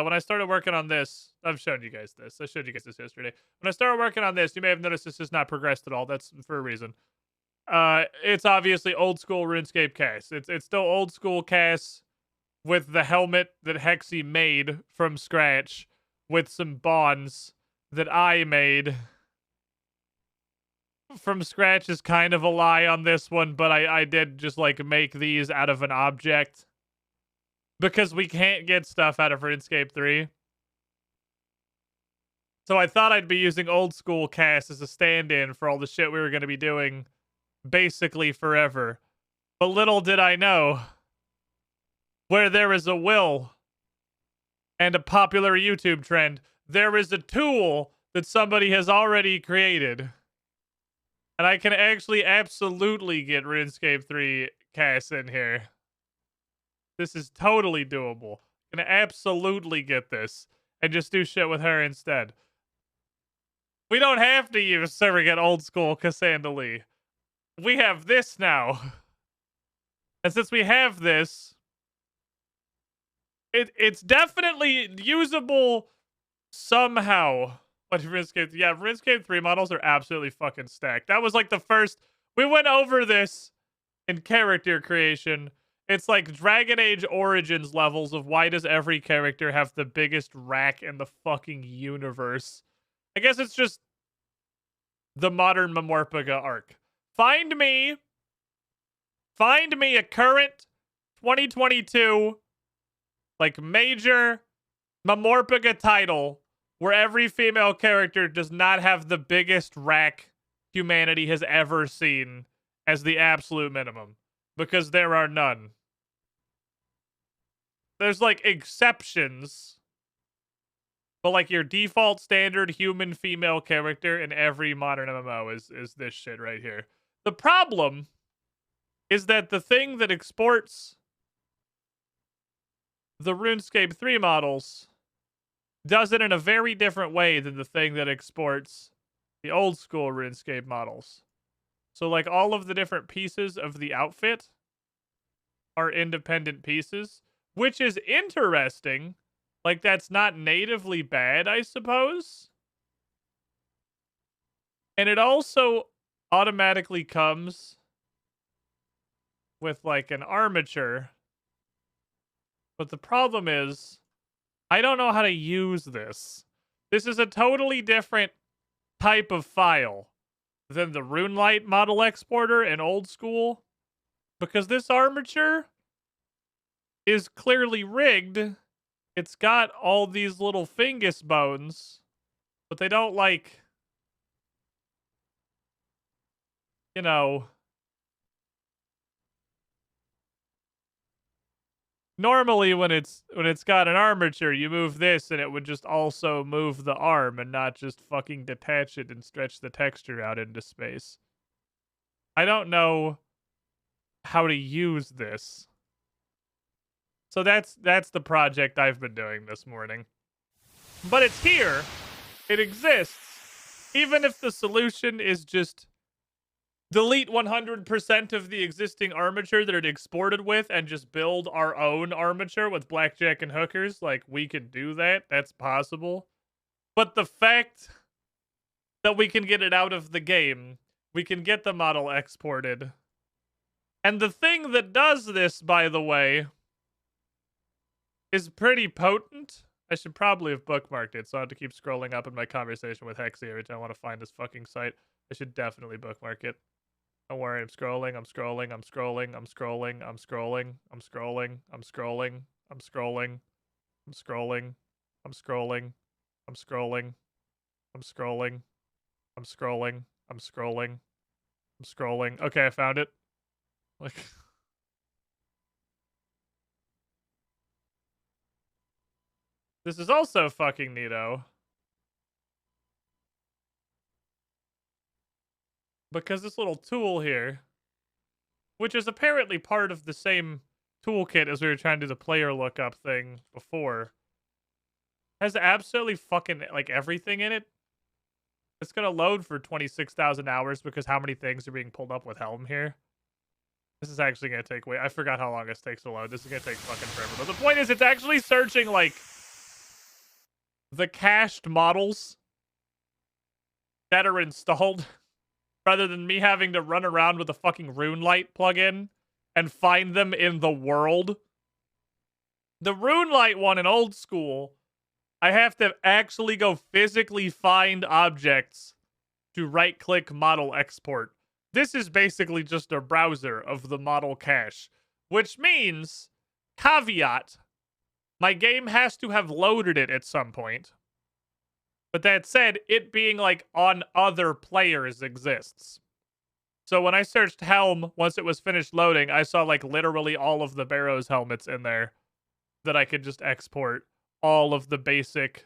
when I started working on this, I've shown you guys this. I showed you guys this yesterday. When I started working on this, you may have noticed this has not progressed at all. That's for a reason. It's obviously old school RuneScape Cass. It's still old school Cass with the helmet that Hexy made from scratch with some bonds that I made from scratch is kind of a lie on this one, but I did just like make these out of an object because we can't get stuff out of RuneScape 3. So I thought I'd be using old school Cass as a stand-in for all the shit we were going to be doing basically forever. But little did I know, where there is a will and a popular YouTube trend, there is a tool that somebody has already created. And I can actually absolutely get RuneScape 3 Cass in here. This is totally doable. Can absolutely get this and just do shit with her instead. We don't have to use surrogate old school Cassandra Lee. We have this now. And since we have this, it's definitely usable somehow. But RuneScape, yeah, RuneScape 3 models are absolutely fucking stacked. That was like the first, we went over this in character creation. It's like Dragon Age Origins levels of why does every character have the biggest rack in the fucking universe. I guess it's just the modern Mamorpaga arc. Find me a current 2022 like major Mamorpaga title where every female character does not have the biggest rack humanity has ever seen as the absolute minimum. Because there are none. There's like exceptions. But like your default standard human female character in every modern MMO is this shit right here. The problem is that the thing that exports the RuneScape 3 models does it in a very different way than the thing that exports the old school RuneScape models. So like all of the different pieces of the outfit are independent pieces, which is interesting. Like that's not natively bad, I suppose. And it also automatically comes with like an armature. But the problem is, I don't know how to use this. This is a totally different type of file than the RuneLite model exporter in old school. Because this armature is clearly rigged. It's got all these little fungus bones, but they don't like, you know, normally when it's got an armature, you move this and it would just also move the arm and not just fucking detach it and stretch the texture out into space. I don't know how to use this. So that's the project I've been doing this morning. But it's here. It exists. Even if the solution is just delete 100% of the existing armature that it exported with and just build our own armature with blackjack and hookers, like we can do that. That's possible. But the fact that we can get it out of the game, we can get the model exported. And the thing that does this, by the way, is pretty potent. I should probably have bookmarked it, so I have to keep scrolling up in my conversation with Hexy every time I want to find this fucking site. I should definitely bookmark it. Don't worry, I'm scrolling. I'm scrolling. I'm scrolling. I'm scrolling. I'm scrolling. I'm scrolling. I'm scrolling. I'm scrolling. I'm scrolling. I'm scrolling. I'm scrolling. I'm scrolling. I'm scrolling. I'm scrolling. I'm scrolling. Okay, I found it. Like... This is also fucking neato. Because this little tool here, which is apparently part of the same toolkit as we were trying to do the player lookup thing before, has absolutely fucking, like, everything in it. It's gonna load for 26,000 hours because how many things are being pulled up with Helm here? This is actually gonna take I forgot how long this takes to load. This is gonna take fucking forever. But the point is, it's actually searching, like, the cached models that are installed rather than me having to run around with a fucking RuneLite plugin and find them in the world. The RuneLite one in old school, I have to actually go physically find objects to right-click model export. This is basically just a browser of the model cache, which means, caveat, my game has to have loaded it at some point. But that said, it being like on other players exists. So when I searched Helm, once it was finished loading, I saw like literally all of the Barrows helmets in there that I could just export. All of the basic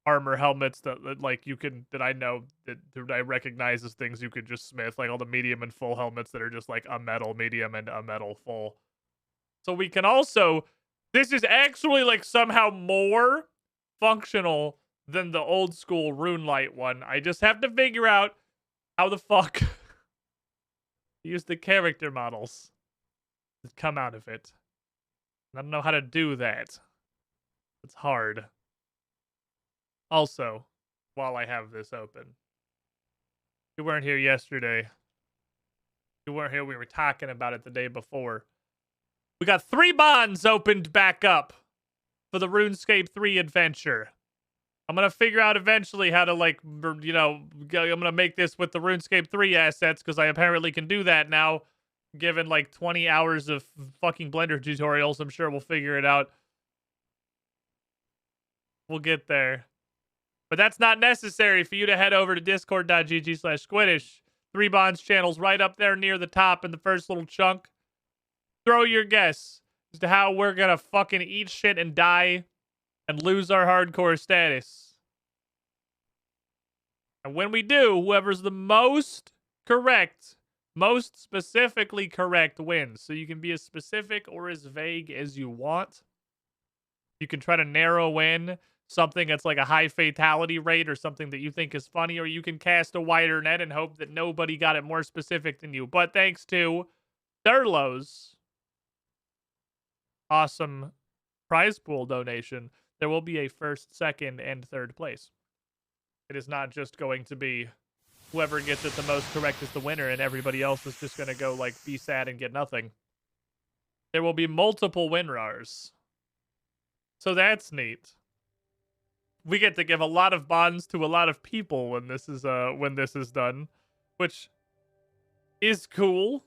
armor helmets that like you can, that I know that I recognize as things you could just smith, like all the medium and full helmets that are just like a metal medium and a metal full. So we can also, this is actually like somehow more functional than the old school RuneLite one. I just have to figure out how the fuck use the character models that come out of it. I don't know how to do that. It's hard. Also, while I have this open, you weren't here yesterday. You weren't here. We were talking about it the day before. We got 3 bonds opened back up for the RuneScape 3 adventure. I'm going to figure out eventually how to, like, you know, I'm going to make this with the RuneScape 3 assets, because I apparently can do that now. Given, like, 20 hours of fucking Blender tutorials, I'm sure we'll figure it out. We'll get there. But that's not necessary for you to head over to discord.gg/squiddish. 3 bonds channels right up there near the top in the first little chunk. Throw your guess as to how we're going to fucking eat shit and die and lose our hardcore status. And when we do, whoever's the most correct, most specifically correct, wins. So you can be as specific or as vague as you want. You can try to narrow in something that's like a high fatality rate or something that you think is funny, or you can cast a wider net and hope that nobody got it more specific than you. But thanks to Thurlow's awesome prize pool donation, there will be a first, second, and third place. It is not just going to be whoever gets it the most correct is the winner and everybody else is just going to go, like, be sad and get nothing. There will be multiple WinRARs. So that's neat. We get to give a lot of bonds to a lot of people when this is done, which is cool.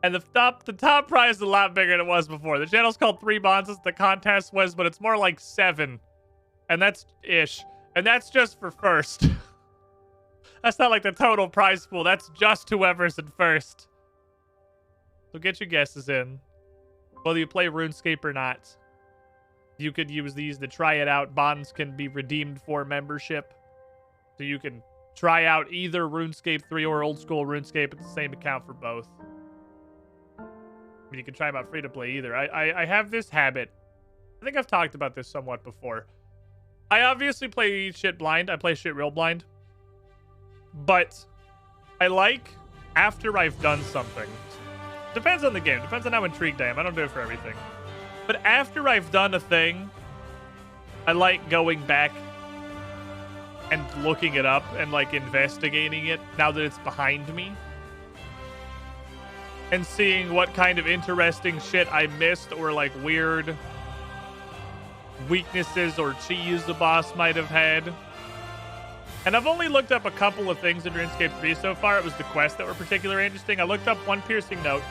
And the top prize is a lot bigger than it was before. The channel's called 3 bonds, as the contest was, but it's more like 7. And that's ish. And that's just for first. That's not like the total prize pool. That's just whoever's in first. So get your guesses in. Whether you play RuneScape or not, you could use these to try it out. Bonds can be redeemed for membership. So you can try out either RuneScape 3 or old school RuneScape at the same account for both. I mean, you can try them out free to play either. I have this habit. I think I've talked about this somewhat before. I obviously play shit blind. I play shit real blind. But I like, after I've done something, depends on the game, depends on how intrigued I am. I don't do it for everything. But after I've done a thing, I like going back and looking it up and, like, investigating it now that it's behind me. And seeing what kind of interesting shit I missed, or, like, weird weaknesses or cheese the boss might have had. And I've only looked up a couple of things in RuneScape 3 so far. It was the quests that were particularly interesting. I looked up one piercing note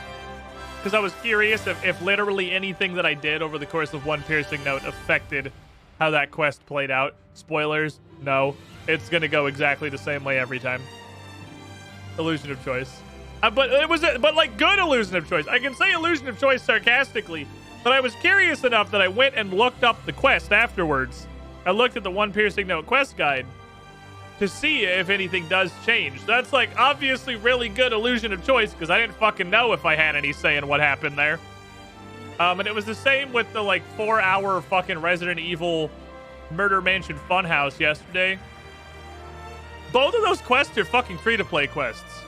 because I was curious if literally anything that I did over the course of one piercing note affected how that quest played out. Spoilers, no. It's going to go exactly the same way every time. Illusion of choice. But like good illusion of choice. I can say illusion of choice sarcastically, but I was curious enough that I went and looked up the quest afterwards. I looked at the one piercing note quest guide to see if anything does change. That's, like, obviously really good illusion of choice, because I didn't fucking know if I had any say in what happened there. And it was the same with the, like, 4-hour fucking Resident Evil Murder Mansion Funhouse yesterday. Both of those quests are fucking free-to-play quests.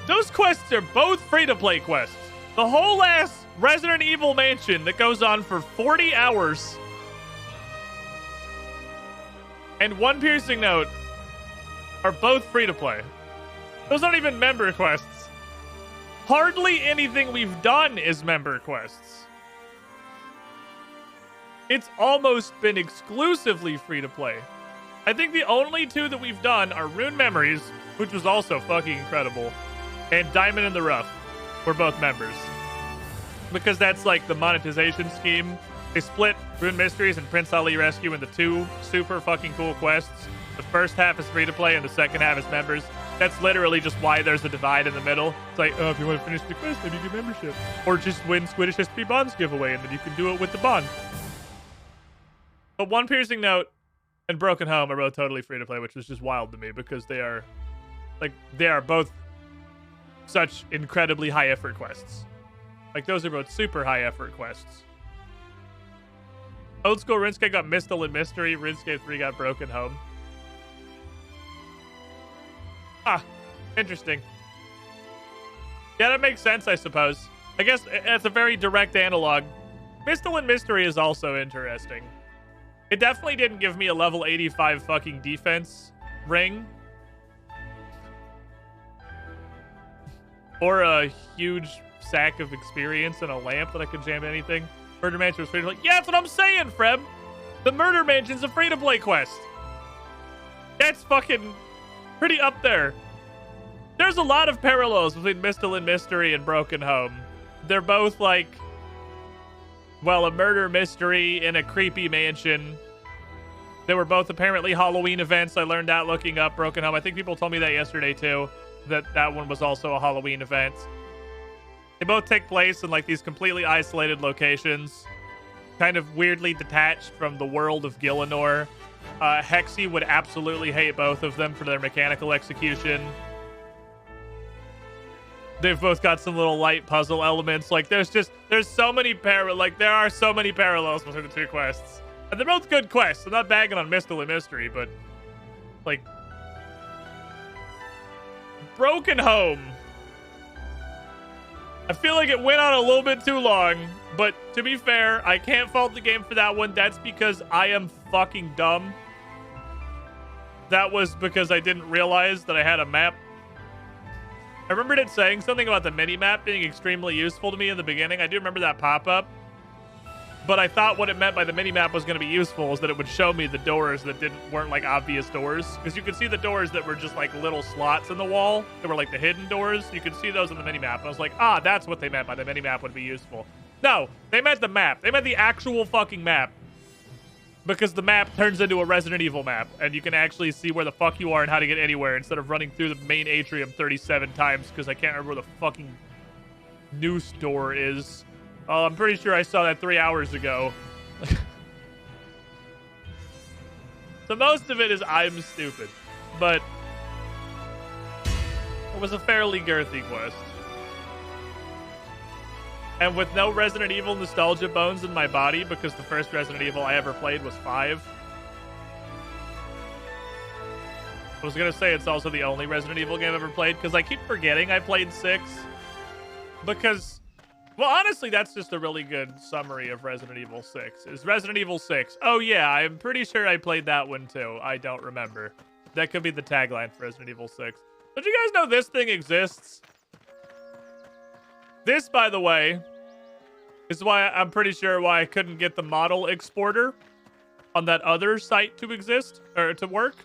Those quests are both free-to-play quests. The whole ass Resident Evil mansion that goes on for 40 hours. And One Piercing Note are both free to play. Those aren't even member quests. Hardly anything we've done is member quests. It's almost been exclusively free to play. I think the only two that we've done are Rune Memories, which was also fucking incredible, and Diamond in the Rough. We're both members. Because that's like the monetization scheme. They split Rune Mysteries and Prince Ali Rescue into two super fucking cool quests. The first half is free to play and the second half is members. That's literally just why there's a divide in the middle. It's like, oh, if you want to finish the quest, maybe you get membership. Or just win Squiddish SP Bonds giveaway and then you can do it with the bond. But One Piercing Note and Broken Home are both totally free to play, which was just wild to me because they are both such incredibly high effort quests. Like, those are both super high effort quests. Old school Runescape got Mistal and Mystery. Runescape 3 got Broken Home. Ah, interesting. Yeah, that makes sense, I suppose. I guess it's a very direct analog. Mistal and Mystery is also interesting. It definitely didn't give me a level 85 fucking defense ring. Or a huge sack of experience and a lamp that I could jam anything. Murder Mansion was free to play. Yeah, that's what I'm saying, Freb. The Murder Mansion's a free to play quest. That's fucking pretty up there. There's a lot of parallels between Mistal and Mystery and Broken Home. They're both like, well, a murder mystery in a creepy mansion. They were both apparently Halloween events. I learned that looking up Broken Home. I think people told me that yesterday too, that one was also a Halloween event. They both take place in like these completely isolated locations, kind of weirdly detached from the world of Gillinor. Hexy would absolutely hate both of them for their mechanical execution. They've both got some little light puzzle elements. Like there's so many there are so many parallels between the two quests. And they're both good quests. I'm not bagging on Mistal and Mystery, but like Broken Home, I feel like it went on a little bit too long, but to be fair, I can't fault the game for that one. That's because I am fucking dumb. That was because I didn't realize that I had a map. I remembered it saying something about the mini-map being extremely useful to me in the beginning. I do remember that pop-up. But I thought what it meant by the mini-map was going to be useful is that it would show me the doors that weren't like obvious doors. Because you could see the doors that were just like little slots in the wall. That were like the hidden doors. You could see those in the mini-map. And I was like, ah, that's what they meant by the mini-map would be useful. No, they meant the map. They meant the actual fucking map. Because the map turns into a Resident Evil map. And you can actually see where the fuck you are and how to get anywhere instead of running through the main atrium 37 times because I can't remember where the fucking news door is. Oh, I'm pretty sure I saw that 3 hours ago. So most of it is I'm stupid. But it was a fairly girthy quest. And with no Resident Evil nostalgia bones in my body, because the first Resident Evil I ever played was 5. I was going to say it's also the only Resident Evil game I've ever played, because I keep forgetting I played 6. Because, well, honestly, that's just a really good summary of Resident Evil 6. Is Resident Evil 6. Oh, yeah, I'm pretty sure I played that one, too. I don't remember. That could be the tagline for Resident Evil 6. Did you guys know this thing exists? This, by the way, is why I'm pretty sure why I couldn't get the model exporter on that other site to exist, or to work.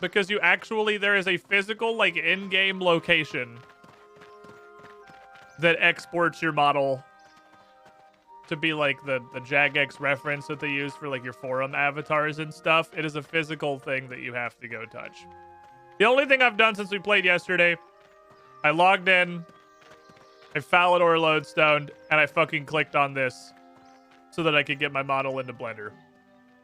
Because there is a physical, like, in-game location that exports your model to be, like, the jagex reference that they use for, like, your forum avatars and stuff. It is a physical thing that you have to go touch. The only thing I've done since we played yesterday, I logged in, I Falador lodestoned, and I fucking clicked on this so that I could get my model into Blender.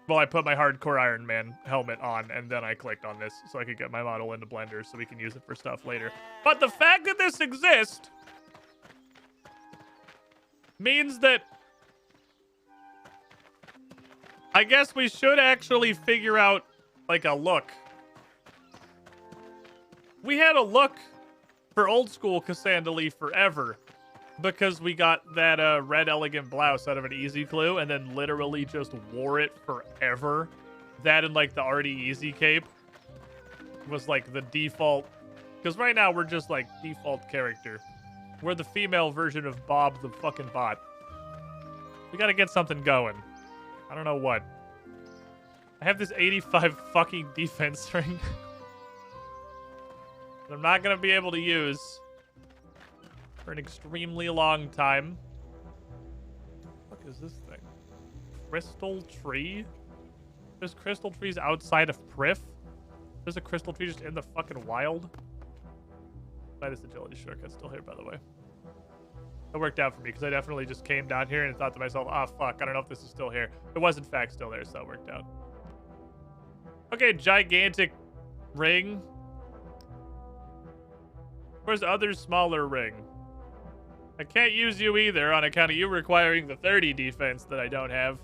Well, I put my hardcore Iron Man helmet on, and then I clicked on this so I could get my model into Blender so we can use it for stuff later. But the fact that this exists means that I guess we should actually figure out, like, a look. We had a look for old school Cassandra forever. because we got that red elegant blouse out of an easy clue and then literally just wore it forever. That and like the already easy cape was like the default. Because right now we're just like default character. We're the female version of Bob the fucking bot. We gotta get something going. I don't know what. I have this 85 fucking defense ring. that I'm not gonna be able to use for an extremely long time. What the fuck is this thing? Crystal tree? There's crystal trees outside of Prif? There's a crystal tree just in the fucking wild? This agility shortcut's still here, by the way. It worked out for me because I definitely just came down here and thought to myself, oh, fuck, I don't know if this is still here. It was, in fact, still there, so it worked out. Okay, gigantic ring. Where's the other smaller ring? I can't use you either on account of you requiring the 30 defense that I don't have.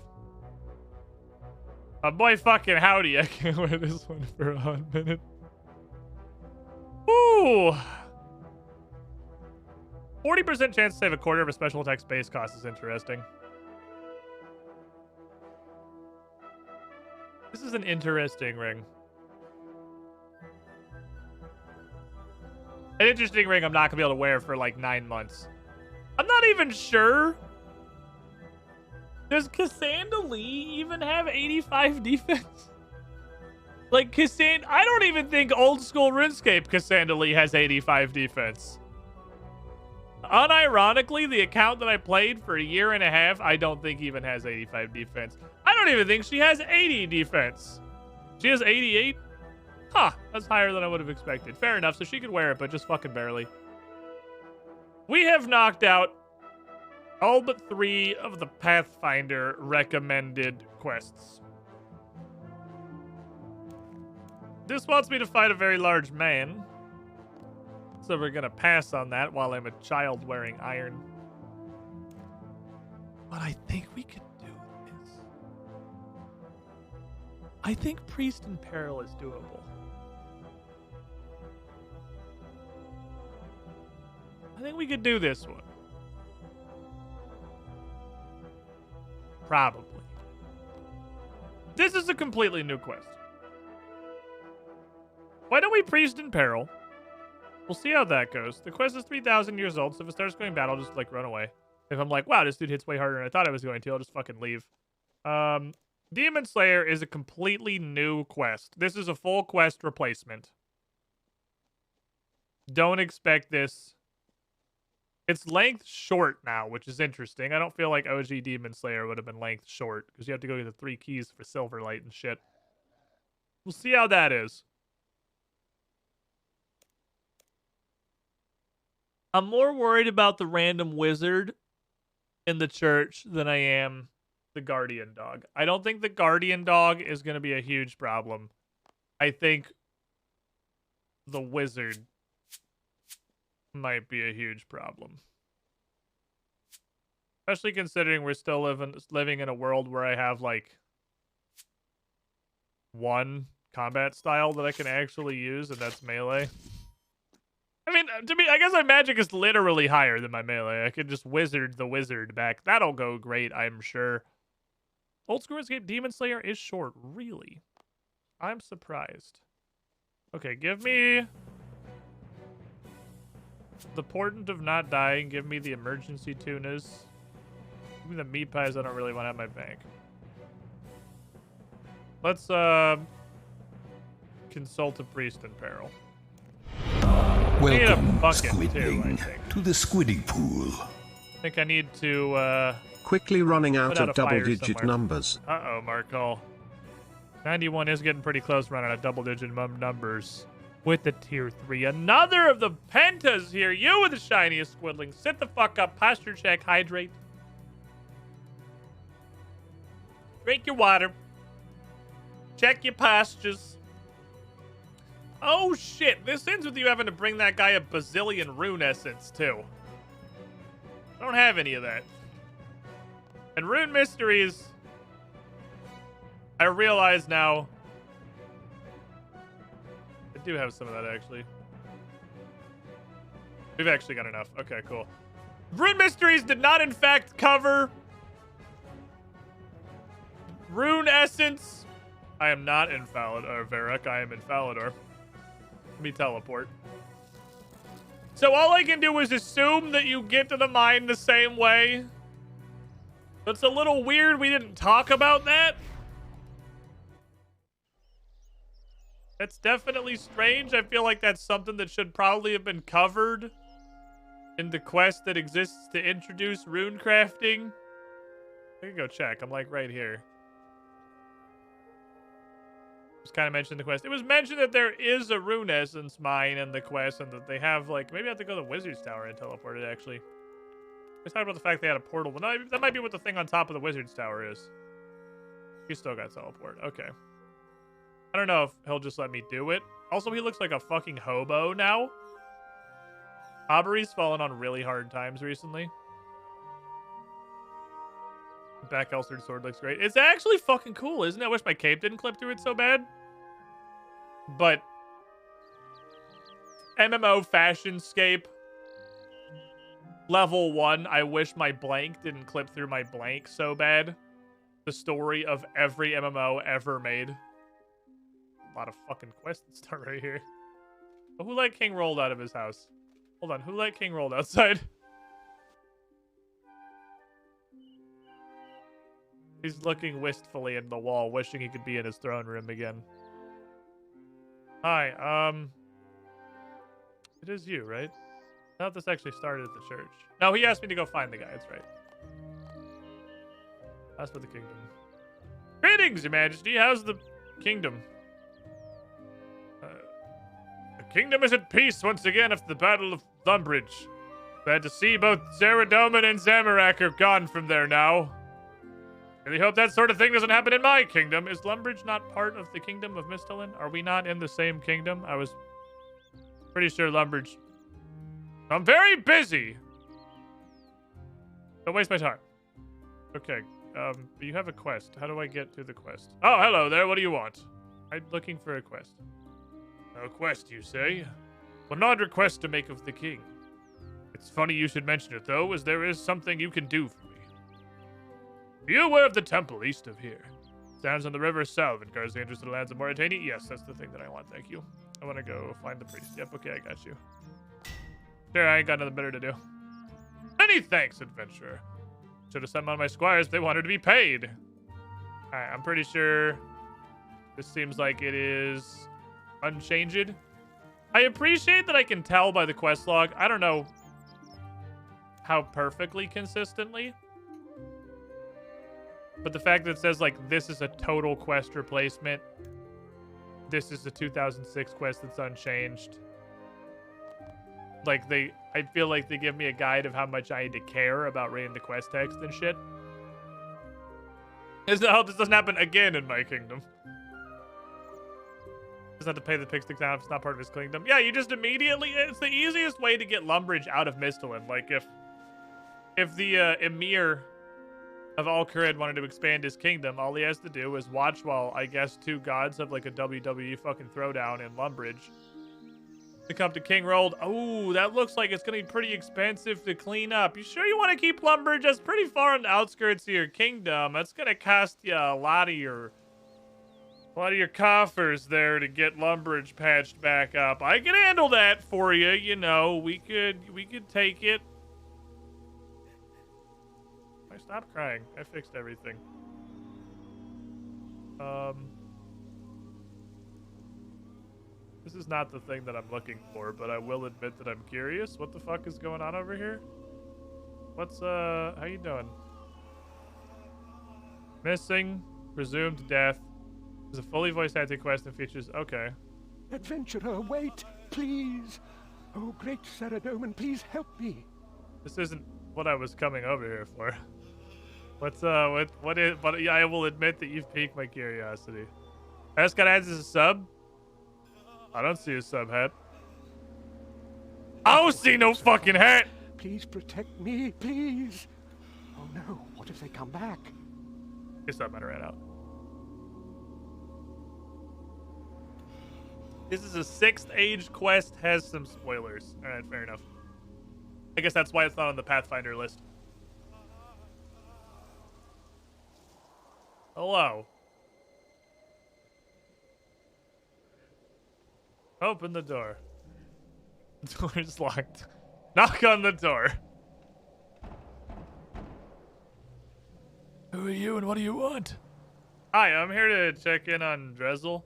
Boy fucking howdy, I can't wear this one for a hot minute. Woo! 40% chance to save a quarter of a special attack base cost is interesting. This is an interesting ring. An interesting ring I'm not gonna be able to wear for like 9 months. I'm not even sure. Does Cassandra Lee even have 85 defense? Like I don't even think old school RuneScape Cassandra Lee has 85 defense. Unironically, the account that I played for a year and a half, I don't think even has 85 defense. I don't even think she has 80 defense. She has 88? Huh, that's higher than I would have expected. Fair enough, so she could wear it, but just fucking barely. We have knocked out all but 3 of the Pathfinder recommended quests. This wants me to fight a very large man. So we're gonna pass on that while I'm a child wearing iron. But I think we could do this. I think Priest in Peril is doable. I think we could do this one. Probably. This is a completely new quest. Why don't we Priest in Peril? We'll see how that goes. The quest is 3,000 years old, so if it starts going bad, I'll just, like, run away. If I'm like, wow, this dude hits way harder than I thought I was going to, I'll just fucking leave. Demon Slayer is a completely new quest. This is a full quest replacement. Don't expect this. It's length short now, which is interesting. I don't feel like OG Demon Slayer would have been length short, because you have to go get the 3 keys for Silverlight and shit. We'll see how that is. I'm more worried about the random wizard in the church than I am the guardian dog. I don't think the guardian dog is going to be a huge problem. I think the wizard might be a huge problem. Especially considering we're still living in a world where I have, like, 1 combat style that I can actually use, and that's melee. I mean, to me, I guess my magic is literally higher than my melee. I could just wizard the wizard back. That'll go great, I'm sure. Old School RuneScape Demon Slayer is short, really. I'm surprised. Okay, give me the Portent of Not Dying. Give me the Emergency Tunas. Give me the meat pies I don't really want to have in my bank. Let's, consult a Priest in Peril. Welcome, Squidling, to the Squiddy Pool. I think I need to, quickly running out of double-digit numbers. Uh-oh, Markall. 91 is getting pretty close running out of double-digit numbers. With the tier 3. Another of the pentas here. You with the shiniest Squidling. Sit the fuck up. Posture check. Hydrate. Drink your water. Check your postures. Oh, shit. This ends with you having to bring that guy a bazillion rune essence, too. I don't have any of that. And rune mysteries, I realize now, I do have some of that, actually. We've actually got enough. Okay, cool. Rune Mysteries did not, in fact, cover Rune Essence. I am not in Falador, Varric. I am in Falador. Let me teleport. So all I can do is assume that you get to the mine the same way. It's a little weird we didn't talk about that. That's definitely strange. I feel like that's something that should probably have been covered in the quest that exists to introduce rune crafting. I can go check. I'm like right here. Just kind of mentioned the quest. It was mentioned that there is a rune essence mine in the quest and that they have like, maybe I have to go to the Wizard's Tower and teleport it actually. Let's talk about the fact they had a portal. Well, no, that might be what the thing on top of the Wizard's Tower is. You still got teleport. Okay. I don't know if he'll just let me do it. Also, he looks like a fucking hobo now. Aubrey's fallen on really hard times recently. Back Elster's sword looks great. It's actually fucking cool, isn't it? I wish my cape didn't clip through it so bad. But MMO fashionscape level 1, I wish my blank didn't clip through my blank so bad. The story of every MMO ever made. A lot of fucking quests that start right here. But who let King rolled out of his house? Hold on, who let King rolled outside? He's looking wistfully at the wall, wishing he could be in his throne room again. Hi, it is you, right? I thought this actually started at the church. No, he asked me to go find the guy, that's right. That's for the kingdom. Greetings, your majesty, how's the kingdom? The kingdom is at peace once again after the Battle of Lumbridge. Glad to see both Zeradomin and Zamorak are gone from there now. Really hope that sort of thing doesn't happen in my kingdom. Is Lumbridge not part of the kingdom of Misthalin? Are we not in the same kingdom? I was pretty sure Lumbridge... I'm very busy! Don't waste my time. Okay, you have a quest. How do I get to the quest? Oh, hello there. What do you want? I'm looking for a quest. A quest, you say? Well, an odd request to make of the king. It's funny you should mention it, though, as there is something you can do for me. Are you aware of the temple east of here? Stands on the river south and guards the entrance to the lands of Mauritania? Yes, that's the thing that I want, thank you. I want to go find the priest. Yep, okay, I got you. Sure, I ain't got nothing better to do. Many thanks, adventurer. Should have sent one of my squires if they wanted to be paid. Alright, I'm pretty sure this seems like it is unchanged. I appreciate that I can tell by the quest log. I don't know how perfectly consistently. But the fact that it says, like, this is a total quest replacement. This is the 2006 quest that's unchanged. Like, I feel like they give me a guide of how much I need to care about reading the quest text and shit. I hope this doesn't happen again in my kingdom. Doesn't have to pay the pig stick down if it's not part of his kingdom. Yeah, you just immediately... It's the easiest way to get Lumbridge out of Misthalin. Like, if the Emir of Al-Kharid wanted to expand his kingdom, all he has to do is watch while, I guess, two gods have, like, a WWE fucking throwdown in Lumbridge. To come to King Rolled. Oh, that looks like it's going to be pretty expensive to clean up. You sure you want to keep Lumbridge? That's pretty far on the outskirts of your kingdom. That's going to cost you a lot of your coffers there to get Lumbridge patched back up. I can handle that for you, you know. We could take it. I stopped crying. I fixed everything. This is not the thing that I'm looking for, but I will admit that I'm curious. What the fuck is going on over here? How you doing? Missing, presumed death. There's a fully voiced acted quest and features, okay. Adventurer, wait, please. Oh, great Zeradomin, please help me. This isn't what I was coming over here for. But yeah, I will admit that you've piqued my curiosity. I just got added as a sub. I don't see a sub hat. I don't see no fucking hat. Please protect me, please. Oh no, what if they come back? It's not matter right out. This is a 6th age quest, has some spoilers. Alright, fair enough. I guess that's why it's not on the Pathfinder list. Hello. Open the door. The door's locked. Knock on the door. Who are you and what do you want? Hi, I'm here to check in on Drezel.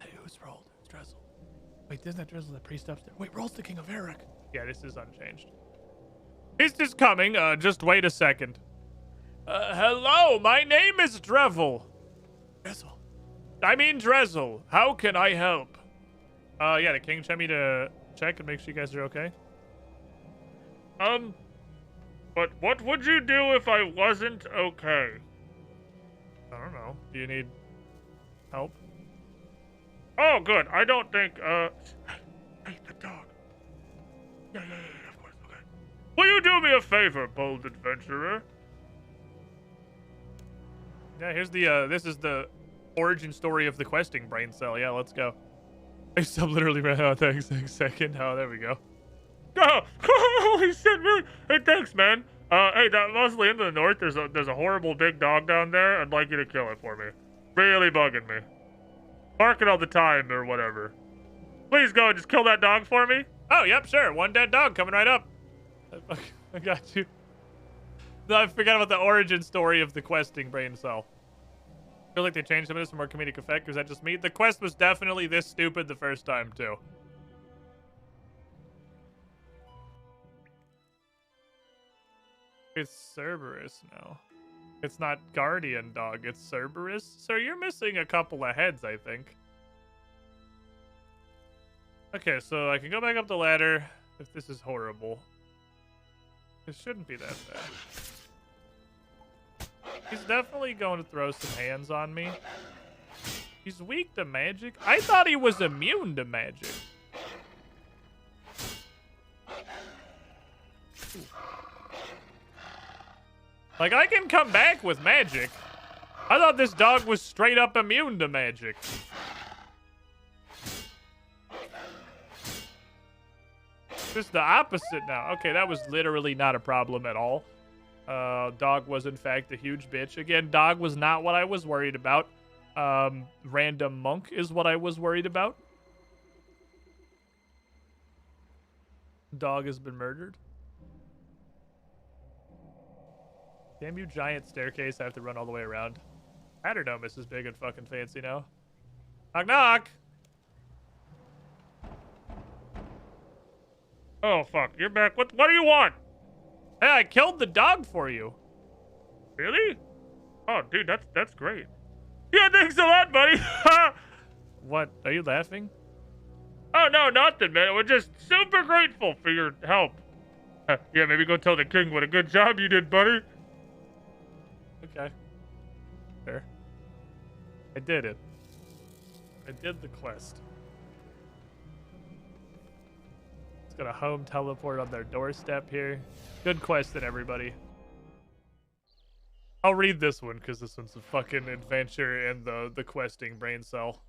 Hey, who's Rold? Who's Drezel? Wait, isn't that Drezel the priest upstairs? Wait, Rold's the king of Eric. Yeah, this is unchanged. He's just coming. Just wait a second. Hello, my name is Drevel. Drezel. I mean Drezel. How can I help? Yeah, the king sent me to check and make sure you guys are okay. But what would you do if I wasn't okay? I don't know. Do you need help? Oh, good. I don't think, Hey, the dog. Yeah, of course, okay. Will you do me a favor, bold adventurer? Yeah, here's the, this is the origin story of the questing brain cell. Yeah, let's go. I still literally ran out that exact second. Oh, there we go. Oh, holy shit, really? Hey, thanks, man. Hey, that mostly into the north, there's a horrible big dog down there. I'd like you to kill it for me. Really bugging me. Bark it all the time or whatever. Please go and just kill that dog for me. Oh, yep, sure. One dead dog coming right up. I got you. No, I forgot about the origin story of the questing brain cell. I feel like they changed some of this for more comedic effect. Was that just me? The quest was definitely this stupid the first time, too. It's Cerberus now. It's not Guardian Dog, it's Cerberus. Sir, you're missing a couple of heads, I think. Okay, so I can go back up the ladder if this is horrible. It shouldn't be that bad. He's definitely going to throw some hands on me. He's weak to magic? I thought he was immune to magic. Ooh. Like, I can come back with magic. I thought this dog was straight up immune to magic. Just the opposite now. Okay, that was literally not a problem at all. Dog was, in fact, a huge bitch. Again, dog was not what I was worried about. Random monk is what I was worried about. Dog has been murdered. Damn you, giant staircase. I have to run all the way around. Patterdome is big and fucking fancy now. Knock, knock. Oh, fuck. You're back. What do you want? Hey, I killed the dog for you. Really? Oh, dude, that's great. Yeah, thanks a lot, buddy. What? Are you laughing? Oh, no, nothing, man. We're just super grateful for your help. Yeah, maybe go tell the king what a good job you did, buddy. Okay. Fair. I did it. I did the quest. It's got a home teleport on their doorstep here. Good quest then, everybody. I'll read this one because this one's a fucking adventure and the questing brain cell.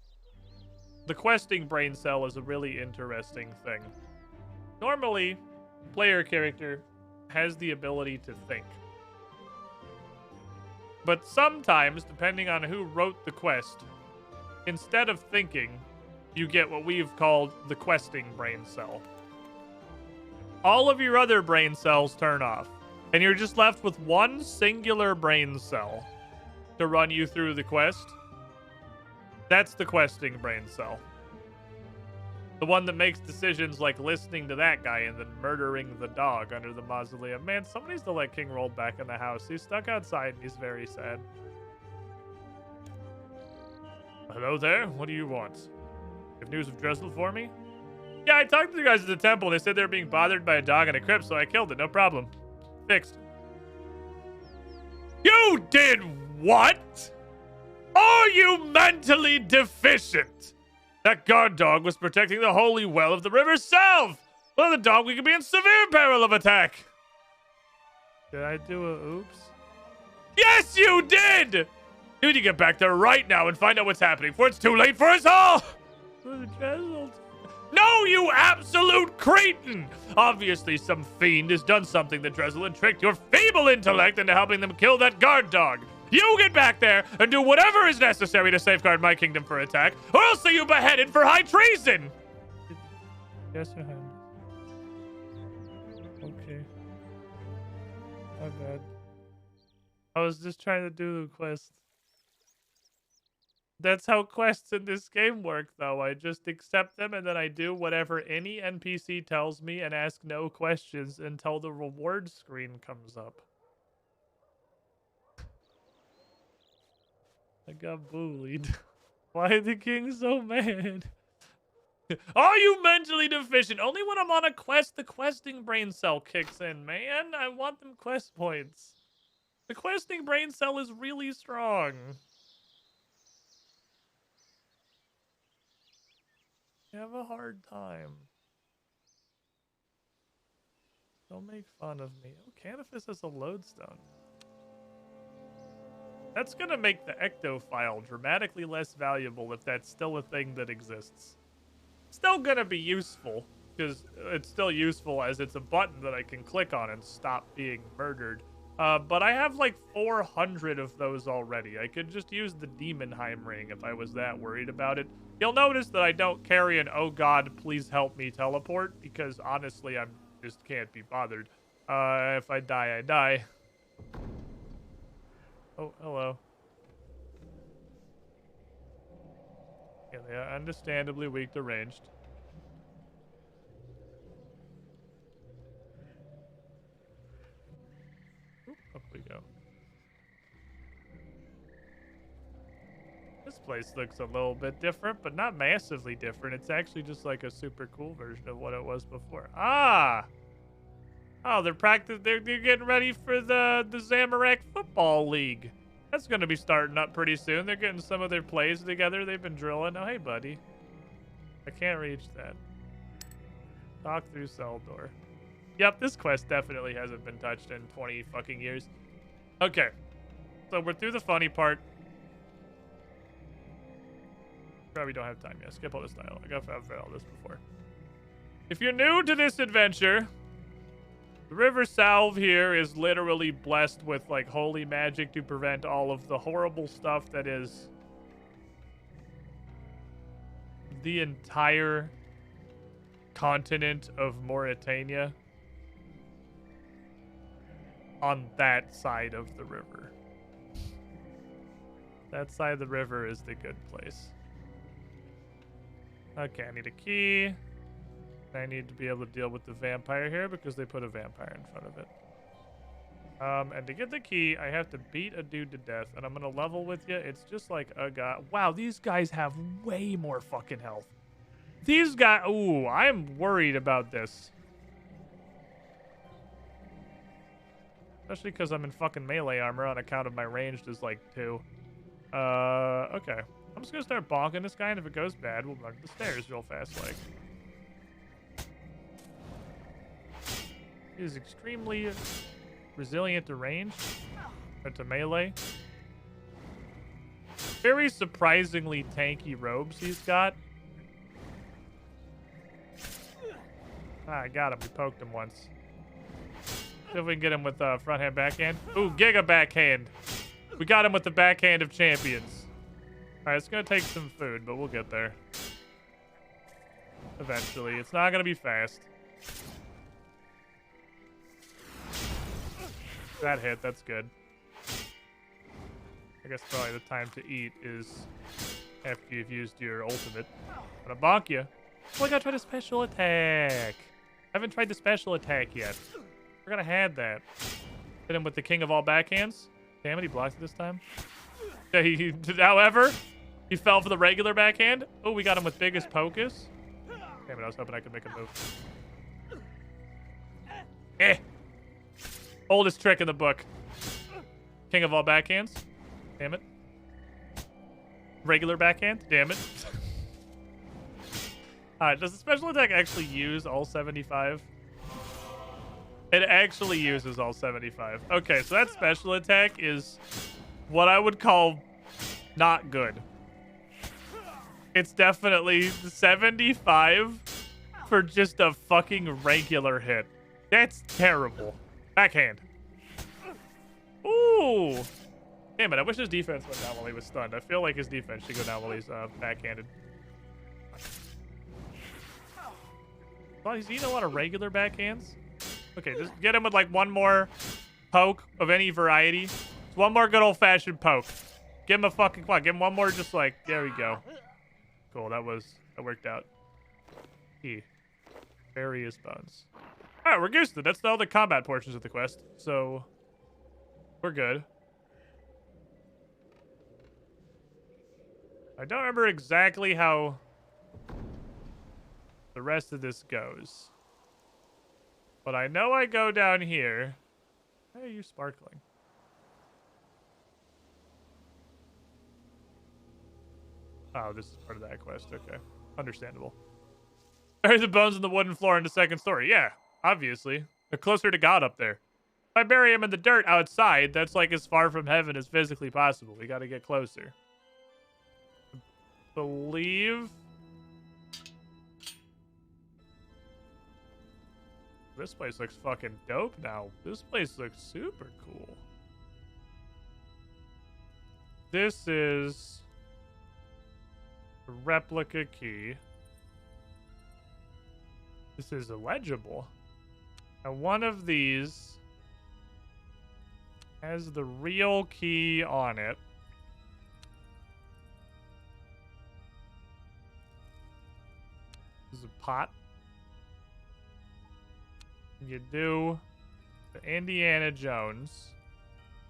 The questing brain cell is a really interesting thing. Normally, player character has the ability to think. But sometimes, depending on who wrote the quest, instead of thinking, you get what we've called the questing brain cell. All of your other brain cells turn off, and you're just left with one singular brain cell to run you through the quest. That's the questing brain cell. The one that makes decisions like listening to that guy and then murdering the dog under the mausoleum. Man, somebody needs to let King Roll back in the house. He's stuck outside and he's very sad. Hello there. What do you want? You have news of Drezel for me? Yeah, I talked to the guys at the temple. They said they were being bothered by a dog in a crypt, so I killed it. No problem. Fixed. You did what? Are you mentally deficient? That guard dog was protecting the holy well of the river south. Without the dog, we could be in severe peril of attack. Did I do a oops? Yes, you did! You need to get back there right now and find out what's happening before it's too late for us all! No, you absolute cretin! Obviously, some fiend has done something to Drizzle and tricked your feeble intellect into helping them kill that guard dog. You get back there and do whatever is necessary to safeguard my kingdom for attack, or I'll see you beheaded for high treason! Yes, Your Highness. Okay. My bad. I was just trying to do the quest. That's how quests in this game work, though. I just accept them and then I do whatever any NPC tells me and ask no questions until the reward screen comes up. I got bullied. Why is the king so mad? Are you mentally deficient? Only when I'm on a quest, the questing brain cell kicks in, man. I want them quest points. The questing brain cell is really strong. You have a hard time. Don't make fun of me. Oh, Canifis has a lodestone. That's gonna make the ecto file dramatically less valuable if that's still a thing that exists. Still gonna be useful, because it's still useful as it's a button that I can click on and stop being murdered. But I have like 400 of those already. I could just use the Demonheim ring if I was that worried about it. You'll notice that I don't carry an oh god, please help me teleport, because honestly, I just can't be bothered. If I die, I die. Oh, hello. Yeah, they are understandably weak to ranged. Oop, up we go. This place looks a little bit different, but not massively different. It's actually just like a super cool version of what it was before. Ah! Oh, they're getting ready for the Zamorak Football League. That's going to be starting up pretty soon. They're getting some of their plays together. They've been drilling. Oh, hey, buddy. I can't reach that. Talk through cell door. Yep, this quest definitely hasn't been touched in 20 fucking years. Okay. So we're through the funny part. Probably don't have time yet. Skip all this dialogue. I've read all this before. If you're new to this adventure, the River Salve here is literally blessed with, like, holy magic to prevent all of the horrible stuff that is the entire continent of Mauritania on that side of the river. That side of the river is the good place. Okay, I need a key. I need to be able to deal with the vampire here because they put a vampire in front of it. And to get the key, I have to beat a dude to death, and I'm gonna level with you. It's just like a guy. Wow, these guys have way more fucking health. These guys. Ooh, I am worried about this. Especially because I'm in fucking melee armor on account of my ranged is like 2. Okay. I'm just gonna start bonking this guy, and if it goes bad, we'll run up the stairs real fast, like. He is extremely resilient to range, or to melee. Very surprisingly tanky robes he's got. Ah, I got him. We poked him once. See if we can get him with front hand, backhand. Ooh, Giga backhand. We got him with the backhand of champions. All right, it's gonna take some food, but we'll get there. Eventually, it's not gonna be fast. That hit, that's good. I guess probably the time to eat is after you've used your ultimate. I'm gonna bonk you. Oh, I gotta try the special attack. I haven't tried the special attack yet. We're gonna have that. Hit him with the king of all backhands. Damn it, he blocked it this time. However, he fell for the regular backhand. Oh, we got him with biggest pocus. Damn it, I was hoping I could make a move. Eh. Oldest trick in the book. King of all backhands. Damn it. Regular backhand. Damn it. Alright, does the special attack actually use all 75? It actually uses all 75. Okay, so that special attack is what I would call not good. It's definitely 75 for just a fucking regular hit. That's terrible. Backhand. Ooh. Damn it, I wish his defense went down while he was stunned. I feel like his defense should go down while he's backhanded. Well, he's eating a lot of regular backhands. Okay, just get him with like one more poke of any variety. Just one more good old-fashioned poke. Give him a fucking quad. Give him one more just like, there we go. Cool, that worked out. Various bones. Alright, we're goosed. That's all the combat portions of the quest. So, we're good. I don't remember exactly how the rest of this goes. But I know I go down here. Why are you sparkling? Oh, this is part of that quest. Okay. Understandable. Bury the bones in the wooden floor in the second story. Yeah, obviously. They're closer to God up there. If I bury him in the dirt outside, that's like as far from heaven as physically possible. We gotta get closer. Believe this place looks fucking dope now. This place looks super cool. This is a replica key. This is illegible. And one of these has the real key on it. This is a pot. You do the Indiana Jones,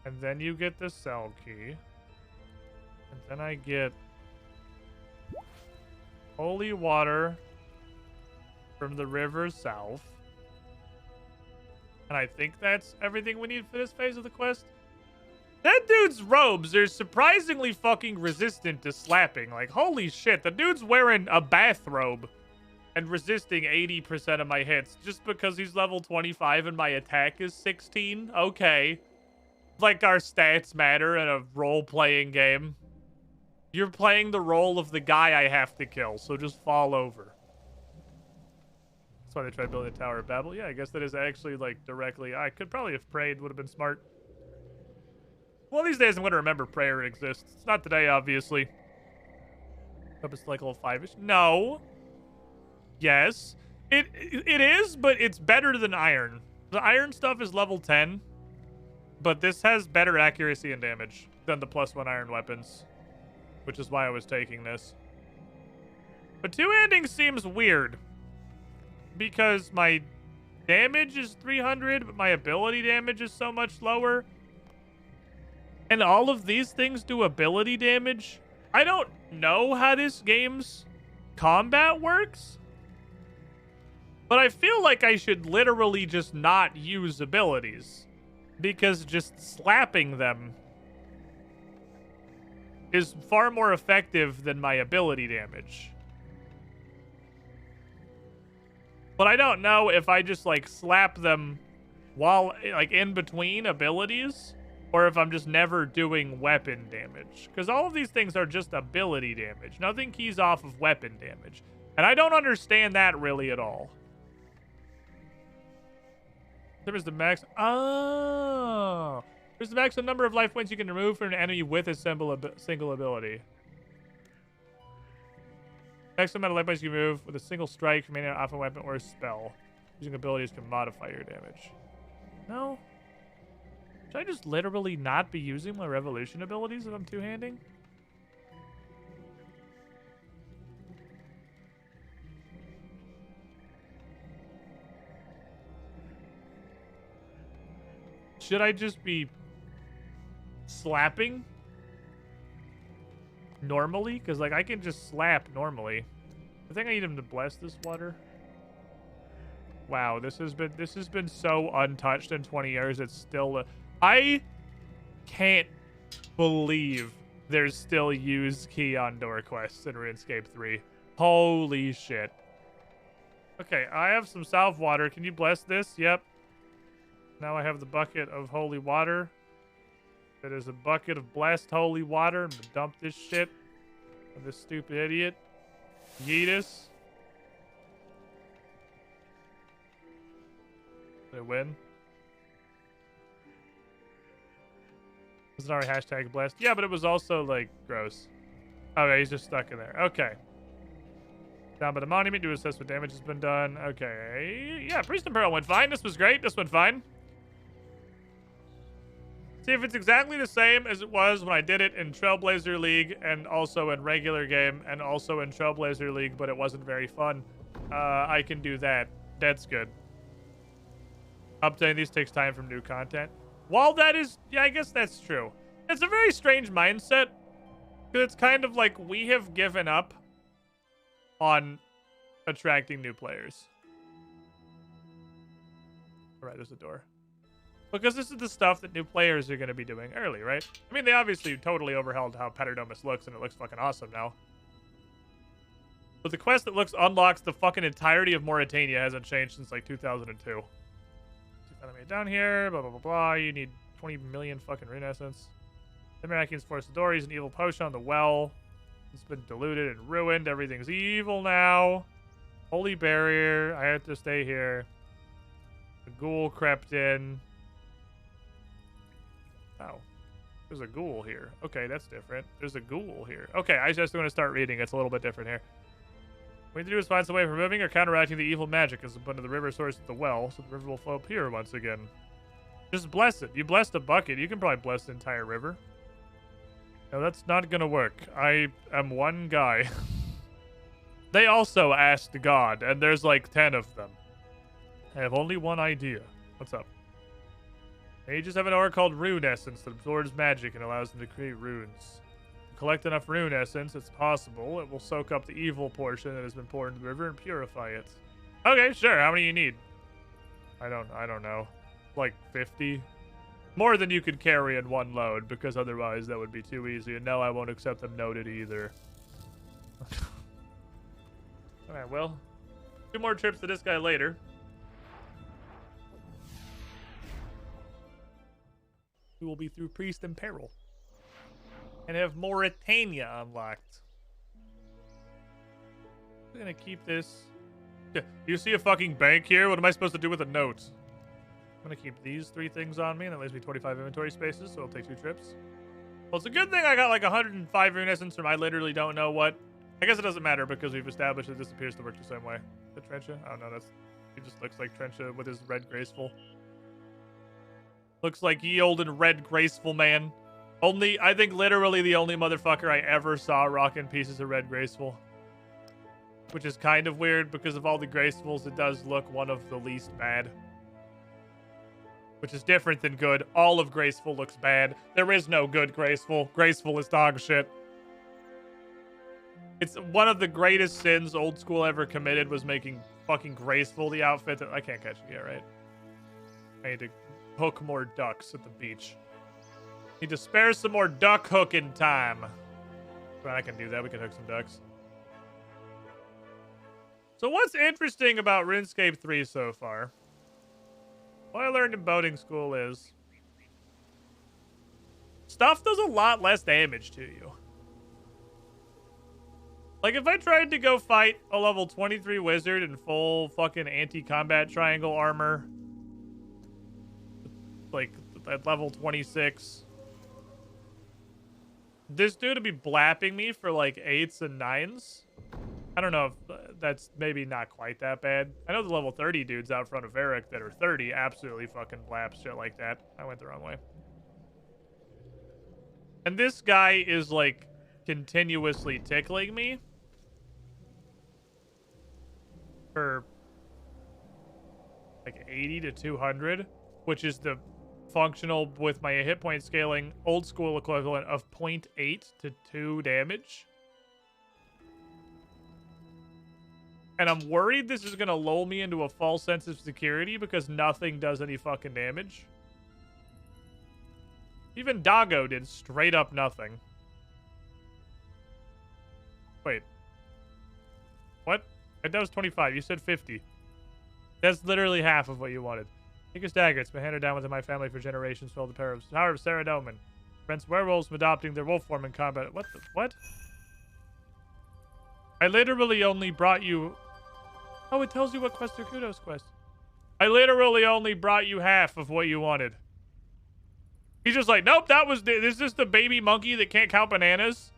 and then you get the cell key, and then I get holy water from the river south, and I think that's everything we need for this phase of the quest. That dude's robes are surprisingly fucking resistant to slapping. Like, holy shit, the dude's wearing a bathrobe and resisting 80% of my hits just because he's level 25 and my attack is 16? Okay. Like our stats matter in a role-playing game. You're playing the role of the guy I have to kill, so just fall over. That's why they tried building the Tower of Babel. Yeah, I guess that is actually, like, directly... I could probably have prayed, would have been smart. Well, these days I'm going to remember prayer exists. It's not today, obviously. Hope it's like level 5-ish. No. Yes, it is, but it's better than iron. The iron stuff is level 10, but this has better accuracy and damage than the +1 iron weapons, which is why I was taking this. But two-handing seems weird because my damage is 300, but my ability damage is so much lower. And all of these things do ability damage. I don't know how this game's combat works. But I feel like I should literally just not use abilities, because just slapping them is far more effective than my ability damage. But I don't know if I just like slap them while like in between abilities, or if I'm just never doing weapon damage. Because all of these things are just ability damage. Nothing keys off of weapon damage. And I don't understand that really at all. There's the max. Oh, there's the maximum number of life points you can remove from an enemy with a single ability. Maximum amount of life points you can remove with a single strike from any off a weapon or a spell. Using abilities can modify your damage. No. Should I just literally not be using my revolution abilities if I'm two-handing? Should I just be slapping normally? Because, like, I can just slap normally. I think I need him to bless this water. Wow, this has been so untouched in 20 years. It's still... I can't believe there's still use key on door quests in RuneScape 3. Holy shit. Okay, I have some salve water. Can you bless this? Yep. Now I have the bucket of holy water. That is a bucket of blessed holy water. I'm gonna dump this shit on this stupid idiot. Yeetus. win. Was it already hashtag blessed? Yeah, but it was also, like, gross. Okay, he's just stuck in there. Okay. Down by the monument to assess what damage has been done. Okay. Yeah, Priest and Pearl went fine. This was great. This went fine. See if it's exactly the same as it was when I did it in Trailblazer League and also in regular game and also in Trailblazer League, but it wasn't very fun. I can do that. That's good. Updating these takes time from new content. While that is, yeah, I guess that's true. It's a very strange mindset. Because it's kind of like we have given up on attracting new players. All right, there's a door. Because this is the stuff that new players are going to be doing early, right? I mean, they obviously totally overhauled how Paternomus looks, and it looks fucking awesome now. But the quest that looks unlocks the fucking entirety of Mauritania hasn't changed since, like, 2002. Down here, blah, blah, blah, blah. You need 20 million fucking rune essence. The Miraculous force the door. Use an evil potion on the well. It's been diluted and ruined. Everything's evil now. Holy barrier. I have to stay here. The ghoul crept in. Oh. There's a ghoul here. Okay, that's different. There's a ghoul here. Okay, I just want to start reading. It's a little bit different here. What we need to do is find some way of removing or counteracting the evil magic as put into the river source at the well, so the river will flow up here once again. Just bless it. You blessed a bucket. You can probably bless the entire river. No, that's not gonna work. I am one guy. They also asked God, and there's like 10 of them. I have only one idea. What's up? Mages have an aura called Rune Essence that absorbs magic and allows them to create runes. Collect enough rune essence, it's possible. It will soak up the evil portion that has been poured into the river and purify it. Okay, sure. How many you need? I don't know. Like 50? More than you could carry in one load, because otherwise that would be too easy. And no, I won't accept them noted either. Alright, well. 2 more trips to this guy later. We will be through Priest and Peril. And have Mauritania unlocked. I'm gonna keep this. Yeah, you see a fucking bank here? What am I supposed to do with a note? I'm gonna keep these 3 things on me, and that leaves me 25 inventory spaces, so it'll take 2 trips. Well, it's a good thing I got like 105 rune essence from I literally don't know what. I guess it doesn't matter because we've established that this appears to work the same way. The Trencha? Oh no, he just looks like Trencha with his red graceful. Looks like ye olden red graceful man. I think literally the only motherfucker I ever saw rocking pieces of red graceful. Which is kind of weird because of all the gracefuls, it does look one of the least bad. Which is different than good. All of graceful looks bad. There is no good graceful. Graceful is dog shit. It's one of the greatest sins old school ever committed was making fucking graceful the outfit that I can't catch it yet, right? I need to hook more ducks at the beach. Need to spare some more duck hooking time. But I can do that. We can hook some ducks. So what's interesting about RuneScape 3 so far? What I learned in boating school is stuff does a lot less damage to you. Like if I tried to go fight a level 23 wizard in full fucking anti-combat triangle armor, like at level 26, this dude would be blapping me for like 8s and 9s. I don't know if that's maybe not quite that bad. I know the level 30 dudes out front of Varric that are 30 absolutely fucking blap shit like that. I went the wrong way. And this guy is like continuously tickling me for like 80 to 200, which is the functional with my hit point scaling old school equivalent of 0.8 to 2 damage. And I'm worried this is going to lull me into a false sense of security because nothing does any fucking damage. Even Doggo did straight up nothing. Wait. What? That was 25. You said 50. That's literally half of what you wanted. Take a dagger. It's been handed down within my family for generations for all the power of Saradomin. Prevents werewolves from adopting their wolf form in combat. What the? What? I literally only brought you... Oh, it tells you what quest or kudos quest. I literally only brought you half of what you wanted. He's just like, nope, this is the baby monkey that can't count bananas.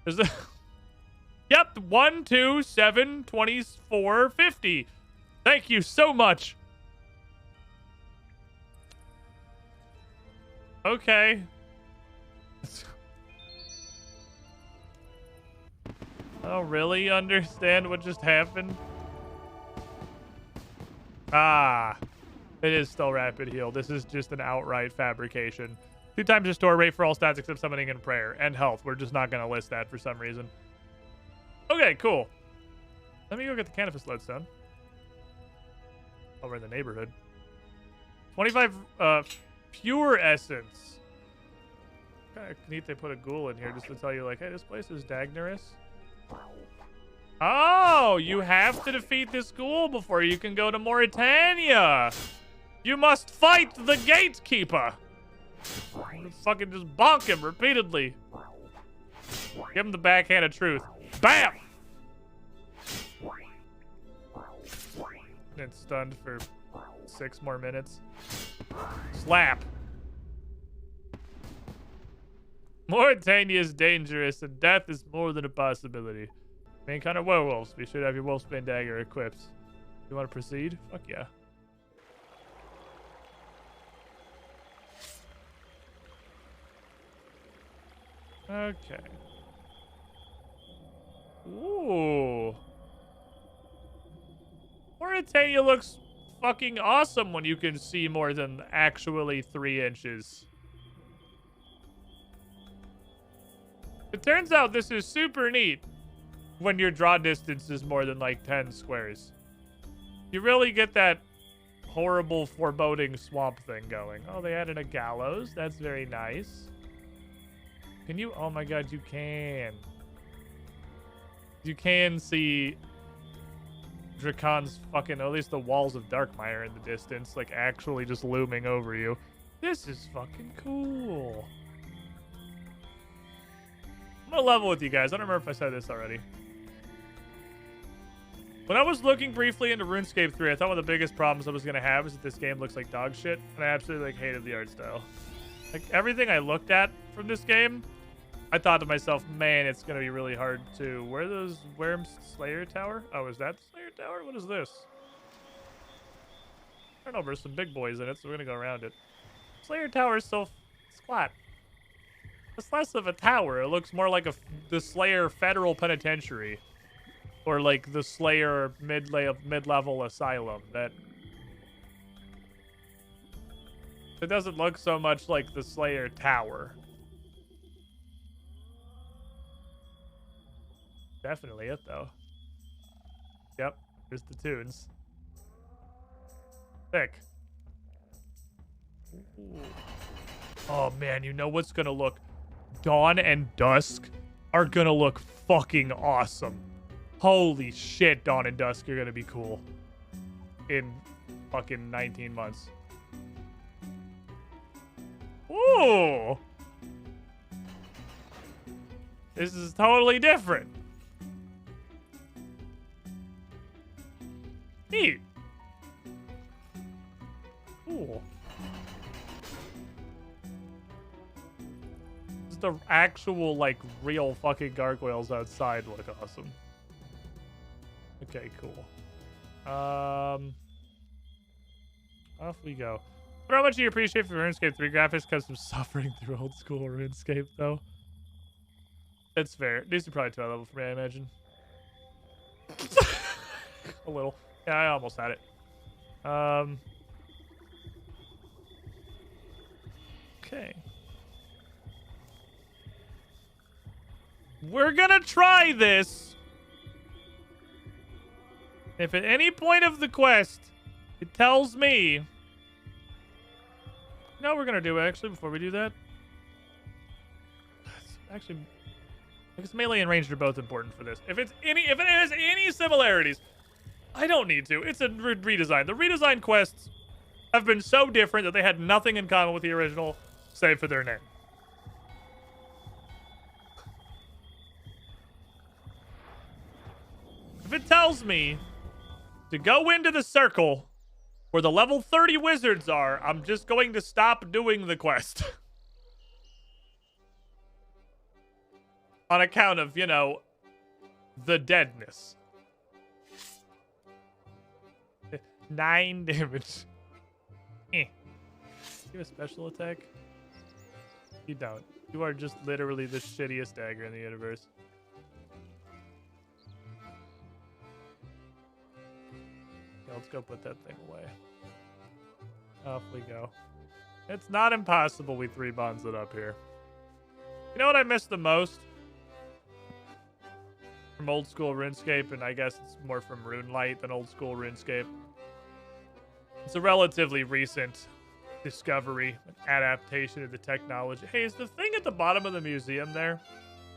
Is the Yep, 1, 2, 7, 24, 50. Thank you so much. Okay. I don't really understand what just happened. Ah. It is still rapid heal. This is just an outright fabrication. 2 times restore rate for all stats except summoning and prayer. And health. We're just not going to list that for some reason. Okay, cool. Let me go get the Canifus lodestone. Over in the neighborhood. 25 pure essence. Kind of neat they put a ghoul in here just to tell you, like, hey, this place is Dagnerous. Oh, you have to defeat this ghoul before you can go to Mauritania. You must fight the gatekeeper. Fucking just bonk him repeatedly. Give him the backhand of truth. Bam! And stunned for 6 more minutes. Slap. Mauritania is dangerous, and death is more than a possibility. Main kind of werewolves. Be sure to have your wolfsbane dagger equipped. You want to proceed? Fuck yeah. Okay. Ooh. Mauritania looks fucking awesome when you can see more than actually 3 inches. It turns out this is super neat when your draw distance is more than like 10 squares. You really get that horrible foreboding swamp thing going. Oh, they added a gallows. That's very nice. Can you? Oh my god, you can. You can see Dracon's fucking, at least the walls of Darkmire in the distance, like actually just looming over you. This is fucking cool. I'm gonna level with you guys. I don't remember if I said this already. When I was looking briefly into RuneScape 3, I thought one of the biggest problems I was gonna have is that this game looks like dog shit, and I absolutely like hated the art style. Like everything I looked at from this game, I thought to myself, man, it's gonna be really hard to. Where are those Worms Slayer Tower? Oh, is that the Slayer Tower? What is this? I don't know. There's some big boys in it, so we're gonna go around it. Slayer Tower is so flat. It's less of a tower. It looks more like the Slayer Federal Penitentiary, or like the Slayer mid-level asylum. That it doesn't look so much like the Slayer Tower. Definitely it, though. Yep, there's the tunes. Thick. Ooh. Oh, man, you know what's gonna look? Dawn and Dusk are gonna look fucking awesome. Holy shit, Dawn and Dusk are gonna be cool. In fucking 19 months. Ooh! This is totally different. Neat. Cool. Just the actual, like, real fucking gargoyles outside look awesome. Okay, cool. Off we go. But how much do you appreciate for RuneScape 3 graphics? Because I'm suffering through old school RuneScape, though. That's fair. These are probably too high level for me, I imagine. A little. Yeah, I almost had it. Okay. We're gonna try this. If at any point of the quest it tells me... No, we're gonna do it, actually, before we do that. Actually, because melee and ranged are both important for this. If it has any similarities, I don't need to. It's a redesign. The redesigned quests have been so different that they had nothing in common with the original, save for their name. If it tells me to go into the circle where the level 30 wizards are, I'm just going to stop doing the quest. On account of, you know, the deadness. 9 damage. You have a special attack? You don't. You are just literally the shittiest dagger in the universe. Okay, let's go put that thing away. Off we go. It's not impossible we 3-bonds it up here. You know what I miss the most? From old school RuneScape, and I guess it's more from RuneLite than old school RuneScape. It's a relatively recent discovery, an adaptation of the technology. Hey, is the thing at the bottom of the museum there?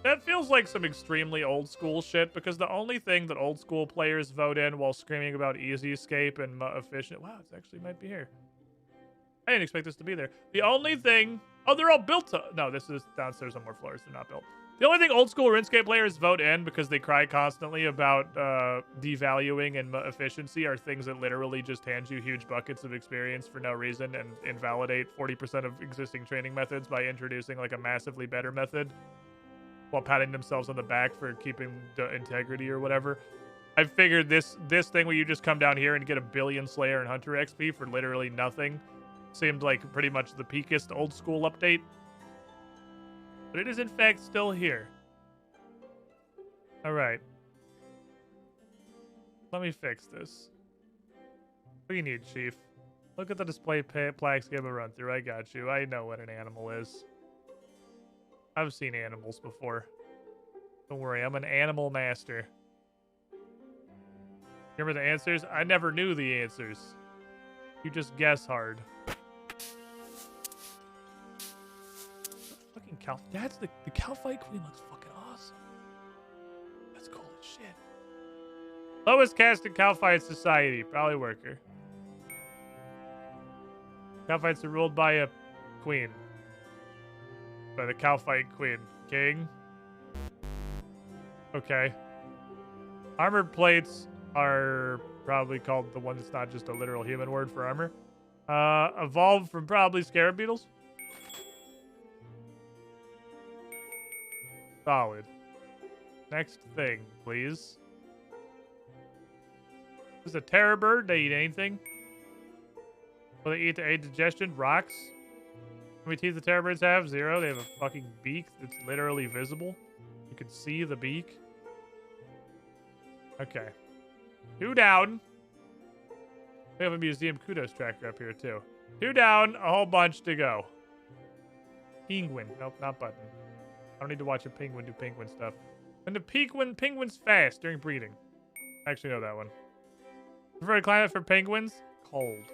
That feels like some extremely old school shit, because the only thing that old school players vote in while screaming about easy escape and efficient... Wow, it actually might be here. I didn't expect this to be there. The only thing... Oh, they're all built to... No, this is downstairs on more floors. They're not built. The only thing old school RuneScape players vote in, because they cry constantly about devaluing and efficiency, are things that literally just hand you huge buckets of experience for no reason and invalidate 40% of existing training methods by introducing like a massively better method while patting themselves on the back for keeping the integrity or whatever. I figured this thing where you just come down here and get a billion Slayer and Hunter XP for literally nothing seemed like pretty much the peakest old school update. But it is, in fact, still here. All right. Let me fix this. What do you need, Chief? Look at the display plaques, give a run through. I got you. I know what an animal is. I've seen animals before. Don't worry, I'm an animal master. Remember the answers? I never knew the answers. You just guess hard. That's the Calphite Queen looks fucking awesome. That's cool as shit. Lowest caste in Calphite society, probably worker. Calphites are ruled by a queen. By the Calphite Queen. King. Okay. Armored plates are probably called the one that's not just a literal human word for armor. Evolved from probably scarab beetles. Solid. Next thing, please. This is a terror bird. They eat anything. Will they eat to aid digestion? Rocks. How many teeth the terror birds have? 0. They have a fucking beak that's literally visible. You can see the beak. Okay. 2 down. We have a museum kudos tracker up here, too. 2 down, a whole bunch to go. Penguin. Nope, not button. I don't need to watch a penguin do penguin stuff. When the penguins fast during breeding. I actually know that one. Preferred climate for penguins? Cold.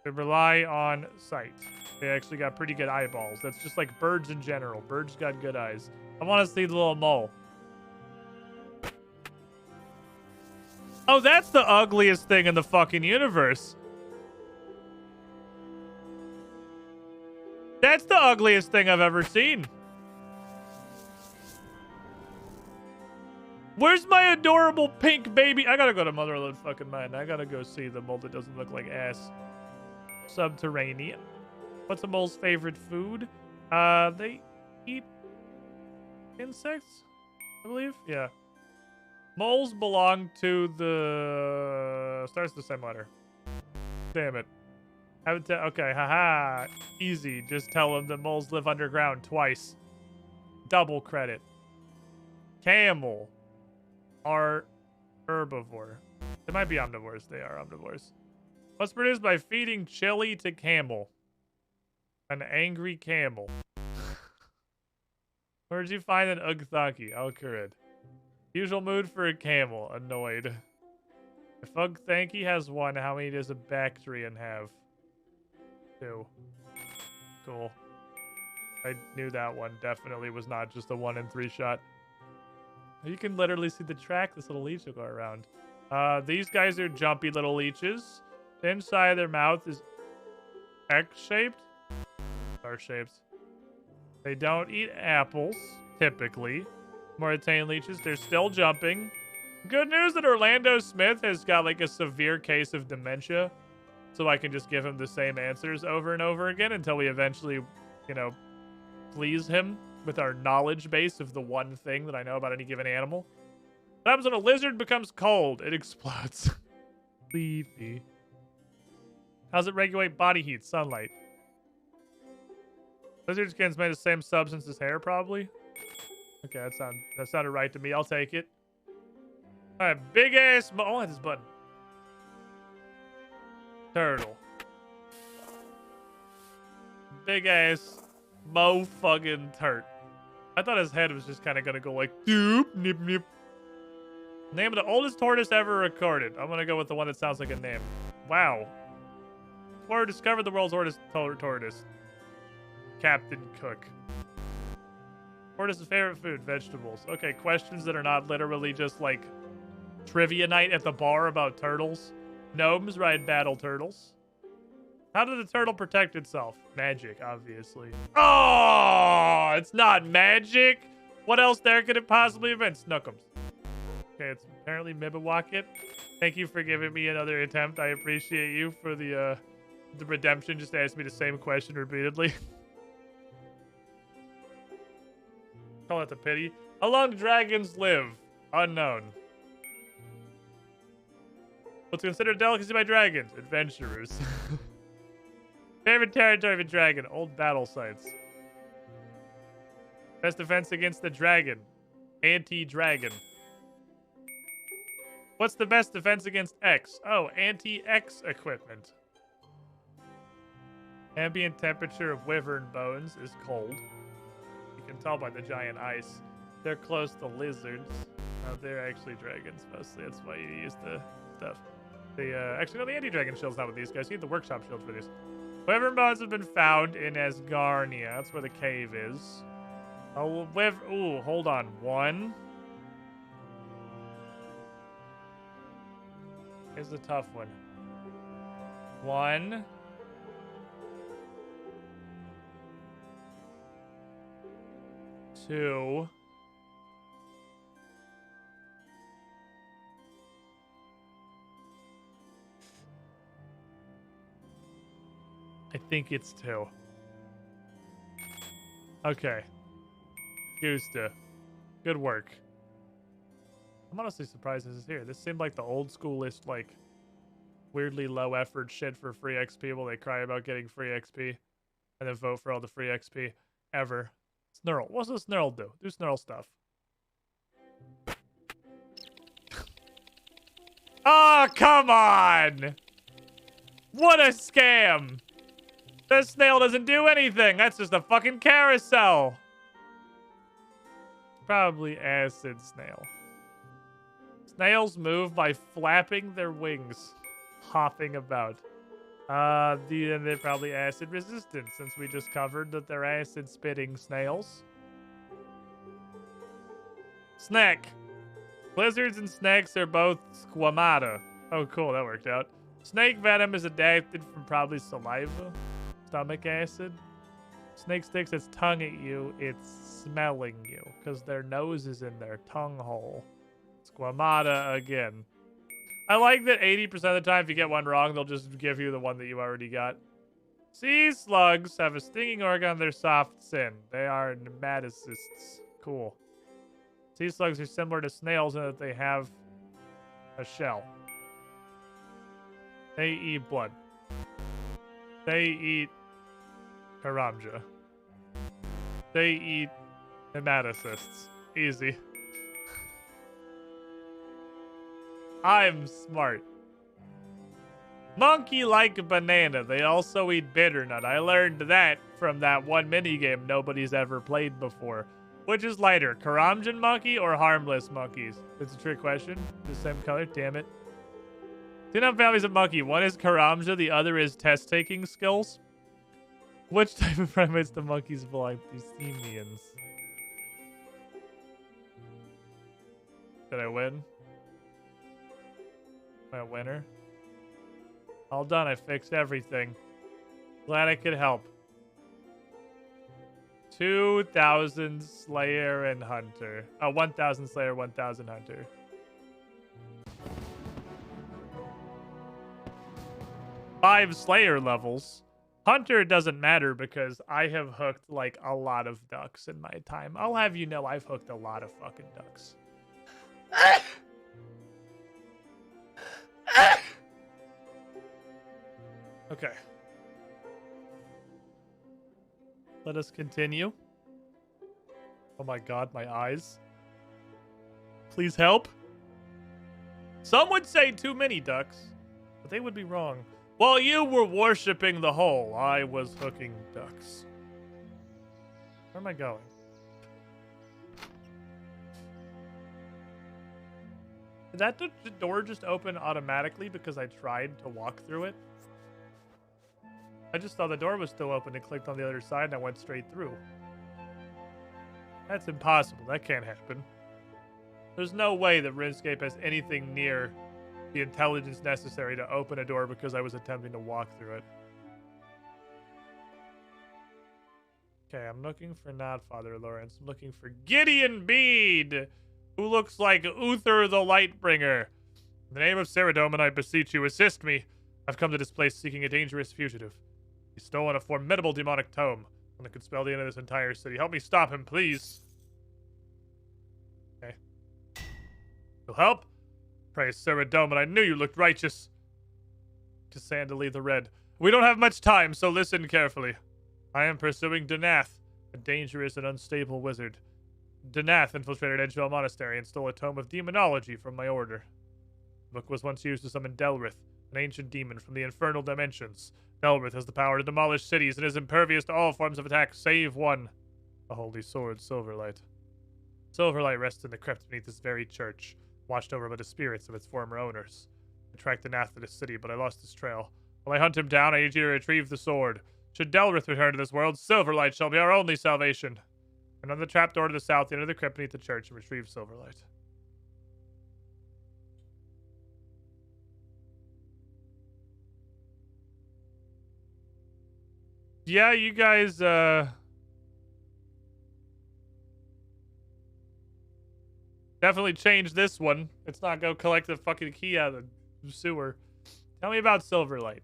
They rely on sight. They actually got pretty good eyeballs. That's just like birds in general. Birds got good eyes. I want to see the little mole. Oh, that's the ugliest thing in the fucking universe. That's the ugliest thing I've ever seen. Where's my adorable pink baby? I gotta go to Motherlode fucking mine. I gotta go see the mole that doesn't look like ass. Subterranean. What's a mole's favorite food? They eat insects, I believe. Yeah. Moles belong to the... Starts the same letter. Damn it. Okay, haha. Easy. Just tell them that moles live underground twice. Double credit. Camel are herbivore. They might be omnivores. They are omnivores. What's produced by feeding chili to camel? An angry camel. Where'd you find an Ugthaki? Alcurid. Usual mood for a camel. Annoyed. If Ugthanki has 1, how many does a Bactrian have? 2. Cool. I knew that one definitely was not just a 1 in 3 shot. You can literally see the track this little leech will go around. These guys are jumpy little leeches. The inside of their mouth is X-shaped. Star-shaped. They don't eat apples, typically. Mauritanian leeches, they're still jumping. Good news that Orlando Smith has got like a severe case of dementia. so I can just give him the same answers over and over again until we eventually, you know, please him with our knowledge base of the one thing that I know about any given animal. What happens when a lizard becomes cold? It explodes. Sleepy. How's it regulate body heat? Sunlight. Lizard skin's made of the same substance as hair, probably. Okay, that sounded right to me. I'll take it. All right, big ass. Oh, this button. Turtle. Big ass mo-fucking turt. I thought his head was just kind of gonna go like doop nip nip. Name of the oldest tortoise ever recorded. I'm gonna go with the one that sounds like a name. Wow. Explorer discovered the world's oldest tortoise. Captain Cook. Tortoise's favorite food, vegetables. Okay, questions that are not literally just like trivia night at the bar about turtles. Gnomes ride battle turtles. How did the turtle protect itself? Magic, obviously. Oh, it's not magic. What else there could it possibly have been? Snookums. Okay, it's apparently Mibawakit. Thank you for giving me another attempt. I appreciate you for the redemption. Just asked me the same question repeatedly. Call it the pity. How long do dragons live? Unknown. What's considered a delicacy by dragons? Adventurers. Favorite territory of a dragon? Old battle sites. Best defense against the dragon? Anti-dragon. What's the best defense against X? Oh, anti-X equipment. Ambient temperature of wyvern bones is cold. You can tell by the giant ice. They're close to lizards. They're actually dragons mostly. That's why you use the stuff. Actually, no, the anti-dragon shield's not with these guys. You need the workshop shield for these. Wyvern bones have been found in Asgarnia. That's where the cave is. Oh, ooh, hold on. One. Here's the tough one. One. Two. I think it's two. Okay. Gusta. Good work. I'm honestly surprised this is here. This seemed like the old schoolist, like, weirdly low effort shit for free XP while they cry about getting free XP and then vote for all the free XP ever. Snurl. What's the Snurl do? Do Snurl stuff. Oh, come on! What a scam! The snail doesn't do anything. That's just a fucking carousel. Probably acid snail. Snails move by flapping their wings, hopping about. They're probably acid resistant since we just covered that they're acid spitting snails. Snack. Lizards and snakes are both squamata. Oh, cool. That worked out. Snake venom is adapted from probably saliva. Stomach acid. Snake sticks its tongue at you, it's smelling you because their nose is in their tongue hole. Squamata again. I like that 80% of the time if you get one wrong, they'll just give you the one that you already got. Sea slugs have a stinging organ on their soft skin. They are nematocysts. Cool. Sea slugs are similar to snails in that they have a shell. They eat blood. They eat Karamja. They eat nematocysts. Easy. I'm smart. Monkey like a banana. They also eat bitternut. I learned that from that one minigame nobody's ever played before. Which is lighter, Karamjan monkey or harmless monkeys? It's a trick question. The same color, damn it. Two families of monkey. One is Karamja, the other is test-taking skills. Which type of primates do monkeys belong to? Simians. Did I win? Am I a winner? All done. I fixed everything. Glad I could help. 2,000 Slayer and Hunter. 1,000 Slayer, 1,000 Hunter. 5 Slayer levels. Hunter doesn't matter because I have hooked like a lot of ducks in my time. I'll have you know I've hooked a lot of fucking ducks. Okay. Let us continue. Oh my god, my eyes. Please help. Some would say too many ducks, but they would be wrong. While you were worshipping the hole, I was hooking ducks. Where am I going? Did that door just open automatically because I tried to walk through it? I just thought the door was still open and clicked on the other side and I went straight through. That's impossible. That can't happen. There's no way that Runescape has anything near the intelligence necessary to open a door because I was attempting to walk through it. Okay, I'm looking for not Father Lawrence. I'm looking for Gideon Bede, who looks like Uther the Lightbringer. In the name of Saradomin, I beseech you, assist me. I've come to this place seeking a dangerous fugitive. He's stolen a formidable demonic tome, one that could spell the end of this entire city. Help me stop him, please. Okay. You'll help? Praise Saradomin, I knew you looked righteous. Cassandra the Red. We don't have much time, so listen carefully. I am pursuing Danath, a dangerous and unstable wizard. Danath infiltrated Edgevale Monastery and stole a tome of demonology from my order. The book was once used to summon Delrith, an ancient demon from the infernal dimensions. Delrith has the power to demolish cities and is impervious to all forms of attack save one. The holy sword, Silverlight. Silverlight rests in the crypt beneath this very church, watched over by the spirits of its former owners. I tracked Danath to this city, but I lost his trail. While I hunt him down, I need you to retrieve the sword. Should Delrith return to this world, Silverlight shall be our only salvation. And on the trapdoor to the south, enter the crypt beneath the church and retrieve Silverlight. Yeah, you guys, definitely change this one. Let's not go collect the fucking key out of the sewer. Tell me about Silverlight.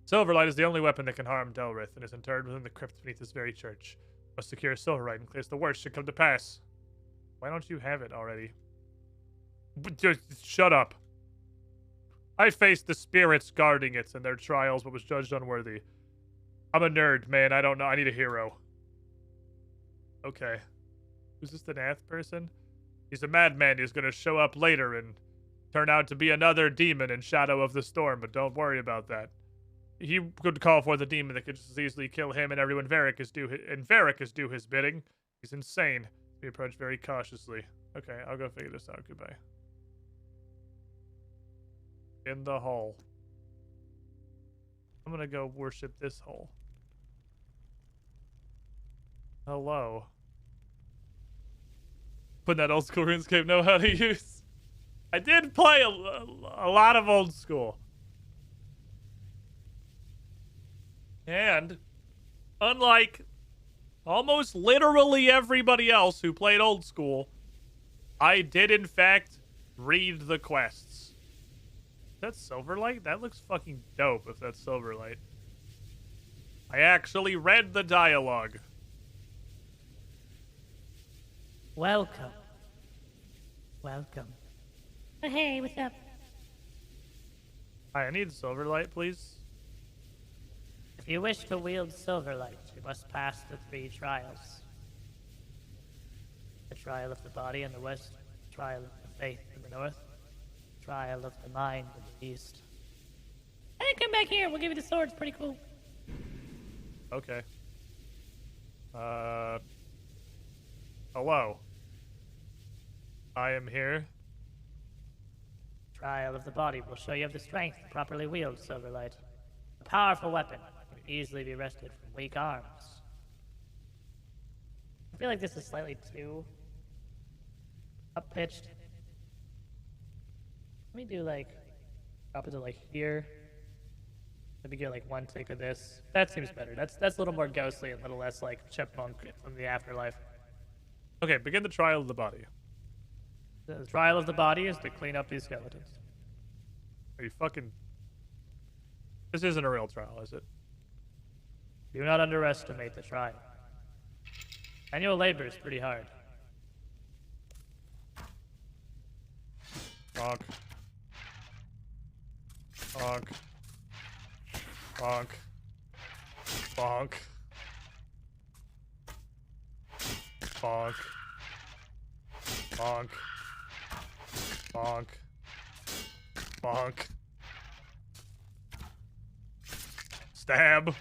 Silverlight is the only weapon that can harm Delrith and is interred within the crypt beneath this very church. Must secure Silverlight in case the worst should come to pass. Why don't you have it already? Just shut up. I faced the spirits guarding it in their trials but was judged unworthy. I'm a nerd, man. I don't know. I need a hero. Okay. Who's this, the Nath person? He's a madman who's going to show up later and turn out to be another demon in Shadow of the Storm, but don't worry about that. He could call for the demon that could just as easily kill him and everyone Varric is due his bidding. He's insane. We approach very cautiously. Okay, I'll go figure this out. Goodbye. In the hole. I'm gonna go worship this hole. Hello. Put that old school RuneScape know how to use. I did play a lot of old school. And unlike almost literally everybody else who played old school, I did in fact read the quests. Is that Silverlight? That looks fucking dope if that's Silverlight. I actually read the dialogue. Welcome. Welcome. Oh, hey, what's up? Hi, I need Silverlight, please. If you wish to wield Silverlight, you must pass the 3 trials. The trial of the body in the west, the trial of the faith in the north, the trial of the mind in the east. Hey, come back here, we'll give you the sword, it's pretty cool. Okay. Hello. I am here. Trial of the body will show you have the strength to properly wield Silverlight. A powerful weapon can easily be wrested from weak arms. I feel like this is slightly too up-pitched. Let me do like, drop it to like here. Maybe get like one take of this. That seems better. That's a little more ghostly and a little less like chipmunk from the afterlife. Okay, begin the trial of the body. The trial of the body is to clean up these skeletons. Are you fucking... This isn't a real trial, is it? Do not underestimate the trial. Manual labor is pretty hard. Bonk. Bonk. Bonk. Bonk. Bonk. Bonk. Bonk. Bonk. Stab.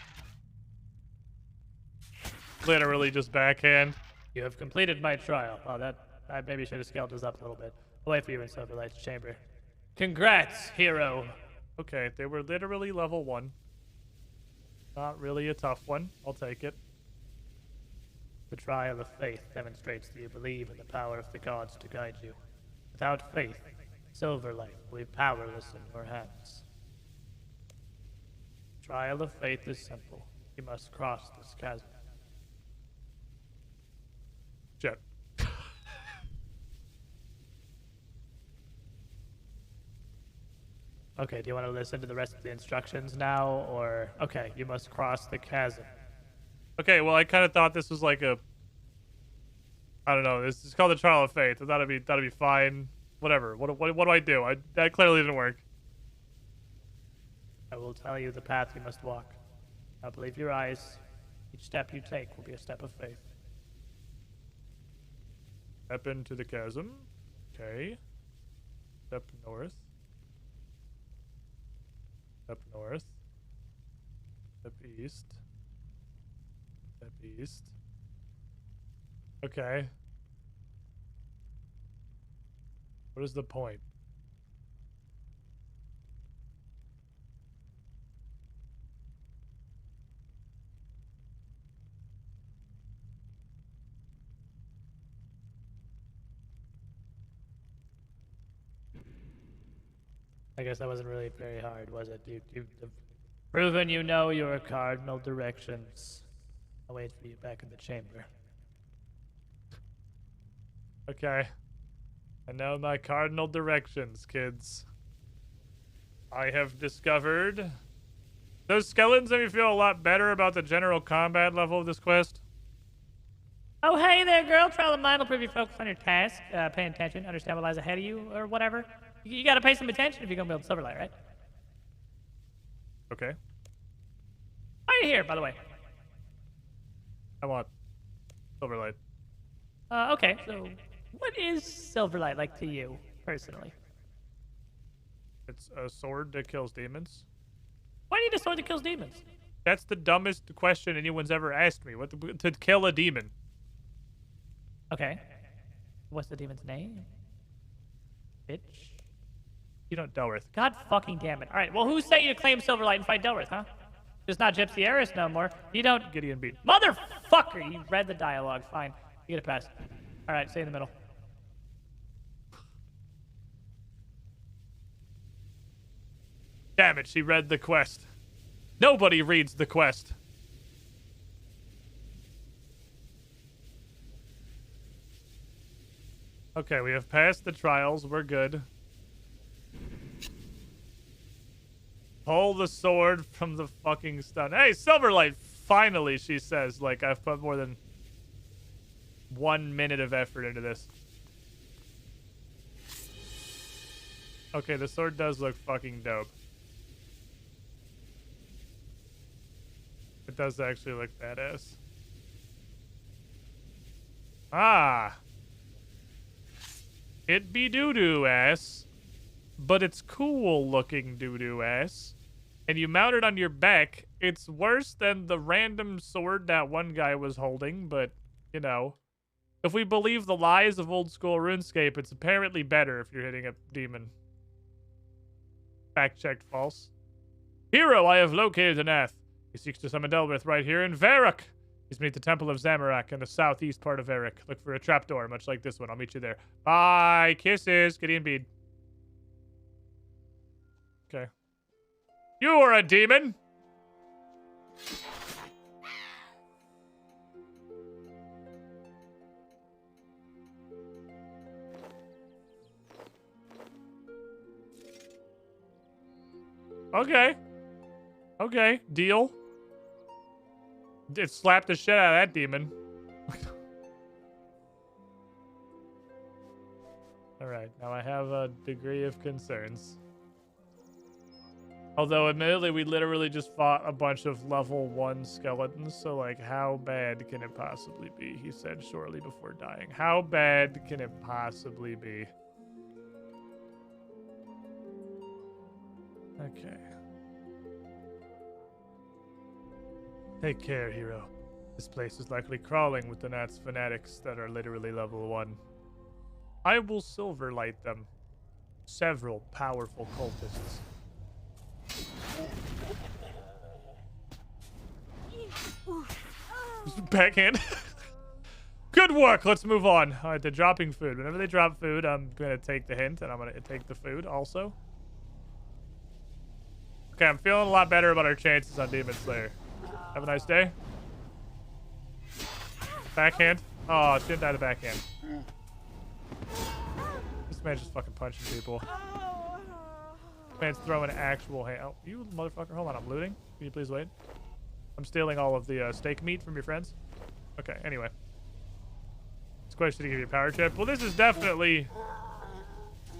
Literally just backhand. You have completed my trial. Oh, I maybe should have scaled this up a little bit. I'll wait for you in Silverlight's chamber. Congrats, hero. Okay, they were literally level 1. Not really a tough one. I'll take it. The trial of faith demonstrates that you believe in the power of the gods to guide you. Without faith, Silverlight will be powerless in your hands. The trial of faith is simple. You must cross this chasm. Jet. Okay, do you want to listen to the rest of the instructions now, or... Okay, you must cross the chasm. Okay, well, I kind of thought this was like a... I don't know. This is called the Trial of Faith. I thought it'd be fine. Whatever. What do I do? That clearly didn't work. I will tell you the path you must walk. Now believe your eyes. Each step you take will be a step of faith. Step into the chasm. Okay. Step north. Step north. Step east. Step east. Okay. What is the point? I guess that wasn't really very hard, was it? You've proven you know your cardinal directions. I'll wait for you back in the chamber. Okay. I know my cardinal directions, kids. I have discovered... Those skeletons make me feel a lot better about the general combat level of this quest. Oh, hey there, girl. Trial of mind will prove you focus on your task. Pay attention, understand what lies ahead of you, or whatever. You gotta pay some attention if you're gonna build Silverlight, right? Okay. Why are you here, by the way? I want Silverlight. Okay, so what is Silverlight like to you, personally? It's a sword that kills demons. Why do you need a sword that kills demons? That's the dumbest question anyone's ever asked me. To kill a demon. Okay. What's the demon's name? Bitch. You don't, Delrith. God fucking damn it. Alright, well, who sent you to claim Silverlight and fight Delrith, huh? It's not Gypsy Eris no more. You don't... Gideon beat. Motherfucker! You read the dialogue. Fine. You get a pass. Alright, stay in the middle. Damn it, she read the quest. Nobody reads the quest. Okay, we have passed the trials. We're good. Pull the sword from the fucking stun. Hey, Silverlight! Finally, she says. Like, I've put more than 1 minute of effort into this. Okay, the sword does look fucking dope. It does actually look badass. Ah! It be doo-doo ass, but it's cool looking doo-doo ass. And you mount it on your back. It's worse than the random sword that one guy was holding, but, you know. If we believe the lies of old school RuneScape, it's apparently better if you're hitting a demon. Fact-checked false. Hero, I have located Anath. He seeks to summon Delrith right here in Varrock. He's beneath the Temple of Zamorak in the southeast part of Varrock. Look for a trapdoor, much like this one. I'll meet you there. Bye. Kisses. Gideon Bead. Okay. You are a demon. Okay. Okay, deal. It slapped the shit out of that demon. Alright, now I have a degree of concerns. Although, admittedly, we literally just fought a bunch of level 1 skeletons, so, like, how bad can it possibly be? He said shortly before dying. How bad can it possibly be? Okay. Take care, hero. This place is likely crawling with the Nats fanatics that are literally level 1. I will silverlight them. Several powerful cultists. Backhand. Good work. Let's move on. All right, they're dropping food. Whenever they drop food, I'm going to take the hint, and I'm going to take the food also. Okay, I'm feeling a lot better about our chances on Demon Slayer. Have a nice day. Backhand. Oh, shouldn't die to backhand. This man's just fucking punching people. This man's throwing actual hand. Oh, you motherfucker. Hold on, I'm looting. Can you please wait? I'm stealing all of the steak meat from your friends. Okay, anyway. This question to give you a power chip. Well, this is definitely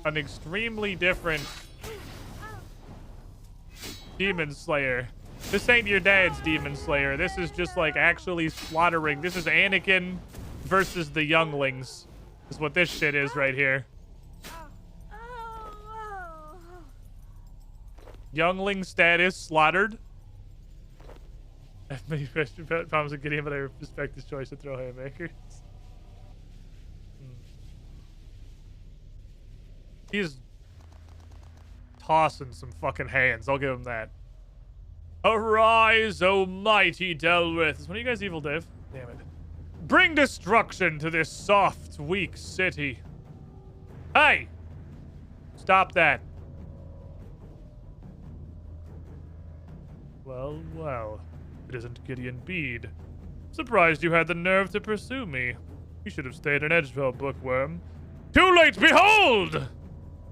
an extremely different Demon Slayer. This ain't your dad's Demon Slayer. This is just like actually slaughtering. This is Anakin versus the younglings. Is what this shit is right here. Youngling status slaughtered. I have many problems with getting him, but I respect his choice to throw haymakers. He's tossing some fucking hands. I'll give him that. Arise, O mighty Delwith. Is one of you guys evil, Dave? Damn it. Bring destruction to this soft, weak city. Hey! Stop that. Well, well. It isn't Gideon Bede. Surprised you had the nerve to pursue me. You should have stayed in Edgeville, bookworm. Too late, behold!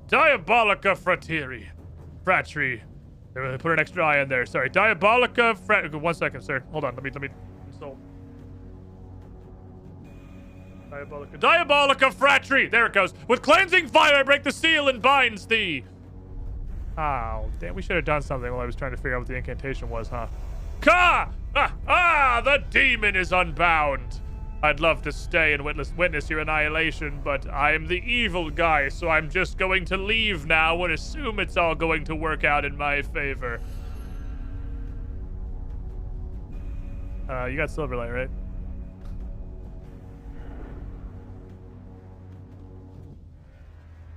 Diabolica Frateri. Fratry. Put an extra eye in there. Sorry. Diabolica Frat. 1 second, sir. Hold on. Let me consult. Diabolica Fratry. There it goes. With cleansing fire, I break the seal and binds thee. Oh, damn. We should have done something while I was trying to figure out what the incantation was, huh? Ka! The demon is unbound. I'd love to stay and witness your annihilation, but I'm the evil guy, so I'm just going to leave now and assume it's all going to work out in my favor. You got Silverlight, right?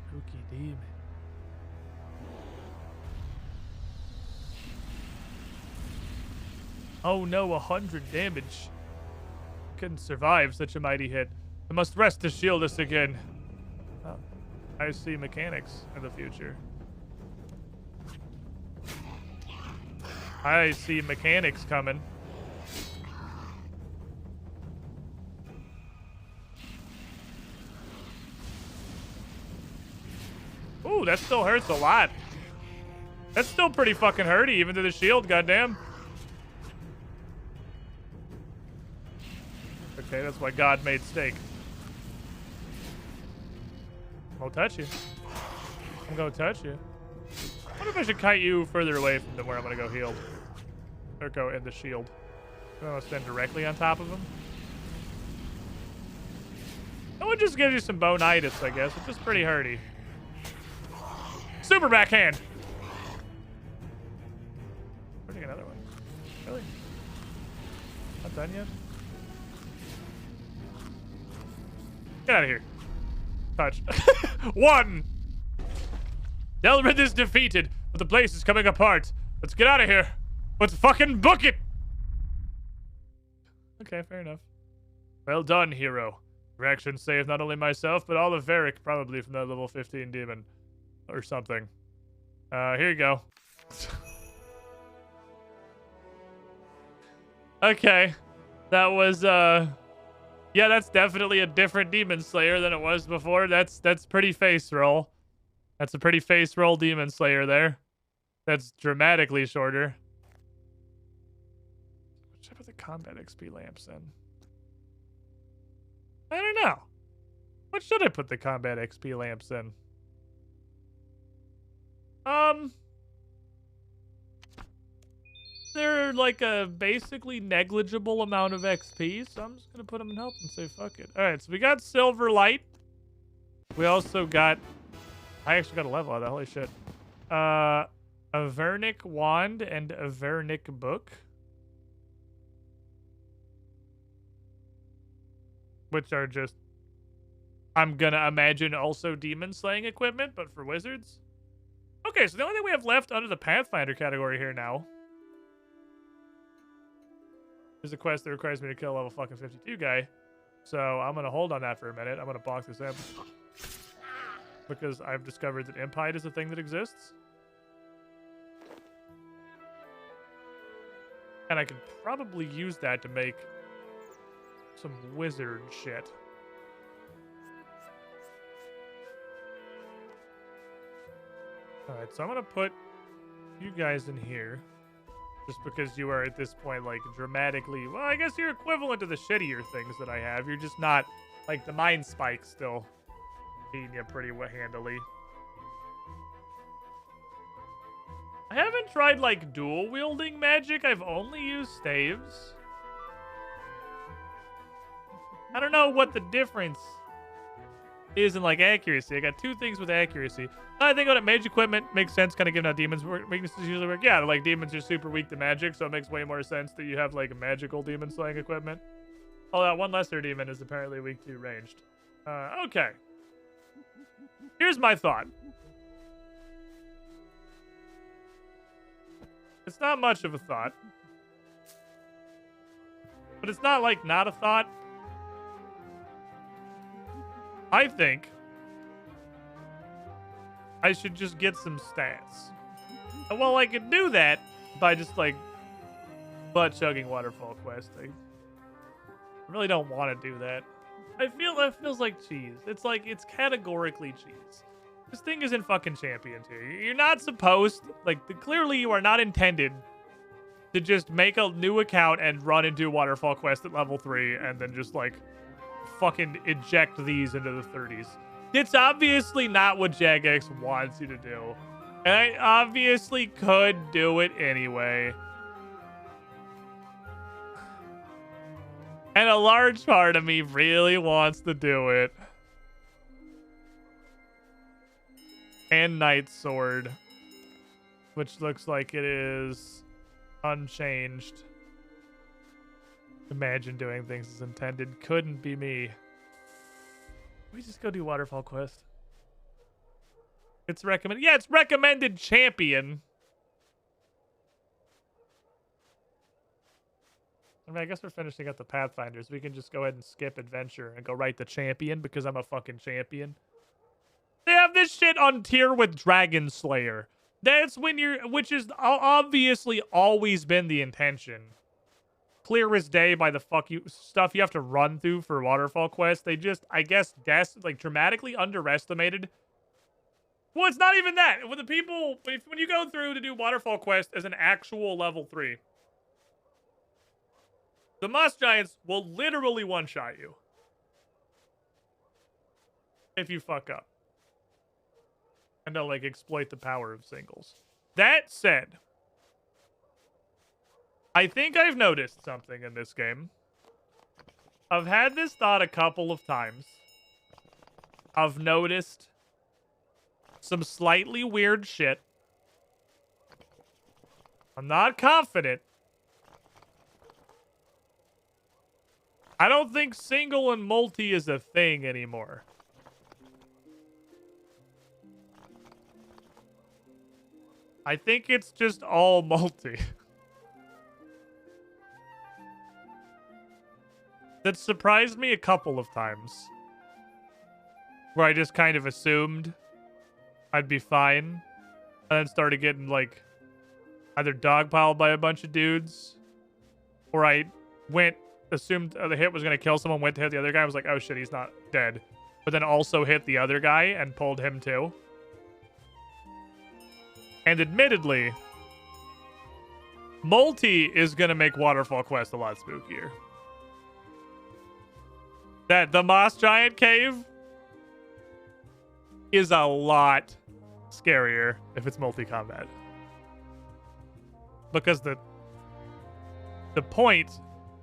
Spooky demon. Oh no, 100 damage. Couldn't survive such a mighty hit. I must rest to shield us again. Oh, I see mechanics in the future. I see mechanics coming. Ooh, that still hurts a lot. That's still pretty fucking hurty, even to the shield, goddamn. Okay, that's why God made steak. I'll touch you. I'm gonna touch you. I wonder if I should kite you further away from where I'm gonna go healed. Or go in the shield. I'm gonna stand directly on top of him. That would just give you some bonitis, I guess. It's just pretty hurty. Super backhand! Where'd you get another one? Really? Not done yet? Get out of here. Touch. 1! Delrid is defeated, but the place is coming apart. Let's get out of here. Let's fucking book it! Okay, fair enough. Well done, hero. Your actions saved not only myself, but all of Varric, probably from that level 15 demon. Or something. Here you go. Okay. That was, yeah, that's definitely a different Demon Slayer than it was before. That's pretty face roll. That's a pretty face roll Demon Slayer there. That's dramatically shorter. combat XP lamps in? I don't know. What should I put the combat XP lamps in? They're like a basically negligible amount of XP, so I'm just gonna put them in health and say fuck it. All right, so we got silver light. We also got, I actually got a level out of that. Holy shit. A Vernic wand and a Vernic book, which are just, I'm gonna imagine, also demon slaying equipment, but for wizards. Okay, so the only thing we have left under the Pathfinder category here now is a quest that requires me to kill a level fucking 52 guy. So I'm gonna hold on that for a minute. I'm gonna box this imp because I've discovered that imp hide is a thing that exists. And I could probably use that to make some wizard shit. Alright, so I'm gonna put you guys in here. Just because you are at this point, like, dramatically... Well, I guess you're equivalent to the shittier things that I have. You're just not... Like, the Mind Spike still beating you pretty handily. I haven't tried, like, dual-wielding magic. I've only used staves. I don't know what the difference is in, like, accuracy. I got two things with accuracy. I think about it, mage equipment makes sense, kind of given how demons weaknesses usually work. Yeah, like, demons are super weak to magic, so it makes way more sense that you have, like, magical demon slaying equipment. Oh, that one lesser demon is apparently weak to ranged. Okay. Here's my thought. It's not much of a thought. But it's not, like, not a thought. I think I should just get some stats. Well, I could do that by just, like, butt-chugging Waterfall quest. I really don't want to do that. I feel that feels like cheese. It's like, it's categorically cheese. This thing isn't fucking champion tier. You're not supposed, like, clearly you are not intended to just make a new account and run into Waterfall quest at level 3 and then just, like, fucking eject these into the 30s. It's obviously not what Jagex wants you to do. And I obviously could do it anyway. And a large part of me really wants to do it. And Knight's Sword, which looks like it is unchanged. Imagine doing things as intended. Couldn't be me. We just go do Waterfall quest. It's recommended. Yeah, it's recommended champion. I mean, I guess we're finishing up the Pathfinders. We can just go ahead and skip adventure and go right to champion because I'm a fucking champion. They have this shit on tier with Dragon Slayer. That's when you're, which is obviously always been the intention. Clear as day by the stuff you have to run through for Waterfall quest. They just, I guess, like, dramatically underestimated. Well, it's not even that. When the people, when you go through to do Waterfall quest as an actual level 3, the Moss Giants will literally one-shot you if you fuck up. And they'll, like, exploit the power of singles. That said, I think I've noticed something in this game. I've had this thought a couple of times. I've noticed some slightly weird shit. I'm not confident. I don't think single and multi is a thing anymore. I think it's just all multi. That surprised me a couple of times. Where I just kind of assumed I'd be fine. And then started getting, like, either dogpiled by a bunch of dudes. Or I assumed the hit was going to kill someone, went to hit the other guy. I was like, oh shit, he's not dead. But then also hit the other guy and pulled him too. And admittedly, Multi is going to make Waterfall Quest a lot spookier. The Moss Giant Cave is a lot scarier if it's multi-combat. Because the point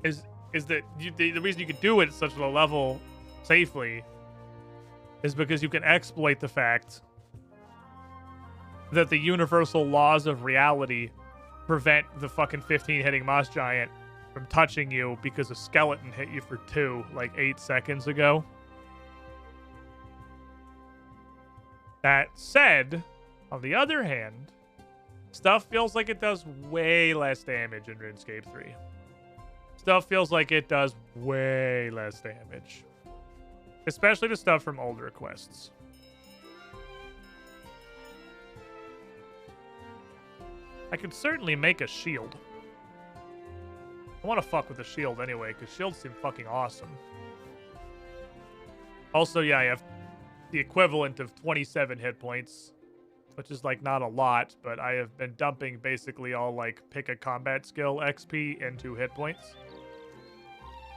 is that the reason you can do it at such a low level safely is because you can exploit the fact that the universal laws of reality prevent the fucking 15 hitting Moss Giant from touching you because a skeleton hit you for 2 like 8 seconds ago. That said, on the other hand, stuff feels like it does way less damage in RuneScape 3. Stuff feels like it does way less damage. Especially the stuff from older quests. I could certainly make a shield. I want to fuck with the shield anyway, because shields seem fucking awesome. Also, yeah, I have the equivalent of 27 hit points, which is, like, not a lot, but I have been dumping basically all, like, pick a combat skill XP into hit points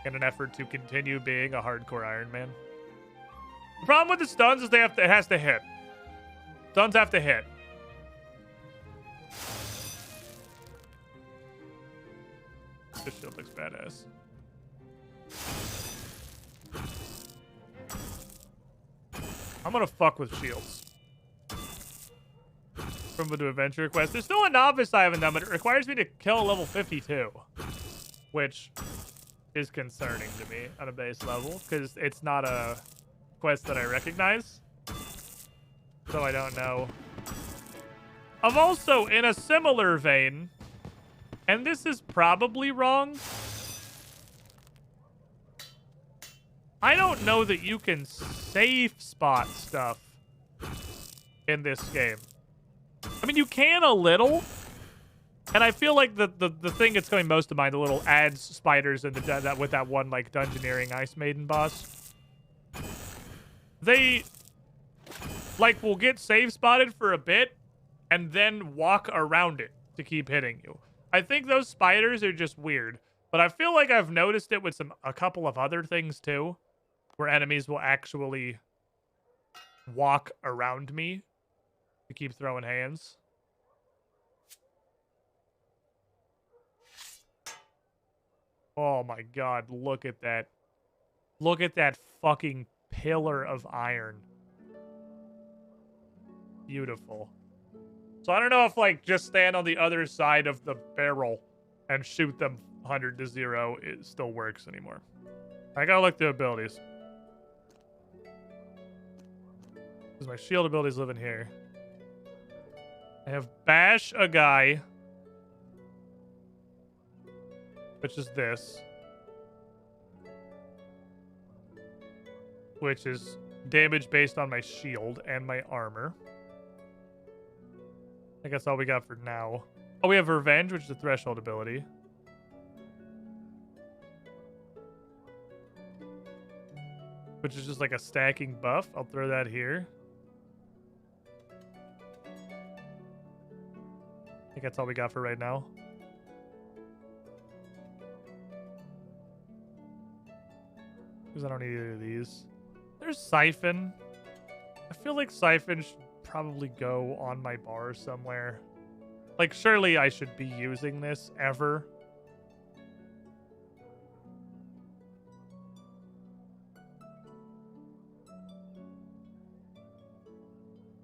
in an effort to continue being a hardcore Iron Man. The problem with the stuns is it has to hit. Stuns have to hit. This shield looks badass. I'm gonna fuck with shields. From the adventure quest. There's still a novice I haven't done, but it requires me to kill a level 52. Which is concerning to me on a base level, because it's not a quest that I recognize. So I don't know. I'm also in a similar vein, and this is probably wrong. I don't know that you can safe spot stuff in this game. I mean, you can a little. And I feel like the thing that's coming most to mind, the little ads spiders and that with that one, like, dungeoneering Ice Maiden boss. They, like, will get safe spotted for a bit and then walk around it to keep hitting you. I think those spiders are just weird. But I feel like I've noticed it with a couple of other things, too. Where enemies will actually walk around me to keep throwing hands. Oh my god, look at that. Look at that fucking pillar of iron. Beautiful. So I don't know if, like, just stand on the other side of the barrel and shoot them 100 to 0, it still works anymore. I gotta look through abilities. Because my shield abilities live in here. I have bash a guy, which is this. Which is damage based on my shield and my armor. I think that's all we got for now. Oh, we have Revenge, which is a threshold ability. Which is just like a stacking buff. I'll throw that here. I think that's all we got for right now. Because I don't need either of these. There's Siphon. I feel like Siphon should probably go on my bar somewhere. Like, surely I should be using this ever.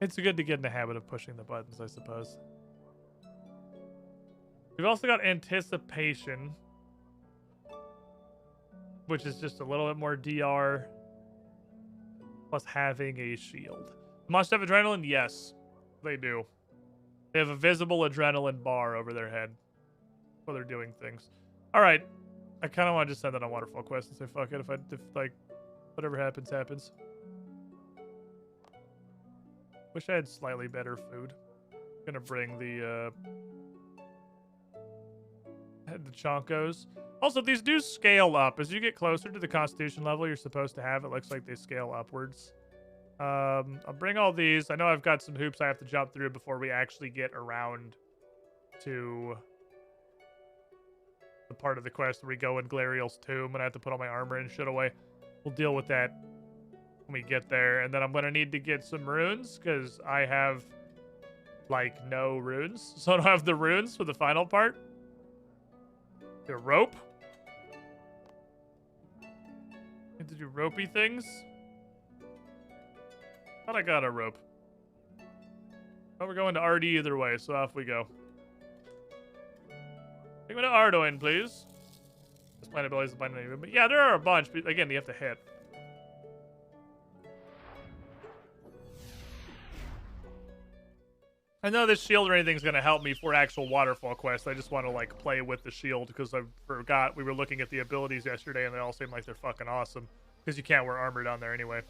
It's good to get in the habit of pushing the buttons, I suppose. We've also got Anticipation, which is just a little bit more DR, plus having a shield. Must have adrenaline? Yes, they do. They have a visible adrenaline bar over their head while they're doing things. All right, I kind of want to just send that on Waterfall Quest and say fuck it. If like whatever happens, happens. Wish I had slightly better food. Gonna bring the Chonkos. Also, these do scale up. As you get closer to the Constitution level you're supposed to have, it looks like they scale upwards. I'll bring all these. I know I've got some hoops I have to jump through before we actually get around to the part of the quest where we go in Glariel's tomb and I have to put all my armor and shit away. We'll deal with that when we get there. And then I'm going to need to get some runes because I have, like, no runes. So I don't have the runes for the final part. Get a rope. Need to do ropey things. Thought I got a rope. Oh, we're going to RD either way, so off we go. Take me to Ardoin, please. Display abilities, but yeah, there are a bunch, but again, you have to hit. I know this shield or anything's gonna help me for actual waterfall quests. I just want to like play with the shield because I forgot we were looking at the abilities yesterday and they all seem like they're fucking awesome. Because you can't wear armor down there anyway.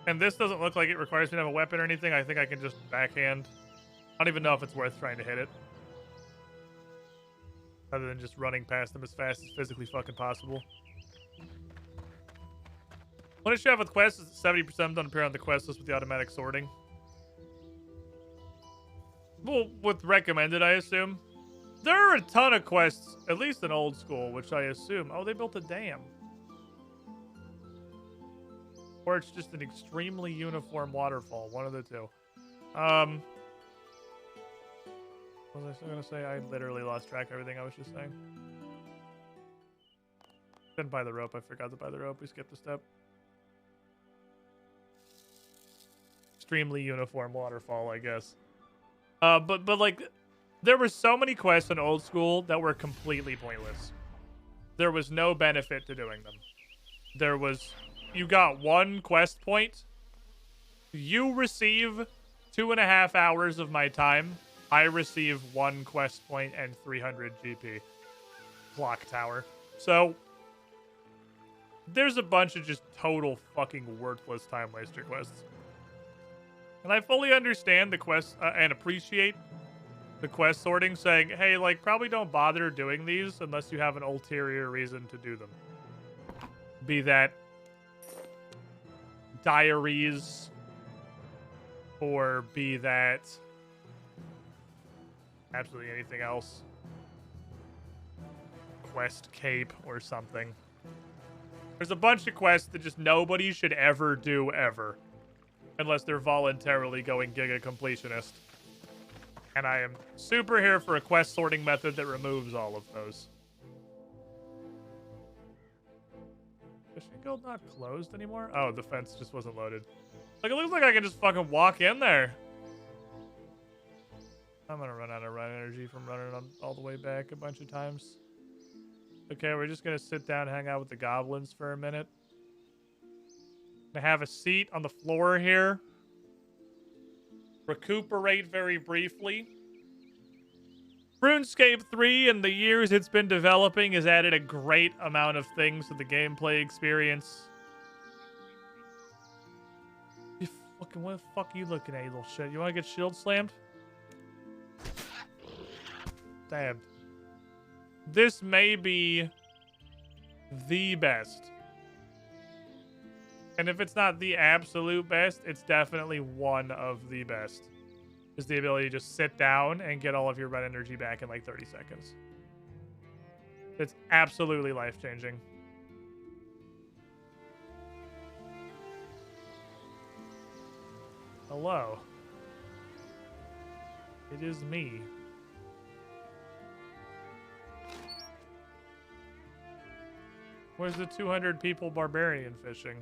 And this doesn't look like it requires me to have a weapon or anything. I think I can just backhand. I don't even know if it's worth trying to hit it. Other than just running past them as fast as physically fucking possible. One issue I have with quests is that 70% don't appear on the quest list with the automatic sorting. Well, with recommended, I assume. There are a ton of quests, at least in old school, which I assume... Oh, they built a dam. Or it's just an extremely uniform waterfall. One of the two. What was I still gonna say? I literally lost track of everything I was just saying. Didn't buy the rope. I forgot to buy the rope. We skipped a step. Extremely uniform waterfall, I guess. But like, there were so many quests in old school that were completely pointless. There was no benefit to doing them. There was, you got one quest point. You receive 2.5 hours of my time. I receive 1 quest point and 300 GP. Clock tower. So, there's a bunch of just total fucking worthless time waster quests. And I fully understand the quest and appreciate the quest sorting, saying, hey, like, probably don't bother doing these unless you have an ulterior reason to do them. Be that diaries, or be that absolutely anything else. Quest cape or something. There's a bunch of quests that just nobody should ever do ever. Unless they're voluntarily going giga completionist. And I am super here for a quest sorting method that removes all of those. Fishing Guild not closed anymore? Oh, the fence just wasn't loaded. Like, it looks like I can just fucking walk in there. I'm gonna run out of run energy from running on all the way back a bunch of times. Okay, we're just gonna sit down and hang out with the goblins for a minute. To have a seat on the floor here. Recuperate very briefly. Runescape 3, in the years it's been developing, has added a great amount of things to the gameplay experience. You fucking, what the fuck are you looking at, you little shit? You wanna get shield slammed? Damn. This may be the best. And if it's not the absolute best, it's definitely one of the best. Is the ability to just sit down and get all of your red energy back in like 30 seconds. It's absolutely life-changing. Hello. It is me. Where's the 200 people barbarian fishing?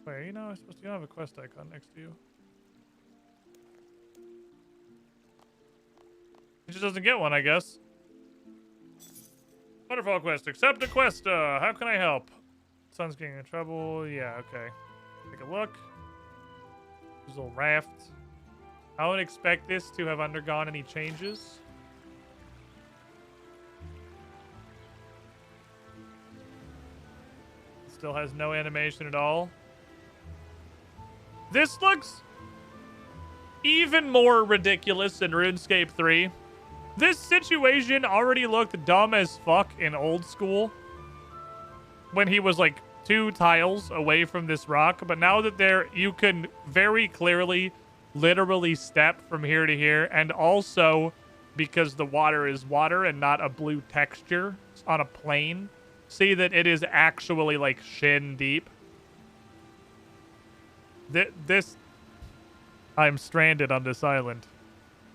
Wait, you know, I'm supposed to have a quest icon next to you. It just doesn't get one, I guess. Waterfall quest. Accept a quest. How can I help? Son's getting in trouble. Yeah, okay. Take a look. There's a little raft. I would expect this to have undergone any changes. Still has no animation at all. This looks even more ridiculous in RuneScape 3. This situation already looked dumb as fuck in old school. When he was like 2 tiles away from this rock. But now that you can very clearly literally step from here to here, and also because the water is water and not a blue texture on a plane, see that it is actually like shin deep. This, I'm stranded on this island.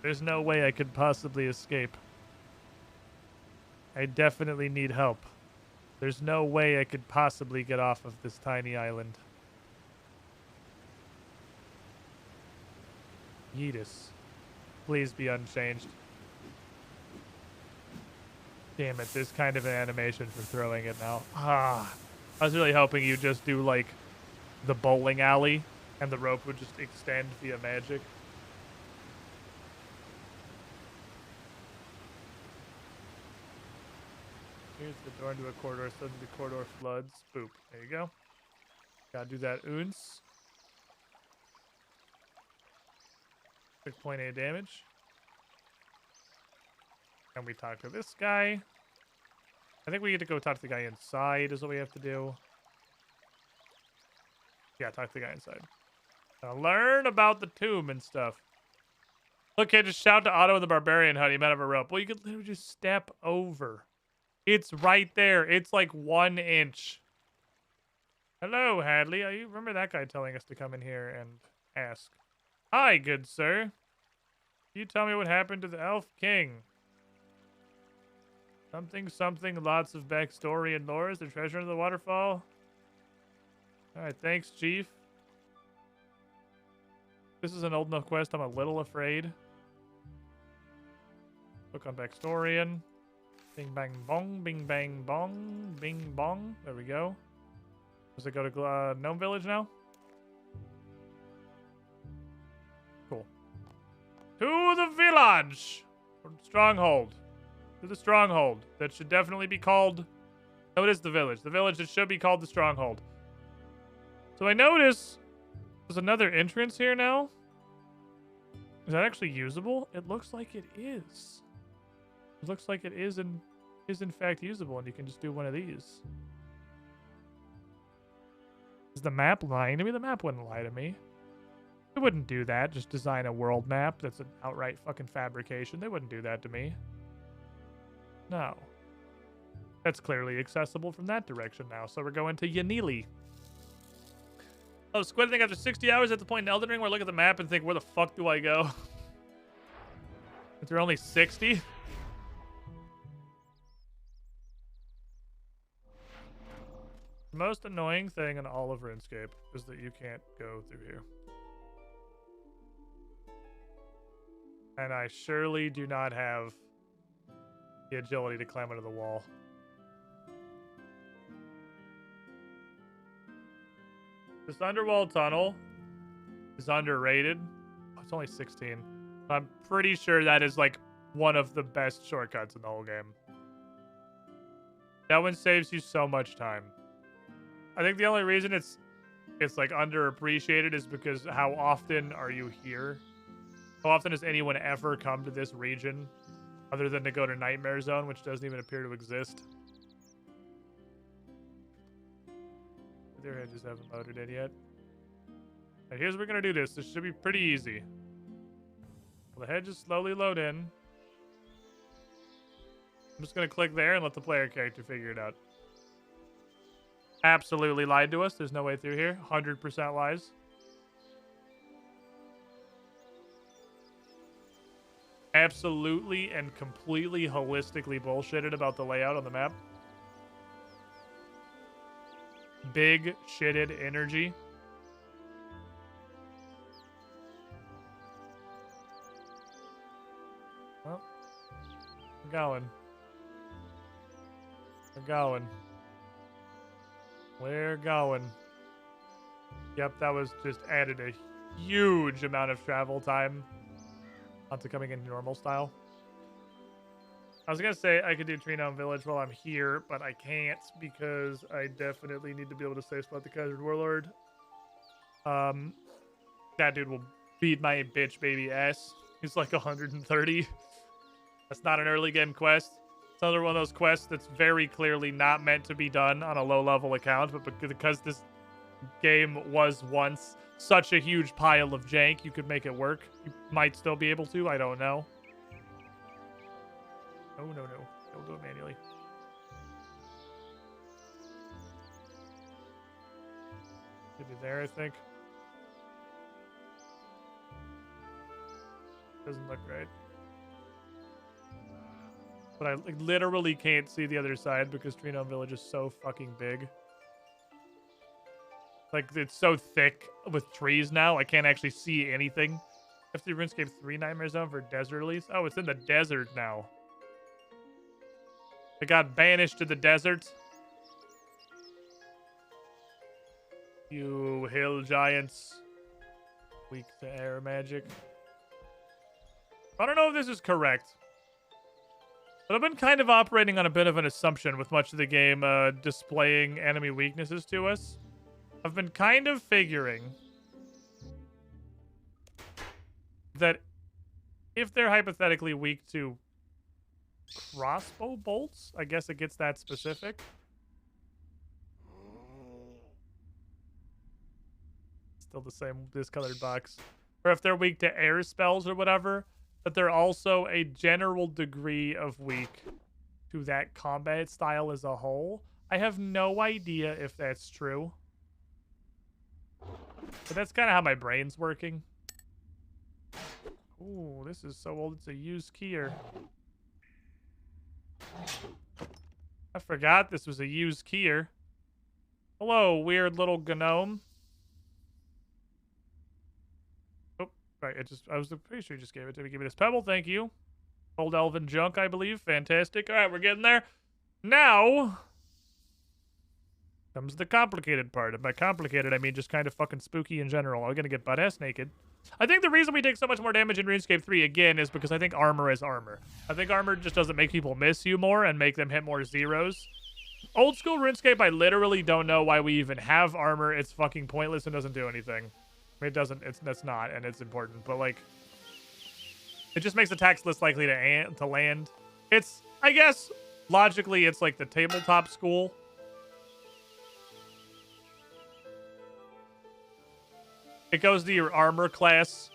There's no way I could possibly escape. I definitely need help. There's no way I could possibly get off of this tiny island. Yeetus. Please be unchanged. Damn it, there's kind of an animation for throwing it now. Ah. I was really hoping you'd just do, like, the bowling alley, and the rope would just extend via magic. Here's the door into a corridor. Suddenly the corridor floods. Boop. There you go. Gotta do that ounce. 6.8 damage. And we talk to this guy. I think we get to go talk to the guy inside is what we have to do. Yeah, talk to the guy inside. Learn about the tomb and stuff. Look, kid, just shout to Otto and the Barbarian how you met of a rope. Well, you could literally just step over. It's right there. It's like 1 inch. Hello, Hadley. You remember that guy telling us to come in here and ask? Hi, good sir. Can you tell me what happened to the Elf King? Something, lots of backstory and lore. Is the treasure in the waterfall? Alright, thanks, Chief. This is an old enough quest. I'm a little afraid. Look on backstorian. Bing, bang, bong. Bing, bang, bong. Bing, bong. There we go. Does it go to Gnome Village now? Cool. To the village! Or stronghold. To the stronghold. That should definitely be called... No, it is the village. The village that should be called the stronghold. So I notice there's another entrance here now. Is that actually usable? It looks like it is. It looks like it is in fact usable, and you can just do one of these. Is the map lying to me? The map wouldn't lie to me. It wouldn't do that. Just design a world map that's an outright fucking fabrication. They wouldn't do that to me. No. That's clearly accessible from that direction now. So we're going to Yanili. Oh, Squid, I think after 60 hours at the point in Elden Ring where I look at the map and think, where the fuck do I go? If they're only 60? The most annoying thing in all of RuneScape is that you can't go through here. And I surely do not have the agility to climb under the wall. The Thunderball Tunnel is underrated. Oh, it's only 16. I'm pretty sure that is like one of the best shortcuts in the whole game. That one saves you so much time. I think the only reason it's like underappreciated is because how often are you here? How often has anyone ever come to this region other than to go to Nightmare Zone, which doesn't even appear to exist? Their hedges haven't loaded in yet. Right, here's what we're gonna do this. This should be pretty easy. Well, the hedges slowly load in. I'm just gonna click there and let the player character figure it out. Absolutely lied to us. There's no way through here. 100% lies. Absolutely and completely holistically bullshitted about the layout on the map. Big shitted energy. Well, we're going. We're going. We're going. Yep, that was just added a huge amount of travel time onto coming in normal style. I was gonna say I could do Tree Gnome Village while I'm here, but I can't because I definitely need to be able to safe spot the Kaiser Warlord. That dude will beat my bitch baby ass. He's like 130. That's not an early game quest. It's another one of those quests that's very clearly not meant to be done on a low level account, but because this game was once such a huge pile of jank, you could make it work. You might still be able to. I don't know. Oh, no. Don't do it manually. Should be there, I think. Doesn't look right. But I literally can't see the other side because Trino Village is so fucking big. Like, it's so thick with trees now, I can't actually see anything. F3 RuneScape 3 Nightmare Zone for desert release? Oh, it's in the desert now. It got banished to the desert. You hill giants. Weak to air magic. I don't know if this is correct. But I've been kind of operating on a bit of an assumption with much of the game displaying enemy weaknesses to us. I've been kind of figuring that if they're hypothetically weak to crossbow bolts, I guess it gets that specific. Still the same discolored box. Or if they're weak to air spells or whatever, but they're also a general degree of weak to that combat style as a whole. I have no idea if that's true. But that's kind of how my brain's working. Ooh, this is so old. It's a used keyer. I forgot this was a used keyer. Hello, weird little gnome. Oh, right. I was pretty sure you just gave it to me. Give me this pebble. Thank you. Old elven junk, I believe. Fantastic. All right, we're getting there. Now comes the complicated part. And by complicated, I mean just kind of fucking spooky in general. I'm gonna get butt-ass naked. I think the reason we take so much more damage in RuneScape 3, again, is because I think armor is armor. I think armor just doesn't make people miss you more and make them hit more zeros. Old school RuneScape, I literally don't know why we even have armor. It's fucking pointless and doesn't do anything. I mean, it doesn't, that's not, and it's important, but like, it just makes attacks less likely to land. It's, I guess, logically, it's like the tabletop school. It goes to your armor class.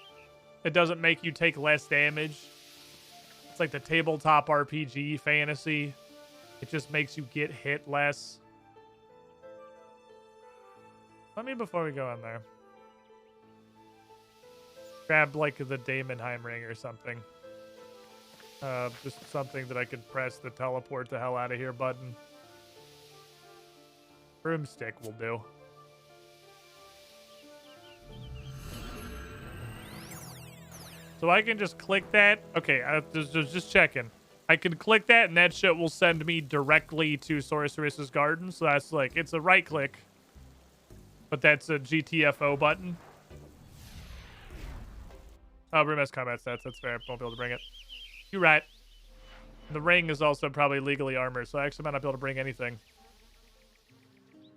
It doesn't make you take less damage. It's like the tabletop RPG fantasy. It just makes you get hit less. Let me, before we go in there, grab like the Daemonheim ring or something. Just something that I could press the teleport the hell out of here button. Broomstick will do. So I can just click that. Okay, just checking. I can click that, and that shit will send me directly to Sorceress's Garden. So that's like, it's a right click, but that's a GTFO button. Oh, Room has combat stats. That's fair. Won't be able to bring it. You're right. The ring is also probably legally armored, so I actually might not be able to bring anything.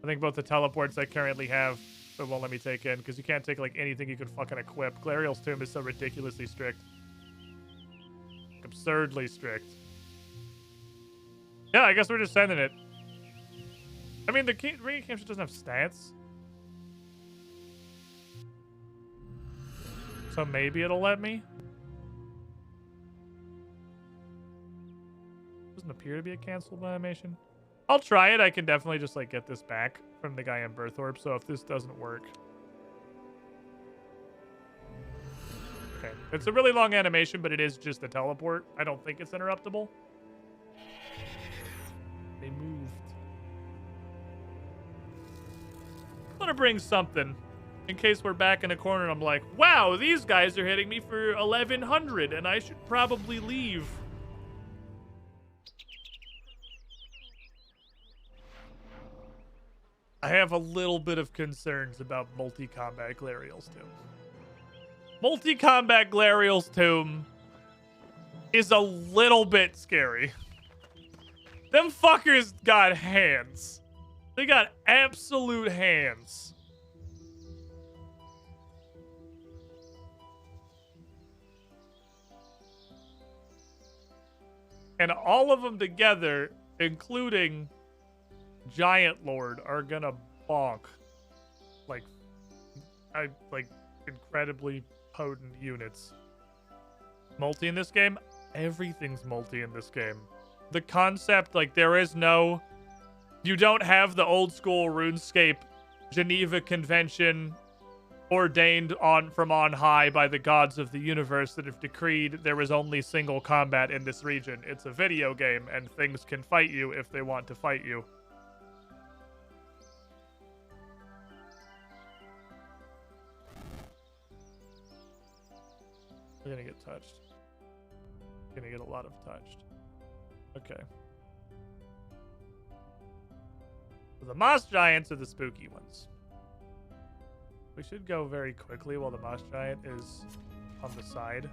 I think both the teleports I currently have, it won't let me take in, because you can't take like anything you can fucking equip. Glariel's Tomb is so ridiculously strict. Absurdly strict. Yeah, I guess we're just sending it. I mean, the ring of Camp doesn't have stats. So maybe it'll let me. Doesn't appear to be a cancelable animation. I'll try it. I can definitely just like get this back from the guy in Birthorpe. So if this doesn't work. Okay. It's a really long animation, but it is just a teleport. I don't think it's interruptible. They moved. I'm gonna bring something in case we're back in a corner and I'm like, wow, these guys are hitting me for 1100 and I should probably leave. I have a little bit of concerns about multi-combat Glariel's Tomb. Multi-combat Glariel's Tomb is a little bit scary. Them fuckers got hands. They got absolute hands. And all of them together, including Giant Lord, are gonna bonk. like incredibly potent units. Multi in this game? Everything's multi in this game. The concept, like, there is no... You don't have the old school RuneScape Geneva Convention ordained from on high by the gods of the universe that have decreed there is only single combat in this region. It's a video game, and things can fight you if they want to fight you. We're gonna get touched. Gonna get a lot of touched. Okay. So the moss giants are the spooky ones. We should go very quickly while the moss giant is on the side.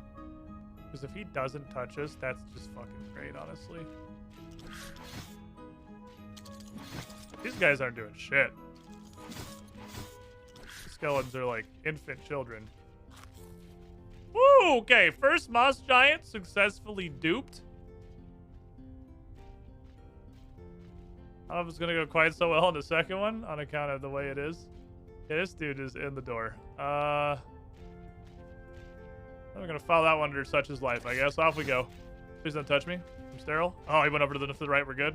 Because if he doesn't touch us, that's just fucking great, honestly. These guys aren't doing shit. The skeletons are like infant children. Woo! Okay, first moss giant successfully duped. I don't know if it's gonna go quite so well in the second one on account of the way it is. Yeah, this dude is in the door. I'm gonna follow that one under such his life, I guess. Off we go. Please don't touch me. I'm sterile. Oh, he went over to the right. We're good.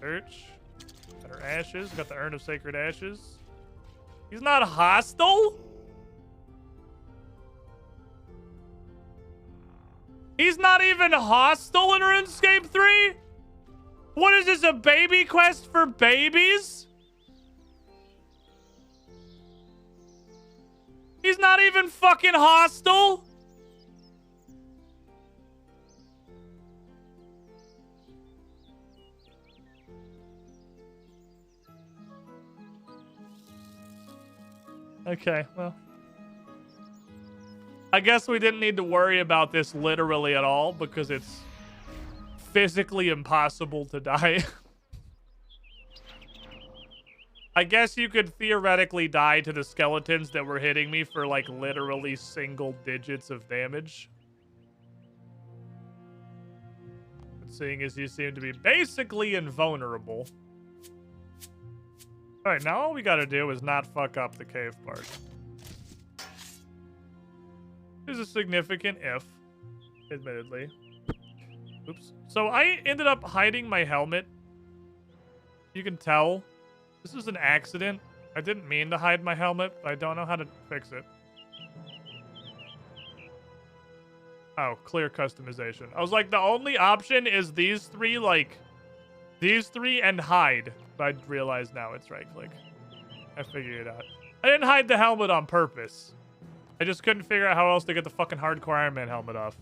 Search. Got our ashes. Got the urn of sacred ashes. He's not hostile? He's not even hostile in RuneScape 3? What is this, a baby quest for babies? He's not even fucking hostile? Okay, well. I guess we didn't need to worry about this literally at all because it's physically impossible to die. I guess you could theoretically die to the skeletons that were hitting me for like literally single digits of damage. But seeing as you seem to be basically invulnerable. Alright, now all we gotta do is not fuck up the cave part. There's a significant if, admittedly. Oops. So I ended up hiding my helmet. You can tell. This was an accident. I didn't mean to hide my helmet, but I don't know how to fix it. Oh, clear customization. I was like, the only option is these three, like, these three and hide. But I realize now it's right click. I figured it out. I didn't hide the helmet on purpose. I just couldn't figure out how else to get the fucking hardcore Iron Man helmet off.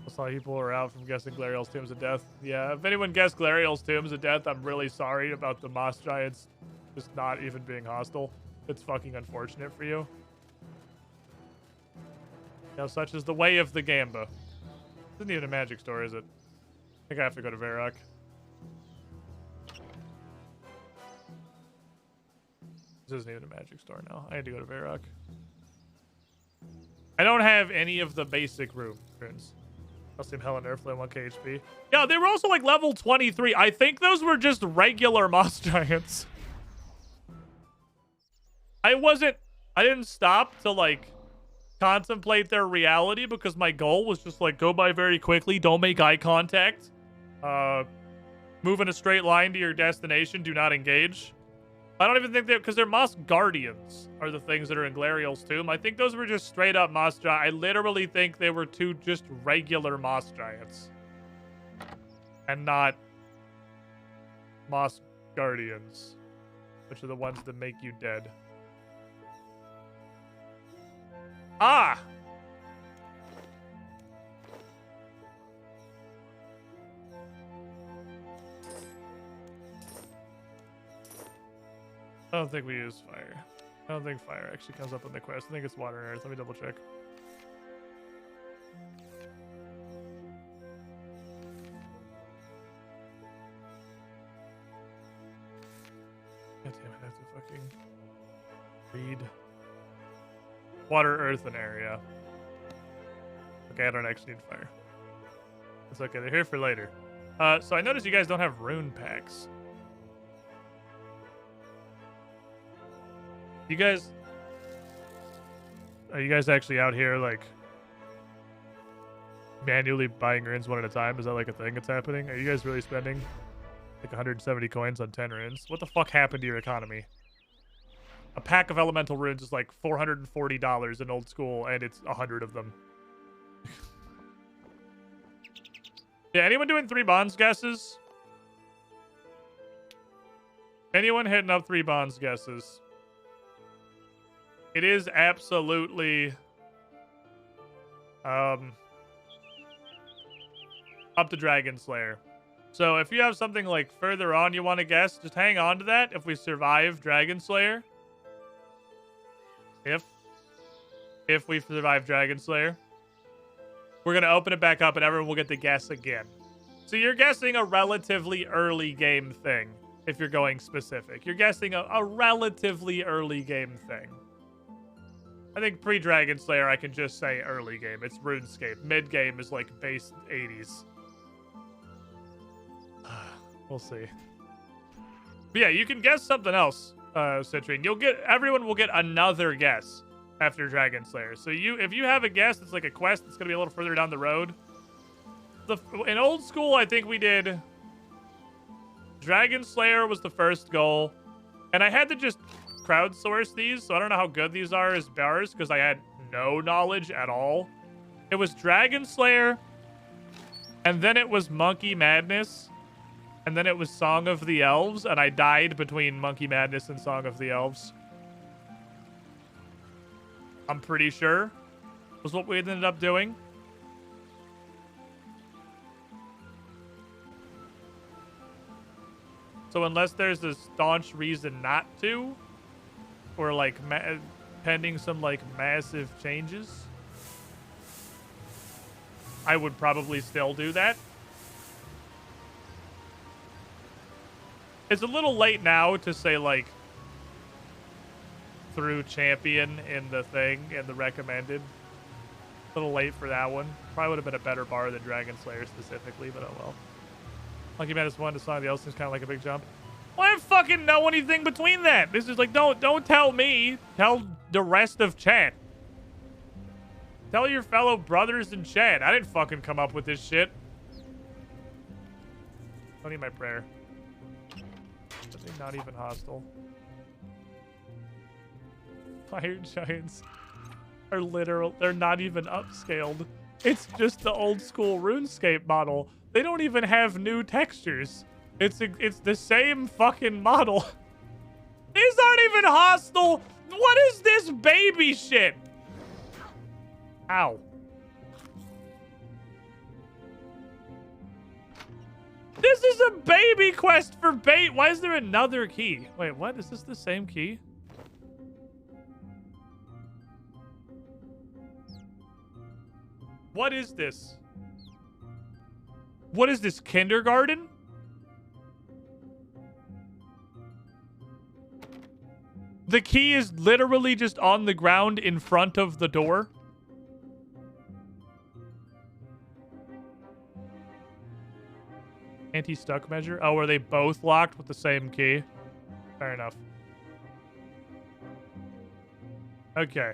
That's how people are out from guessing Glariel's Tombs of Death. Yeah, if anyone guessed Glariel's Tombs of Death, I'm really sorry about the moss giants just not even being hostile. It's fucking unfortunate for you. You know, such is the way of the Gamba. This isn't even a magic store, is it? I think I have to go to Varrock. This isn't even a magic store now. I had to go to Varrock. I don't have any of the basic runes. Calcium, Helen, Earthflame, 1k HP. Yeah, they were also like level 23. I think those were just regular moss giants. I didn't stop to like contemplate their reality because my goal was just like go by very quickly, don't make eye contact. Move in a straight line to your destination, do not engage. I don't even think because they're moss guardians are the things that are in Glariel's tomb. I think those were just straight up moss giants. I literally think they were two just regular moss giants. And not moss guardians, which are the ones that make you dead. Ah! I don't think we use fire. I don't think fire actually comes up in the quest. I think it's water and earth. Let me double check. God damn it, I have to fucking read. Water, earth, and area. Okay, I don't actually need fire. It's okay, they're here for later. So I noticed you guys don't have rune packs. You guys... Are you guys actually out here, like, manually buying runes one at a time? Is that, like, a thing that's happening? Are you guys really spending, like, 170 coins on 10 runes? What the fuck happened to your economy? A pack of elemental runes is, like, $440 in old school, and it's 100 of them. Yeah, anyone doing 3 bonds guesses? Anyone hitting up 3 bonds guesses? It is absolutely up to Dragon Slayer. So if you have something like further on you want to guess, just hang on to that if we survive Dragon Slayer. If we survive Dragon Slayer. We're going to open it back up and everyone will get to guess again. So you're guessing a relatively early game thing if you're going specific. You're guessing a relatively early game thing. I think pre-Dragon Slayer, I can just say early game. It's RuneScape. Mid-game is like base 80s. We'll see. But yeah, you can guess something else, Citrine. Everyone will get another guess after Dragon Slayer. So if you have a guess, it's like a quest that's going to be a little further down the road. In old school, I think we did... Dragon Slayer was the first goal. And I had to just crowdsource these, so I don't know how good these are as bars, because I had no knowledge at all. It was Dragon Slayer, and then it was Monkey Madness, and then it was Song of the Elves, and I died between Monkey Madness and Song of the Elves. I'm pretty sure was what we ended up doing. So unless there's a staunch reason not to, or like pending some like massive changes, I would probably still do that. It's a little late now to say like through champion in the thing, in the recommended. A little late for that one. Probably would have been a better bar than Dragon Slayer specifically, but oh well. Monkey Madness 1 to Song of the Elves seems kind of like a big jump. Well, I don't fucking know anything between that. This is like, don't tell me. Tell the rest of chat. Tell your fellow brothers in chat. I didn't fucking come up with this shit. I need my prayer. Not even hostile. Fire Giants are literal. They're not even upscaled. It's just the old school RuneScape model. They don't even have new textures. It's the same fucking model. These aren't even hostile. What is this baby shit? Ow. This is a baby quest for bait. Why is there another key? Wait, what? Is this the same key? What is this? What is this, kindergarten? The key is literally just on the ground in front of the door. Anti-stuck measure? Oh, are they both locked with the same key? Fair enough. Okay.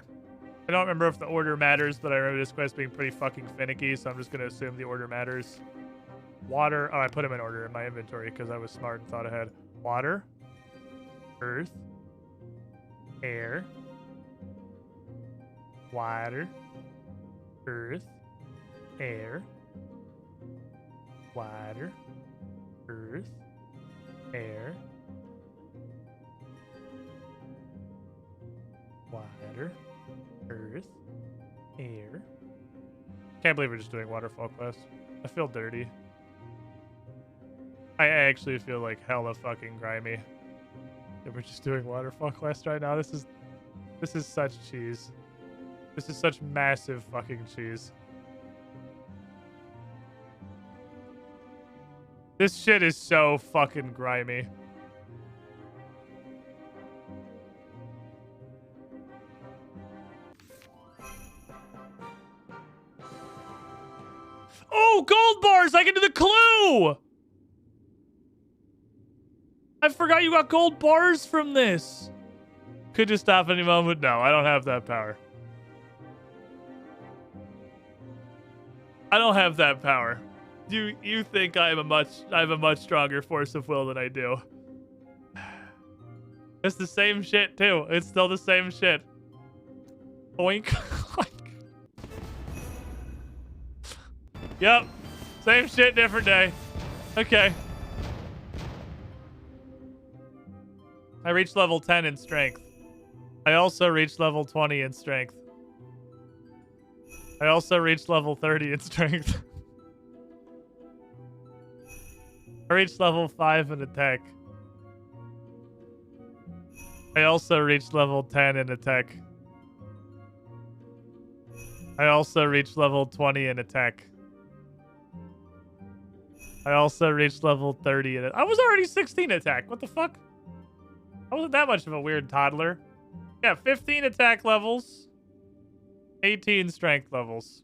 I don't remember if the order matters, but I remember this quest being pretty fucking finicky, so I'm just going to assume the order matters. Water. Oh, I put them in order in my inventory because I was smart and thought ahead. Water. Earth. Air. Water. Earth. Air. Water. Earth. Air. Water. Earth. Air. Can't believe we're just doing Waterfall quest. I feel dirty. I actually feel like hella fucking grimy. That we're just doing Waterfall quest right now. This is such cheese. This is such massive fucking cheese. This shit is so fucking grimy. Oh, gold bars! I can do the clue! I forgot you got gold bars from this. Could you stop any moment? No, I don't have that power. I don't have that power. You think I have a much stronger force of will than I do. It's the same shit too. It's still the same shit. Oink. Yep. Same shit, different day. Okay. I reached level 10 in strength. I also reached level 20 in strength. I also reached level 30 in strength. I reached level 5 in attack. I also reached level 10 in attack. I also reached level 20 in attack. I also reached level 30 in it. I was already 16 attack. What the fuck? I wasn't that much of a weird toddler. Yeah, 15 attack levels. 18 strength levels.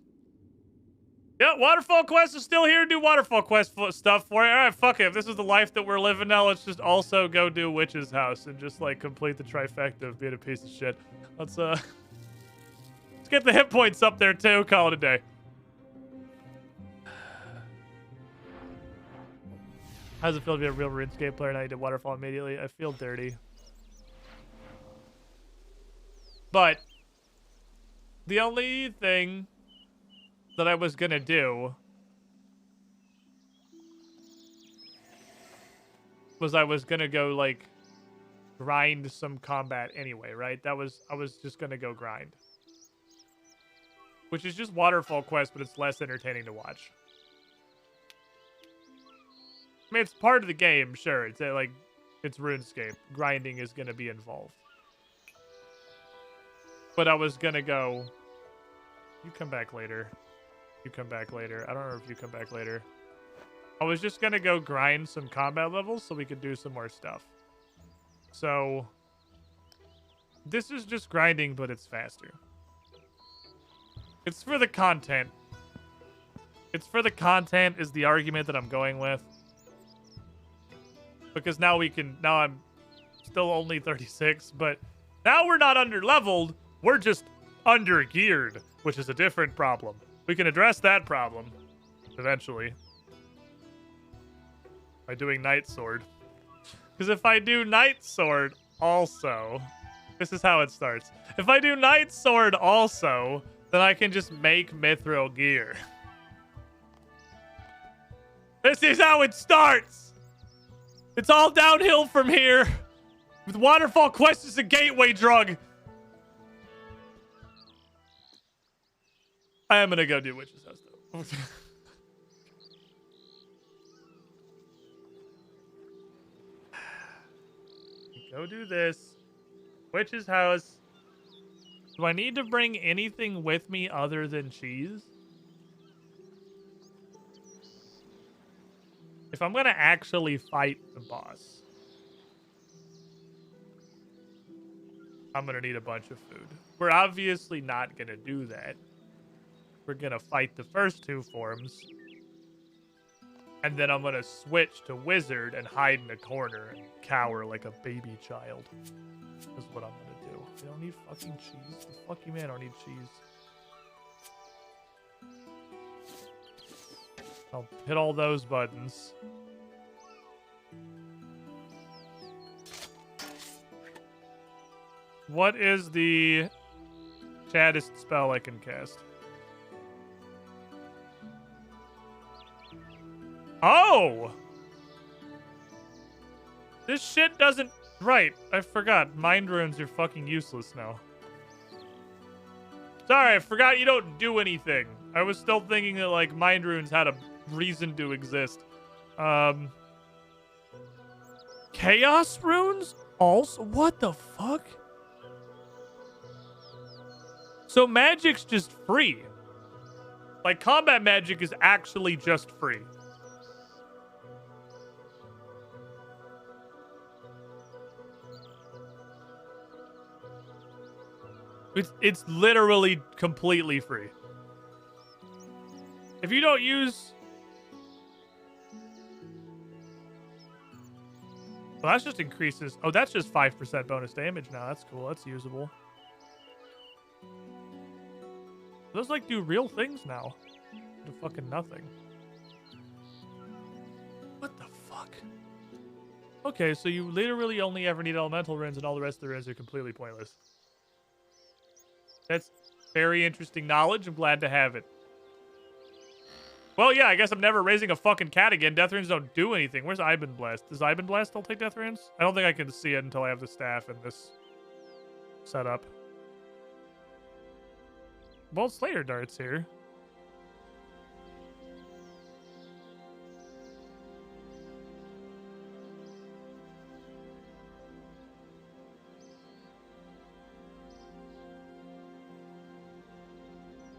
Yeah, Waterfall Quest is still here to do Waterfall Quest stuff for you. All right, fuck it. If this is the life that we're living now, let's just also go do Witch's House and just, like, complete the trifecta of being a piece of shit. Let's get the hit points up there, too. Call it a day. How does it feel to be a real RuneScape player? Now you did Waterfall immediately. I feel dirty. But the only thing that I was gonna do was I was gonna go, like, grind some combat anyway, right? I was just gonna go grind. Which is just Waterfall Quest, but it's less entertaining to watch. I mean, it's part of the game, sure. It's like, it's RuneScape. Grinding is gonna be involved. But I was gonna go... You come back later. You come back later. I don't know if you come back later. I was just gonna go grind some combat levels so we could do some more stuff. So... This is just grinding, but it's faster. It's for the content. It's for the content is the argument that I'm going with. Because now I'm still only 36, but now we're not under-leveled. We're just under-geared, which is a different problem. We can address that problem eventually by doing Night Sword. Because if I do Night Sword also, this is how it starts. If I do Night Sword also, then I can just make Mithril gear. This is how it starts. It's all downhill from here. With Waterfall Quest is a gateway drug. I am gonna go do Witch's House though. Go do this. Witch's House. Do I need to bring anything with me other than cheese? If I'm gonna actually fight the boss, I'm gonna need a bunch of food. We're obviously not gonna do that. We're gonna fight the first two forms. And then I'm gonna switch to wizard and hide in a corner and cower like a baby child. That's what I'm gonna do. I don't need fucking cheese. Fuck you, man. I don't need cheese. I'll hit all those buttons. What is the chattest spell I can cast? Oh! This shit doesn't... Right, I forgot. Mind runes are fucking useless now. Sorry, I forgot you don't do anything. I was still thinking that, like, mind runes had a reason to exist. Chaos runes? Also? What the fuck? So magic's just free. Like, combat magic is actually just free. It's literally completely free. If you don't use... Well, that's just increases. Oh, that's just 5% bonus damage now. That's cool. That's usable. Those like do real things now. Do fucking nothing. What the fuck? Okay, so you literally only ever need elemental runes and all the rest of the runes are completely pointless. That's very interesting knowledge. I'm glad to have it. Well, yeah, I guess I'm never raising a fucking cat again. Death runes don't do anything. Where's Iban Blast? Does Iban Blast still take death runes? I don't think I can see it until I have the staff and this setup. Well, Slayer Dart's here.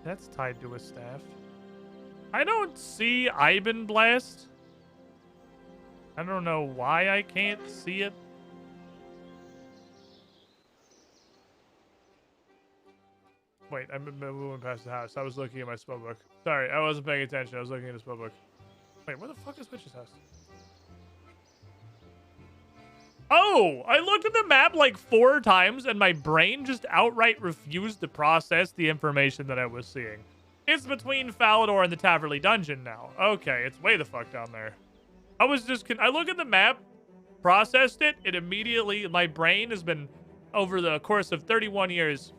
That's tied to a staff. I don't see Iban Blast. I don't know why I can't see it. Wait, I'm moving past the house. I was looking at my spellbook. Sorry, I wasn't paying attention. I was looking at the spellbook. Wait, where the fuck is Witch's house? Oh, I looked at the map like 4 times and my brain just outright refused to process the information that I was seeing. It's between Falador and the Taverley Dungeon now. Okay, it's way the fuck down there. I was just... I look at the map, processed it, it immediately... My brain has been, over the course of 31 years,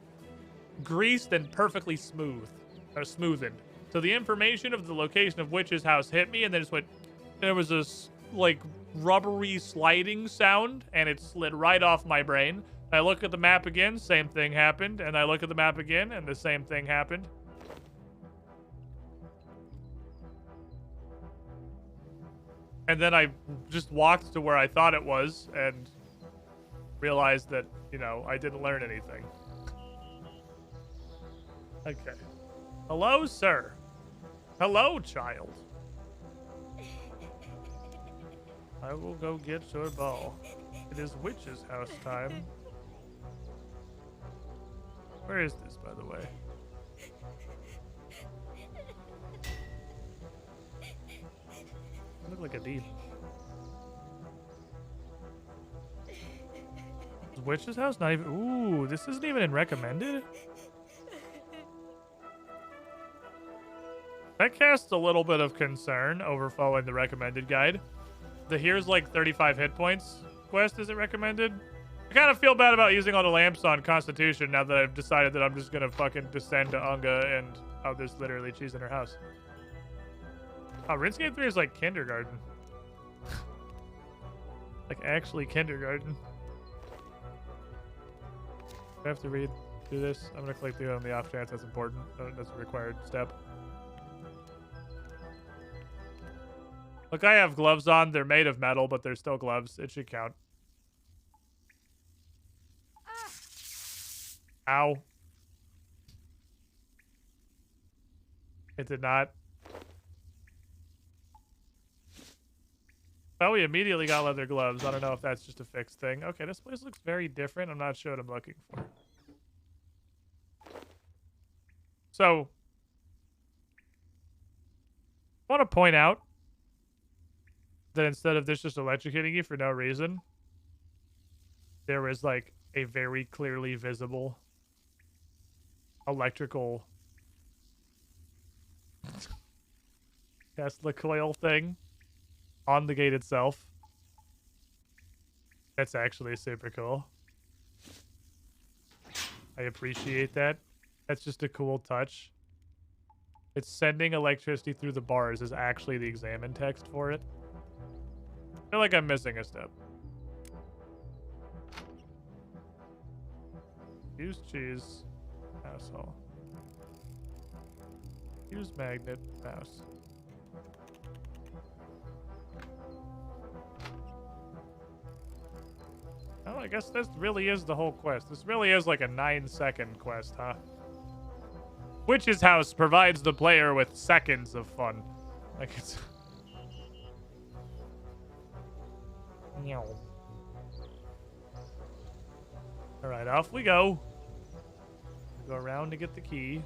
greased and perfectly smooth. Or smoothened. So the information of the location of Witch's house hit me, and then just went... There was this, like, rubbery sliding sound, and it slid right off my brain. I look at the map again, same thing happened. And I look at the map again, and the same thing happened. And then I just walked to where I thought it was and realized that, you know, I didn't learn anything. Okay. Hello, sir. Hello, child. I will go get your ball. It is Witch's house time. Where is this, by the way? I look like a deep. Is Witch's house not even... Ooh, this isn't even in recommended? That casts a little bit of concern over following the recommended guide. The here's like 35 hit points quest isn't recommended. I kind of feel bad about using all the lamps on Constitution now that I've decided that I'm just gonna fucking descend to Unga and... Oh, there's literally cheese in her house. Oh, Runescape 3 is like kindergarten. Like actually kindergarten. I have to read through this. I'm gonna click through it on the off chance that's important. That's a required step. Look, I have gloves on. They're made of metal, but they're still gloves. It should count. Ow. It did not. Well, we immediately got leather gloves. I don't know if that's just a fixed thing. Okay, this place looks very different. I'm not sure what I'm looking for. So, I want to point out that instead of this just electrocuting you for no reason, there is like a very clearly visible electrical Tesla coil thing on the gate itself. That's actually super cool. I appreciate that. That's just a cool touch. It's sending electricity through the bars is actually the examine text for it. I feel like I'm missing a step. Use cheese. Asshole. Use magnet. Mouse. Oh, I guess this really is the whole quest. This really is like a 9-second quest, huh? Witch's house provides the player with seconds of fun. Like it's... Alright, off we go. Go around to get the key.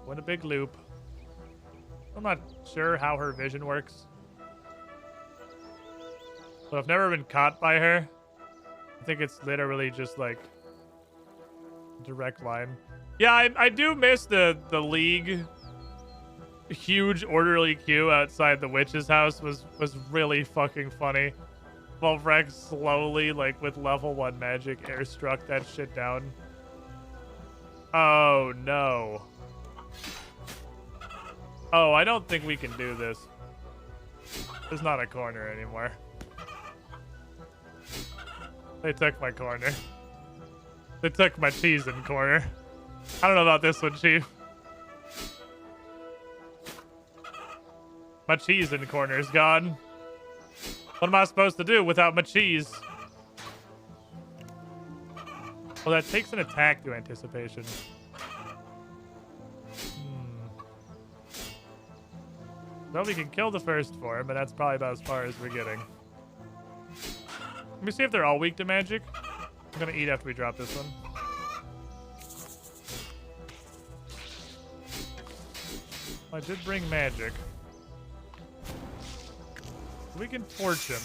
Go in a big loop. I'm not sure how her vision works. But I've never been caught by her. I think it's literally just like direct line. Yeah, I do miss the League. Huge orderly queue outside the witch's house was really fucking funny. While Rex slowly, like with level 1 magic, airstruck that shit down. Oh no. Oh, I don't think we can do this. There's not a corner anymore. They took my corner. They took my cheese in corner. I don't know about this one, Chief. My cheese in corner is gone. What am I supposed to do without my cheese? Well, that takes an attack to anticipation. Well, we can kill the first form, but that's probably about as far as we're getting. Let me see if they're all weak to magic. I'm gonna eat after we drop this one. I did bring magic. We can torch him.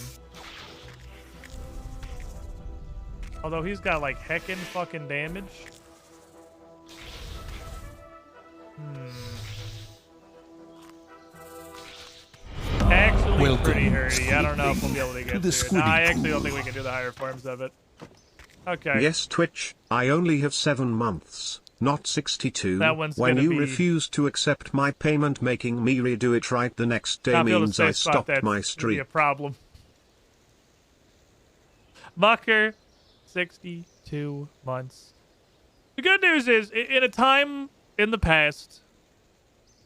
Although he's got like heckin' fucking damage. Actually Welcome, pretty hurty. I don't know if we'll be able to get through it. No, I actually don't think we can do the higher forms of it. Okay. Yes, Twitch, I only have 7 months, not 62. That one's when gonna you be... refuse to accept my payment, making me redo it right the next day means I stopped my streak. Be a problem. Mucker, 62 months. The good news is, in a time in the past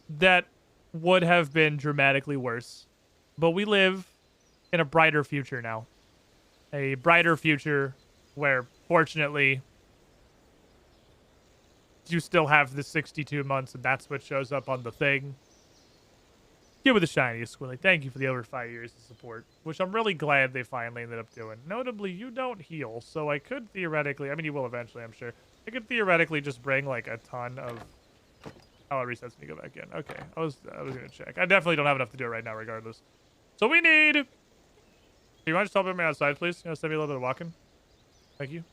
that would have been dramatically worse, but we live in a brighter future now. A brighter future where, fortunately, you still have the 62 months, and that's what shows up on the thing. Give it the shiniest, Squilly. Thank you for the over 5 years of support, which I'm really glad they finally ended up doing. Notably, you don't heal, so I could theoretically... I mean, you will eventually, I'm sure. I could theoretically just bring, like, a ton of... Oh, it resets me to go back in. Okay, I was gonna check. I definitely don't have enough to do it right now, regardless. So we need... Do you want to just help me outside, please? You know, send me a little bit of walking. Thank you.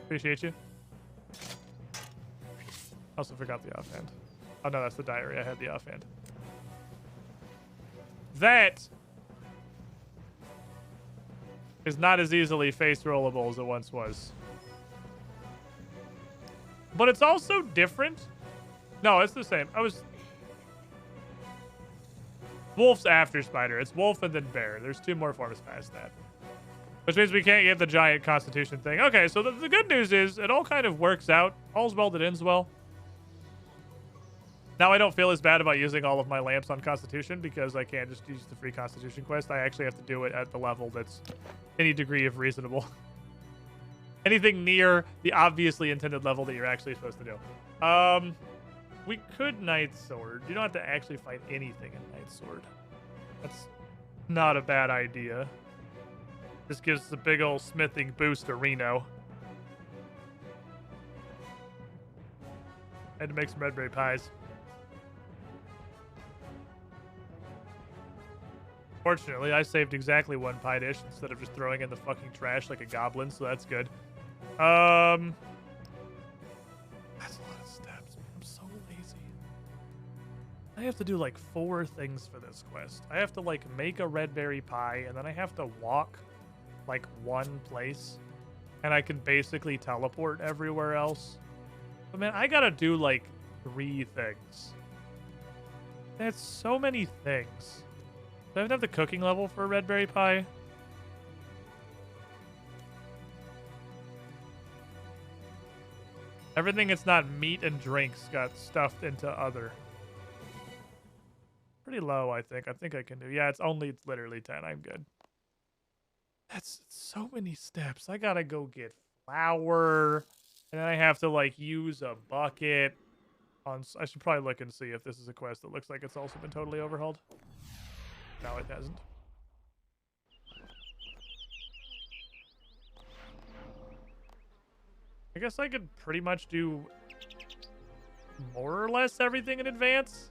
Appreciate you. Also forgot the offhand. Oh no, that's the diary. I had the offhand. That is not as easily face rollable as it once was. But it's also different. No, it's the same. Wolf's after spider. It's wolf and then bear. There's 2 more forms past that. Which means we can't get the giant constitution thing. Okay, so the good news is it all kind of works out. All's well that ends well. Now I don't feel as bad about using all of my lamps on Constitution because I can't just use the free Constitution quest. I actually have to do it at the level that's any degree of reasonable. Anything near the obviously intended level that you're actually supposed to do. We could Night Sword. You don't have to actually fight anything in Night Sword. That's not a bad idea. This gives us a big old smithing boost to Reno. Had to make some red berry pies. Fortunately, I saved exactly 1 pie dish instead of just throwing in the fucking trash like a goblin, so that's good. That's a lot of steps. I'm so lazy. I have to do like 4 things for this quest. I have to like make a red berry pie, and then I have to walk like 1 place, and I can basically teleport everywhere else. But man, I gotta do like 3 things. That's so many things. Do I even have the cooking level for a red berry pie? Everything that's not meat and drinks got stuffed into other. Pretty low, I think. I think I can do. Yeah, it's literally 10. I'm good. That's so many steps. I gotta go get flour, and then I have to like use a bucket. I should probably look and see if this is a quest that looks like it's also been totally overhauled. No, it hasn't. I guess I could pretty much do more or less everything in advance.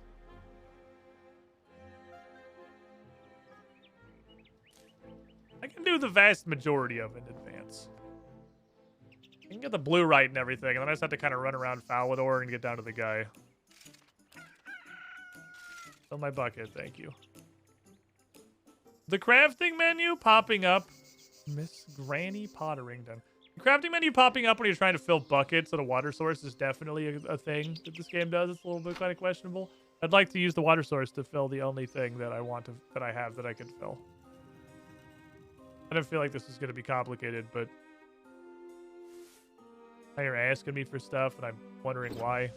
I can do the vast majority of it in advance. I can get the blue right and everything, and then I just have to kind of run around Falador and get down to the guy. Fill my bucket, thank you. The crafting menu popping up. Miss Granny Potterington. The crafting menu popping up when you're trying to fill buckets at a water source is definitely a thing that this game does. It's a little bit kind of questionable. I'd like to use the water source to fill the only thing that I want to, that I have that I can fill. I don't feel like this is going to be complicated, but now you're asking me for stuff, and I'm wondering why.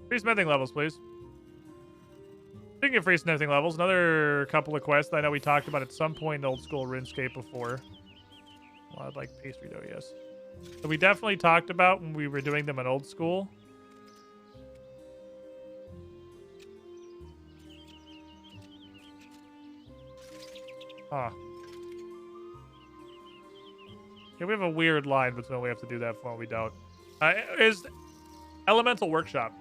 Free smithing levels, please. Speaking of free smithing levels, another couple of quests that I know we talked about at some point in old school RuneScape before. Well, I'd like pastry dough, yes. So we definitely talked about when we were doing them in old school. Huh. Yeah, we have a weird line between when we have to do that for when we don't. Is Elemental Workshop.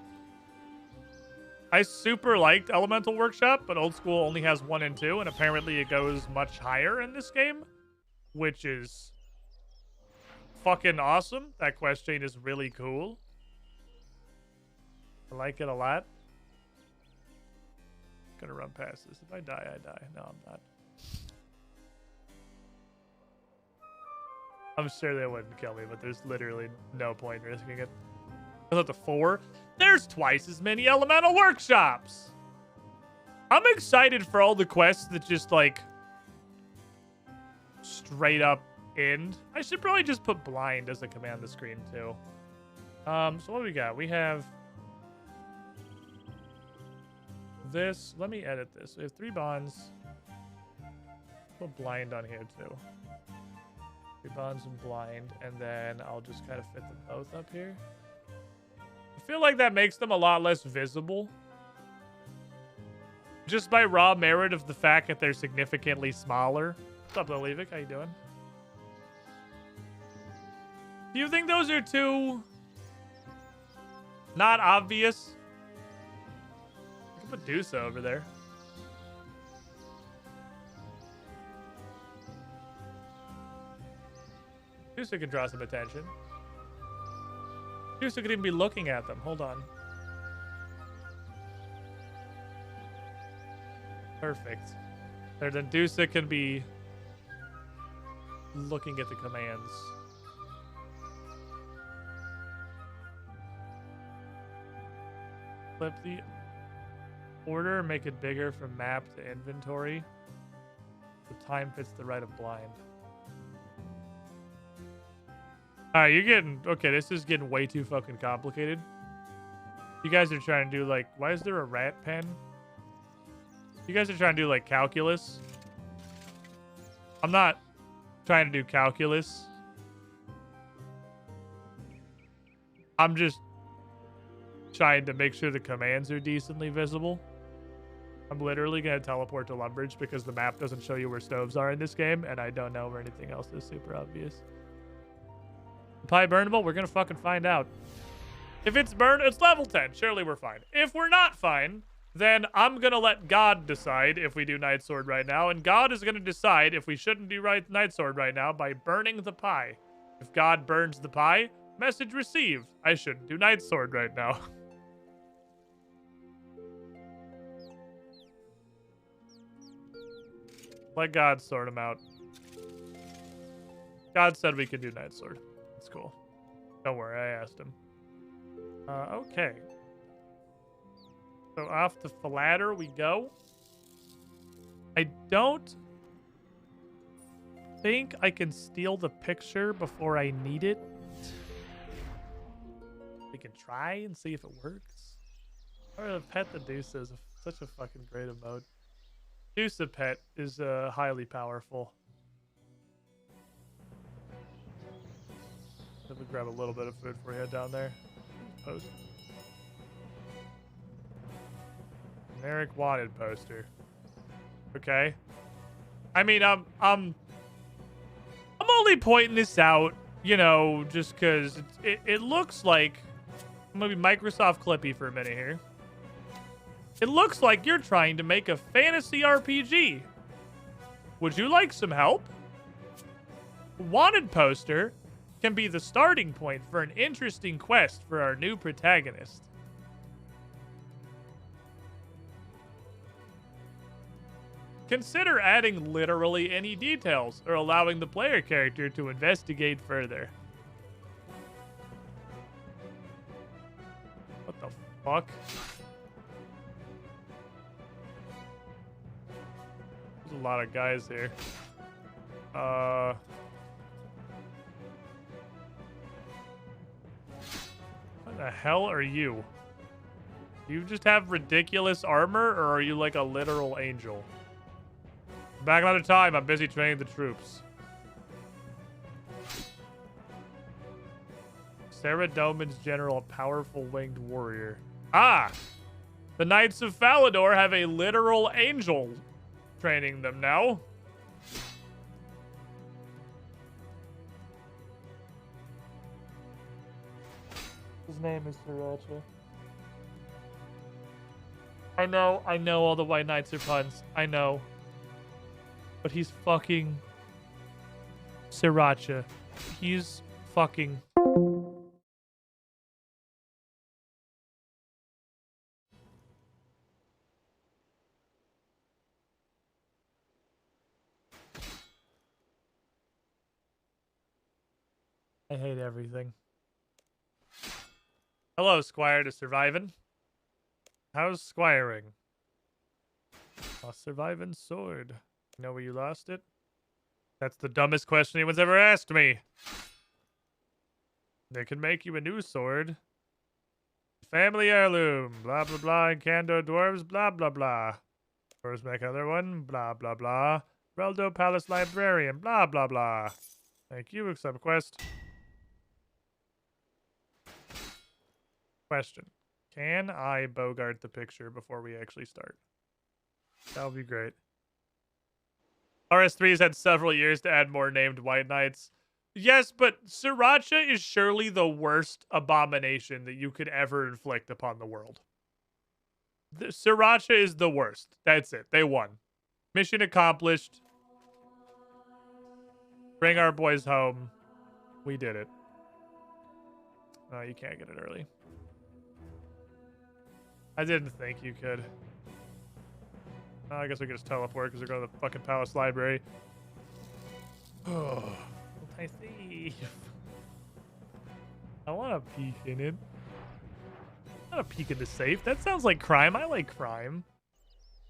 I super liked Elemental Workshop, but old school only has 1 and 2, and apparently it goes much higher in this game, which is fucking awesome. That quest chain is really cool. I like it a lot. Gonna run past this. If I die, I die. No, I'm not. I'm sure they wouldn't kill me, but there's literally no point in risking it. I was up to 4. There's twice as many Elemental Workshops. I'm excited for all the quests that just, like, straight up end. I should probably just put blind as a command on the screen, too. So what do we got? We have this. Let me edit this. We have 3 bonds. Put blind on here, too. 3 bonds and blind, and then I'll just kind of fit them both up here. I feel like that makes them a lot less visible. Just by raw merit of the fact that they're significantly smaller. What's up, Lolivik? How you doing? Do you think those are too not obvious? I can put Dusa over there. Dusa can draw some attention. Dusa could even be looking at them. Hold on. Perfect. There, then Dusa can be looking at the commands. Flip the order, make it bigger from map to inventory. The time fits the right of blind. Alright, you're getting... Okay, this is getting way too fucking complicated. You guys are trying to do, like... Why is there a rat pen? You guys are trying to do, like, calculus. I'm not trying to do calculus. I'm just trying to make sure the commands are decently visible. I'm literally going to teleport to Lumbridge because the map doesn't show you where stoves are in this game, and I don't know where anything else is super obvious. Pie burnable? We're going to fucking find out. If it's burned, it's level 10. Surely we're fine. If we're not fine, then I'm going to let God decide if we do Night Sword right now, and God is going to decide if we shouldn't do Night Sword right now by burning the pie. If God burns the pie, message received. I shouldn't do Night Sword right now. Let God sort him out. God said we could do Night Sword. It's cool. Don't worry, I asked him. Okay. So off to Falador we go. I don't think I can steal the picture before I need it. We can try and see if it works. Or pet the Dusa is such a fucking great emote. Dusa pet is highly powerful. Let me grab a little bit of food for you down there. Post. Generic wanted poster. Okay. I mean, I'm only pointing this out, you know, just because it looks like... I'm going to be Microsoft Clippy for a minute here. It looks like you're trying to make a fantasy RPG Would you like some help? Wanted poster can be the starting point for an interesting quest for our new protagonist. Consider adding literally any details or allowing the player character to investigate further. What the fuck? There's a lot of guys here. What the hell are you? Do you just have ridiculous armor, or are you like a literal angel? Back another time. I'm busy training the troops. Sarah Doman's general, a powerful winged warrior. Ah! The Knights of Falador have a literal angel training them now. His name is Sriracha. I know all the White Knights are puns. I know. But he's fucking Sriracha. He's fucking... I hate everything. Hello, Squire to Survivin'. How's squiring? A surviving sword. You know where you lost it? That's the dumbest question anyone's ever asked me. They can make you a new sword. Family heirloom. Blah, blah, blah. And Kandor dwarves. Blah, blah, blah. Dwarves make another one. Blah, blah, blah. Reldo Palace Librarian. Blah, blah, blah. Thank you. Accept quest. Question. Can I bogart the picture before we actually start? That would be great. RS3 has had several years to add more named White Knights. Yes, but Sriracha is surely the worst abomination that you could ever inflict upon the world. Sriracha is the worst. That's it. They won. Mission accomplished. Bring our boys home. We did it. Oh, you can't get it early. I didn't think you could. I guess we could just teleport because we're going to the fucking Palace Library. Oh, I see. I want to peek in it. I want to peek in the safe. That sounds like crime. I like crime.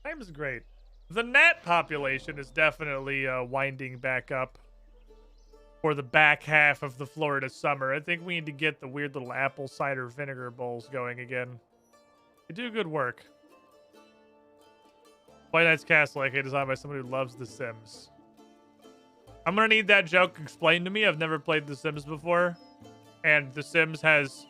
Crime's great. The gnat population is definitely winding back up for the back half of the Florida summer. I think we need to get the weird little apple cider vinegar bowls going again. They do good work. White Knight's Castle, aka designed by someone who loves The Sims. I'm gonna need that joke explained to me. I've never played The Sims before. And The Sims has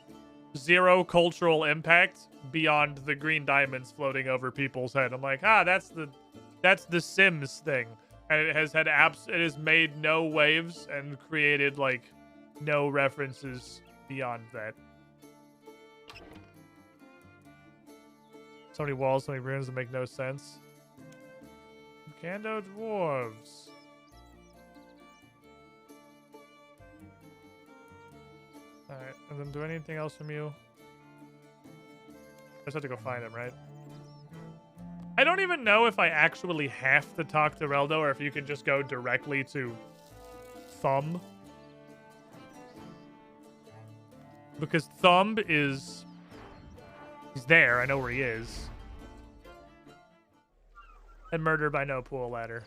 zero cultural impact beyond the green diamonds floating over people's head. I'm like, that's the Sims thing. And it has had it has made no waves and created like no references beyond that. So many walls, so many runes that make no sense. Kando dwarves. Alright, and then do anything else from you? I just have to go find him, right? I don't even know if I actually have to talk to Reldo or if you can just go directly to Thumb. Because Thumb is... He's there, I know where he is. And murder by no pool ladder.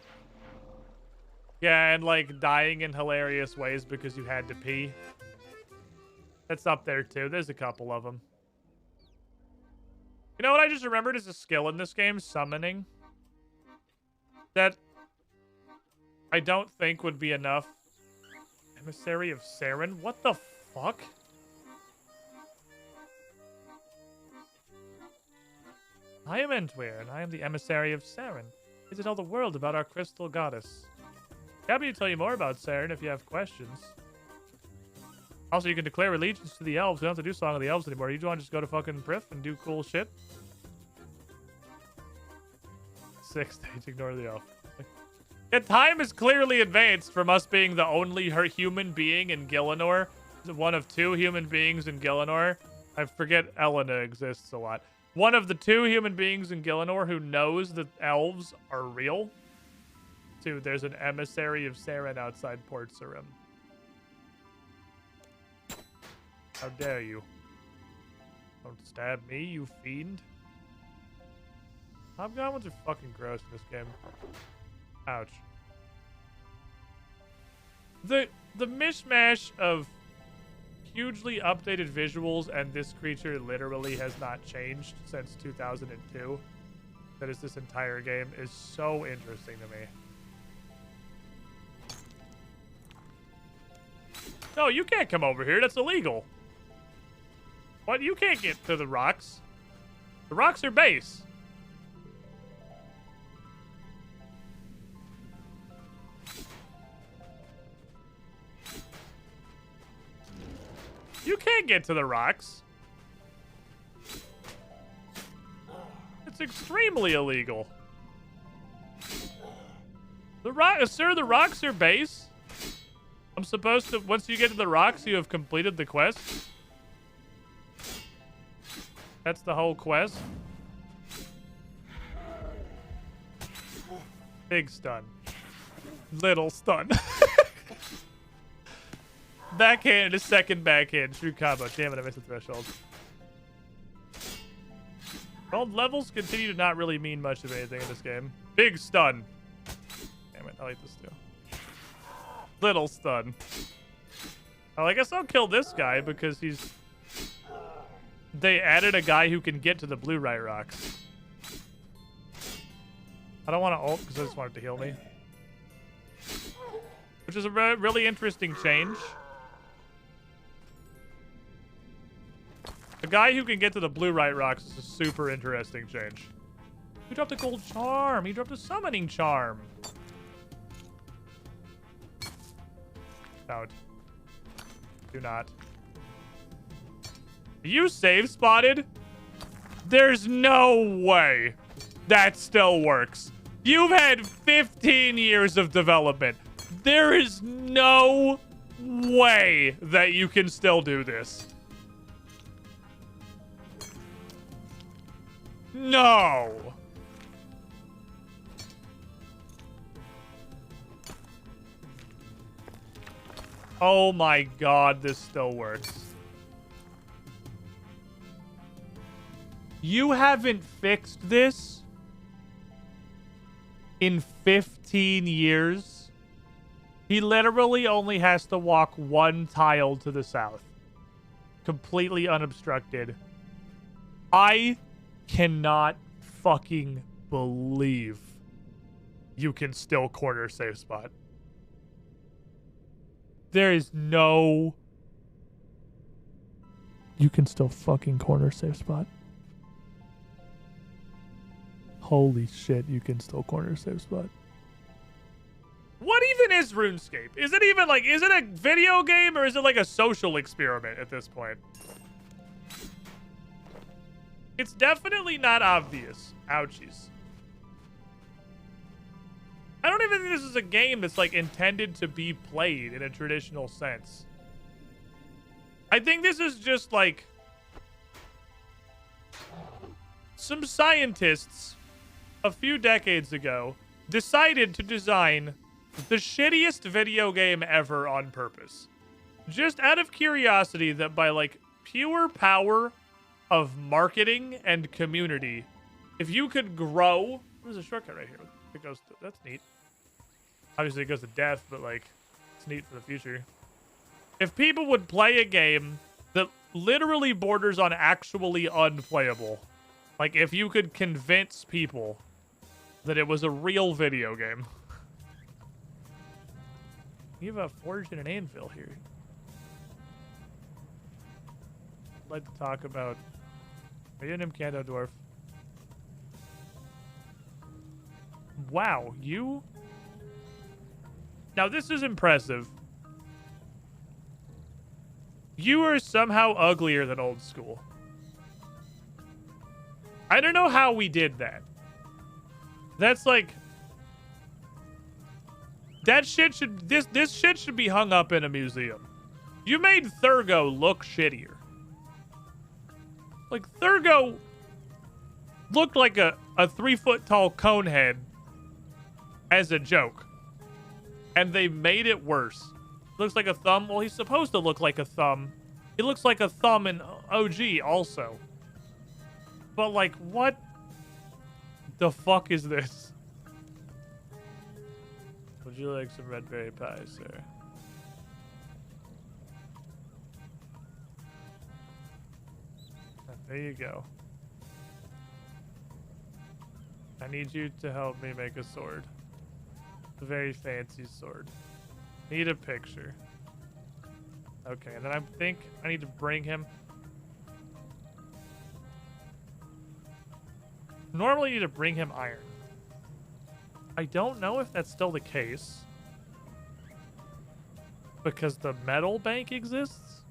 Yeah, and like dying in hilarious ways because you had to pee. That's up there too. There's a couple of them. You know what I just remembered is a skill in this game? Summoning. That I don't think would be enough. Emissary of Saren? What the fuck? I am Entware, and I am the Emissary of Saren. Is to tell the world about our crystal goddess. Happy to tell you more about Saren if you have questions. Also, you can declare allegiance to the elves. You don't have to do Song of the Elves anymore. You want to just go to fucking Prif and do cool shit? 6 stage, ignore the elf. Yeah, time is clearly advanced from us being the only human being in Gielinor. One of 2 human beings in Gielinor. I forget Elena exists a lot. One of the 2 human beings in Gielinor who knows that elves are real. 2, there's an emissary of Saren outside Port Sarim. How dare you? Don't stab me, you fiend. Hobgoblins are fucking gross in this game. Ouch. The mishmash of hugely updated visuals and this creature literally has not changed since 2002. That is this entire game is so interesting to me. No, you can't come over here. That's illegal. What? You can't get to the rocks. The rocks are base. You can't get to the rocks. It's extremely illegal. Sir, the rocks are base. I'm supposed to, once you get to the rocks, you have completed the quest. That's the whole quest. Big stun. Little stun. Backhand is second backhand. True combo. Damn it, I missed the threshold. Gold levels continue to not really mean much of anything in this game. Big stun. Damn it, I like this too. Little stun. Oh, I guess I'll kill this guy because he's... They added a guy who can get to the blue right rocks. I don't want to ult because I just want it to heal me. Which is a really interesting change. The guy who can get to the blue right rocks is a super interesting change. He dropped a gold charm. He dropped a summoning charm. Out. Do not. You save spotted? There's no way that still works. You've had 15 years of development. There is no way that you can still do this. No. Oh my god, this still works. You haven't fixed this in 15 years? He literally only has to walk 1 tile to the south. Completely unobstructed. I cannot fucking believe you can still corner safe spot. There is no... You can still fucking corner safe spot. Holy shit, you can still corner safe spot. What even is RuneScape? Is it even like, is it a video game or is it like a social experiment at this point? It's definitely not obvious. Ouchies. I don't even think this is a game that's like intended to be played in a traditional sense. I think this is just like some scientists a few decades ago decided to design the shittiest video game ever on purpose. Just out of curiosity that by like pure power of marketing and community, if you could grow... There's a shortcut right here. It goes to, that's neat. Obviously it goes to death, but like it's neat for the future. If people would play a game that literally borders on actually unplayable, like if you could convince people that it was a real video game. You have a forge and an anvil here. I'd like to talk about Radium Canto Dwarf. Wow, you... Now this is impressive. You are somehow uglier than old school. I don't know how we did that. That's like... That shit should this shit should be hung up in a museum. You made Thurgo look shittier. Like Thurgo looked like a 3-foot tall cone head as a joke. And they made it worse. Looks like a thumb. Well, he's supposed to look like a thumb. He looks like a thumb in OG also. But like, what the fuck is this? Would you like some red berry pie, sir? There you go. I need you to help me make a sword. A very fancy sword. Need a picture. Okay, and then I think I need to bring him. Normally, you need to bring him iron. I don't know if that's still the case. Because the metal bank exists.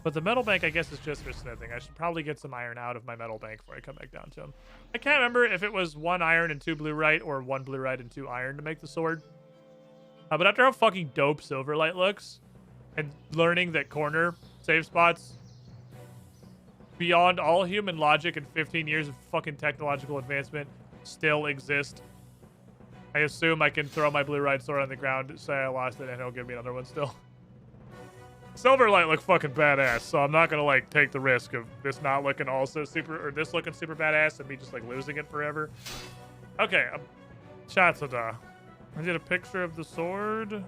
But the metal bank, I guess, is just for smithing. I should probably get some iron out of my metal bank before I come back down to him. I can't remember if it was 1 iron and 2 bluerite or 1 bluerite and 2 iron to make the sword. But after how fucking dope Silverlight looks, and learning that corner save spots beyond all human logic and 15 years of fucking technological advancement still exist, I assume I can throw my bluerite sword on the ground, say I lost it, and he'll give me another one still. Silverlight look fucking badass, so I'm not gonna like take the risk of this not looking also super, or this looking super badass and me just like losing it forever. Okay, Chatsada. I did a picture of the sword.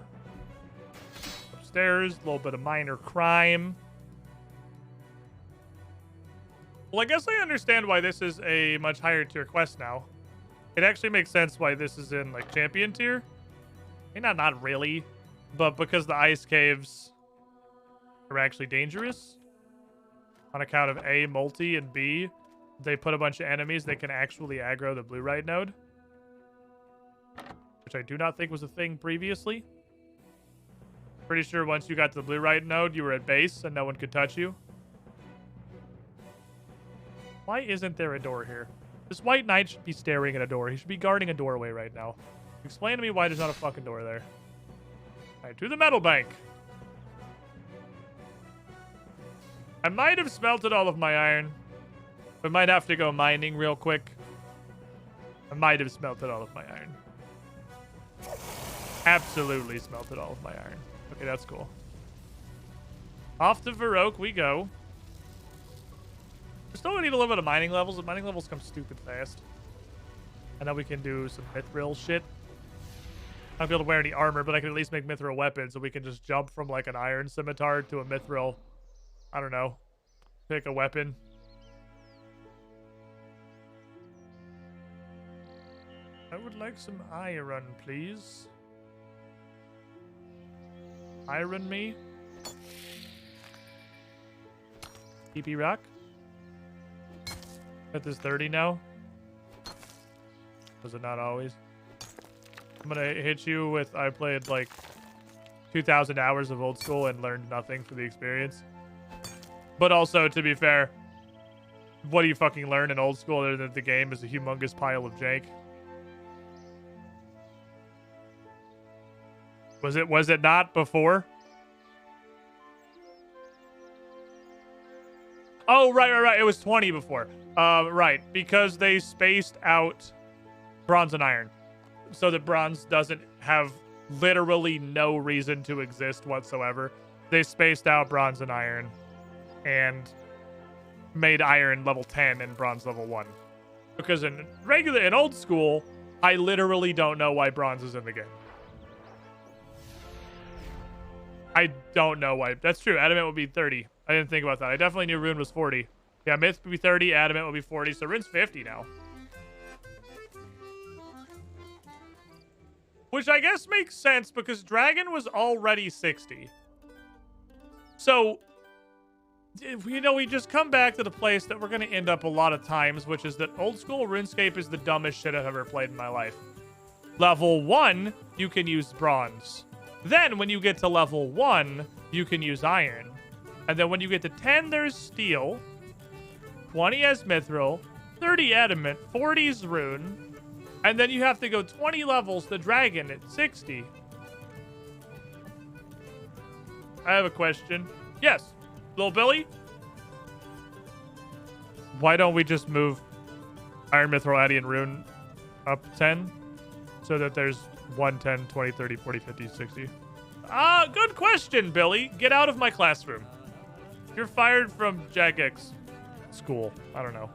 Upstairs, a little bit of minor crime. Well, I guess I understand why this is a much higher tier quest now. It actually makes sense why this is in like champion tier. I mean, not really, but because the ice caves are actually dangerous on account of A, multi, and B, they put a bunch of enemies that can actually aggro the bluerite node, which I do not think was a thing previously. Pretty sure once you got to the bluerite node, you were at base and no one could touch you. Why isn't there a door here? This white knight should be staring at a door. He should be guarding a doorway right now. Explain to me why there's not a fucking door there. All right, to the metal bank. I might have smelted all of my iron. I might have to go mining real quick. I might have smelted all of my iron. Absolutely smelted all of my iron. Okay, that's cool. Off to Varrock we go. We still need a little bit of mining levels. The mining levels come stupid fast. And then we can do some mithril shit. I won't be able to wear any armor, but I can at least make mithril weapons, so we can just jump from like an iron scimitar to a mithril. I don't know. Pick a weapon. I would like some iron, please. Iron me. TP rock. At this 30 now. Was it not always? I'm gonna hit you with, I played like 2,000 hours of old school and learned nothing for the experience. But also, to be fair, what do you fucking learn in old school other than the game is a humongous pile of jank? Was it not before? Oh, right. It was 20 before. Right, because they spaced out bronze and iron. So that bronze doesn't have literally no reason to exist whatsoever. They spaced out bronze and iron and made iron level 10 and bronze level 1. Because in old school, I literally don't know why bronze is in the game. I don't know why. That's true. Adamant would be 30. I didn't think about that. I definitely knew Rune was 40. Yeah, Myth would be 30. Adamant would be 40. So Rune's 50 now. Which I guess makes sense because Dragon was already 60. So, you know, we just come back to the place that we're going to end up a lot of times, which is that old school RuneScape is the dumbest shit I've ever played in my life. Level 1, you can use bronze. Then, when you get to level 1, you can use iron. And then when you get to 10, there's steel. 20 as mithril. 30 adamant. 40's rune. And then you have to go 20 levels to Dragon at 60. I have a question. Yes, Little Billy? Why don't we just move Iron Mithril, Addy, and Rune up 10? So that there's 1, 10, 20, 30, 40, 50, 60. Good question, Billy. Get out of my classroom. You're fired from Jagex school. I don't know.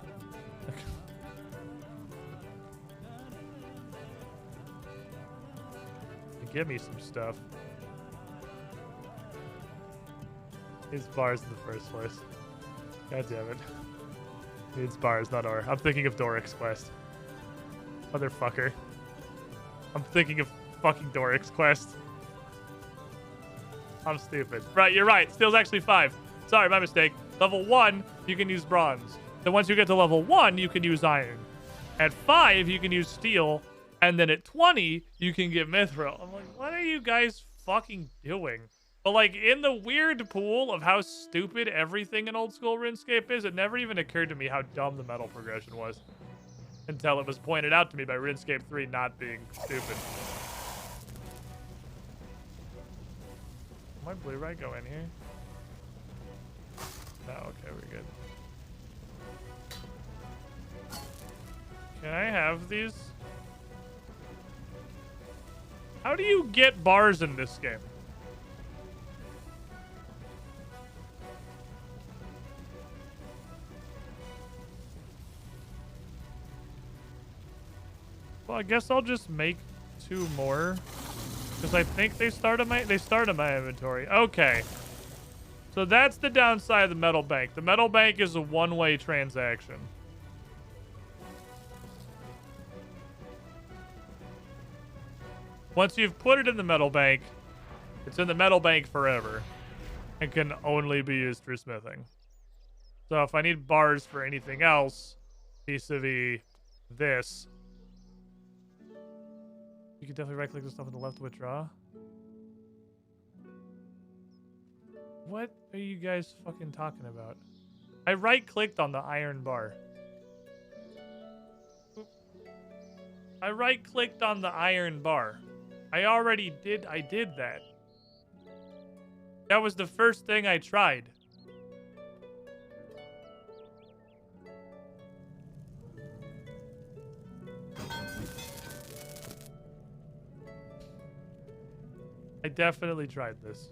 Give me some stuff. It's bars in the first place. God damn it. It's bars, not ore. I'm thinking of Doric's quest. Motherfucker. I'm thinking of fucking Doric's quest. I'm stupid. Right, you're right. Steel's actually 5. Sorry, my mistake. Level 1, you can use bronze. Then once you get to level 1, you can use iron. At 5, you can use steel. And then at 20, you can get mithril. I'm like, what are you guys fucking doing? But like, in the weird pool of how stupid everything in old school RuneScape is, it never even occurred to me how dumb the metal progression was. Until it was pointed out to me by RuneScape 3 not being stupid. My blue right go in here? No, okay, we're good. Can I have these? How do you get bars in this game? Well, I guess I'll just make 2 more. Because I think they start in my inventory. Okay. So that's the downside of the metal bank. The metal bank is a one-way transaction. Once you've put it in the metal bank, it's in the metal bank forever and can only be used for smithing. So if I need bars for anything else, vis-a-vis this, you can definitely right-click the stuff on the left to withdraw. What are you guys fucking talking about? I right-clicked on the iron bar. I right-clicked on the iron bar. I did that. That was the first thing I tried. I definitely tried this.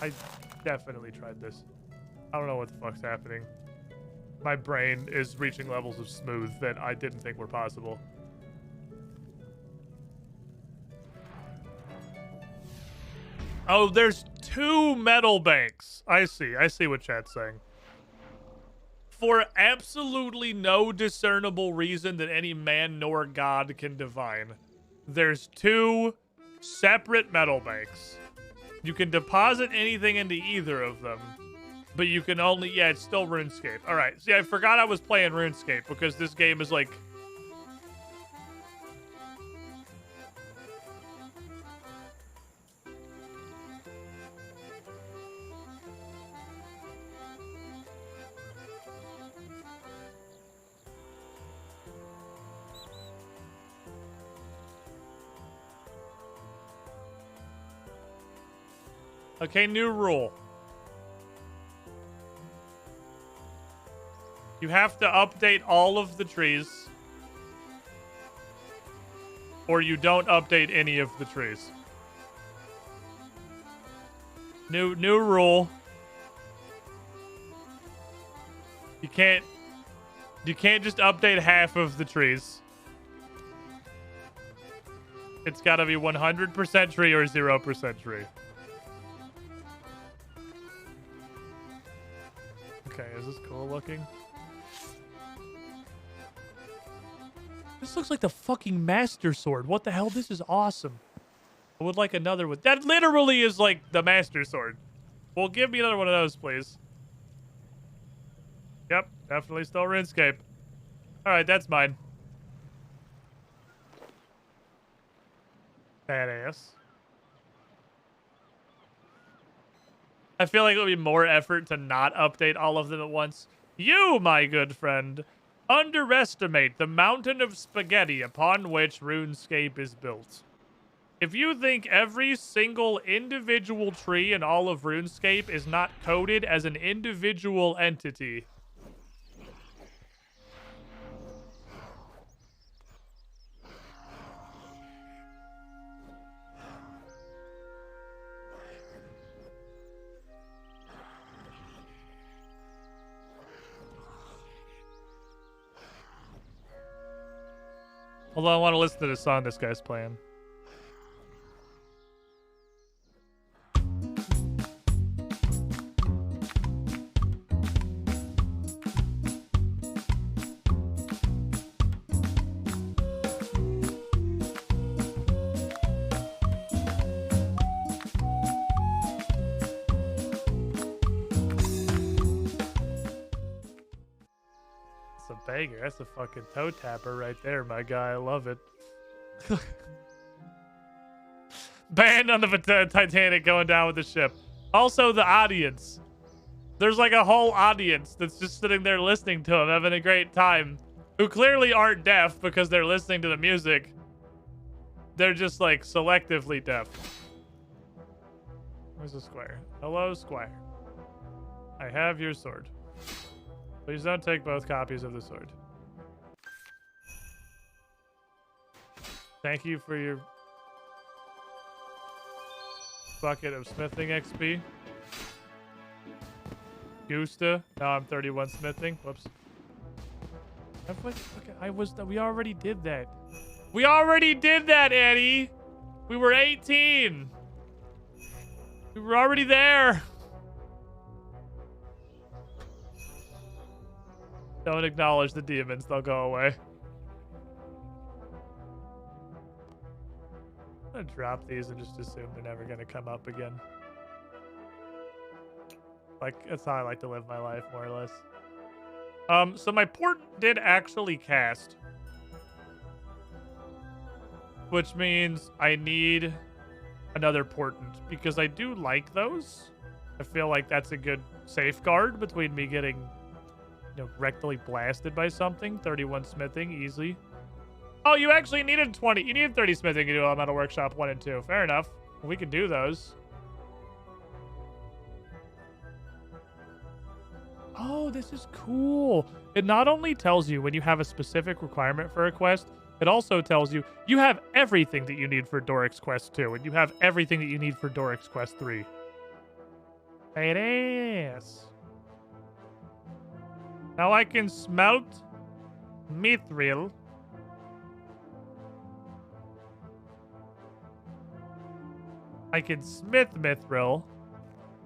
I don't know what the fuck's happening. My brain is reaching levels of smooth that I didn't think were possible. Oh, there's 2 metal banks. I see what chat's saying. For absolutely no discernible reason that any man nor god can divine, there's 2 separate metal banks. You can deposit anything into either of them, but you can only, yeah, it's still RuneScape. All right, see, I forgot I was playing RuneScape because this game is like... Okay, new rule. You have to update all of the trees, or you don't update any of the trees. New rule. You can't just update half of the trees. It's got to be 100% tree or 0% tree. Okay, is this cool looking? This looks like the fucking Master Sword. What the hell? This is awesome. I would like another one. That literally is like the Master Sword. Well, give me another one of those, please. Yep, definitely still RuneScape. Alright, that's mine. Badass. I feel like it would be more effort to not update all of them at once. You, my good friend, underestimate the mountain of spaghetti upon which RuneScape is built. If you think every single individual tree in all of RuneScape is not coded as an individual entity, although I want to listen to the song this guy's playing. That's a banger. That's a fucking toe tapper right there, my guy. I love it. Band on the Titanic going down with the ship. Also, the audience. There's like a whole audience that's just sitting there listening to him, having a great time, who clearly aren't deaf because they're listening to the music. They're just like selectively deaf. Where's the squire? Hello, squire. I have your sword. Please don't take both copies of the sword. Thank you for your bucket of smithing XP. Gusta. Now I'm 31 smithing. Whoops. We already did that. We already did that, Eddie. We were 18. We were already there. Don't acknowledge the demons. They'll go away. I'm gonna drop these and just assume they're never gonna come up again. Like, that's how I like to live my life, more or less. So my port did actually cast. Which means I need another portent, because I do like those. I feel like that's a good safeguard between me getting, you know, rectally blasted by something. 31 smithing, easy. Oh, you actually needed 20. You needed 30 smithing to do Elemental Workshop 1 and 2. Fair enough. We can do those. Oh, this is cool. It not only tells you when you have a specific requirement for a quest, it also tells you you have everything that you need for Doric's Quest 2, and you have everything that you need for Doric's Quest 3. It is. Now I can smelt mithril. I can smith mithril.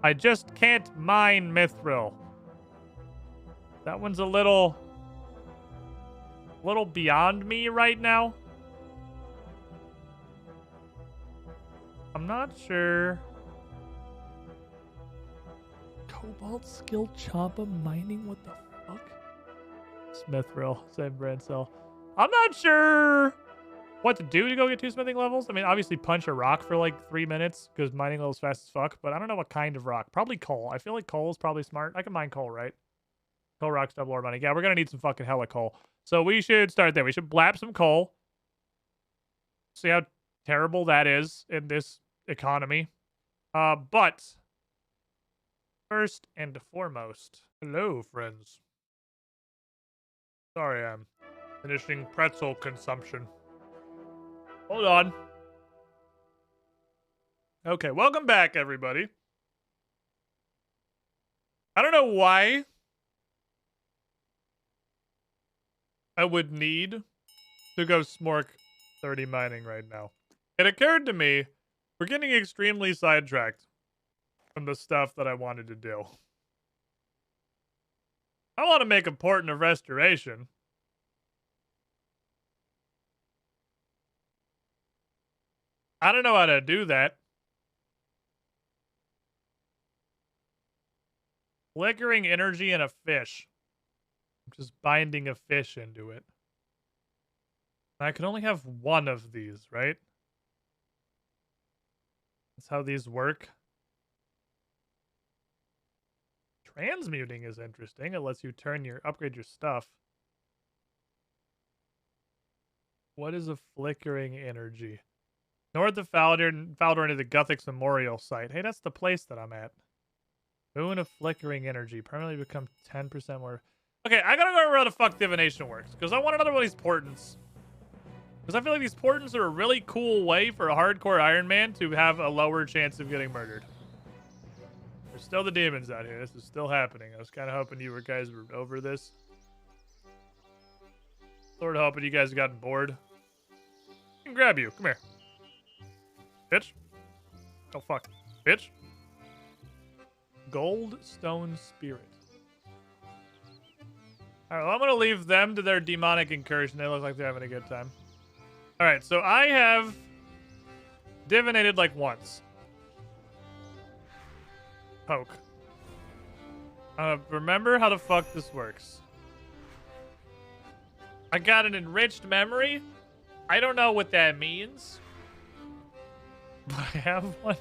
I just can't mine mithril. That one's a little beyond me right now. I'm not sure. Cobalt skill Champa mining? What the fuck? Mithril, same brand cell. I'm not sure what to do to go get 2 smithing levels. I mean, obviously punch a rock for like 3 minutes because mining level's fast as fuck, but I don't know what kind of rock. Probably coal. I feel like coal is probably smart. I can mine coal, right? Coal rocks double our money. Yeah, we're gonna need some fucking hella coal. So we should start there. We should blap some coal. See how terrible that is in this economy. But first and foremost, hello, friends. Sorry, I'm finishing pretzel consumption. Hold on. Okay, welcome back, everybody. I don't know why I would need to go smork 30 mining right now. It occurred to me, we're getting extremely sidetracked from the stuff that I wanted to do. I want to make a portent of restoration. I don't know how to do that. Flickering energy in a fish. I'm just binding a fish into it. I can only have one of these, right? That's how these work. Transmuting is interesting. It lets you upgrade your stuff. What is a flickering energy? North of Faldor into the Guthix Memorial Site. Hey, that's the place that I'm at. Boon of flickering energy. Permanently become 10% more. Okay, I gotta go over how the fuck divination works. Because I want another one of these portents. Because I feel like these portents are a really cool way for a hardcore Iron Man to have a lower chance of getting murdered. There's still the demons out here. This is still happening. I was kind of hoping you guys were over this. Sort of hoping you guys gotten bored. I can grab you. Come here. Bitch. Oh, fuck. Bitch. Gold Stone Spirit. Alright, well, I'm going to leave them to their demonic incursion. They look like they're having a good time. Alright, so I have divinated like once. Poke. Remember how the fuck this works. I got an enriched memory. I don't know what that means. But I have one.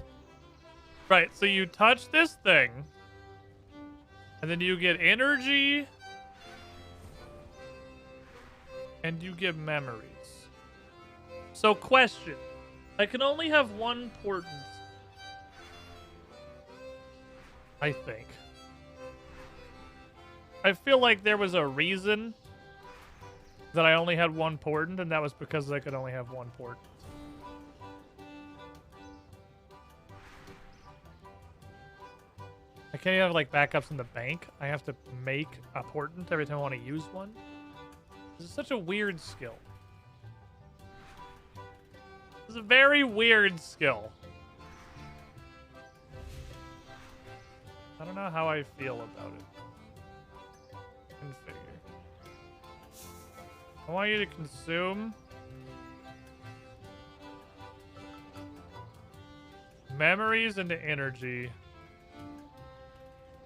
Right, so you touch this thing. And then you get energy. And you get memories. So question. I can only have one portent. I think. I feel like there was a reason that I only had one portent, and that was because I could only have one portent. I can't have like backups in the bank. I have to make a portent every time I want to use one. This is such a weird skill. This is a very weird skill. I don't know how I feel about it. Configure. I want you to consume memories into energy.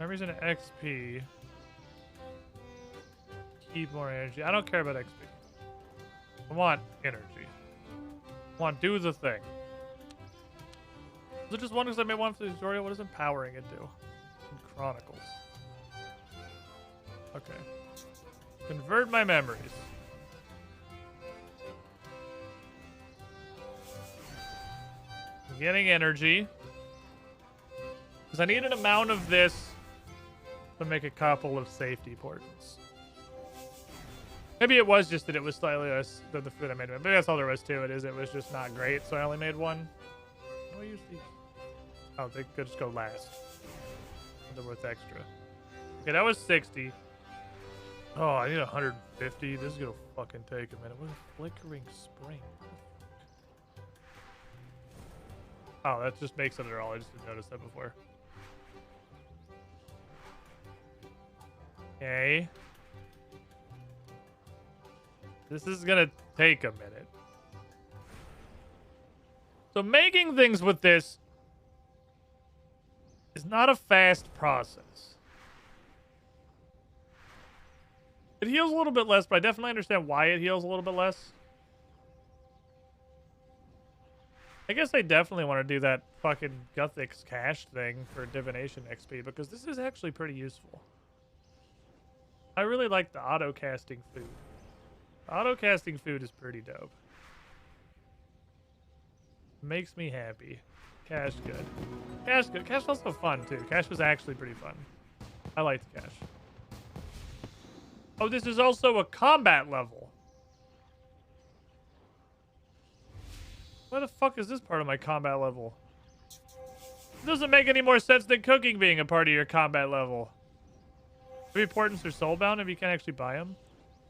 Memories into XP. Keep more energy. I don't care about XP. I want energy. I want do the thing. Is it just one because I made one for the tutorial? What does empowering it do? In Chronicles. Okay. Convert my memories. I'm getting energy. Because I need an amount of this to make a couple of safety portents. Maybe it was just that it was slightly less than the food I made. Maybe that's all there was to it, is it was just not great, so I only made one. What do I use these? Oh, they could just go last. They're worth extra. Okay, that was 60. Oh, I need 150. This is gonna fucking take a minute. What is a flickering spring? Oh, that just makes it at all. I just didn't notice that before. Okay. This is gonna take a minute. So making things with this is not a fast process. It heals a little bit less, but I definitely understand why it heals a little bit less. I guess I definitely want to do that fucking Guthix cache thing for divination XP, because this is actually pretty useful. I really like the auto-casting food. Auto-casting food is pretty dope. Makes me happy. Cash good. Cash good. Cash was also fun, too. Cash was actually pretty fun. I liked Cash. Oh, this is also a combat level. Why the fuck is this part of my combat level? It doesn't make any more sense than cooking being a part of your combat level. Maybe portents are soulbound if you can't actually buy them.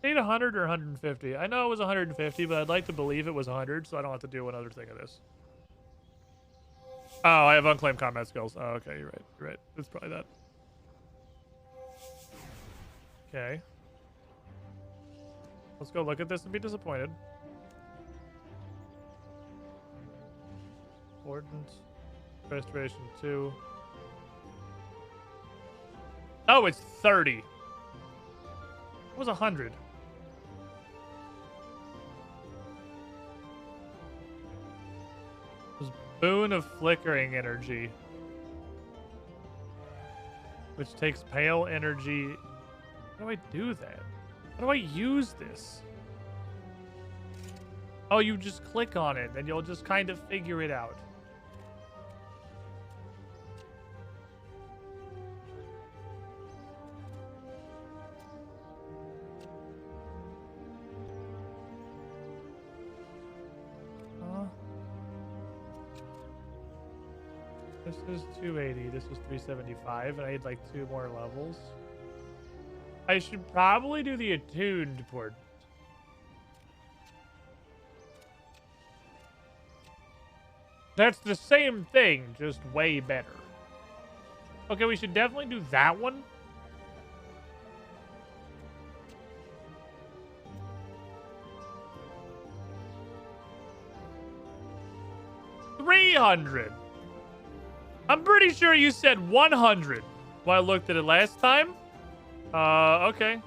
I need 100 or 150. I know it was 150, but I'd like to believe it was 100, so I don't have to do another thing of this. Oh, I have unclaimed combat skills. Oh, okay, you're right. You're right. It's probably that. Okay. Let's go look at this and be disappointed. Important. Restoration 2. Oh, it's 30. It was 100. It was Boon of Flickering Energy, which takes pale energy. How do I do that? How do I use this? Oh, you just click on it, then you'll just kind of figure it out. This is 280, this is 375, and I need like 2 more levels. I should probably do the attuned port. That's the same thing, just way better. Okay, we should definitely do that one. $300. I'm pretty sure you said 100 when I looked at it last time. Okay.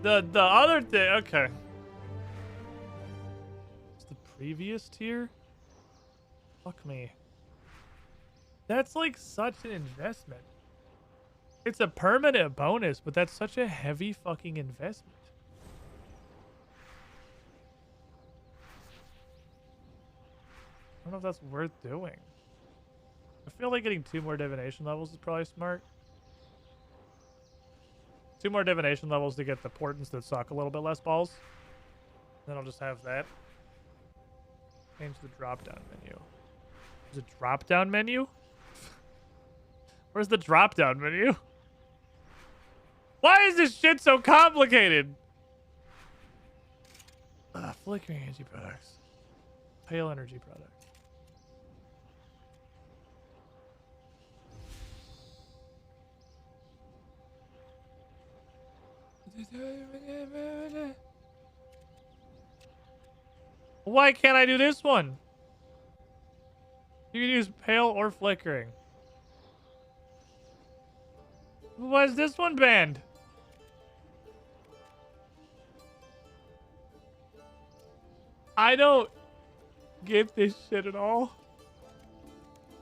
The other thing, okay. It's the previous tier? Fuck me. That's like such an investment. It's a permanent bonus, but that's such a heavy fucking investment. I don't know if that's worth doing. I feel like getting 2 more divination levels is probably smart. 2 more divination levels to get the portents that suck a little bit less balls. Then I'll just have that. Change the drop-down menu. There's a drop-down menu? Where's the drop-down menu? Why is this shit so complicated? Flickering energy products. Pale energy products. Why can't I do this one? You can use pale or flickering. Why is this one banned? I don't get this shit at all.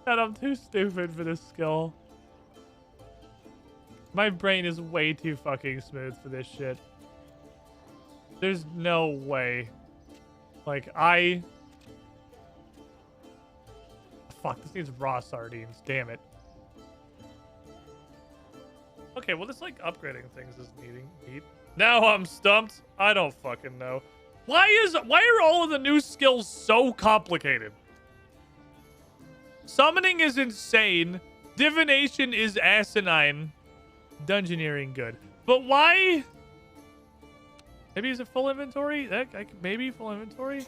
And I'm too stupid for this skill. My brain is way too fucking smooth for this shit. There's no way. Like, fuck, this needs raw sardines. Damn it. Okay, well, this, like, upgrading things is neat. Now I'm stumped. I don't fucking know. Why are all of the new skills so complicated? Summoning is insane. Divination is asinine. Dungeoneering good. But why? Maybe is it full inventory? Maybe full inventory?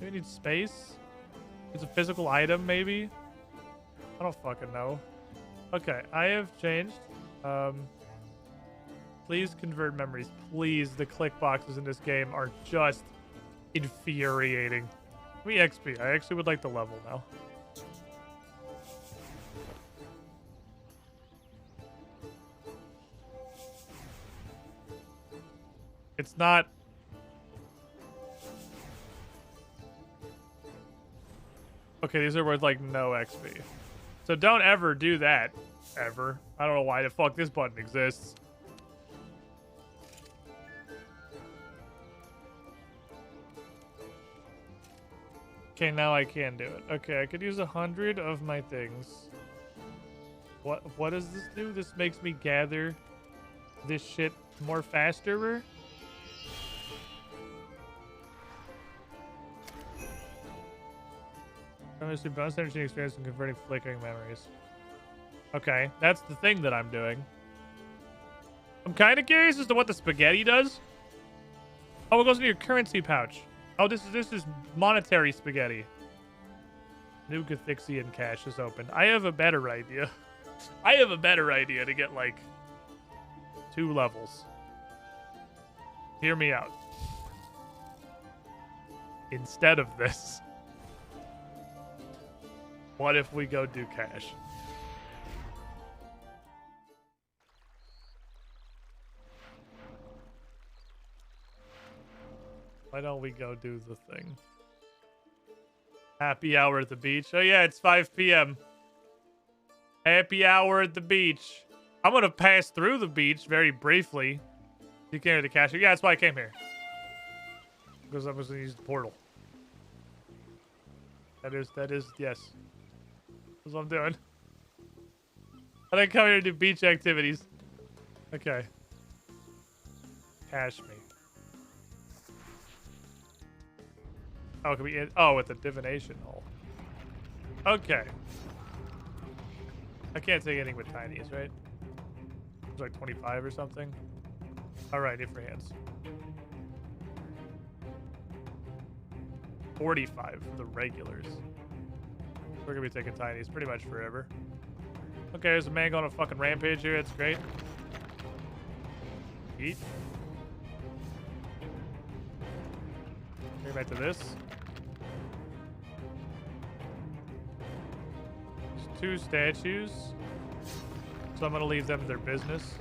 Maybe it needs space? It's a physical item, maybe? I don't fucking know. Okay, I have changed. Please convert memories. Please, the click boxes in this game are just infuriating. Give me XP. I actually would like the level now. It's not... Okay, these are worth, like, no XP. So don't ever do that. Ever. I don't know why the fuck this button exists. Okay, now I can do it. Okay, I could use 100 of my things. What does this do? This makes me gather this shit more faster. Obviously, bonus energy experience and converting flickering memories. Okay, that's the thing that I'm doing. I'm kind of curious as to what the spaghetti does. Oh, it goes into your currency pouch. Oh, this is monetary spaghetti. New Gathixian cache is open. I have a better idea. I have a better idea to get, like, 2 levels. Hear me out. Instead of this, what if we go do cash? Why don't we go do the thing? Happy hour at the beach. Oh yeah, it's 5 p.m. Happy hour at the beach. I'm gonna pass through the beach very briefly. You came here to cash it. Yeah, that's why I came here. Because I was gonna use the portal. That is, yes. That's what I'm doing. I didn't come here to do beach activities. Okay. Cash me. Oh, it could be in, oh, with the divination hole. Okay. I can't take anything with tinies, right? It's like 25 or something. Alright, need for hands. 45 for the regulars. We're gonna be taking tinies pretty much forever. Okay, there's a man going on a fucking rampage here. That's great. Eat. Bring back to this. There's 2 statues. So I'm gonna leave them to their business.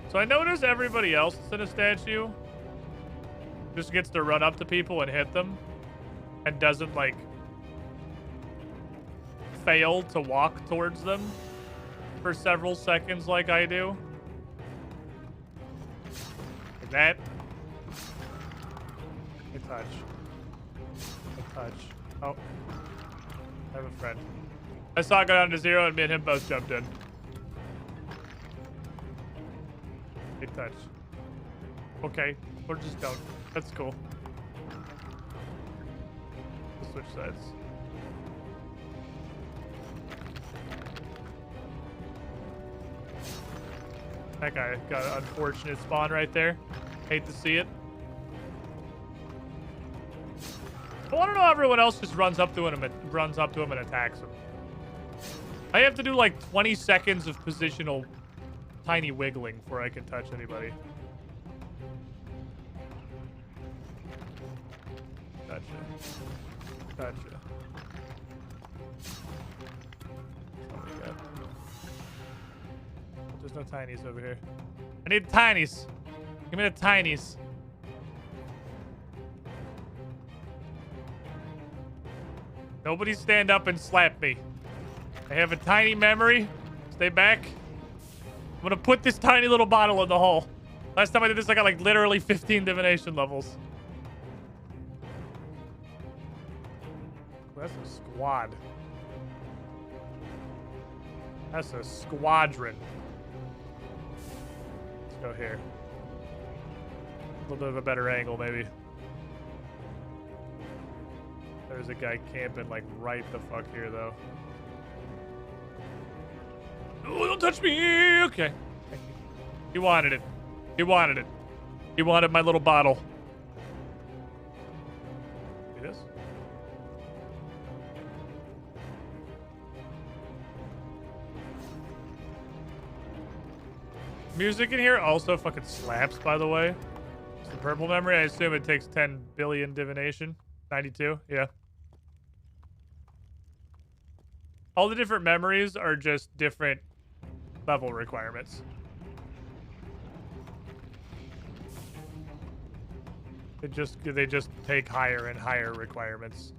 So I notice everybody else that's in a statue just gets to run up to people and hit them and doesn't like fail to walk towards them for several seconds like I do. Like that. A touch. A touch. Oh. I have a friend. I saw it go down to 0 and me and him both jumped in. Big touch. Okay, or just don't. That's cool. We'll switch sides. That guy got an unfortunate spawn right there. Hate to see it. I want to know how everyone else just runs up to him and attacks him. I have to do like 20 seconds of positional tiny wiggling before I can touch anybody. Gotcha. Gotcha. Oh my God. There's no tinies over here. I need tinies. Give me the tinies. Nobody stand up and slap me. I have a tiny memory. Stay back. I'm gonna put this tiny little bottle in the hole. Last time I did this, I got like literally 15 divination levels. That's a squad. That's a squadron. Let's go here. A little bit of a better angle, maybe. There's a guy camping like right the fuck here, though. Oh, don't touch me! Okay. He wanted it. He wanted it. He wanted my little bottle. See this? Music in here also fucking slaps, by the way. It's the purple memory. I assume it takes 10 billion divination. 92, yeah. All the different memories are just different level requirements. They just take higher and higher requirements.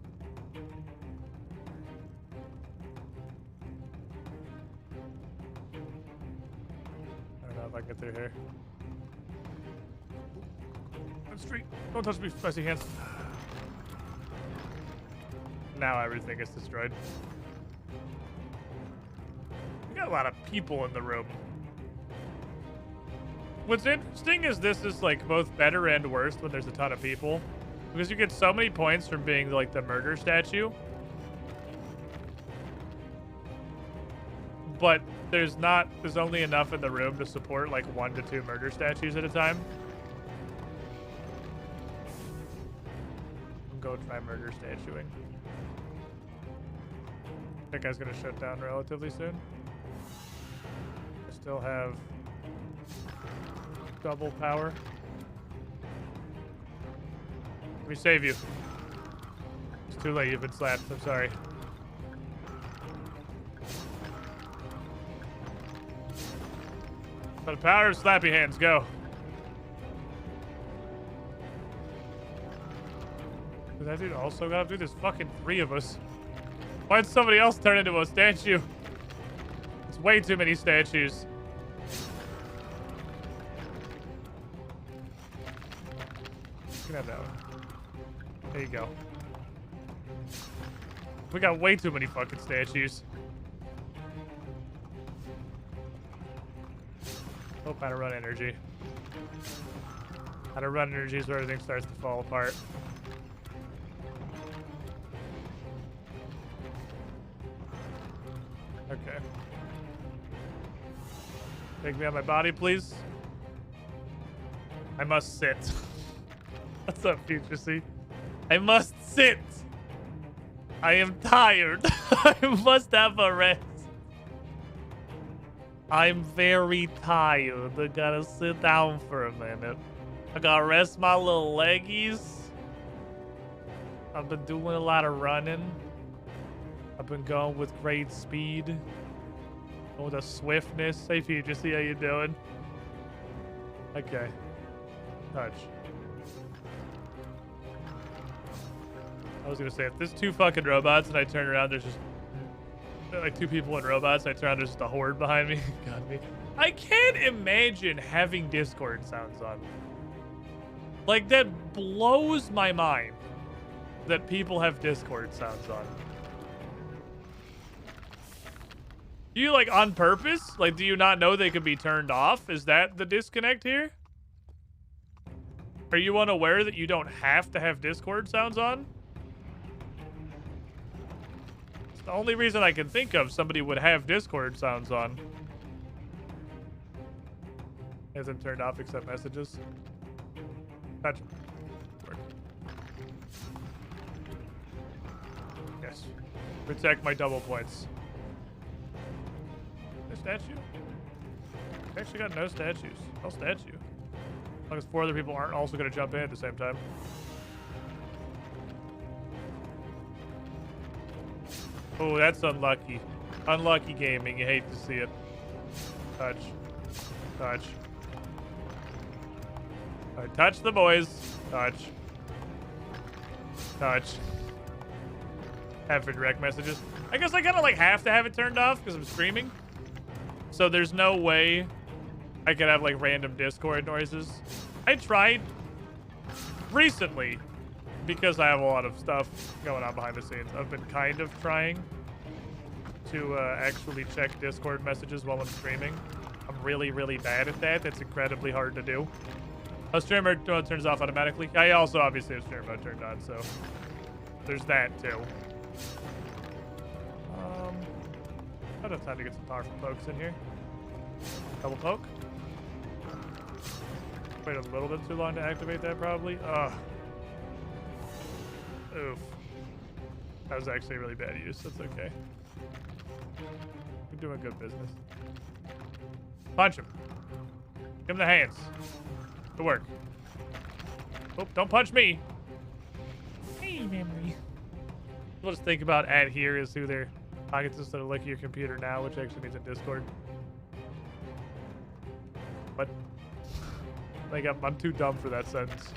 I don't know if I can get through here. That's street. Don't touch me, spicy hands. Now everything is destroyed. We got a lot of people in the room. What's interesting is this is like both better and worse when there's a ton of people. Because you get so many points from being like the murder statue. But there's only enough in the room to support like 1 to 2 murder statues at a time. Go try murder statuing. That guy's gonna shut down relatively soon. I still have double power. Let me save you. It's too late, you've been slapped. I'm sorry. For the power of slappy hands, go. Did that dude also got up? Dude, there's fucking 3 of us. Why'd somebody else turn into a statue? It's way too many statues. can have that one. There you go. We got way too many fucking statues. Hope how to run energy. How to run energy is where everything starts to fall apart. Okay. Take me on my body, please. I must sit. What's up, Future C? I must sit. I am tired. I must have a rest. I'm very tired. I gotta sit down for a minute. I gotta rest my little leggies. I've been doing a lot of running. I've been going with great speed. With a swiftness. Hey, Future, see how you doing? Okay. Touch. I was gonna say, if there's two fucking robots and I turn around, there's just like two people in robots, I turn around, there's just a horde behind me. God, me. I can't imagine having Discord sounds on. Like, that blows my mind that people have Discord sounds on. Do you, like, on purpose? Like, do you not know they could be turned off? Is that the disconnect here? Are you unaware that you don't have to have Discord sounds on? It's the only reason I can think of somebody would have Discord sounds on. Hasn't turned off except messages. Touch. Yes. Protect my double points. Statue? I actually got no statues. No statue. As long as 4 other people aren't also going to jump in at the same time. Oh, that's unlucky. Unlucky gaming. You hate to see it. Touch. Touch. All right, touch the boys. Touch. Touch. Have for direct messages. I guess I kind of like have to have it turned off because I'm streaming. So there's no way I could have like random Discord noises. I tried recently because I have a lot of stuff going on behind the scenes. I've been kind of trying to actually check Discord messages while I'm streaming. I'm really, really bad at that. It's incredibly hard to do. A streamer mode turns off automatically. I also obviously have streamer mode turned on, so there's that too. I don't have time to get some powerful pokes in here. Double poke. Wait a little bit too long to activate that, probably. Ugh. Oof. That was actually a really bad use. That's okay. We're doing good business. Punch him. Give him the hands. Good work. Oh, don't punch me. Hey, memory. We'll just think about at here is who they're talking to instead of look at your computer now, which actually means in Discord. But like I'm too dumb for that sentence.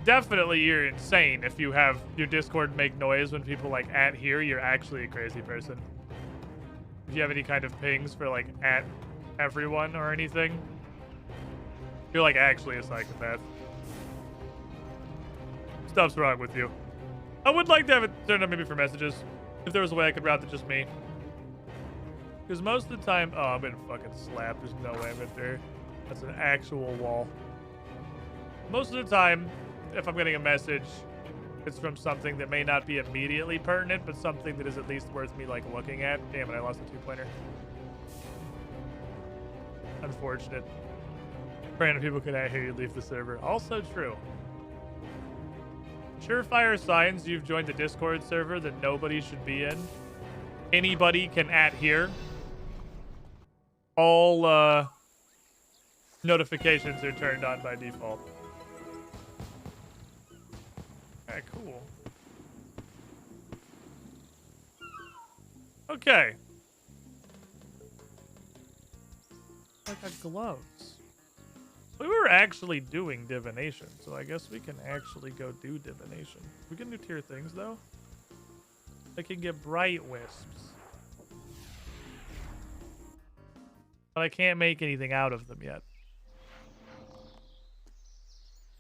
Definitely you're insane if you have your Discord make noise when people like at here. You're actually a crazy person. If you have any kind of pings for like at everyone or anything, you're like actually a psychopath. Stuff's wrong with you. I would like to have it turned on maybe for messages. If there was a way I could route it just me. Because most of the time... Oh, I'm getting fucking slapped. There's no way I'm in there. That's an actual wall. Most of the time, if I'm getting a message, it's from something that may not be immediately pertinent, but something that is at least worth me, like, looking at. Damn it, I lost the 2-pointer. Unfortunate. Random people could hear you leave the server. Also true. Surefire signs you've joined the Discord server that nobody should be in. Anybody can at here. All notifications are turned on by default. Alright, cool. Okay. I got gloves. We were actually doing divination, so I guess we can actually go do divination. We can do tier things, though. I can get bright wisps. But I can't make anything out of them yet.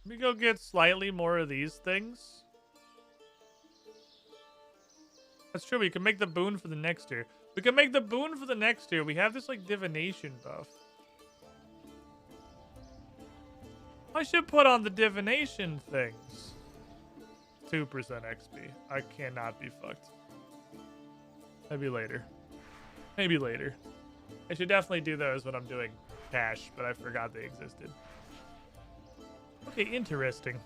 Let me go get slightly more of these things. That's true. We can make the boon for the next tier. We can make the boon for the next tier. We have this, like, divination buff. I should put on the divination things. 2% XP. I cannot be fucked. Maybe later. Maybe later. I should definitely do those when I'm doing cash, but I forgot they existed. Okay, interesting.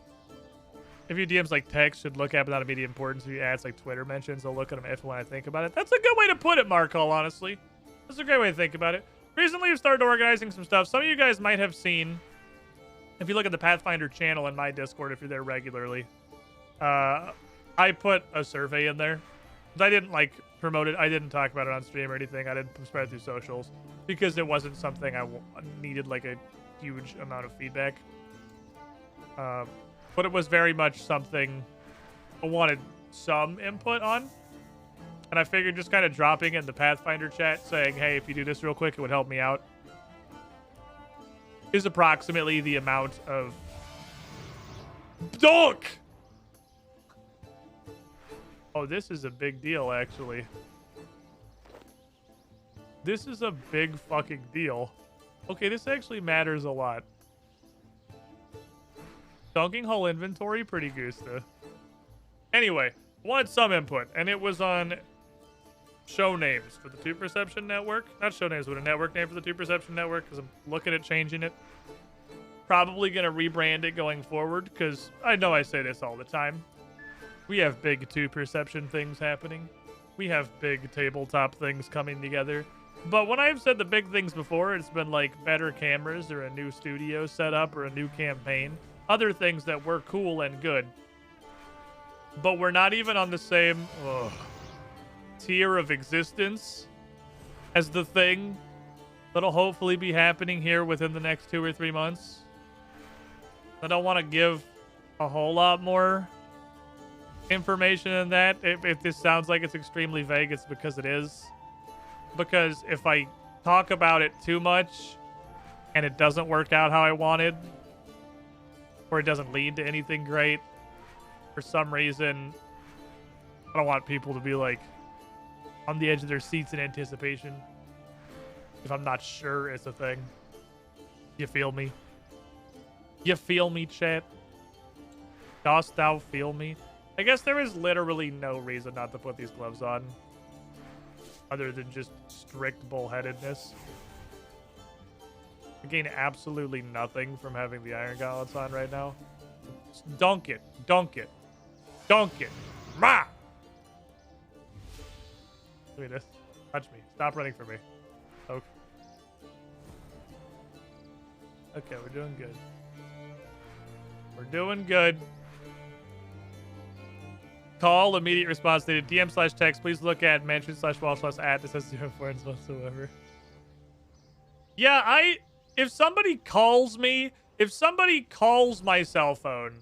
If your DMs like text should look at but not immediate importance. If you ads like Twitter mentions, I'll look at them if and when I think about it. That's a good way to put it, Markle, honestly. That's a great way to think about it. Recently, I've started organizing some stuff. Some of you guys might have seen, if you look at the Pathfinder channel in my Discord, if you're there regularly, I put a survey in there. I didn't, like, promote it. I didn't talk about it on stream or anything. I didn't spread it through socials because it wasn't something I needed, like, a huge amount of feedback. But it was very much something I wanted some input on. And I figured just kind of dropping in the Pathfinder chat saying, hey, if you do this real quick, it would help me out, is approximately the amount of... Donk! Oh, this is a big deal, actually. This is a big fucking deal. Okay, this actually matters a lot. Dunking hole inventory, pretty gusta. Anyway, wanted some input, and it was on show names for the 2 Perception Network. Not show names, but a network name for the 2 Perception Network, because I'm looking at changing it. Probably going to rebrand it going forward, because I know I say this all the time. We have big 2 Perception things happening. We have big tabletop things coming together. But when I've said the big things before, it's been like better cameras or a new studio setup or a new campaign. Other things that were cool and good. But we're not even on the same tier of existence as the thing that'll hopefully be happening here within the next 2 or 3 months. I don't want to give a whole lot more information than that. If this sounds like it's extremely vague, it's because it is. Because if I talk about it too much and it doesn't work out how I wanted, or it doesn't lead to anything great, for some reason, I don't want people to be like on the edge of their seats in anticipation if I'm not sure it's a thing. You feel me? You feel me, chat? Dost thou feel me? I guess there is literally no reason not to put these gloves on other than just strict bullheadedness. I gain absolutely nothing from having the iron gauntlets on right now. Just dunk it. Dunk it. Dunk it. Rah! Look at this. Touch me. Stop running from me. Okay. Okay, we're doing good. We're doing good. Call, immediate response needed. DM/text. Please look at mention/wall/@ This has no importance whatsoever. Yeah, if somebody calls me, if somebody calls my cell phone,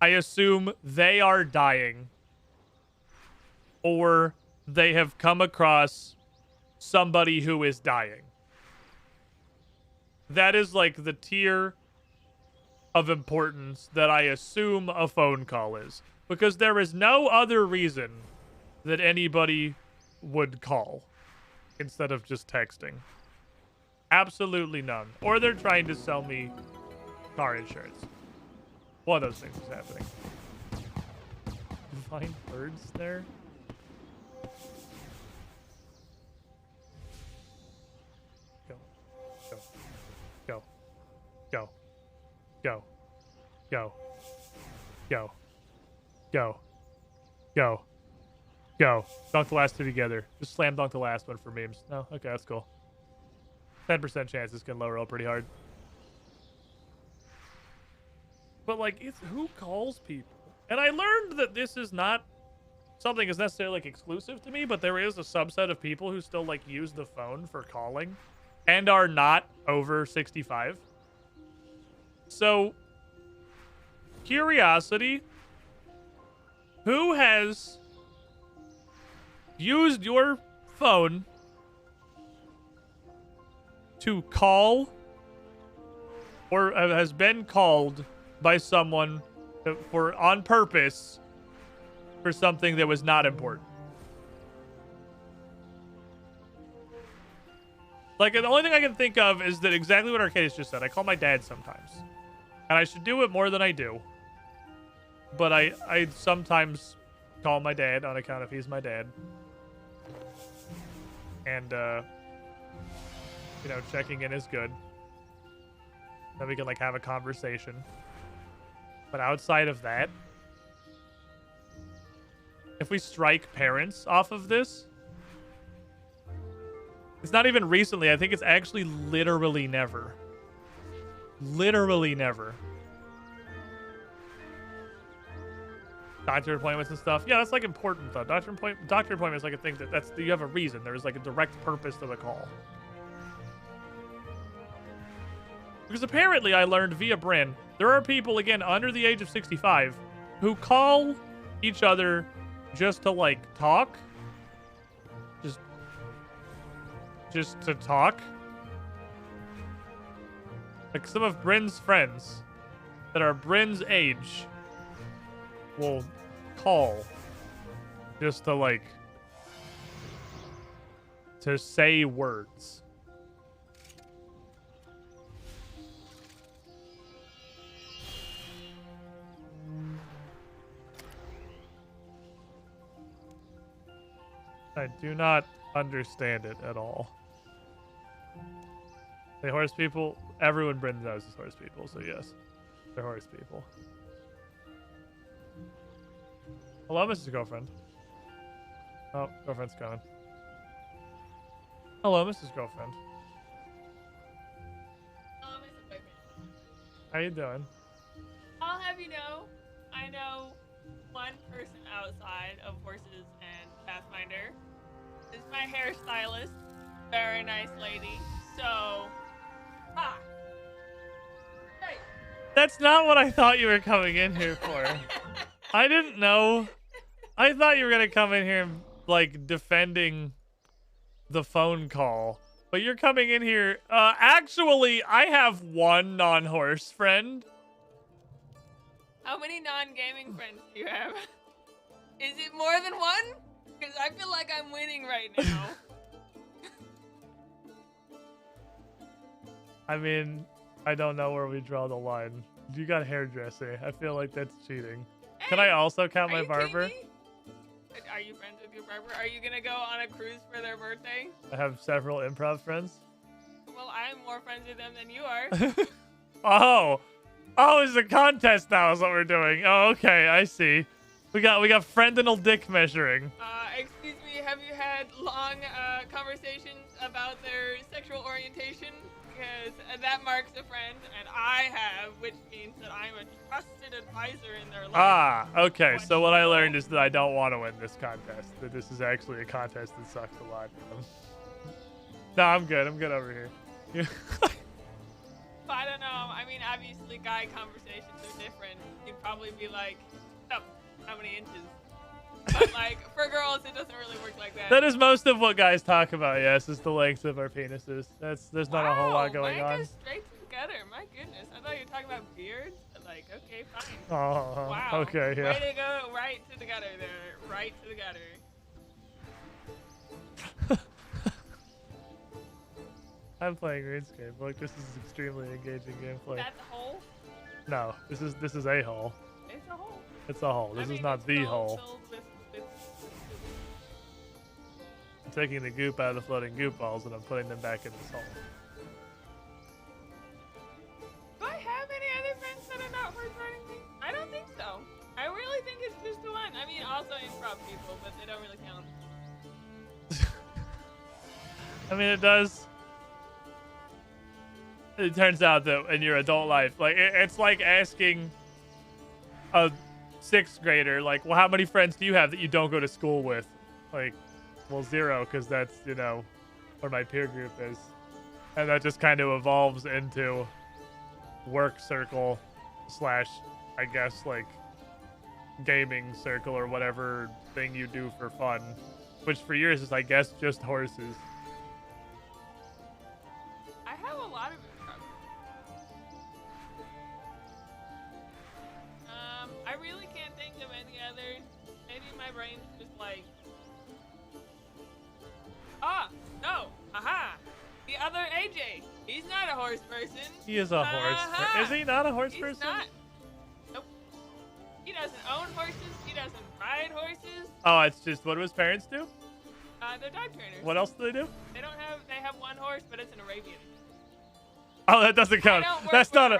I assume they are dying. Or they have come across somebody who is dying. That is like the tier of importance that I assume a phone call is. Because there is no other reason that anybody would call instead of just texting. Absolutely none. Or they're trying to sell me car insurance. One of those things is happening. Find birds there? Go. Go. Go. Go. Go. Go. Go. Go. Go. Go. Dunk the last 2 together. Just slam dunk the last one for memes. No? Okay, that's cool. 10% chance this can low roll pretty hard. But, like, it's who calls people? And I learned that this is not something that's necessarily, like, exclusive to me, but there is a subset of people who still, like, use the phone for calling and are not over 65. So, curiosity... Who has used your phone to call or has been called by someone on purpose for something that was not important. Like, the only thing I can think of is that exactly what Arcadius just said. I call my dad sometimes. And I should do it more than I do. But I sometimes call my dad on account of he's my dad. And, you know, checking in is good. Then we can, like, have a conversation. But outside of that, if we strike parents off of this, it's not even recently. I think it's actually literally never. Literally never. Doctor appointments and stuff. Yeah, that's like important though. Doctor appointment is like a thing that's you have a reason. There's like a direct purpose to the call. Because apparently I learned via Bryn, there are people, again, under the age of 65 who call each other just to, like, talk. Just to talk. Like, some of Bryn's friends that are Bryn's age will call just to, like, to say words. I do not understand it at all. They horse people. Everyone Bryn knows is horse people, so yes, they're horse people. Hello, Mrs. Girlfriend. Oh, girlfriend's coming. Hello, Mrs. Girlfriend. Hello, Mrs. Boyfriend. How you doing? I'll have you know, I know one person outside of horses and Pathfinder. This is my hairstylist. Very nice lady. So, ha! Hey! That's not what I thought you were coming in here for. I didn't know. I thought you were gonna come in here like defending the phone call. But you're coming in here. Actually, I have one non-horse friend. How many non-gaming friends do you have? Is it more than one? Because I feel like I'm winning right now. I mean, I don't know where we draw the line. You got hairdresser. I feel like that's cheating. Hey, can I also count my you barber? kidding me? Are you friends with your barber? Are you gonna go on a cruise for their birthday? I have several improv friends. Well, I'm more friends with them than you are. Oh, it's a contest now is what we're doing. Oh, okay, I see. We got friendinal dick measuring. Excuse me, have you had long conversations about their sexual orientation? Because that marks a friend, and I have, which means that I'm a trusted advisor in their life. Ah, okay. So what I learned is that I don't want to win this contest. That this is actually a contest that sucks a lot. No, I'm good. I'm good over here. I don't know. I mean, obviously, guy conversations are different. You'd probably be like, oh, how many inches? But, like, for girls, it doesn't really work like that. That is most of what guys talk about, yes, is the length of our penises. There's not a whole lot going on. Goes straight to the gutter. My goodness. I thought you were talking about beards. Like, okay, fine. Oh, wow. Okay, yeah. Way to go right to the gutter there. Right to the gutter. I'm playing Runescape. Look, this is extremely engaging gameplay. That's a hole? No, this is a hole. It's a hole. It's a hole. This is not the hole. With I'm taking the goop out of the floating goop balls and I'm putting them back in this hole. Do I have any other friends that are not horse riding me? I don't think so. I really think it's just the one. I mean, also improv people, but they don't really count. I mean, it does. It turns out that in your adult life, like, it's like asking a 6th grader, like, well, how many friends do you have that you don't go to school with? Like, well, 0, because that's, you know, where my peer group is. And that just kind of evolves into work circle / I guess, like, gaming circle or whatever thing you do for fun. Which for years is, I guess, just horses. I have a lot of improv. brain's just like, ah, no, aha. The other AJ, he's not a horse person. He is a horse. Is he not a horse person? He's not. Nope. He doesn't own horses. He doesn't ride horses. Oh, it's just what do his parents do? They're dog trainers. What else do they do? They have one horse, but it's an Arabian. Oh, that doesn't count. That's not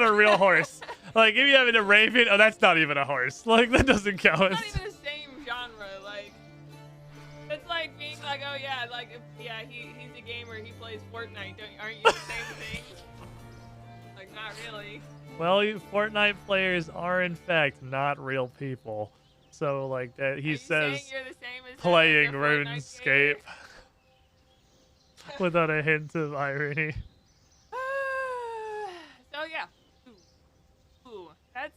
a real horse. Like if you have an Arabian, oh, that's not even a horse. Like that doesn't count. It's not even the same genre. Like it's like being like, oh yeah, like he's a gamer. He plays Fortnite. Aren't you the same thing? Like not really. Well, Fortnite players are in fact not real people. So like that he says you're the same as playing RuneScape without a hint of irony. So yeah. Ooh. That's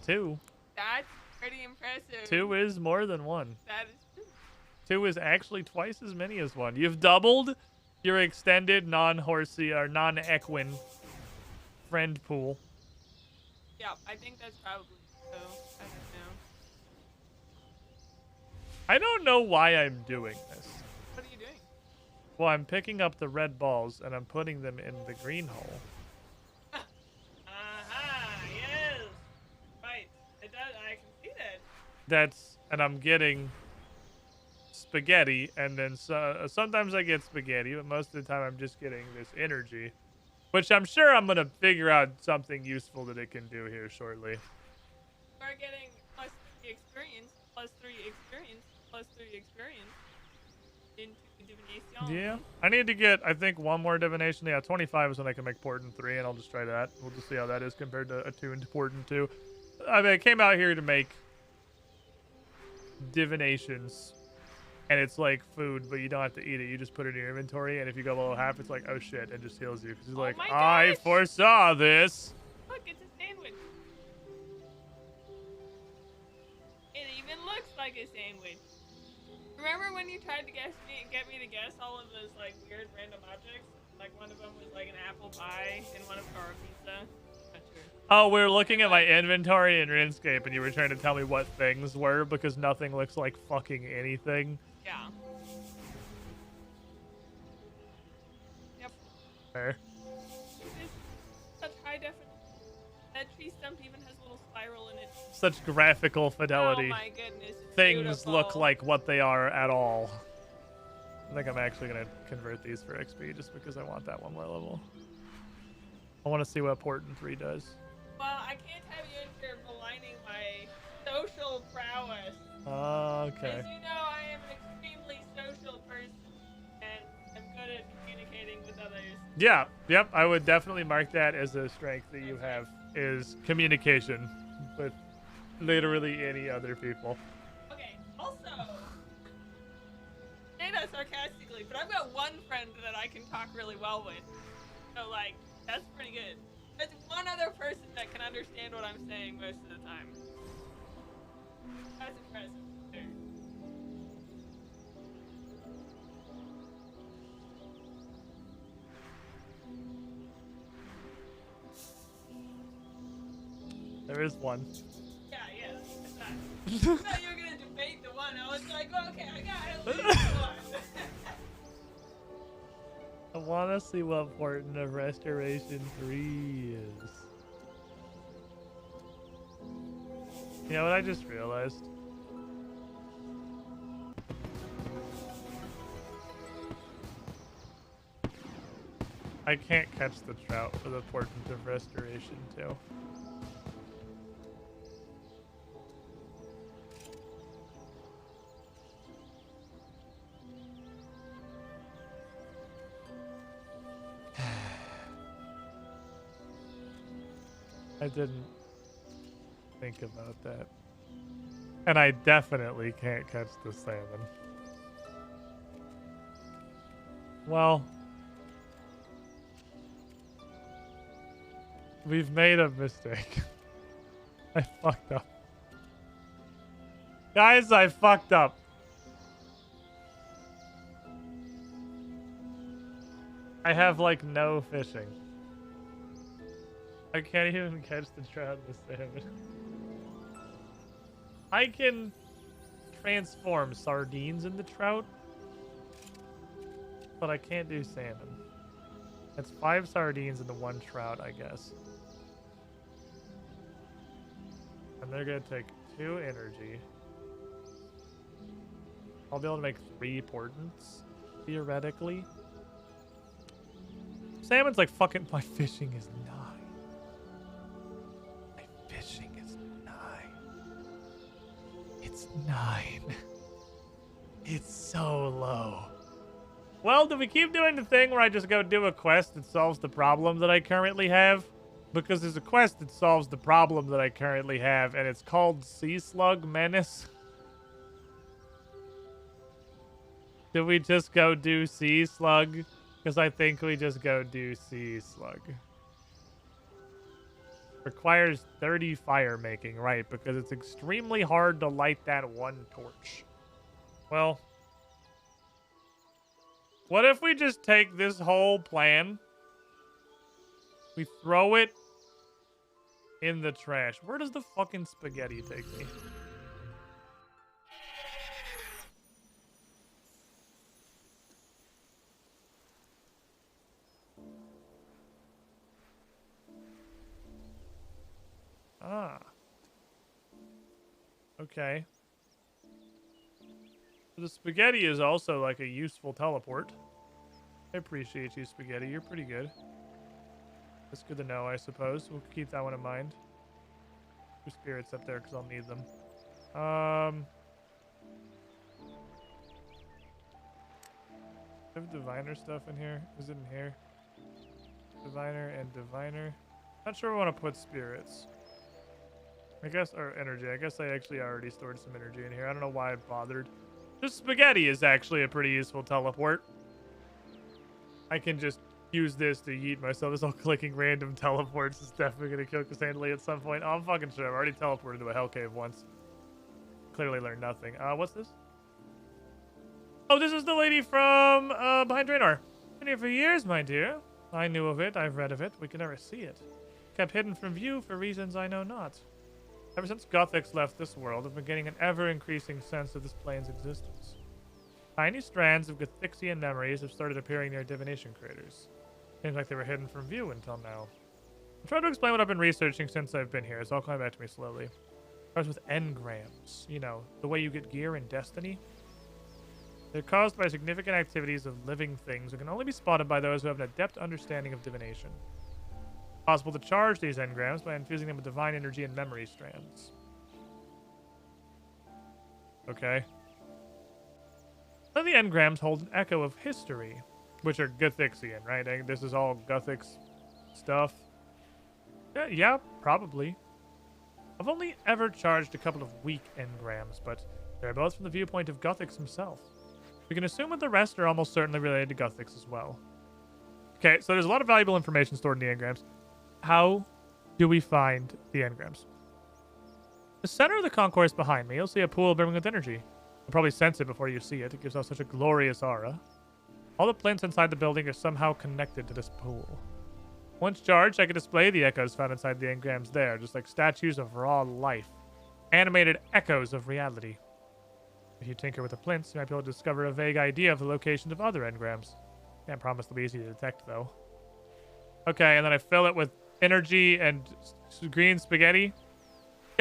2. That's pretty impressive. 2 is more than 1. That is true. 2 is actually twice as many as 1. You've doubled your extended non-horsey or non-equine friend pool. Yeah, I think that's probably so. I don't know why I'm doing this. What are you doing? Well, I'm picking up the red balls and I'm putting them in the green hole. Yes. Right. It does. I can see that. And I'm getting spaghetti, and then sometimes I get spaghetti, but most of the time I'm just getting this energy, which I'm sure I'm gonna figure out something useful that it can do here shortly. We're getting +3 experience, +3 experience, +3 experience into divination. Yeah, I need to get, I think, 1 more divination. Yeah, 25 is when I can make Portent 3, and I'll just try that. We'll just see how that is compared to attuned Portent 2. I mean, I came out here to make divinations, and it's like food, but you don't have to eat it. You just put it in your inventory, and if you go below half, it's like, oh shit, and just heals you. Because it's like, I foresaw this. Look, it's a sandwich. It even looks like a sandwich. Remember when you tried to get me to guess all of those like weird random objects? Like one of them was like an apple pie, and one of them a pizza. Not sure. Oh, we were looking at my inventory in RuneScape, and you were trying to tell me what things were because nothing looks like fucking anything. Yeah. Yep. Fair. It's such high definition. That tree stump even has a little spiral in it. Such graphical fidelity. Oh my goodness. Things beautiful. look like what they are at all. I think I'm actually going to convert these for XP just because I want that 1 more level. I want to see what Portent 3 does. Well, I can't have you in here maligning my social prowess. Okay. As you know, I am an extremely social person and am good at communicating with others. Yeah, yep, I would definitely mark that as a strength that you have, is communication with literally any other people. Okay, also, say that sarcastically, but I've got one friend that I can talk really well with. So, like, that's pretty good. There's one other person that can understand what I'm saying most of the time. That's impressive. There. There is one. Yeah, that's that. I thought you were gonna debate the one. I was like, oh, okay, I got at least one. I want to see what Portent of Restoration 3 is. You know what I just realized? I can't catch the trout for the Portent of Restoration 2. I didn't think about that. And I definitely can't catch the salmon. Well, we've made a mistake. I fucked up. Guys, I fucked up. I have like no fishing. I can't even catch the trout and the salmon. I can transform sardines into trout, but I can't do salmon. That's 5 sardines into 1 trout, I guess. And they're gonna take 2 energy. I'll be able to make 3 portents, theoretically. Salmon's like, fucking, my fishing is 9. My fishing is 9. It's 9. It's so low. Well, do we keep doing the thing where I just go do a quest that solves the problem that I currently have? Because there's a quest that solves the problem that I currently have, and it's called Sea Slug Menace. Do we just go do Sea Slug? Because I think we just go do Sea Slug. Requires 30 fire making, right? Because it's extremely hard to light that 1 torch. Well, what if we just take this whole plan, we throw it in the trash? Where does the fucking spaghetti take me? Ah. Okay. The spaghetti is also like a useful teleport. I appreciate you, spaghetti. You're pretty good. That's good to know, I suppose. We'll keep that one in mind. There's spirits up there because I'll need them. I have diviner stuff in here. Is it in here? Diviner and diviner. Not sure we want to put spirits. I guess, or energy. I guess I actually already stored some energy in here. I don't know why I bothered. This spaghetti is actually a pretty useful teleport. I can just use this to yeet myself. This whole clicking random teleports is definitely going to kill Cassandra at some point. Oh, I'm fucking sure. I've already teleported to a hell cave once. Clearly learned nothing. What's this? Oh, this is the lady from behind Draenor. Been here for years, my dear. I knew of it. I've read of it. We could never see it. Kept hidden from view for reasons I know not. Ever since Gothics left this world, I've been getting an ever-increasing sense of this plane's existence. Tiny strands of Gothixian memories have started appearing near divination craters. Seems like they were hidden from view until now. I'm trying to explain what I've been researching since I've been here. It's all coming back to me slowly. Starts with engrams. You know, the way you get gear in Destiny. They're caused by significant activities of living things and can only be spotted by those who have an adept understanding of divination. Possible to charge these engrams by infusing them with divine energy and memory strands. Okay. Some of the engrams hold an echo of history, which are Gothixian, right? This is all Gothics stuff. Yeah, probably. I've only ever charged a couple of weak engrams, but they're both from the viewpoint of Gothics himself. We can assume that the rest are almost certainly related to Gothics as well. Okay, so there's a lot of valuable information stored in the engrams. How do we find the engrams? The center of the concourse behind me, you'll see a pool brimming with energy. You'll probably sense it before you see it. It gives off such a glorious aura. All the plinths inside the building are somehow connected to this pool. Once charged, I can display the echoes found inside the engrams there, just like statues of raw life. Animated echoes of reality. If you tinker with the plinths, you might be able to discover a vague idea of the locations of other engrams. Can't promise they'll be easy to detect, though. Okay, and then I fill it with energy and green spaghetti.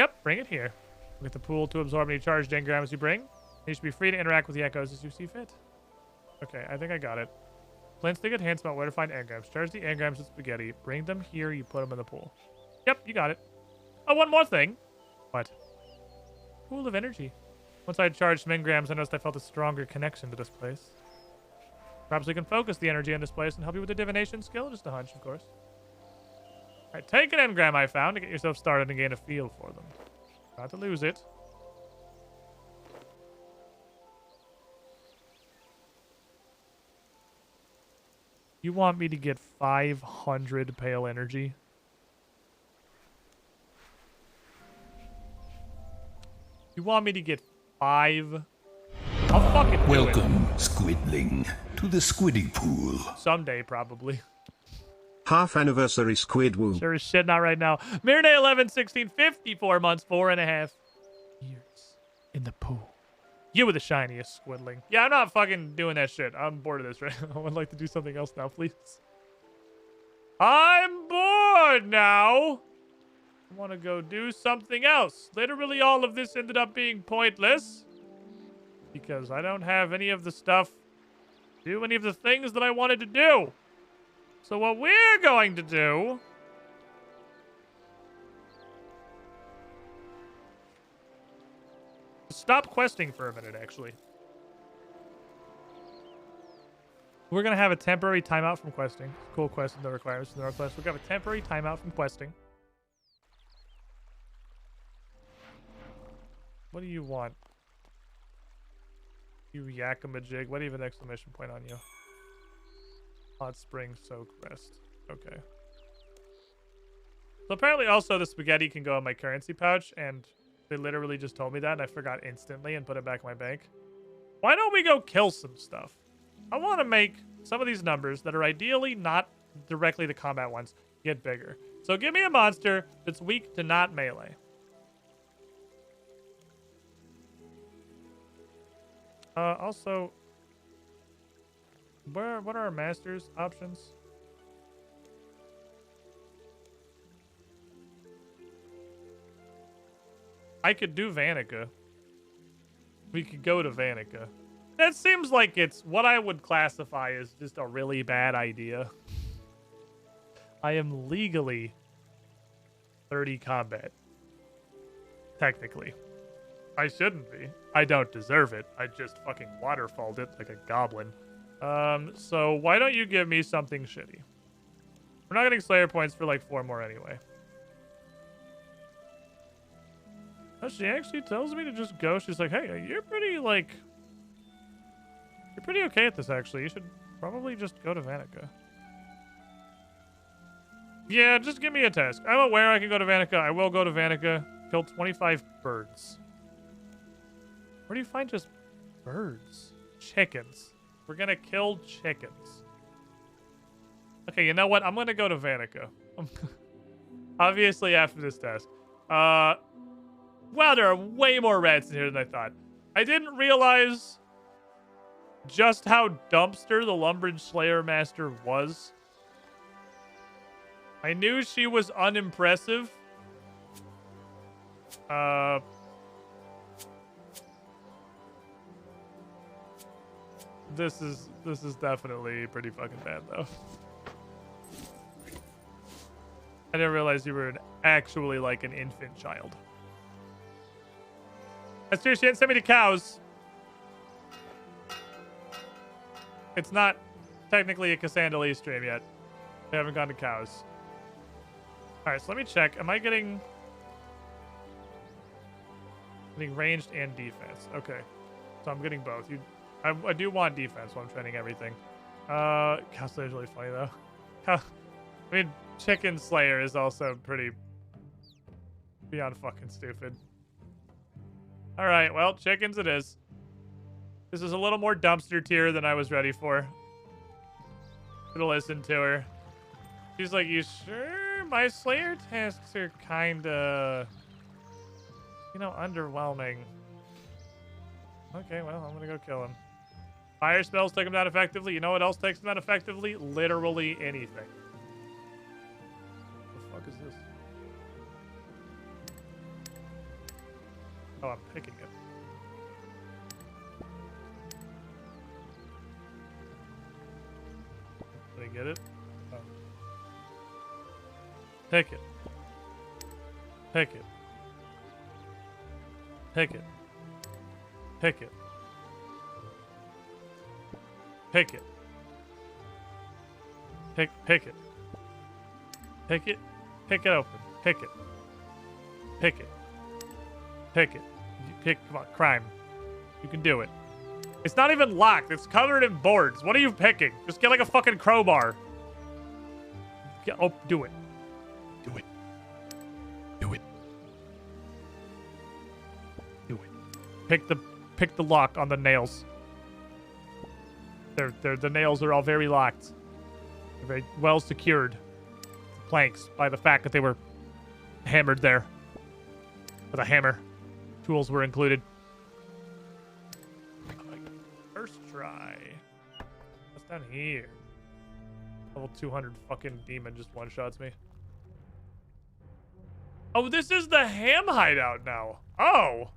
Yep, bring it here. Get the pool to absorb any charged engrams you bring. You should be free to interact with the echoes as you see fit. Okay, I think I got it. Plinths to get hints about where to find engrams. Charge the engrams with spaghetti. Bring them here, you put them in the pool. Yep, you got it. Oh, one more thing. What? Pool of energy. Once I had charged some engrams, I noticed I felt a stronger connection to this place. Perhaps we can focus the energy on this place and help you with the divination skill. Just a hunch, of course. Alright, take an engram I found to get yourself started and gain a feel for them. Not to lose it. You want me to get 500 pale energy? You want me to get 5? I'll fucking do it. Welcome, Squidling, to the Squiddy Pool. Someday, probably. Half anniversary Squidwoo. Sure as shit not right now. Mirne 11, 16, 54 months, 4.5 years. in the pool. You were the shiniest, Squidling. Yeah, I'm not fucking doing that shit. I'm bored of this right now. I would like to do something else now, please. I'm bored now. I want to go do something else. Literally all of this ended up being pointless. Because I don't have any of the stuff to do any of the things that I wanted to do. So what we're going to do... Stop questing for a minute, actually. We're going to have a temporary timeout from questing. Cool quest and the requirements in the Northwest. We're going to have a temporary timeout from questing. What do you want? You Yakamajig. What even exclamation point on you? Hot Spring Soak Rest. Okay. So apparently also the spaghetti can go in my currency pouch, and they literally just told me that, and I forgot instantly and put it back in my bank. Why don't we go kill some stuff? I want to make some of these numbers that are ideally not directly the combat ones get bigger. So give me a monster that's weak to not melee. Also, what are our masters options? I could do Vanica. We could go to Vanica. That seems like it's what I would classify as just a really bad idea. I am legally 30 combat. Technically. I shouldn't be. I don't deserve it. I just fucking waterfalled it like a goblin. So why don't you give me something shitty? We're not getting Slayer points for like 4 more anyway. Oh, she actually tells me to just go. She's like, hey, you're pretty okay at this, actually. You should probably just go to Vanica. Yeah, just give me a task. I'm aware I can go to Vanica. I will go to Vanica. Kill 25 birds. Where do you find just birds? Chickens. We're gonna kill chickens. Okay, you know what? I'm gonna go to Vanica. Obviously after this task. Wow, there are way more rats in here than I thought. I didn't realize just how dumpster the Lumbridge Slayer Master was. I knew she was unimpressive. This is definitely pretty fucking bad, though. I didn't realize you were actually like an infant child. That's true. She didn't send me to cows. It's not technically a Cassandra stream yet. We haven't gone to cows. All right, so let me check. Am I getting ranged and defense? Okay, so I'm getting both. I do want defense while I'm training everything. Cow Slayer's really funny though. I mean, Chicken Slayer is also pretty beyond fucking stupid. All right, well, chickens it is. This is a little more dumpster tier than I was ready for. Gonna listen to her. She's like, you sure? My Slayer tasks are kinda, underwhelming. Okay, well, I'm gonna go kill him. Fire spells take him down effectively. You know what else takes him down effectively? Literally anything. What the fuck is this? Oh, I'm picking it. Did I get it? Oh. Pick it. Pick it. Pick it. Pick it. Pick it. Pick it. Pick it. Pick it open. Pick it. Pick it. Pick it. Come on, crime. You can do it. It's not even locked. It's covered in boards. What are you picking? Just get like a fucking crowbar. Do it. Do it. Do it. Do it. Pick the lock on the nails. The nails are all very locked. They're very well secured. Planks by the fact that they were hammered there. With a hammer. Tools were included. First try. What's down here? Level 200 fucking demon just one-shots me. Oh, this is the ham hideout now. Oh.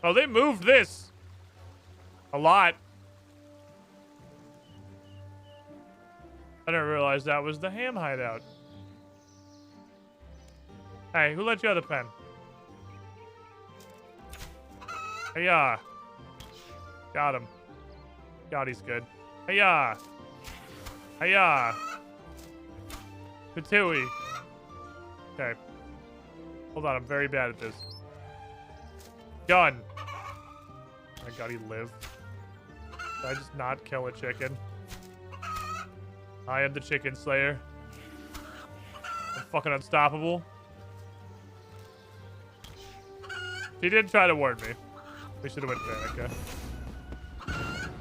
Oh, they moved this. A lot. I didn't realize that was the ham hideout. Hey, who let you out of the pen? Hey-ya. Got him. God, he's good. Hey-ya. Hey-ya. Patooey. Okay. Hold on, I'm very bad at this. Gun. Oh my god, he lived. Did I just not kill a chicken? I am the chicken slayer. I'm fucking unstoppable. He did try to warn me. We should have went Vanica.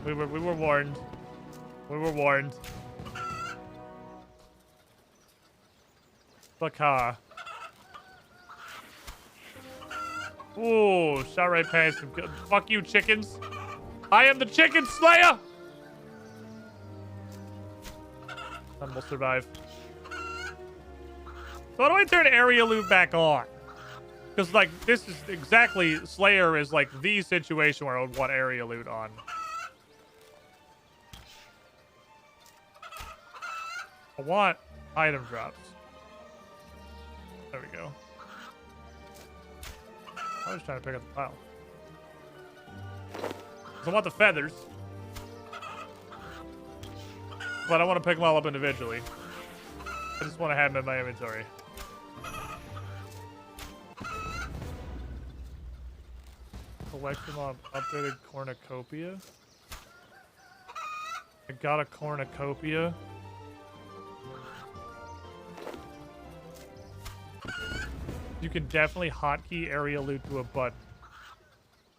We were warned. We were warned. Baka. Ooh, shot right past him. Fuck you, chickens. I am the chicken slayer. None will survive. So how do I turn area loot back on? Because, like, this is exactly... Slayer is, like, the situation where I would want area loot on. I want item drops. There we go. I was trying to pick up the pile. I want the feathers. But I want to pick them all up individually. I just want to have them in my inventory. Collect them on updated cornucopia. I got a cornucopia. You can definitely hotkey area loot to a button.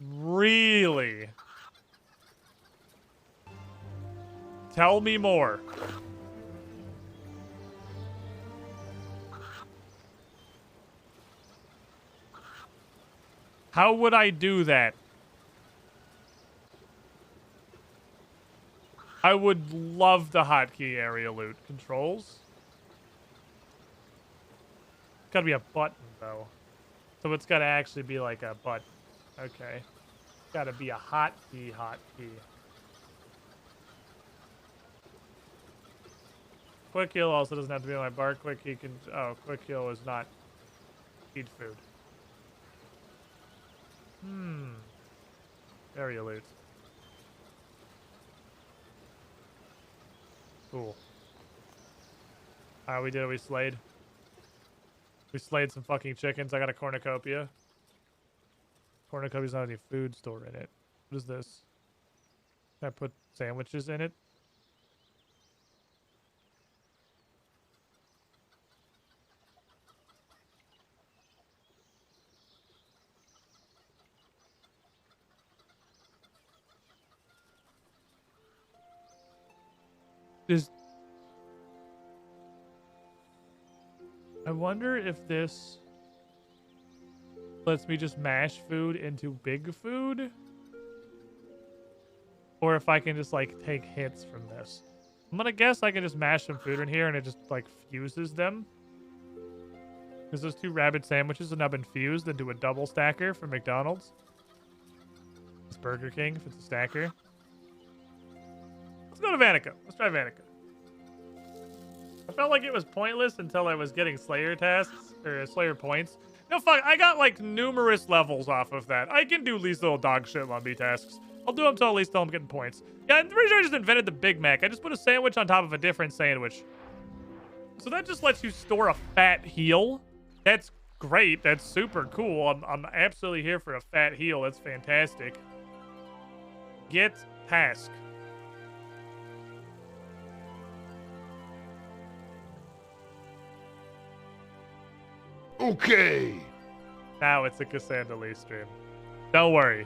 Really? Tell me more. How would I do that? I would love the hotkey area loot. Controls? Gotta be a button, though. So it's gotta actually be like a button. Okay. Gotta be a hotkey. Quick heal also doesn't have to be on my bar. Quick heal can... Oh, quick heal is not... Eat food. Area loot. Cool. Alright, we did it. We slayed. We slayed some fucking chickens. I got a cornucopia. Cornucopia's not any food store in it. What is this? Can I put sandwiches in it? I wonder if this lets me just mash food into big food, or if I can just like take hits from this. I'm gonna guess I can just mash some food in here and it just like fuses them, because those two rabbit sandwiches have now been fused into a double stacker from McDonald's. It's Burger King if it's a stacker. Let's go to Vanica. Let's try Vanica. I felt like it was pointless until I was getting Slayer tasks, or Slayer points. No, fuck, I got like numerous levels off of that. I can do these little dog shit lumpy tasks. I'll do them till at least I'm getting points. Yeah, I'm pretty sure I just invented the Big Mac. I just put a sandwich on top of a different sandwich. So that just lets you store a fat heal. That's great. That's super cool. I'm absolutely here for a fat heal. That's fantastic. Get task. Okay. Now it's a Cassandra Lee stream. Don't worry.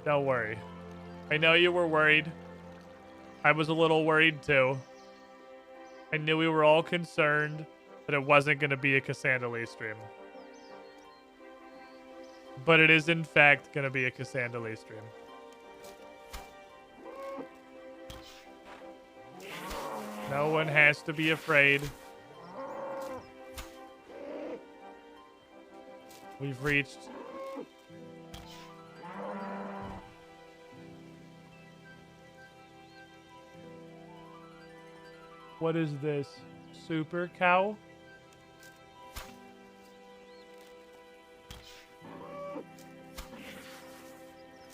Don't worry. I know you were worried. I was a little worried too. I knew we were all concerned that it wasn't going to be a Cassandra Lee stream. But it is, in fact, going to be a Cassandra stream. No one has to be afraid. We've reached... What is this? Super cow?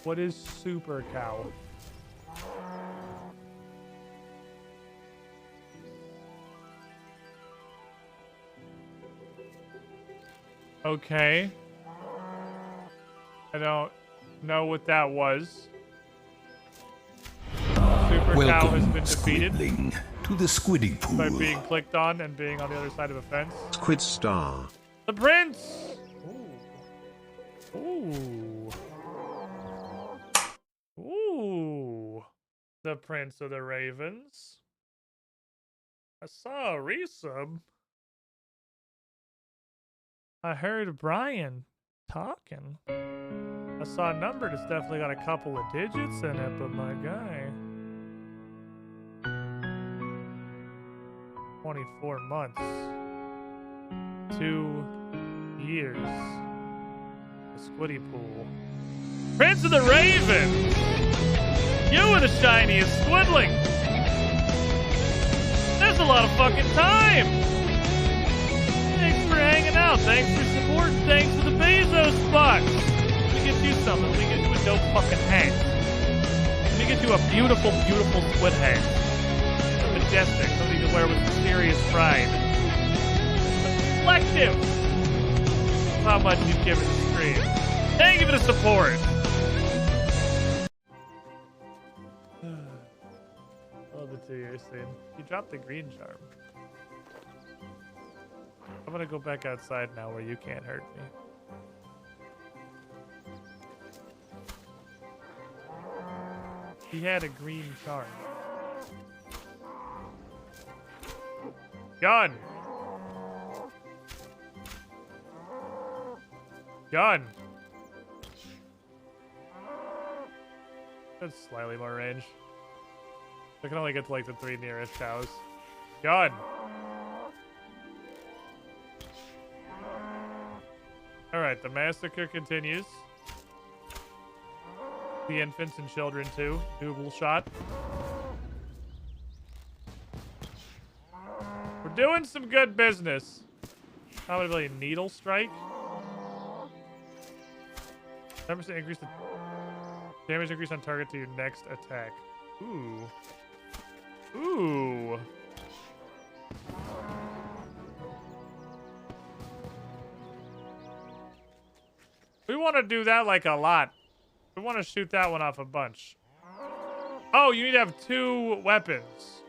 What is super cow? Okay. I don't know what that was. Super cow has been defeated. Squidling, to the squiddy pool. By being clicked on and being on the other side of a fence. Squid star. The prince! Ooh. Ooh. Ooh. The prince of the ravens. I saw a resub. I heard Brian talking. I saw a number that's definitely got a couple of digits in it, but my guy. 24 months. 2 years. The Squiddy Pool. Prince of the Ravens! You are the shiniest squidling! That's a lot of fucking time! Thanks for hanging out. Thanks for supporting. Thanks for the Bezos bucks. Let me get you something. Let me get you a dope fucking hat. Let me get you a beautiful, beautiful squid hat. Majestic. Something you can wear with serious pride. Reflective. How much you've given the stream. Thank you for the support. Oh, the 2 years thing. You dropped the green charm. I'm gonna go back outside now where you can't hurt me. He had a green charm. Gun! Gun! That's slightly more range. I can only get to like the 3 nearest cows. Gun! Alright, the massacre continues. The infants and children too. Double shot. We're doing some good business. How about a needle strike? 10% increase the damage increase on target to your next attack. Ooh. Ooh. We want to do that like a lot. We want to shoot that one off a bunch. Oh, you need to have 2 weapons.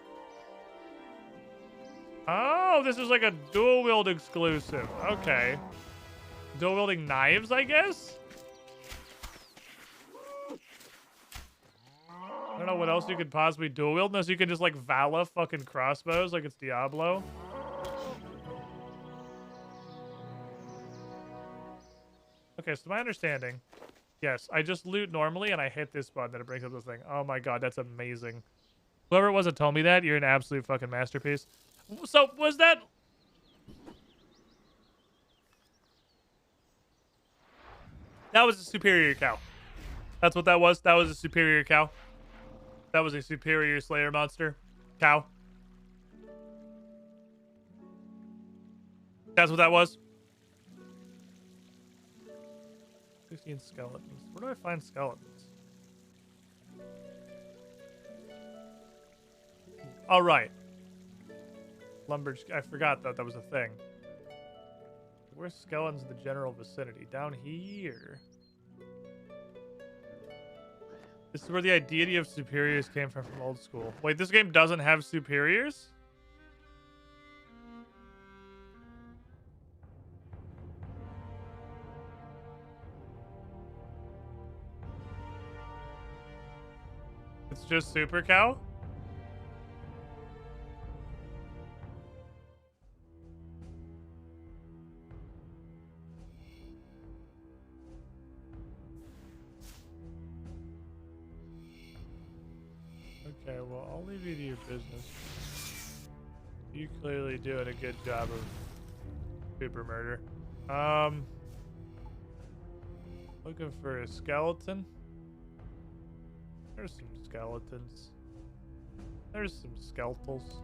Oh, this is like a dual wield exclusive. Okay. Dual wielding knives, I guess? I don't know what else you could possibly dual wield unless you can just like Vala fucking crossbows like it's Diablo. Okay, so my understanding, yes, I just loot normally and I hit this button and it brings up this thing. Oh my god, that's amazing. Whoever it was that told me that, you're an absolute fucking masterpiece. So, was that... That was a superior cow. That's what that was? That was a superior cow? That was a superior Slayer monster? Cow? That's what that was? 16 skeletons. Where do I find skeletons? All right. I forgot that was a thing. Where's skeletons in the general vicinity? Down here. This is where the idea of superiors came from old school. Wait, this game doesn't have superiors? It's just Super Cow? Okay, well, I'll leave you to your business. You clearly doing a good job of super murder. Looking for a skeleton. There's some skeletons. There's some skeletals.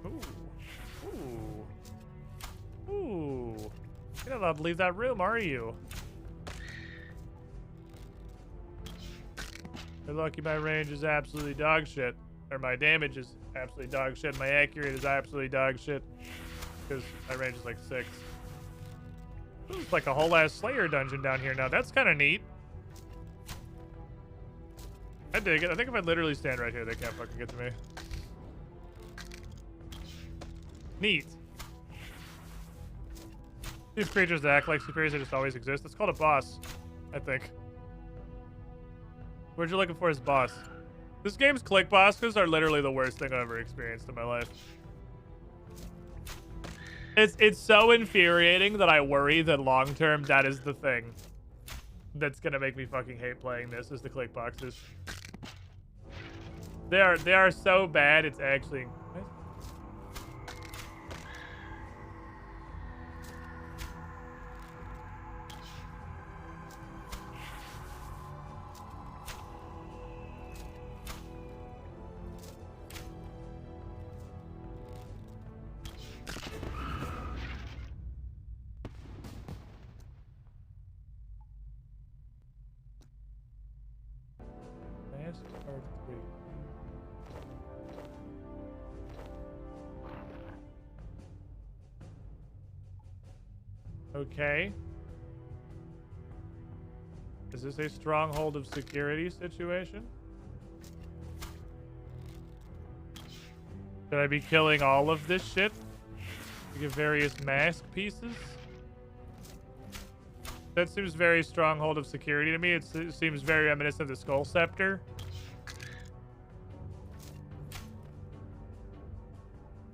Ooh. Ooh. Ooh. You're not allowed to leave that room, are you? You're lucky my range is absolutely dog shit. Or my damage is absolutely dog shit. My accurate is absolutely dog shit. Because my range is like 6. There's like a whole ass Slayer dungeon down here now. That's kind of neat. I dig it. I think if I literally stand right here, they can't fucking get to me. Neat. These creatures that act like superiors, they just always exist. It's called a boss, I think. What you're looking for is boss. This game's click bosses are literally the worst thing I've ever experienced in my life. It's so infuriating that I worry that long term that is the thing that's gonna make me fucking hate playing this, is the click boxes. They are so bad, it's actually... Part 3. Okay. Is this a stronghold of security situation? Should I be killing all of this shit to get various mask pieces? That seems very stronghold of security to me. It seems very reminiscent of the Skull Scepter.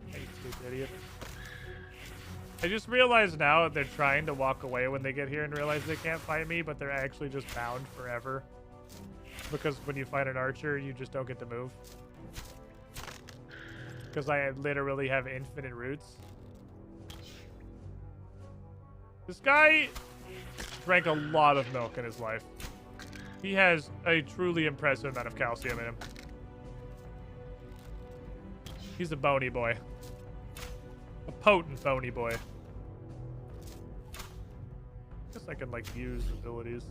Hey, stupid idiot. I just realized now that they're trying to walk away when they get here and realize they can't fight me, but they're actually just bound forever. Because when you fight an archer, you just don't get to move. Because I literally have infinite roots. This guy drank a lot of milk in his life. He has a truly impressive amount of calcium in him. He's a bony boy. A potent bony boy. Guess I can, like, use abilities.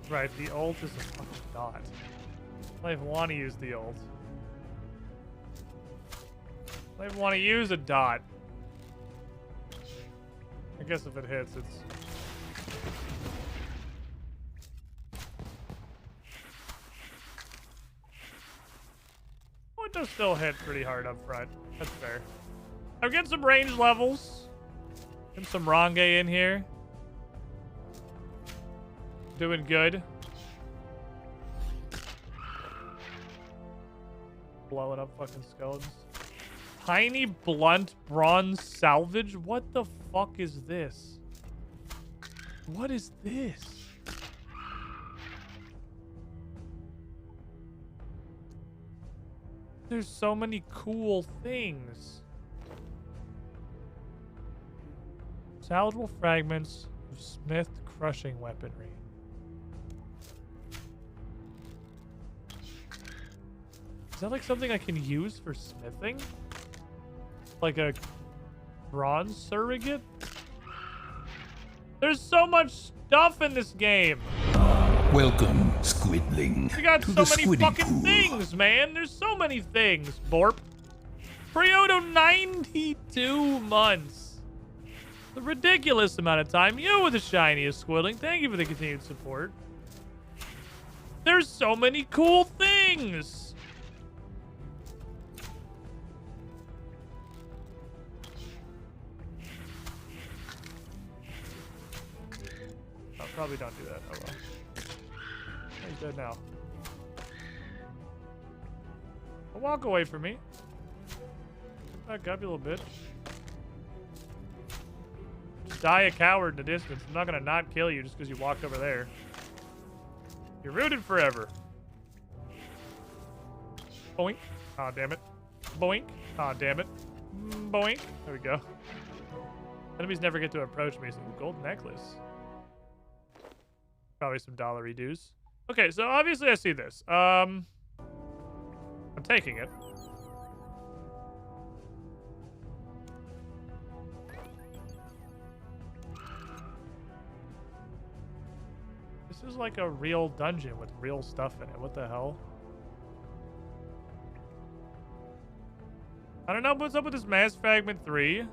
Right, the ult is a fucking dot. I don't even want to use the ult. I don't even want to use a dot. I guess if it hits, it's... Oh, it does still hit pretty hard up front. That's fair. I'm getting some range levels. Getting some Range in here. Doing good. Blowing up fucking skeletons. Tiny blunt bronze salvage? What the fuck is this? What is this? There's so many cool things. Salvageable fragments of smith crushing weaponry. Is that like something I can use for smithing? Like a bronze surrogate? There's so much stuff in this game. Welcome, Squidling. We got to so the many Squiddy fucking Pool. things, man. There's so many things. Borp. Prioto 92 months. A ridiculous amount of time. You were the shiniest, Squidling. Thank you for the continued support. There's so many cool things. Probably don't do that. Oh well. He's dead now. Well, walk away from me. Back up, you little bitch. die a coward in the distance. I'm not gonna not kill you just because you walked over there. You're rooted forever. Boink. Aw, damn it. Boink. Aw, damn it. Boink. There we go. Enemies never get to approach me, so gold necklace. Probably some dollary dues. Okay, so obviously I see this. I'm taking it. This is like a real dungeon with real stuff in it. What the hell? I don't know what's up with this Mass Fragment 3.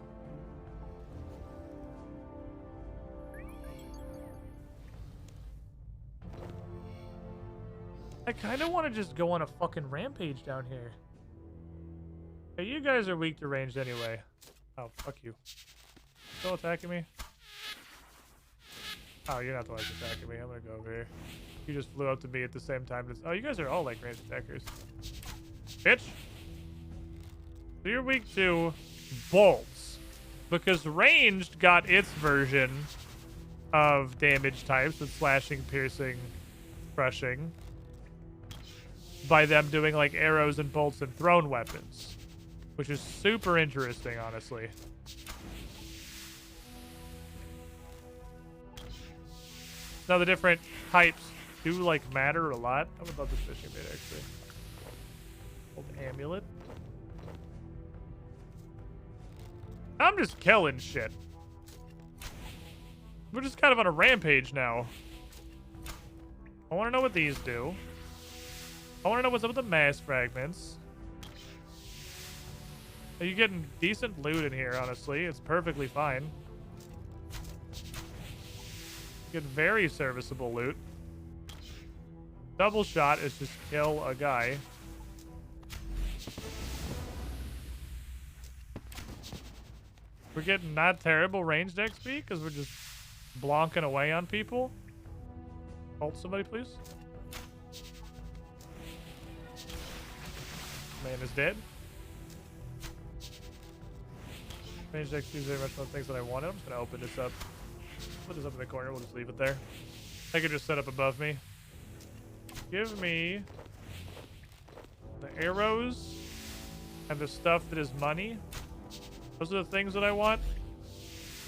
I kind of want to just go on a fucking rampage down here. Hey, you guys are weak to ranged anyway. Oh, fuck you. Still attacking me? Oh, you're not the one that's attacking me. I'm gonna go over here. You just flew up to me at the same time. Oh, you guys are all like ranged attackers. Bitch! So you're weak to bolts. Because ranged got its version of damage types with slashing, piercing, crushing. By them doing like arrows and bolts and thrown weapons. Which is super interesting, honestly. Now the different types do like matter a lot. I would love this fishing bait actually. Old amulet. I'm just killing shit. We're just kind of on a rampage now. I want to know what these do. I want to know what's up with the mass fragments. Are you getting decent loot in here, honestly? It's perfectly fine. Get very serviceable loot. Double shot is just kill a guy. We're getting not terrible ranged XP because we're just blonking away on people. Hold somebody, please. Man is dead. Ranged XP is very much one of the things that I wanted. I'm just gonna open this up. Put this up in the corner. We'll just leave it there. I could just set up above me. Give me the arrows and the stuff that is money. Those are the things that I want.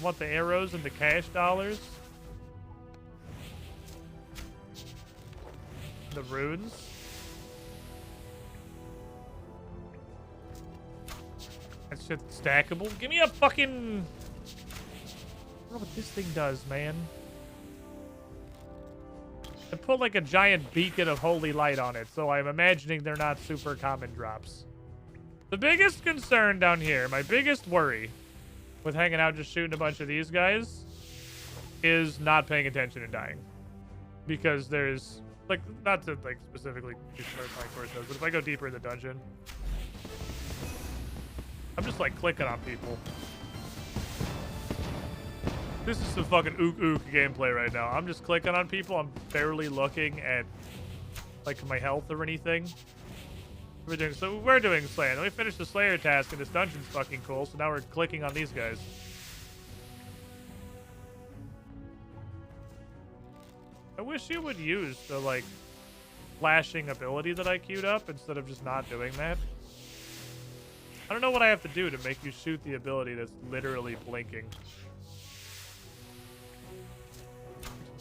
I want the arrows and the cash dollars. The runes. That shit's stackable. Give me a fucking... I don't know what this thing does, man. I put like a giant beacon of holy light on it, so I'm imagining they're not super common drops. The biggest concern down here, my biggest worry with hanging out just shooting a bunch of these guys is not paying attention and dying. Because there's, like, not to like specifically do course knows, but if I go deeper in the dungeon, I'm just like clicking on people. This is some fucking ook gameplay right now. I'm just clicking on people. I'm barely looking at like my health or anything. We're doing Slayer. Then we finished the Slayer task and this dungeon's fucking cool. So now we're clicking on these guys. I wish you would use the like flashing ability that I queued up instead of just not doing that. I don't know what I have to do to make you shoot the ability that's literally blinking.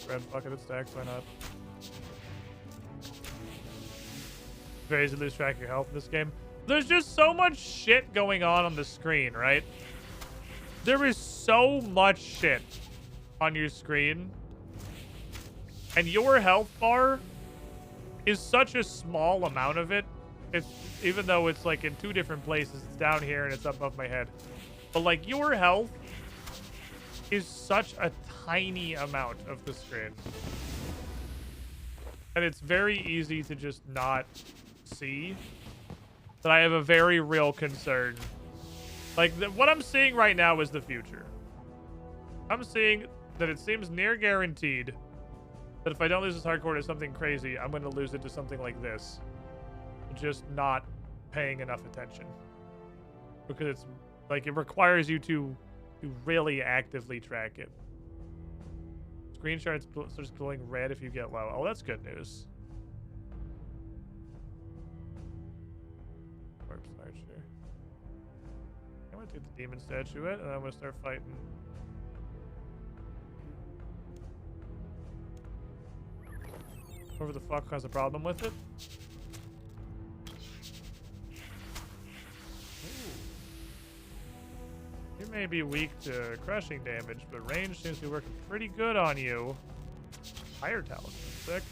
Red bucket of stacks, why not? Very easy to lose track of your health in this game. There's just so much shit going on the screen, right? There is so much shit on your screen. And your health bar is such a small amount of it. It's, even though it's like in two different places, it's down here and it's up above my head. But like your health is such a tiny amount of the screen. And it's very easy to just not see that I have a very real concern. Like what I'm seeing right now is the future. I'm seeing that it seems near guaranteed that if I don't lose this hardcore to something crazy, I'm going to lose it to something like this. Just not paying enough attention. Because it's like it requires you to to really actively track it. Screen starts glowing red if you get low. Oh, that's good news. Corpse archer. I'm gonna take the demon statuette and I'm gonna start fighting. Whoever the fuck has a problem with it. You may be weak to crushing damage, but range seems to be working pretty good on you. Fire talisman, sick.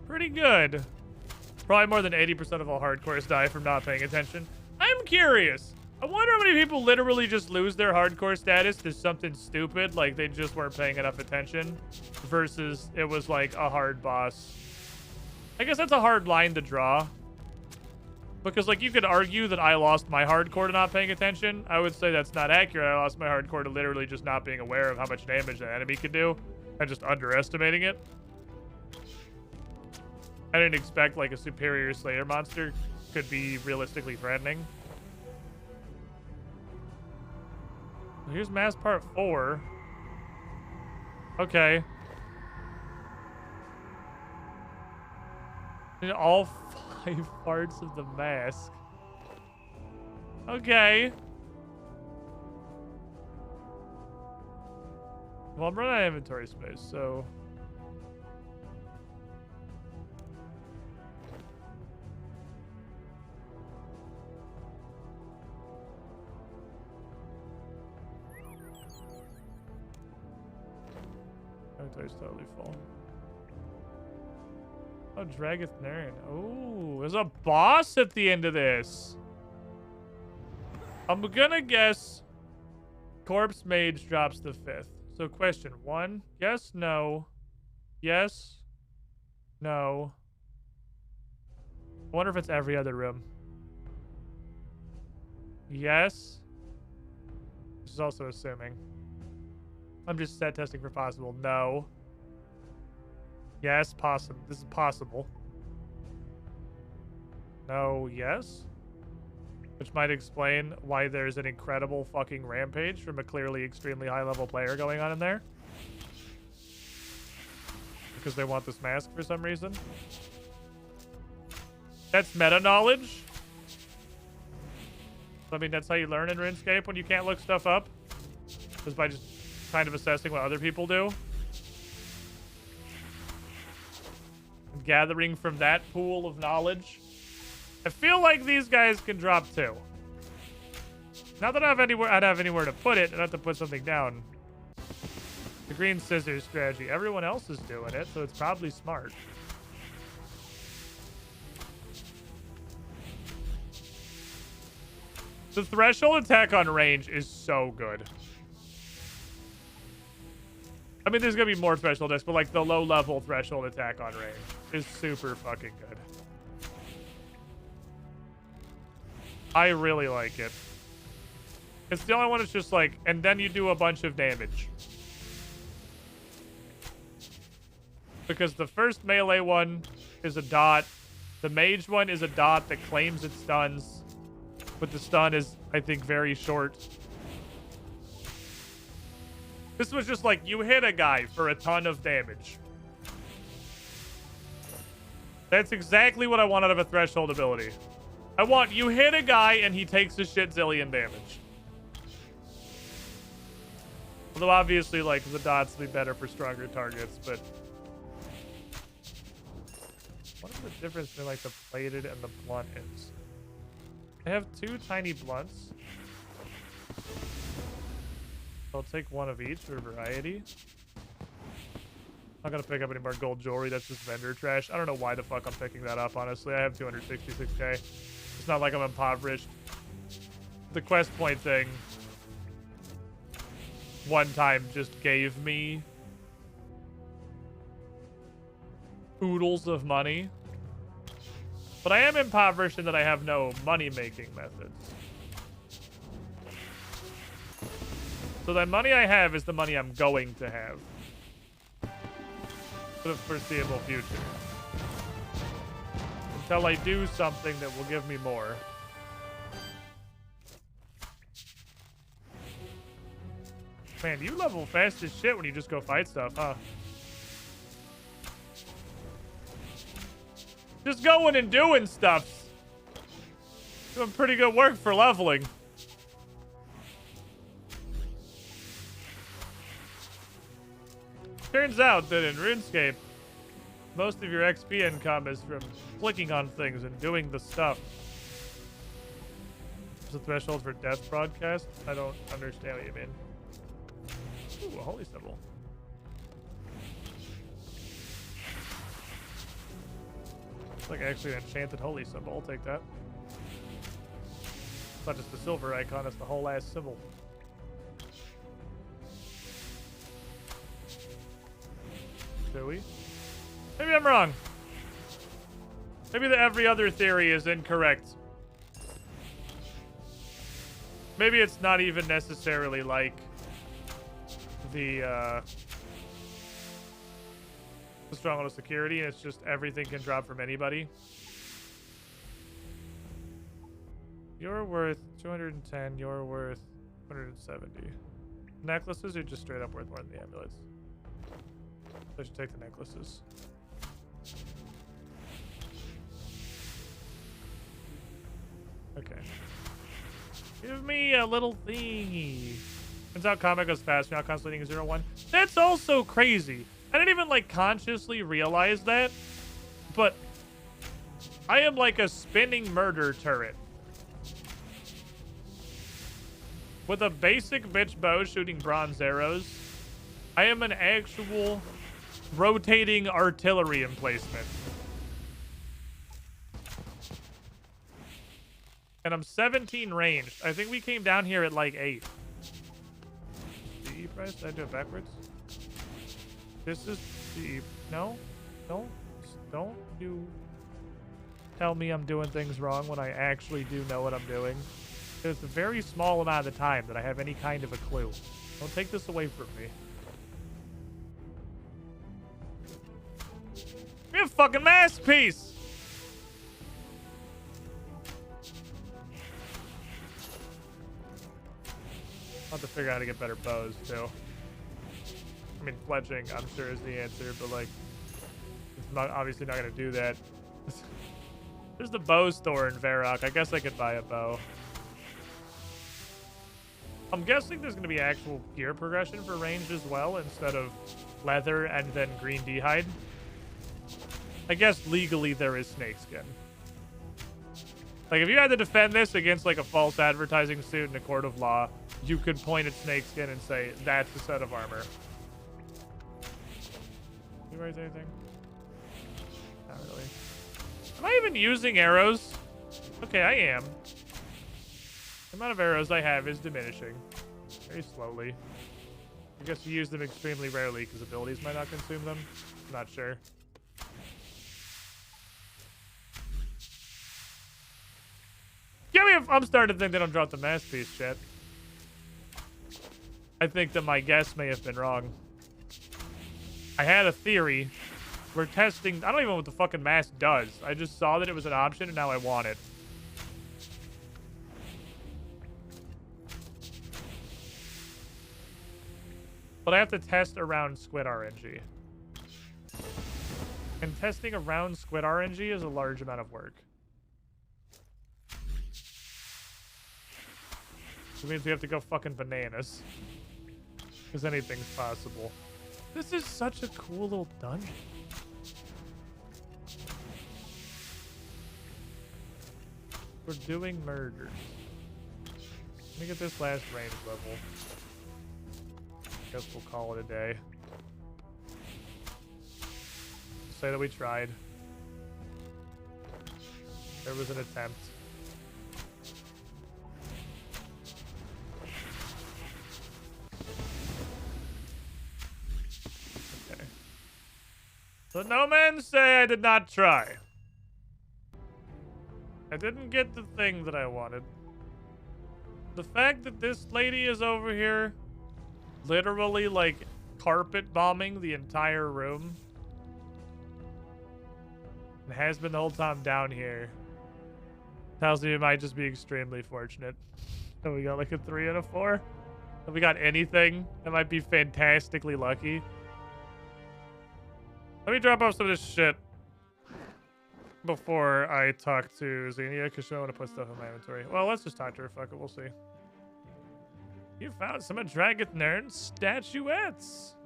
Pretty good. Probably more than 80% of all hardcores die from not paying attention. I'm curious. I wonder how many people literally just lose their hardcore status to something stupid, like they just weren't paying enough attention, versus it was like a hard boss. I guess that's a hard line to draw. Because, like, you could argue that I lost my hardcore to not paying attention. I would say that's not accurate. I lost my hardcore to literally just not being aware of how much damage the enemy could do and just underestimating it. I didn't expect, like, a superior Slayer monster could be realistically threatening. Here's Mass Part 4. Okay. In all 5 parts of the mask. Okay. Well, I'm running out of inventory space, so... inventory's totally full. Oh, Dragath Nern. Oh, there's a boss at the end of this. I'm gonna guess Corpse Mage drops the 5th. So question 1, yes, no. Yes, no. I wonder if it's every other room. Yes. This is also assuming. I'm just set testing for possible. No. Yes, possible. This is possible. No, yes. Which might explain why there's an incredible fucking rampage from a clearly extremely high-level player going on in there. Because they want this mask for some reason. That's meta-knowledge. I mean, that's how you learn in RuneScape when you can't look stuff up. Just by just kind of assessing what other people do. Gathering from that pool of knowledge. I feel like these guys can drop 2. Not that I'd have anywhere to put it. I'd have to put something down. The green scissors strategy. Everyone else is doing it, so it's probably smart. The threshold attack on range is so good. I mean, there's going to be more threshold attacks, but like the low-level threshold attack on range is super fucking good. I really like it. It's the only one that's just like, and then you do a bunch of damage. Because the first melee one is a dot. The mage one is a dot that claims it stuns. But the stun is, I think, very short. This was just like, you hit a guy for a ton of damage. That's exactly what I want out of a threshold ability. I want you hit a guy and he takes a shit zillion damage. Although obviously, like, the dots will be better for stronger targets, but... what is the difference between, like, the plated and the blunt is? I have 2 tiny blunts. I'll take 1 of each for variety. I'm not gonna pick up any more gold jewelry. That's just vendor trash. I don't know why the fuck I'm picking that up, honestly. I have 266k. It's not like I'm impoverished. The quest point thing one time just gave me oodles of money. But I am impoverished in that I have no money-making methods. So the money I have is the money I'm going to have for the foreseeable future. Until I do something that will give me more. Man, you level fast as shit when you just go fight stuff, huh? Just going and doing stuff. Doing pretty good work for leveling. Turns out that in RuneScape, most of your XP income is from clicking on things and doing the stuff. There's a threshold for death broadcast? I don't understand what you mean. Ooh, a holy symbol. It's like actually an enchanted holy symbol. I'll take that. It's not just the silver icon, it's the whole ass symbol. Do we? Maybe I'm wrong. Maybe the every other theory is incorrect. Maybe it's not even necessarily like the stronghold of security, and it's just everything can drop from anybody. You're worth 210, you're worth 170. Necklaces are just straight up worth more than the amulets. So I should take the necklaces. Okay. Give me a little thingy. Turns out combat goes fast. You're not constantly needing 0-1. That's also crazy. I didn't even like consciously realize that, but I am like a spinning murder turret. With a basic bitch bow shooting bronze arrows, I am an actual rotating artillery emplacement. And I'm 17 ranged. I think we came down here at like 8. CE price? Did I do it backwards? This is CE. No? Don't you tell me I'm doing things wrong when I actually do know what I'm doing. There's a very small amount of time that I have any kind of a clue. Don't take this away from me. You're a fucking masterpiece! I'll have to figure out how to get better bows, too. I mean, fletching, I'm sure, is the answer, but, like, it's not, obviously not going to do that. There's the bow store in Varrock. I guess I could buy a bow. I'm guessing there's going to be actual gear progression for ranged as well, instead of leather and then green d'hide. I guess legally there is snakeskin. Like, if you had to defend this against, like, a false advertising suit in a court of law, you could point at snakeskin and say, that's a set of armor. You raise anything? Not really. Am I even using arrows? Okay, I am. The amount of arrows I have is diminishing. Very slowly. I guess you use them extremely rarely because abilities might not consume them. I'm not sure. I'm starting to think they don't drop the masterpiece, chat. I think that my guess may have been wrong. I had a theory. We're testing... I don't even know what the fucking mask does. I just saw that it was an option, and now I want it. But I have to test around Squid RNG. And testing around Squid RNG is a large amount of work. It means we have to go fucking bananas. Because anything's possible. This is such a cool little dungeon. We're doing murders. Let me get this last range level. Guess we'll call it a day. Say that we tried. There was an attempt. Okay. So no men say I did not try. I didn't get the thing that I wanted. The fact that this lady is over here literally like carpet bombing the entire room and has been the whole time down here tells me it might just be extremely fortunate that we got like a 3 and a 4. If we got anything, that might be fantastically lucky. Let me drop off some of this shit before I talk to Xenia, because she don't want to put stuff in my inventory. Well, let's just talk to her. Fuck it, we'll see. You found some of Dragathnairn's statuettes.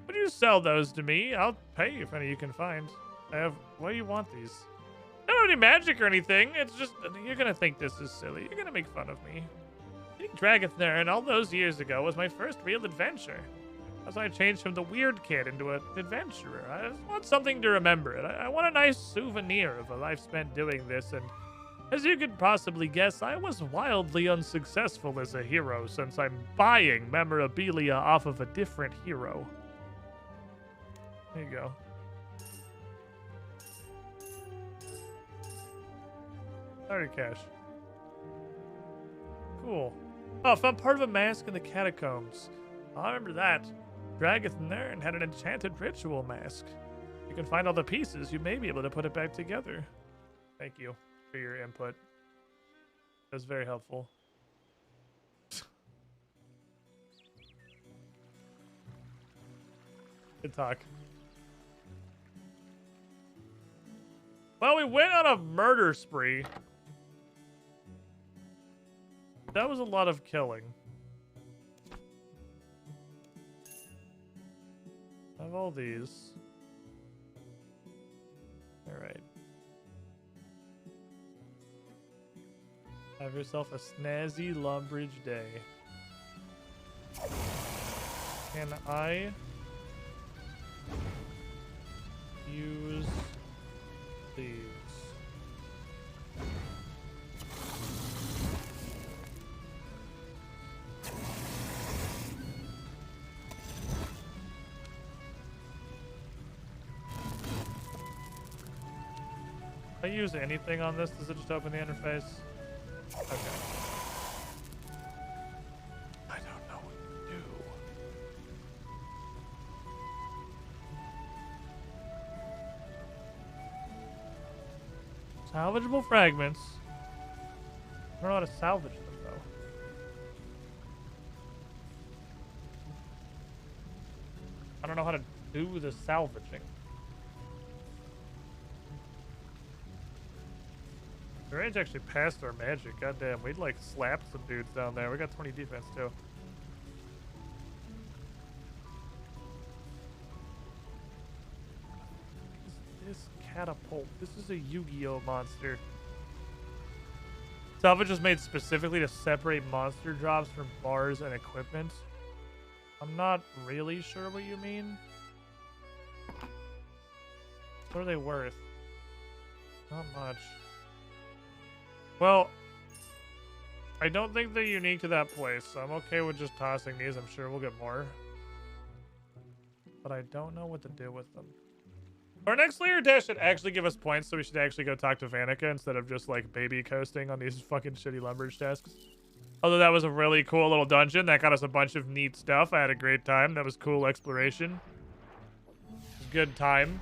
Would you sell those to me? I'll pay you if any you can find. I have... Why do you want these? I don't have any magic or anything. It's just... You're gonna think this is silly. You're gonna make fun of me. Getting Dragathnairn all those years ago was my first real adventure. That's why I changed from the weird kid into an adventurer. I just want something to remember it. I want a nice souvenir of a life spent doing this, and as you could possibly guess, I was wildly unsuccessful as a hero since I'm buying memorabilia off of a different hero. There you go. Starter cash. Cool. Oh, I found part of a mask in the catacombs. I remember that. Dragathnairn had an enchanted ritual mask. You can find all the pieces. You may be able to put it back together. Thank you for your input. That was very helpful. Good talk. Well, we went on a murder spree. That was a lot of killing. I have all these. Alright. Have yourself a snazzy Lumbridge day. Can I use these? If I use anything on this, does it just open the interface? Okay. I don't know what to do. Salvageable fragments. I don't know how to salvage them, though. I don't know how to do the salvaging. The range actually passed our magic. Goddamn, we'd like slap some dudes down there. We got 20 defense too. This catapult. This is a Yu-Gi-Oh monster. Salvage was made specifically to separate monster drops from bars and equipment. I'm not really sure what you mean. What are they worth? Not much. Well, I don't think they're unique to that place, so I'm okay with just tossing these. I'm sure we'll get more. But I don't know what to do with them. Our next layer dash should actually give us points, so we should actually go talk to Vanica instead of just, like, baby coasting on these fucking shitty Lumbridge tasks. Although that was a really cool little dungeon. That got us a bunch of neat stuff. I had a great time. That was cool exploration. Good time.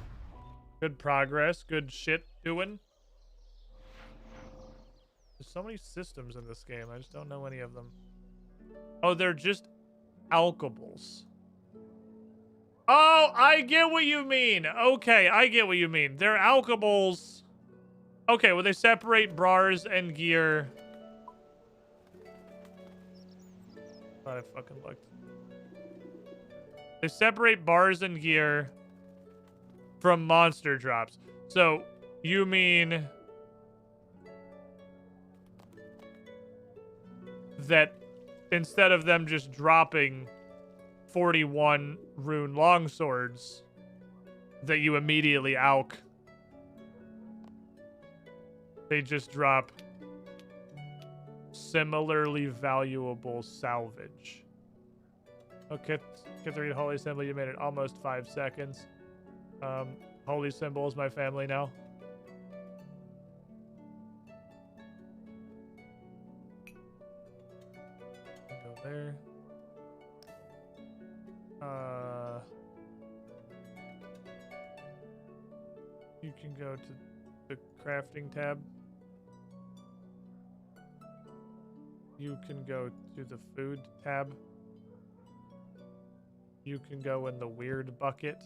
Good progress. Good shit doing. There's so many systems in this game. I just don't know any of them. Oh, they're just alkables. Oh, I get what you mean. Okay, I get what you mean. They're alkables. Okay, well, they separate bars and gear. Thought I fucking looked. They separate bars and gear from monster drops. So, you mean that instead of them just dropping 41 rune longswords that you immediately alk, they just drop similarly valuable salvage. Okay, get to read Holy Symbol. You made it almost 5 seconds. Holy Symbol is my family now. Go there. You can go to the crafting tab. You can go to the food tab. You can go in the weird bucket.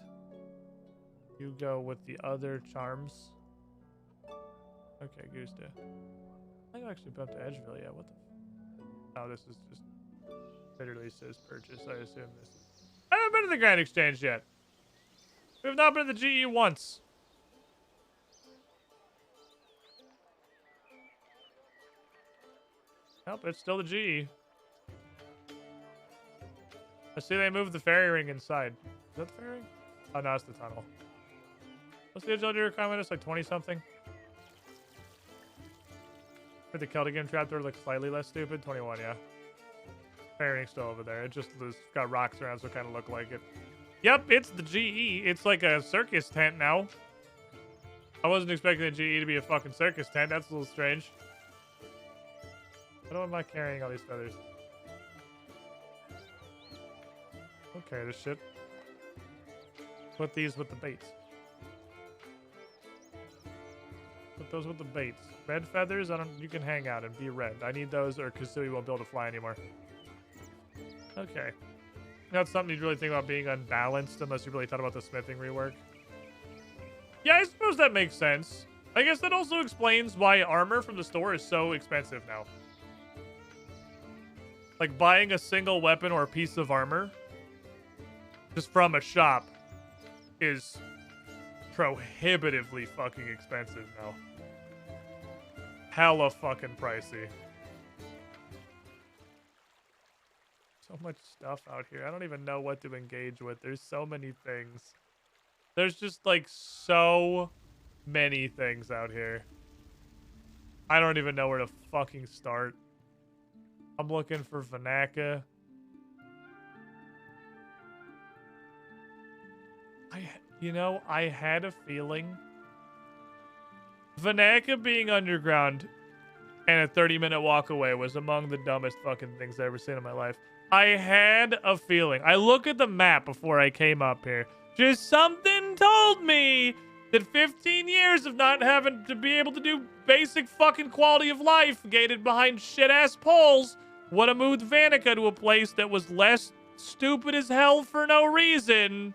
You go with the other charms. Okay, Goose do. I think I actually bumped to Edgeville. Yeah, what the? Oh, this is just literally says purchase. I assume this is. I haven't been to the Grand Exchange yet. We have not been to the GE once. Nope, it's still the GE. I see they moved the fairy ring inside. Is that the fairy ring? Oh, no, it's the tunnel. What's the agility requirement? It's like 20 something. For the Celtic trapdoor looks slightly less stupid. 21, yeah. Fairy ring's still over there. It just has got rocks around, so it kind of look like it. Yep, it's the GE. It's like a circus tent now. I wasn't expecting the GE to be a fucking circus tent. That's a little strange. Why am I carrying all these feathers? Okay, this shit. Put these with the baits. Put those with the baits. Red feathers, you can hang out and be red. I need those or Kasui won't be able to fly anymore. Okay. That's something you'd really think about being unbalanced unless you really thought about the smithing rework. Yeah, I suppose that makes sense. I guess that also explains why armor from the store is so expensive now. Like buying a single weapon or a piece of armor just from a shop is prohibitively fucking expensive now. Hella fucking pricey. So much stuff out here. I don't even know what to engage with. There's so many things. There's just like so many things out here. I don't even know where to fucking start. I'm looking for Vanaka. I had a feeling Vanaka being underground and a 30-minute walk away was among the dumbest fucking things I've ever seen in my life. I had a feeling. I look at the map before I came up here. Just something told me that 15 years of not having to be able to do basic fucking quality of life gated behind shit-ass poles would have moved Vanica to a place that was less stupid as hell for no reason.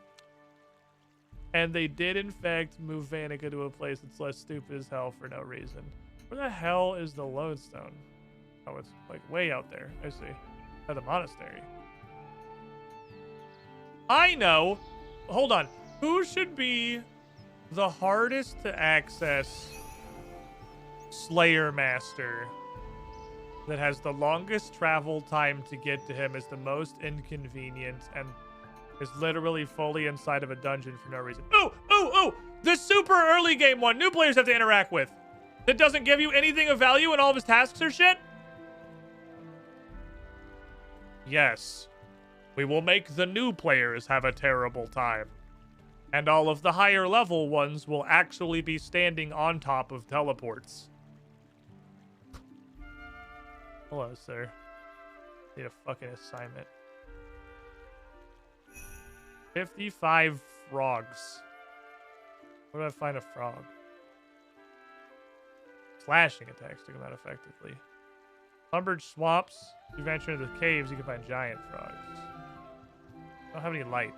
And they did, in fact, move Vanica to a place that's less stupid as hell for no reason. Where the hell is the lodestone? Oh, it's like way out there. I see. At the monastery. I know. Hold on. Who should be the hardest to access Slayer Master that has the longest travel time to get to him, is the most inconvenient, and is literally fully inside of a dungeon for no reason? Ooh! The super early game one new players have to interact with that doesn't give you anything of value and all of his tasks are shit? Yes. We will make the new players have a terrible time. And all of the higher level ones will actually be standing on top of teleports. Hello, sir. Need a fucking assignment. 55 frogs. Where do I find a frog? Slashing attacks took them out effectively. Lumbered swamps. If you venture into the caves, you can find giant frogs. I don't have any light.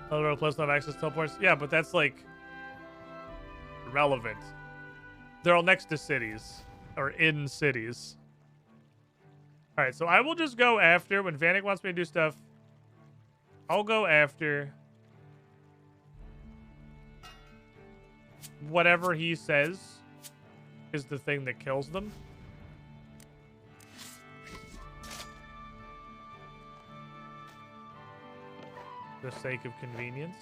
Other plus not have access to teleports. Yeah, but that's like irrelevant. They're all next to cities or in cities. All right, so I will just go after when Vanek wants me to do stuff. I'll go after whatever he says is the thing that kills them. For the sake of convenience.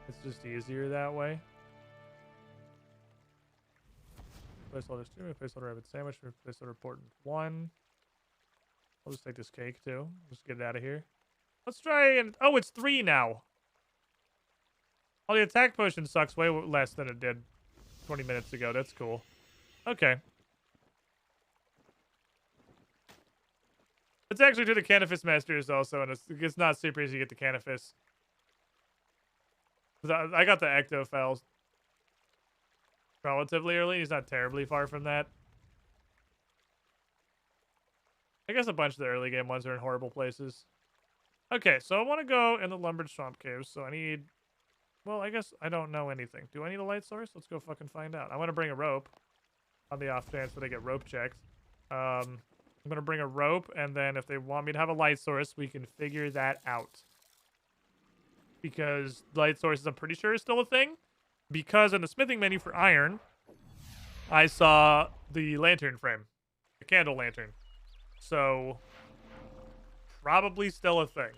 It's just easier that way. Placeholder 2, placeholder rabbit sandwich, placeholder important 1. I'll just take this cake too. Just get it out of here. Let's try and... Oh, it's 3 now. Oh, the attack potion sucks way less than it did 20 minutes ago. That's cool. Okay. It's actually to the Canifis Masters also, and it's not super easy to get the Canifis. I got the Ecto files. relatively early. He's not terribly far from that. I guess a bunch of the early game ones are in horrible places. Okay, so I want to go in the Lumbered Swamp Caves, so I need... Well, I guess I don't know anything. Do I need a light source? Let's go fucking find out. I want to bring a rope on the off chance that I get rope checked. I'm going to bring a rope, and then if they want me to have a light source, we can figure that out. Because light sources, I'm pretty sure, is still a thing. Because in the smithing menu for iron, I saw the lantern frame. The candle lantern. So, probably still a thing.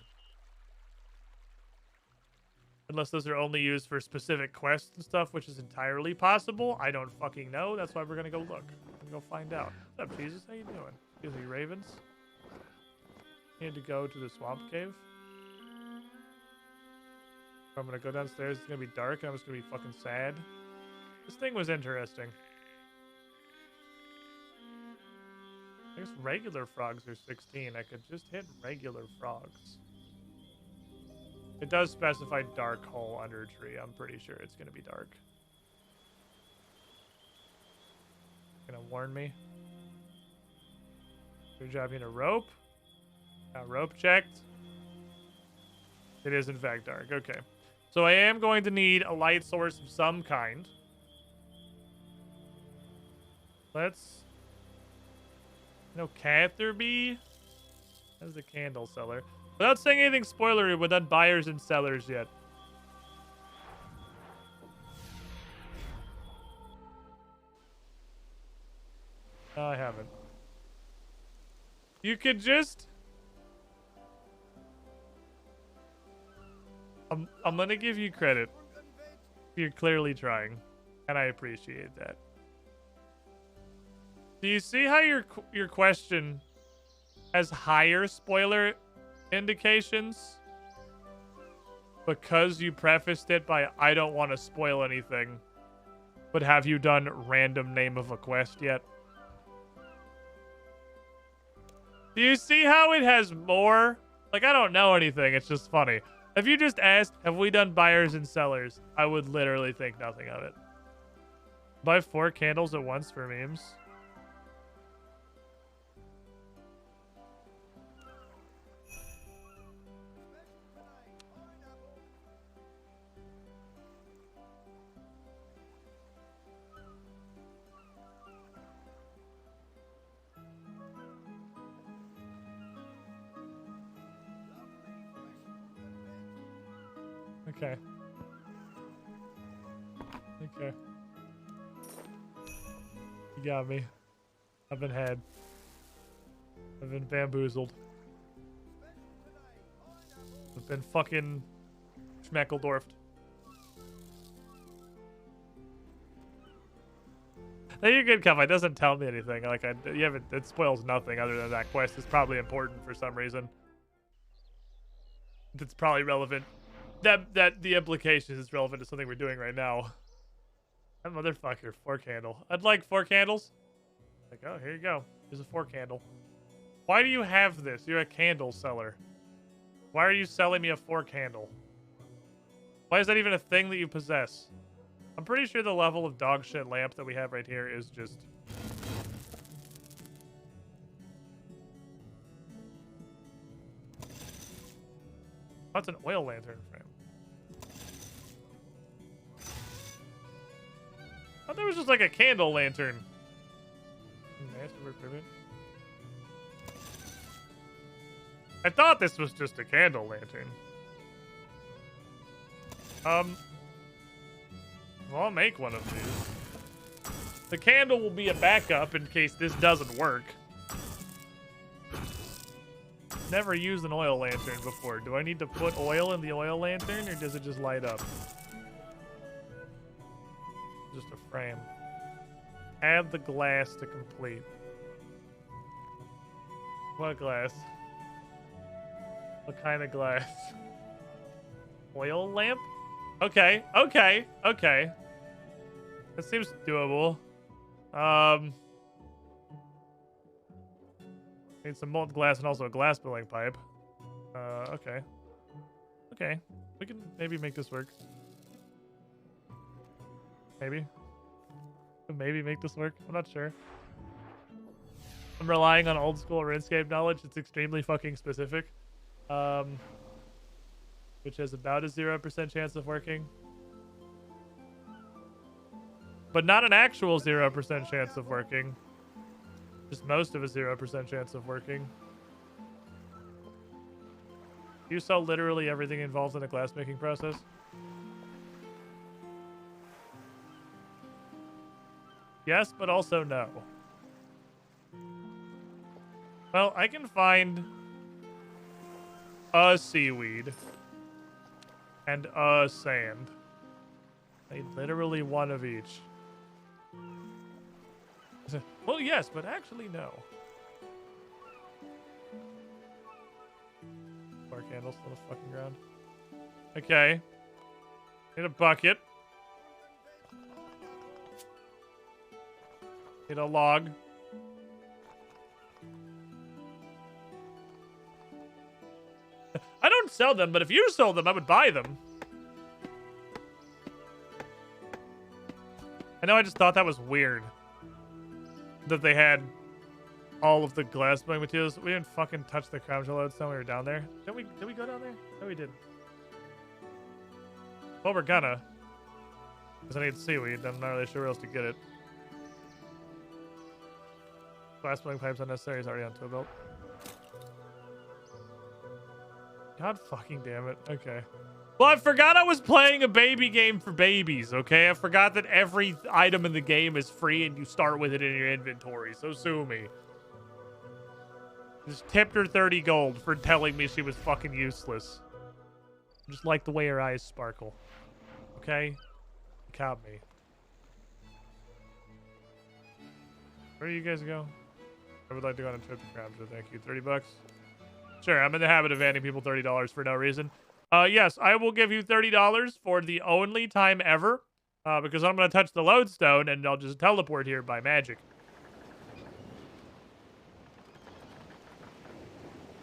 Unless those are only used for specific quests and stuff, which is entirely possible. I don't fucking know. That's why we're gonna go look. We're gonna go find out. What's up, Jesus? How you doing? Excuse me, ravens. Need to go to the swamp cave. I'm gonna go downstairs. It's gonna be dark. I'm just gonna be fucking sad. This thing was interesting. I guess regular frogs are 16. I could just hit regular frogs. It does specify dark hole under a tree. I'm pretty sure it's going to be dark. Gonna warn me. Good job getting a rope. Got rope checked. It is in fact dark. Okay. So I am going to need a light source of some kind. Let's... No, can't there be? That's the candle seller. Without saying anything spoilery, we're done buyers and sellers yet. No, I haven't. You could just... I'm gonna give you credit. You're clearly trying, and I appreciate that. Do you see how your question has higher spoiler indications? Because you prefaced it by, I don't want to spoil anything. But have you done random name of a quest yet? Do you see how it has more? Like, I don't know anything. It's just funny. If you just asked, have we done buyers and sellers? I would literally think nothing of it. Buy 4 candles at once for memes. Okay. Okay. You got me. I've been had. I've been bamboozled. I've been fucking schmeckledorfed. No, you're good, Cuff. It doesn't tell me anything. Like, you haven't. It spoils nothing other than that quest is probably important for some reason. It's probably relevant. That the implication is relevant to something we're doing right now. That motherfucker, 4 candle. I'd like 4 candles. Like, oh, here you go. Here's a 4 candle. Why do you have this? You're a candle seller. Why are you selling me a 4 candle? Why is that even a thing that you possess? I'm pretty sure the level of dog shit lamp that we have right here is just... That's an oil lantern frame. I thought it was just like a candle lantern. I thought this was just a candle lantern. Well, I'll make one of these. The candle will be a backup in case this doesn't work. Never used an oil lantern before. Do I need to put oil in the oil lantern, or does it just light up? Just a frame. Add the glass to complete. What glass? What kind of glass? Oil lamp? Okay, okay, okay. That seems doable. Need some molten glass and also a glass filling pipe. Okay. Okay. We can maybe make this work. Maybe. Maybe make this work. I'm not sure. I'm relying on old school RuneScape knowledge. It's extremely fucking specific. Which has about a 0% chance of working. But not an actual 0% chance of working. Just most of a 0% chance of working. You sell literally everything involved in the glassmaking process? Yes, but also no. Well, I can find a seaweed and a sand. Literally one of each. Well, yes, but actually no. Bar candles on the fucking ground. Okay. Need a bucket. Need a log. I don't sell them, but if you sold them, I would buy them. I know I just thought that was weird. That they had all of the glass blowing materials. We didn't fucking touch the crown gel when we were down there. Did we go down there? No, we didn't. Well, we're gonna. Because I need seaweed. I'm not really sure where else to get it. Glass blowing pipes unnecessary is already on tow belt. God fucking damn it. Okay. Well, I forgot I was playing a baby game for babies, okay? I forgot that every item in the game is free and you start with it in your inventory, so sue me. Just tipped her 30 gold for telling me she was fucking useless. I just like the way her eyes sparkle. Okay? You caught me. Where do you guys go? I would like to go on a trip to Crownville. Thank you. 30 bucks? Sure, I'm in the habit of handing people $30 for no reason. Yes, I will give you $30 for the only time ever, because I'm going to touch the lodestone and I'll just teleport here by magic.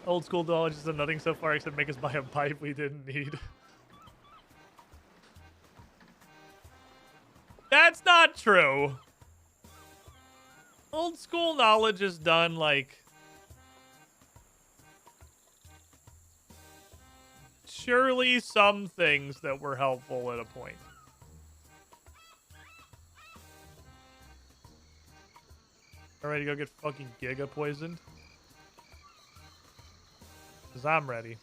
Old school knowledge has done nothing so far except make us buy a pipe we didn't need. That's not true. Old school knowledge has done, like, surely some things that were helpful at a point. All ready to go get fucking Giga poisoned? Because I'm ready.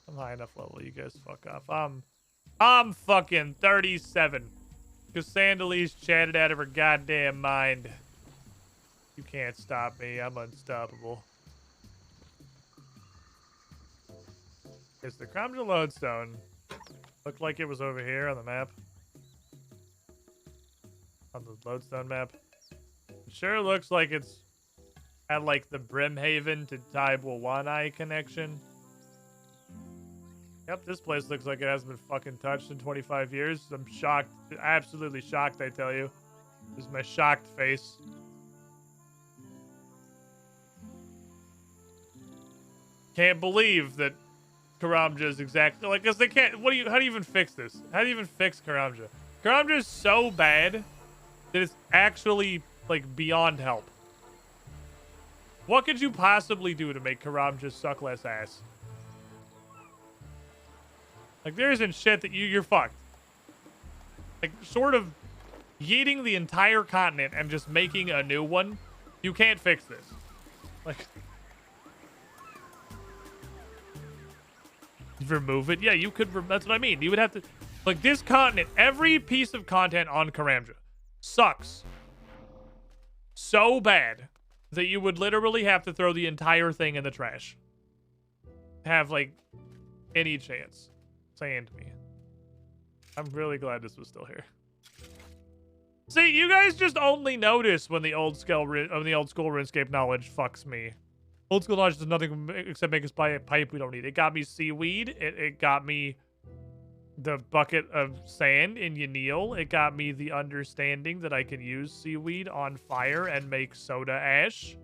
I'm high enough level. You guys fuck off. I'm fucking 37. Because Sandalese chatted out of her goddamn mind. You can't stop me. I'm unstoppable. Is the Cromwell Lodestone looked like it was over here on the map? On the Lodestone map? It sure looks like it's at like the Brimhaven to Taiwanai connection. Yep, this place looks like it hasn't been fucking touched in 25 years. I'm shocked. Absolutely shocked, I tell you. This is my shocked face. Can't believe that Karamja is exactly like, because they can't. How do you even fix this? How do you even fix Karamja? Karamja is so bad that it's actually like beyond help. What could you possibly do to make Karamja suck less ass? Like, there isn't shit that you're fucked. Like, sort of yeeting the entire continent and just making a new one. You can't fix this. Like, remove it? Yeah, you could. That's what I mean. You would have to. Like, this continent, every piece of content on Karamja sucks so bad that you would literally have to throw the entire thing in the trash. Have, like, any chance. Sand me. I'm really glad this was still here. See, you guys just only notice when the old school RuneScape knowledge fucks me. Old school knowledge does nothing except make us buy a pipe we don't need. It got me seaweed. It got me the bucket of sand in Yanil. It got me the understanding that I can use seaweed on fire and make soda ash.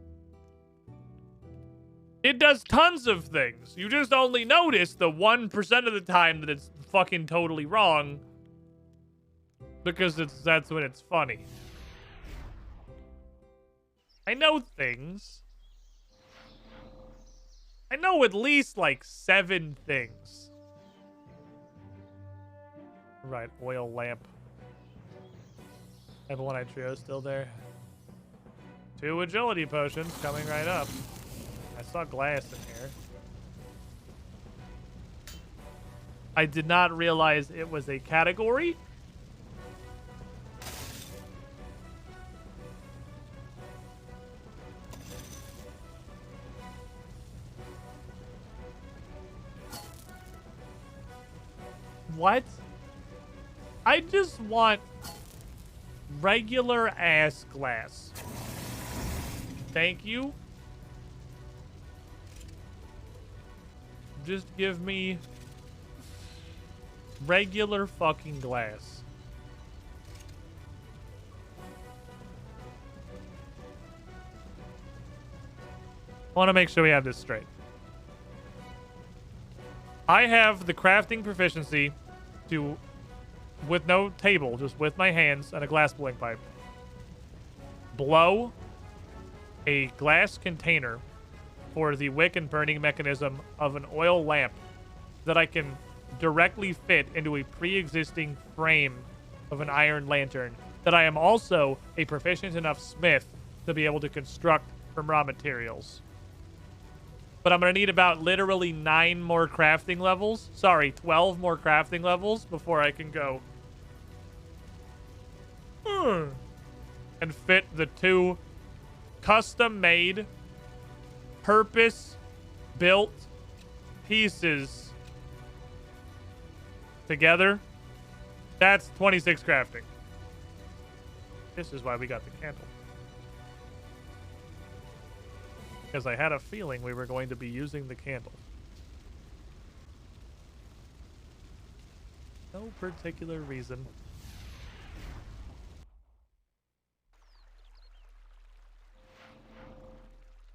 It does tons of things. You just only notice the 1% of the time that it's fucking totally wrong Because that's when it's funny. I know things. I know at least like 7 things. Right, oil lamp. And one-eyed trio still there. 2 agility potions coming right up. I saw glass in here. I did not realize it was a category. What? I just want regular ass glass. Thank you. Just give me regular fucking glass. I want to make sure we have this straight. I have the crafting proficiency to, with no table, just with my hands and a glass blowing pipe, blow a glass container for the wick and burning mechanism of an oil lamp that I can directly fit into a pre-existing frame of an iron lantern that I am also a proficient enough smith to be able to construct from raw materials. But I'm going to need about literally 9 more crafting levels. Sorry, 12 more crafting levels before I can go and fit the 2 custom-made, purpose-built pieces together. That's 26 crafting. This is why we got the candle. Because I had a feeling we were going to be using the candle. No particular reason.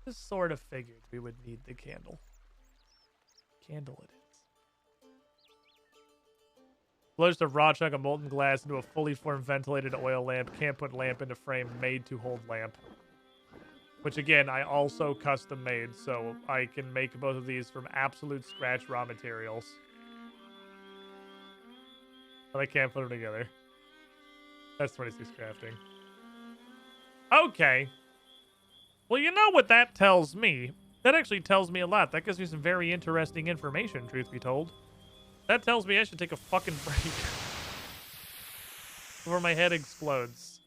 Just sort of figured we would need the candle. Candle it is. Blow just a raw chunk of molten glass into a fully formed ventilated oil lamp. Can't put lamp into frame made to hold lamp. Which again, I also custom made, so I can make both of these from absolute scratch raw materials. But I can't put them together. That's 26 crafting. Okay. Well, you know what that tells me? That actually tells me a lot. That gives me some very interesting information, truth be told. That tells me I should take a fucking break before my head explodes.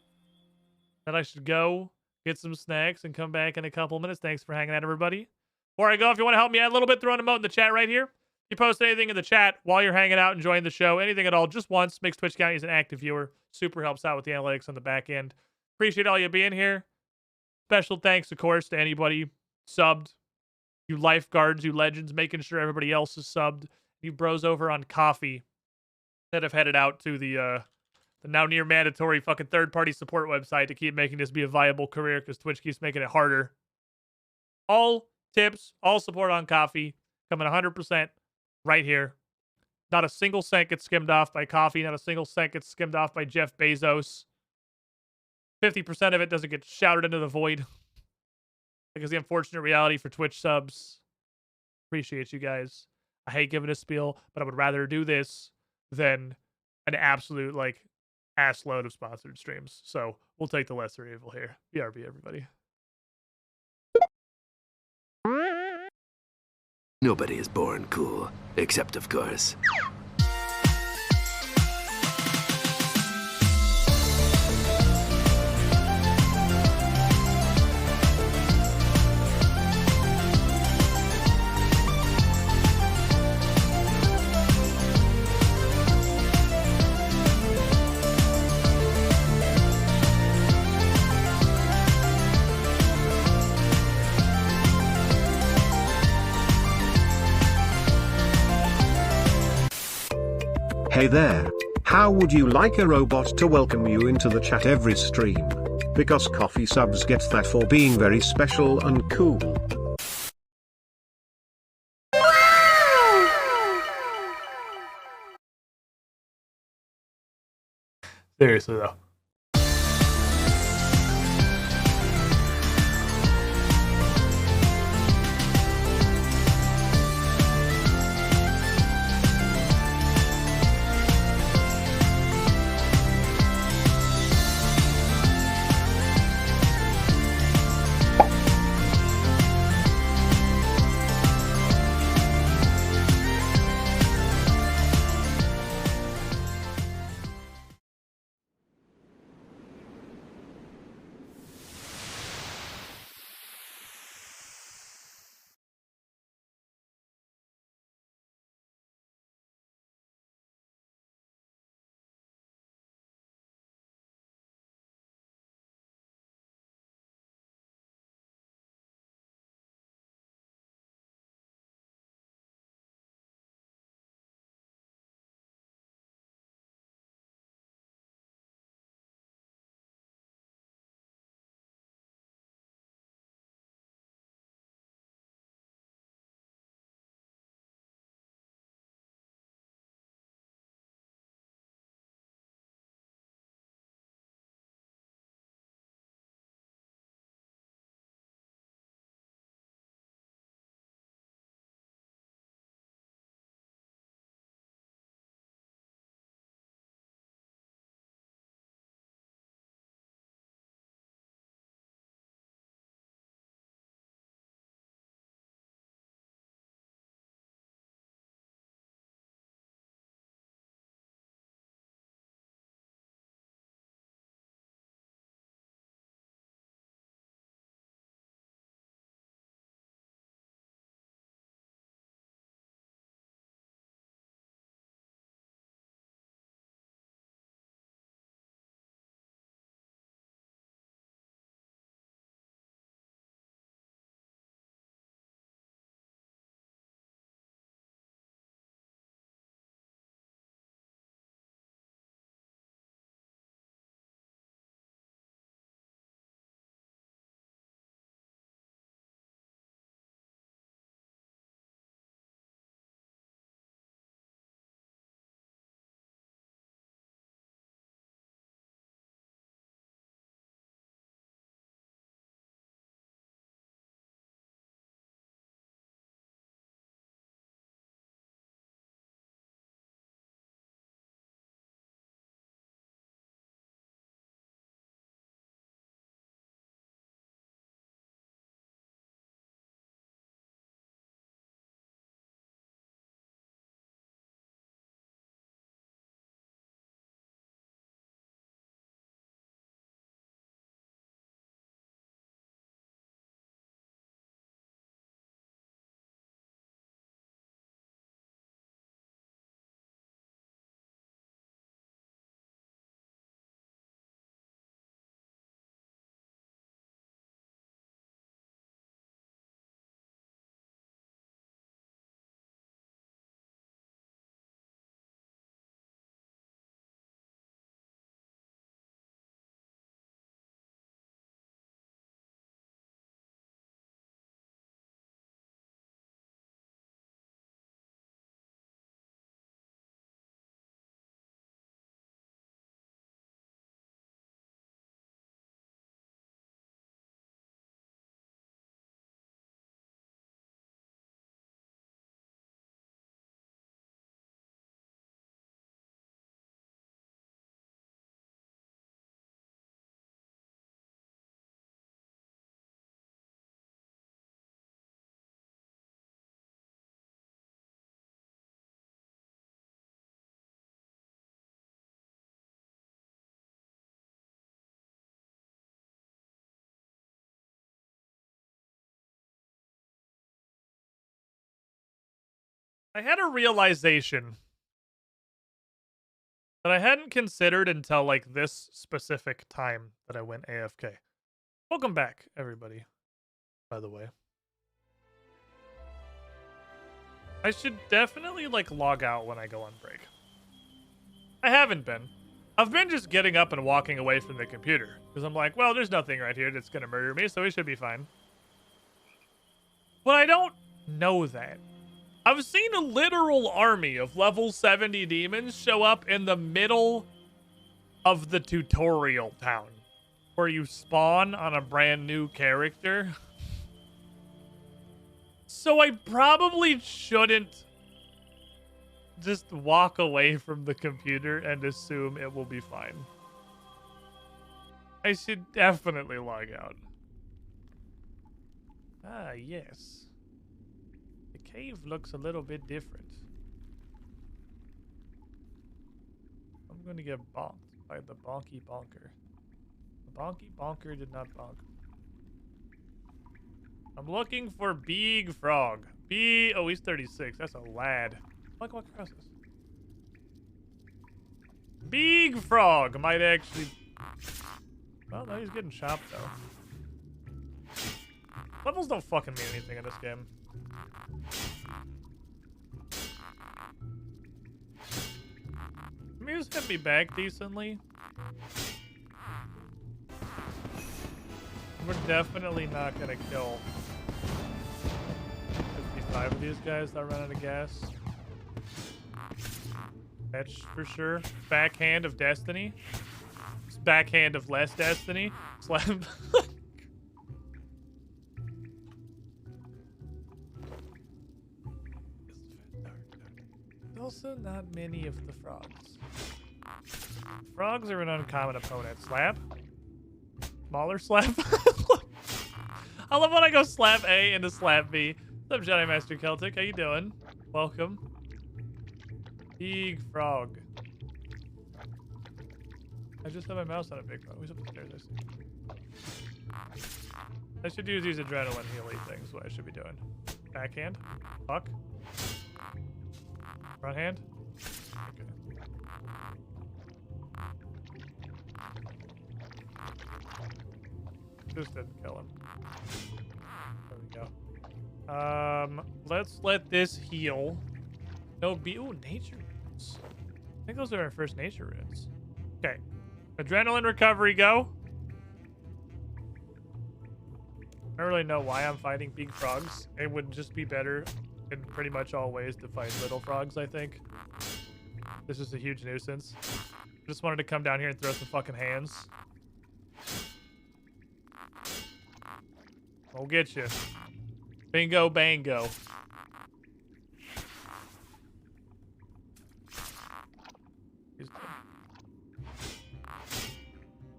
That I should go get some snacks and come back in a couple minutes. Thanks for hanging out, everybody. Before I go, if you want to help me out a little bit, throw an emote in the chat right here. If you post anything in the chat while you're hanging out, enjoying the show, anything at all, just once, makes Twitch count as an active viewer. Super helps out with the analytics on the back end. Appreciate all you being here. Special thanks, of course, to anybody subbed. You lifeguards, you legends, making sure everybody else is subbed. You bros over on Coffee that have headed out to the now near mandatory fucking third-party support website to keep making this be a viable career because Twitch keeps making it harder. All tips, all support on Coffee, coming 100% right here. Not a single cent gets skimmed off by Coffee. Not a single cent gets skimmed off by Jeff Bezos. 50% of it doesn't get shouted into the void. Because the unfortunate reality for Twitch subs. Appreciate you guys. I hate giving a spiel, but I would rather do this than an absolute, like, ass load of sponsored streams. So we'll take the lesser evil here. BRB, everybody. Nobody is born cool, except, of course, Hey there. How would you like a robot to welcome you into the chat every stream? Because Coffee subs get that for being very special and cool. Seriously though. I had a realization that I hadn't considered until like this specific time that I went AFK. Welcome back, everybody, by the way. I should definitely like log out when I go on break. I haven't been. I've been just getting up and walking away from the computer because I'm like, well, there's nothing right here that's going to murder me, so we should be fine. But I don't know that. I've seen a literal army of level 70 demons show up in the middle of the tutorial town, where you spawn on a brand new character. So I probably shouldn't just walk away from the computer and assume it will be fine. I should definitely log out. Ah, yes. The cave looks a little bit different. I'm gonna get bonked by the bonky bonker. The bonky bonker did not bonk. I'm looking for Big Frog. Oh, he's 36. That's a lad. Walk across this. Big Frog might actually... Well, no, he's getting chopped, though. Levels don't fucking mean anything in this game. Can you just hit me back decently? We're definitely not gonna kill 55 of these guys that run out of gas. That's for sure. Backhand of Destiny. Backhand of less Destiny. Slap. Also not many of the frogs. Frogs are an uncommon opponent. Slap. Smaller slap. I love when I go slap A into slap B. What's up, Jedi Master Celtic? How you doing? Welcome. Big frog. I just have my mouse on a big frog. Who's up the stairs? I see. I should use these adrenaline healy things. What I should be doing. Backhand. Fuck. Front hand. Okay. Just didn't kill him. There we go. Let's let this heal. No be. Ooh, nature runes. I think those are our first nature runes. Okay. Adrenaline recovery, go. I don't really know why I'm fighting big frogs. It would just be better in pretty much all ways to fight little frogs, I think. This is a huge nuisance. Just wanted to come down here and throw some fucking hands. We'll get you. Bingo bango. He's dead.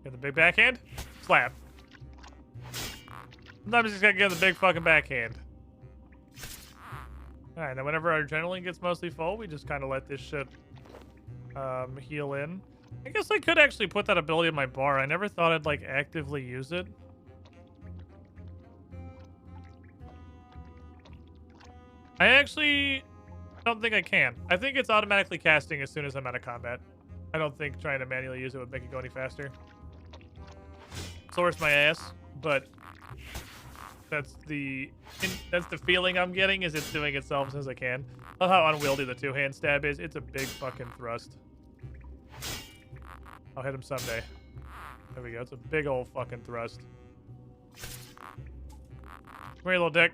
Get the big backhand? Slap. Sometimes you just gotta get the big fucking backhand. Alright, then whenever our adrenaline gets mostly full, we just kind of let this shit heal in. I guess I could actually put that ability in my bar. I never thought I'd, like, actively use it. I actually don't think I can. I think it's automatically casting as soon as I'm out of combat. I don't think trying to manually use it would make it go any faster. Source my ass, but that's the feeling I'm getting, is it's doing itself as soon as I can. I love how unwieldy the two-hand stab is. It's a big fucking thrust. I'll hit him someday. There we go. It's a big old fucking thrust. Come here, little dick.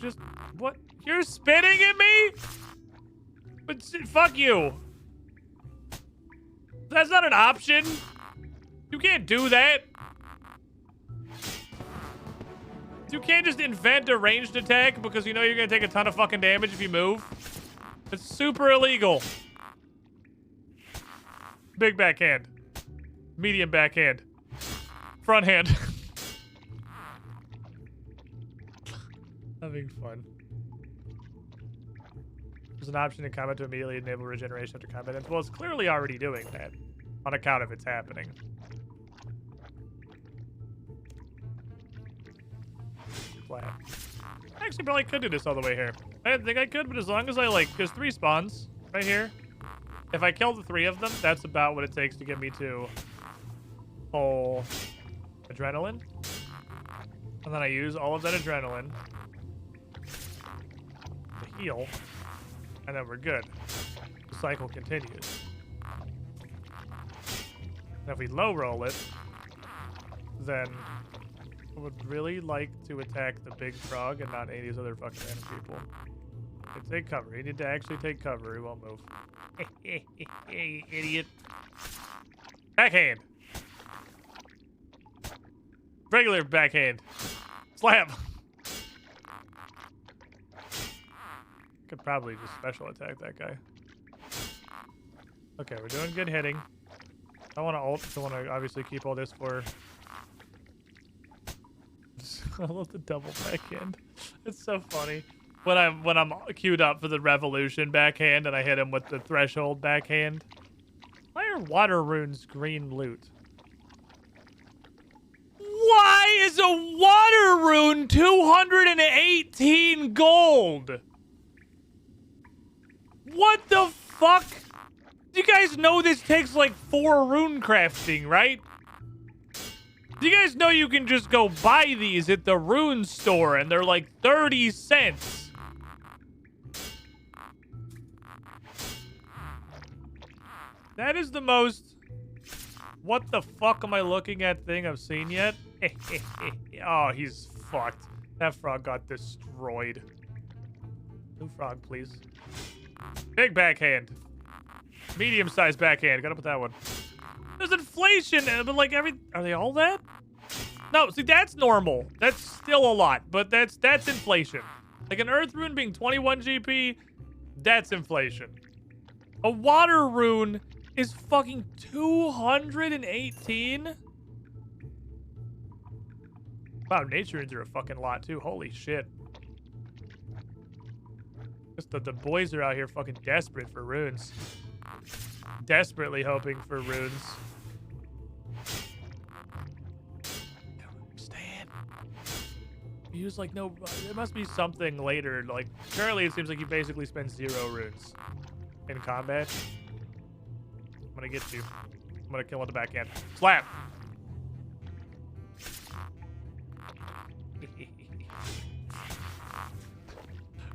Just what? You're spitting at me? But fuck you. That's not an option. You can't do that. You can't just invent a ranged attack because you know you're gonna take a ton of fucking damage if you move. It's super illegal. Big backhand. Medium backhand. Front hand. Having fun. There's an option in combat to immediately enable regeneration after combat. Well, it's clearly already doing that on account of it's happening. Flat. I actually probably could do this all the way here. I didn't think I could, but as long as I, like, there's 3 spawns right here. If I kill the 3 of them, that's about what it takes to get me to full adrenaline. And then I use all of that adrenaline to heal, and then we're good. The cycle continues. And if we low roll it, then I would really like to attack the big frog and not any of these other fucking random people. Okay, take cover. You need to actually take cover. He won't move. Hey, idiot. Backhand. Regular backhand. Slap. Could probably just special attack that guy. Okay, we're doing good hitting. I want to ult, so I want to obviously keep all this for... I love the double backhand. It's so funny. When I'm queued up for the revolution backhand and I hit him with the threshold backhand. Why are water runes green loot? Why is a water rune 218 gold? What the fuck? You guys know this takes like 4 rune crafting, right? You guys know you can just go buy these at the rune store and they're like 30 cents. That is the most... What the fuck am I looking at thing I've seen yet? Oh, he's fucked. That frog got destroyed. New frog, please. Big backhand. Medium-sized backhand. Gotta put that one. There's inflation, but like are they all that? No, see, that's normal. That's still a lot, but that's inflation. Like an earth rune being 21 GP, that's inflation. A water rune is fucking 218? Wow, nature runes are a fucking lot too. Holy shit. Just the boys are out here fucking desperate for runes. Desperately hoping for runes. I don't understand. Use like no... There must be something later. Like, currently it seems like you basically spend 0 runes in combat. I'm gonna get you. I'm gonna kill with the backhand. Slap!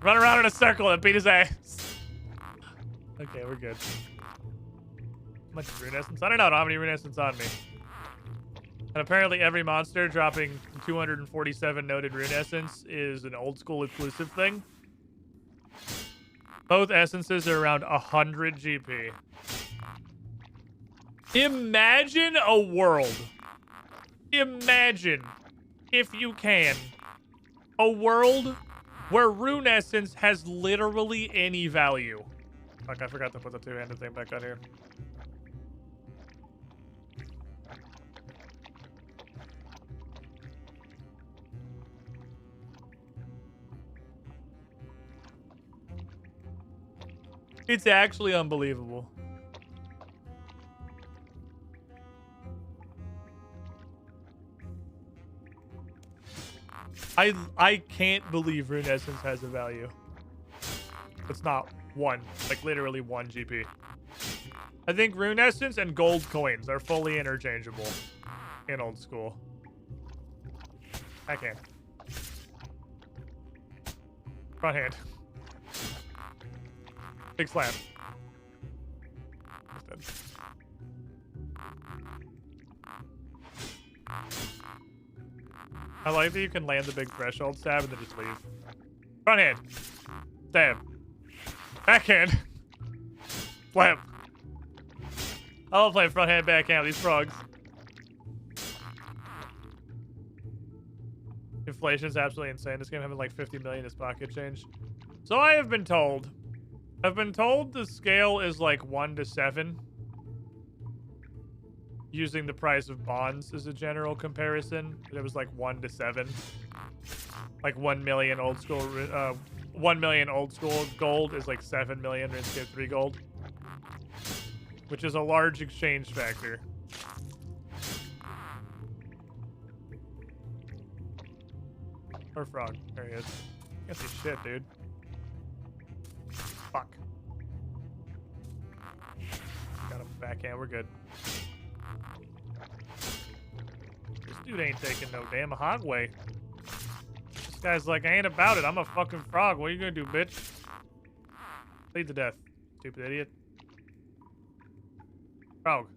Run around in a circle and beat his ass. Okay, we're good. How much rune essence? I don't know. I don't have any rune essence on me. And apparently every monster dropping 247 noted rune essence is an old school exclusive thing. Both essences are around 100 GP. Imagine a world. Imagine, if you can, a world where rune essence has literally any value. Fuck, I forgot to put the two-handed thing back on here. It's actually unbelievable. I can't believe rune essence has a value. It's not 1, like literally 1 GP. I think rune essence and gold coins are fully interchangeable in old school. Backhand. Front hand. Big slap. I like that you can land the big threshold stab and then just leave. Front hand. Stab. Backhand. Slam. I love playing front hand, backhand with these frogs. Inflation is absolutely insane. This game having like 50 million as pocket change. So I have been told. I've been told the scale is like 1 to 7. Using the price of bonds as a general comparison. It was like 1 to 7. Like 1 million old school 1 million old school gold is like 7 million Runescape 3 gold. Which is a large exchange factor. Or frog. There he is. Can't see shit, dude. Fuck. Got him backhand, we're good. This dude ain't taking no damn hogway. This guy's like, I ain't about it. I'm a fucking frog. What are you gonna do, bitch? Bleed to death, stupid idiot. Frog.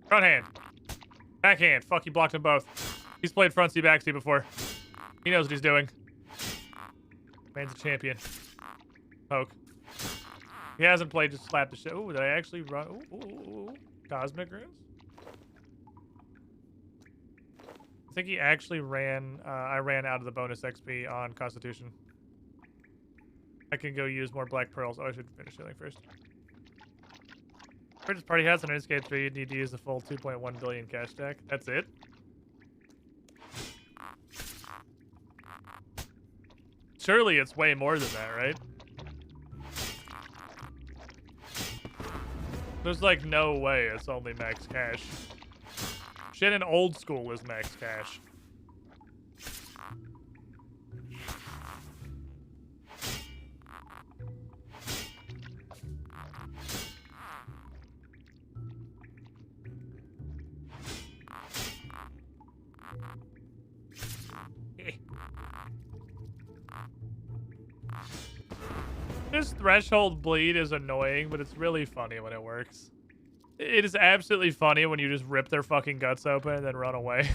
Front hand. Backhand. Fuck, he blocked them both. He's played front C, back C before. He knows what he's doing. Man's a champion. Poke. He hasn't played, just slap the shit. Ooh, did I actually run? Ooh. Cosmic runes? I think he actually ran, I ran out of the bonus XP on Constitution. I can go use more black pearls. Oh, I should finish healing first. Purchase party has on Runescape 3, you'd need to use the full 2.1 billion cash stack. That's it? Surely it's way more than that, right? There's like no way it's only max cash. Shit in old school is max cash. This threshold bleed is annoying, but it's really funny when it works. It is absolutely funny when you just rip their fucking guts open and then run away.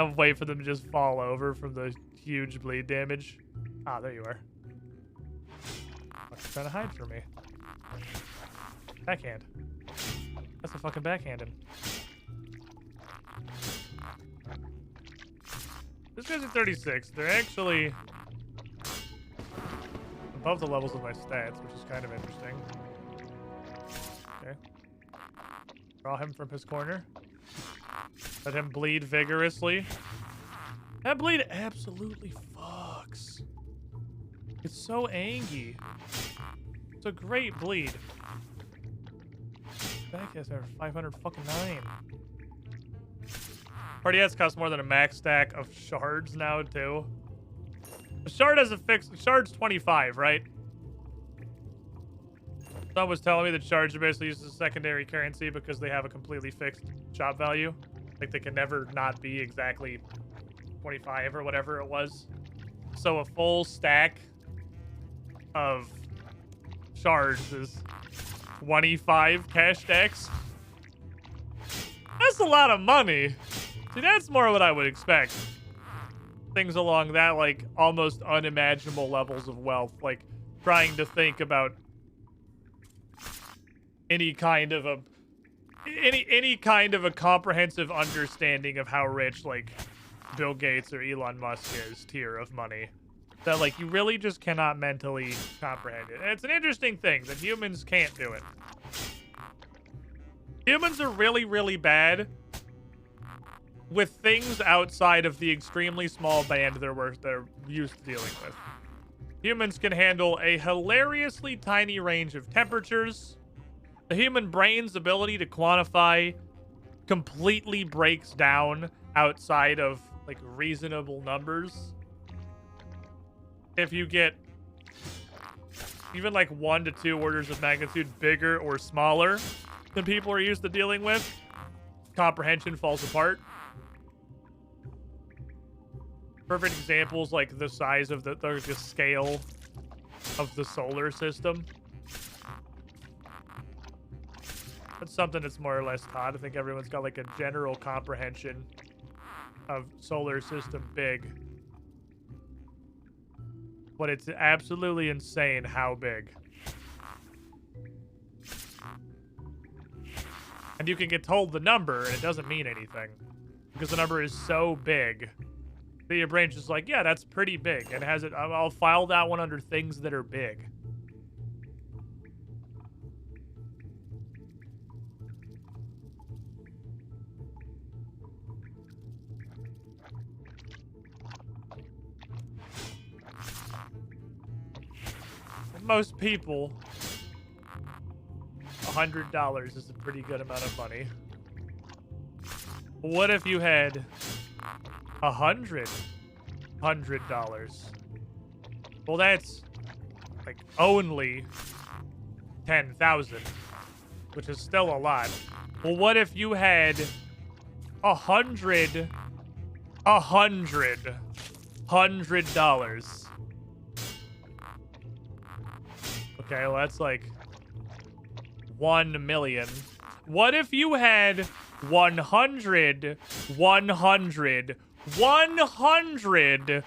And wait for them to just fall over from the huge bleed damage. Ah, there you are. What's trying to hide from me? Backhand. That's a fucking backhanding. This guy's at 36. They're actually above the levels of my stats, which is kind of interesting. Okay. Draw him from his corner. Let him bleed vigorously. That bleed absolutely fucks. It's so angy. It's a great bleed. Back is there 500 fucking 9. Party hats cost more than a max stack of shards now too. The shard has a fixed shard's 25, right? Someone was telling me that shards are basically used as a secondary currency because they have a completely fixed shop value. Like they can never not be exactly 25 or whatever it was. So a full stack of shards is 25 cash stacks. That's a lot of money. See, that's more what I would expect. Things along that, like, almost unimaginable levels of wealth. Like, trying to think about any kind of a comprehensive understanding of how rich, like, Bill Gates or Elon Musk is tier of money. That, like, you really just cannot mentally comprehend it. And it's an interesting thing that humans can't do it. Humans are really, really bad with things outside of the extremely small band they're used to dealing with. Humans can handle a hilariously tiny range of temperatures. The human brain's ability to quantify completely breaks down outside of, like, reasonable numbers. If you get even, like, 1 to 2 orders of magnitude bigger or smaller than people are used to dealing with, comprehension falls apart. Perfect examples, like the size of the scale of the solar system. That's something that's more or less taught. I think everyone's got like a general comprehension of solar system big. But it's absolutely insane how big. And you can get told the number and it doesn't mean anything. Because the number is so big. that your brain's just like, yeah, that's pretty big. And has it, I'll file that one under things that are big. Most people, $100 is a pretty good amount of money. What if you had $100? Well, that's like only 10,000, which is still a lot. Well, what if you had $100? Okay, well, that's like 1 million. What if you had 100 $100.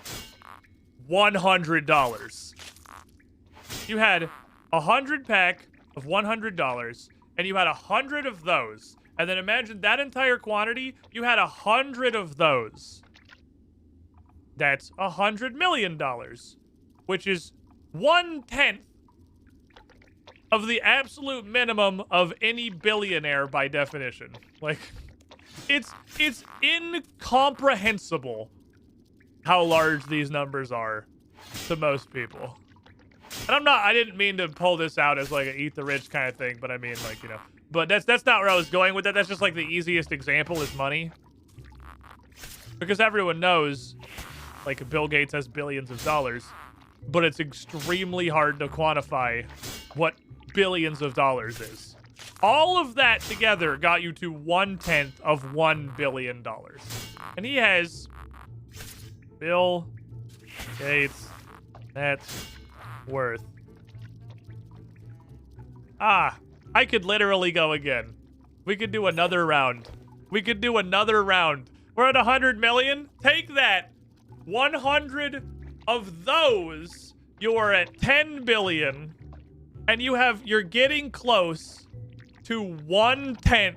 You had 100 pack of $100, and you had 100 of those. And then imagine that entire quantity, you had 100 of those. That's $100 million, which is 1/10 of the absolute minimum of any billionaire by definition. Like, it's incomprehensible how large these numbers are to most people. And I didn't mean to pull this out as like an eat the rich kind of thing, but I mean, like, you know, but that's not where I was going with that. That's just like the easiest example is money. Because everyone knows, like, Bill Gates has billions of dollars, but it's extremely hard to quantify what billions of dollars is. All of that together got you to 1/10 of $1 billion. And he has Bill Gates net worth. I could literally go again. We could do another round. We're at 100 million. Take that. 100 of those, you're at 10 billion. And you're getting close to 1/10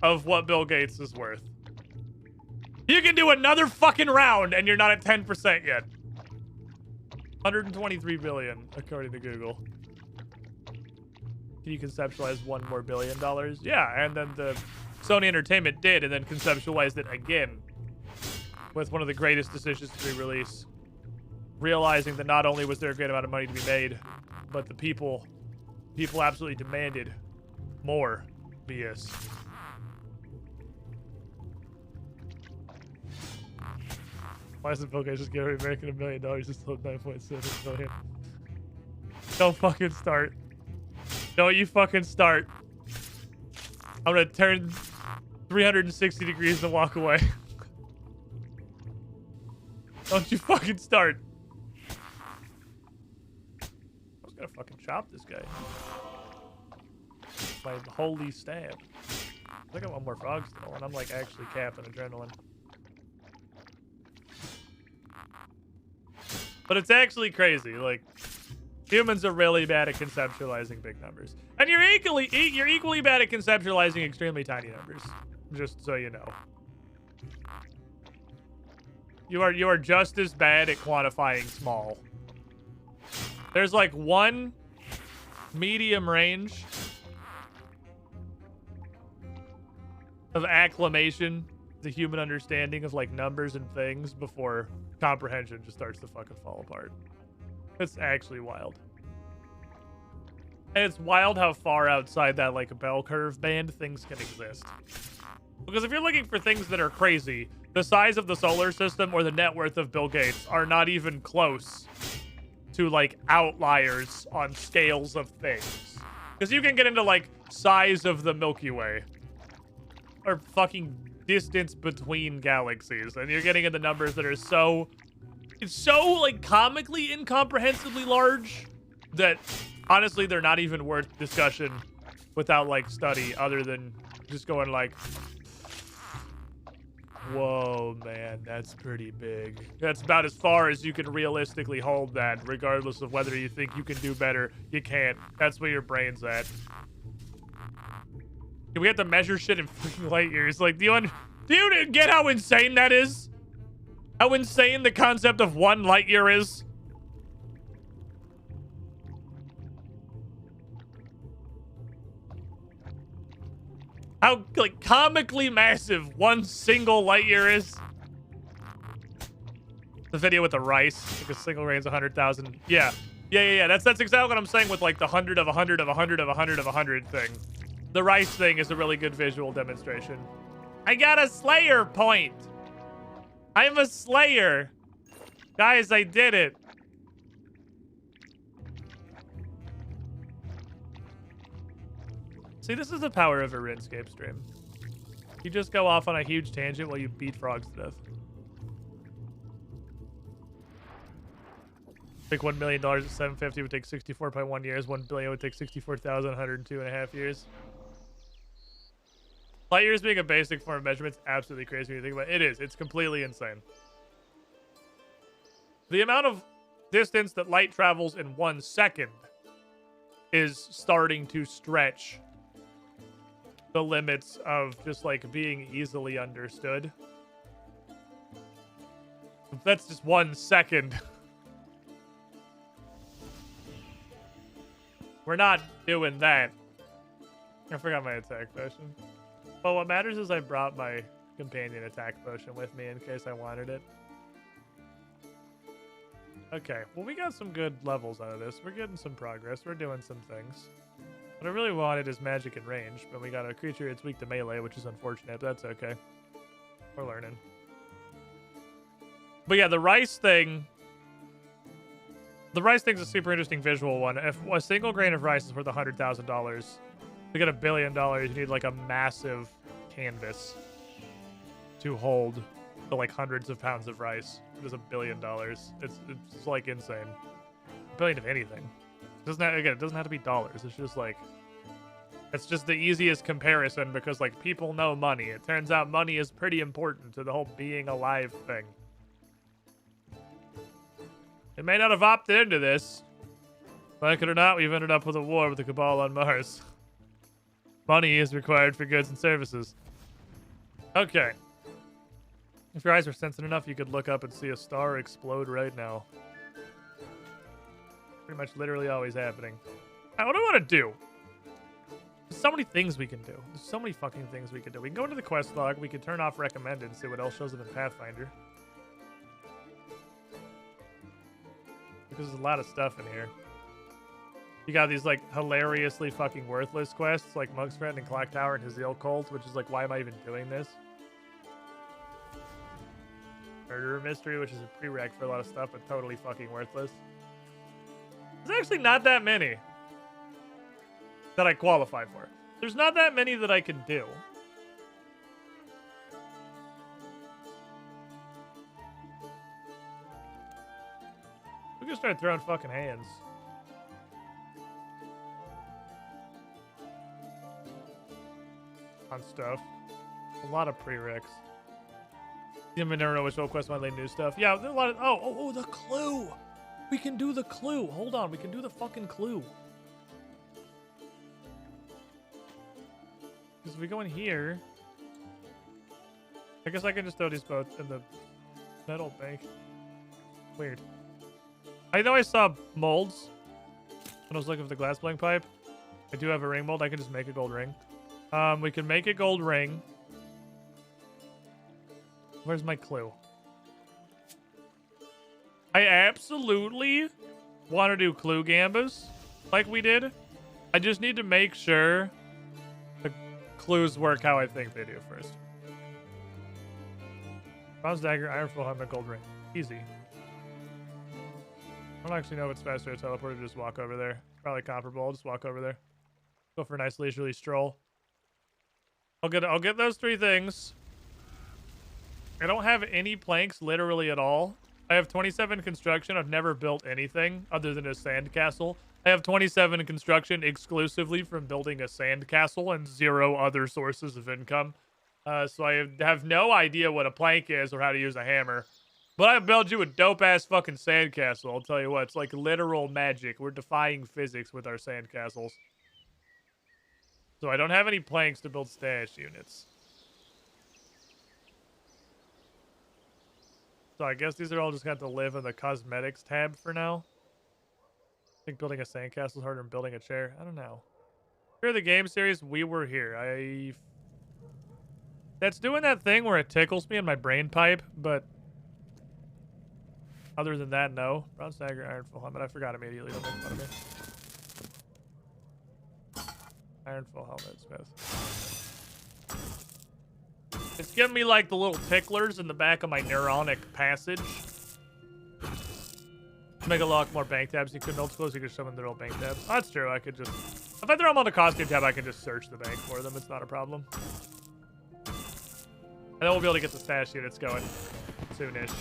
of what Bill Gates is worth. You can do another fucking round and you're not at 10% yet. 123 billion, according to Google. Can you conceptualize $1 more billion? Yeah, and then the Sony Entertainment did, and then conceptualized it again with one of the greatest decisions to re-release. Realizing that not only was there a great amount of money to be made, but the people absolutely demanded more BS. Why doesn't Bill Gates just give American $1 million instead of 9.7 billion? Don't fucking start. Don't you fucking start. I'm gonna turn 360 degrees and walk away. Don't you fucking start. I was gonna fucking chop this guy. My holy stab. I got one more frog still, and I'm like actually capping adrenaline. But it's actually crazy. Like, humans are really bad at conceptualizing big numbers, and you're equally bad at conceptualizing extremely tiny numbers. Just so you know, you are just as bad at quantifying small. There's like one medium range of acclimation, the human understanding of like numbers and things before comprehension just starts to fucking fall apart. It's actually wild. And it's wild how far outside that like a bell curve band things can exist. Because if you're looking for things that are crazy, the size of the solar system or the net worth of Bill Gates are not even close to like outliers on scales of things. Because you can get into like size of the Milky Way or fucking distance between galaxies, and you're getting into numbers that are so like comically incomprehensibly large that honestly they're not even worth discussion without like study, other than just going like, whoa man, that's pretty big. That's about as far as you can realistically hold that, regardless of whether you think you can do better. You can't. That's where your brain's at. We have to measure shit in freaking light years. Like, do you get how insane that is? How insane the concept of 1 light year is? How, like, comically massive 1 single light year is? The video with the rice, like a single grain's 100,000. Yeah. That's exactly what I'm saying with, like, the 100 of 100 of 100 of 100 of 100 thing. The rice thing is a really good visual demonstration. I got a Slayer point. I'm a Slayer. Guys, I did it. See, this is the power of a Runescape stream. You just go off on a huge tangent while you beat frogs to death. Like $1 million at 750 would take 64.1 years. 1 billion would take 64,102.5 years. Light years being a basic form of measurement is absolutely crazy when you think about it. It is. It's completely insane. The amount of distance that light travels in 1 second is starting to stretch the limits of just like being easily understood. That's just 1 second. We're not doing that. I forgot my attack potion. But what matters is I brought my companion attack potion with me in case I wanted it. Okay, well, we got some good levels out of this. We're getting some progress. We're doing some things. What I really wanted is magic and range, but we got a creature that's weak to melee, which is unfortunate, but that's okay. We're learning. But yeah, the rice thing... The rice thing's a super interesting visual one. If a single grain of rice is worth $100,000, to get $1 billion, you need like a massive canvas to hold the like hundreds of pounds of rice. It is $1 billion. It's like insane. $1 billion of anything. It doesn't have, again, it doesn't have to be dollars. It's just like, it's just the easiest comparison because like people know money. It turns out money is pretty important to the whole being alive thing. It may not have opted into this. Like it or not, we've ended up with a war with the Cabal on Mars. Money is required for goods and services. Okay. If your eyes were sensitive enough, you could look up and see a star explode right now. Pretty much literally always happening. Now, what do I want to do? There's so many things we can do. There's so many fucking things we can do. We can go into the quest log. We can turn off recommended and see what else shows up in Pathfinder. Because there's a lot of stuff in here. You got these, like, hilariously fucking worthless quests, like Monk's Friend and Clock Tower and Hazil Cult, which is like, why am I even doing this? Murderer Mystery, which is a prereq for a lot of stuff, but totally fucking worthless. There's actually not that many that I qualify for. There's not that many that I can do. We can start throwing fucking hands. On stuff. A lot of prereqs. You never know which old quest might lead new stuff. Yeah, there's a lot of... Oh, the clue! We can do the clue. Hold on, we can do the fucking clue. Because if we go in here... I guess I can just throw these both in the metal bank. Weird. I know I saw molds when I was looking for the glass blowing pipe. I do have a ring mold. I can just make a gold ring. We can make a gold ring. Where's my clue? I absolutely want to do clue gambas like we did. I just need to make sure the clues work how I think they do first. Bronze dagger, iron full helmet, gold ring. Easy. I don't actually know if it's faster to teleport or just walk over there. Probably comparable. I'll just walk over there. Go for a nice leisurely stroll. I'll get those 3 things. I don't have any planks literally at all. I have 27 construction. I've never built anything other than a sandcastle. I have 27 construction exclusively from building a sandcastle and 0 other sources of income. So I have no idea what a plank is or how to use a hammer. But I built you a dope-ass fucking sandcastle. I'll tell you what, it's like literal magic. We're defying physics with our sandcastles. So I don't have any planks to build stash units. So I guess these are all just got to live in the cosmetics tab for now. I think building a sandcastle is harder than building a chair. I don't know. Here the game series, we were here. That's doing that thing where it tickles me in my brain pipe, but other than that, no. Bronze dagger, iron full helmet. I forgot immediately. Don't make fun of me. Iron full helmet, Smith. It's giving me like the little ticklers in the back of my neuronic passage. Make a lot more bank tabs. You could old schools, you could summon their old bank tabs. Oh, that's true. I could just, if I throw them on the costume tab, I can just search the bank for them. It's not a problem. And then we'll be able to get the stash units going soonish.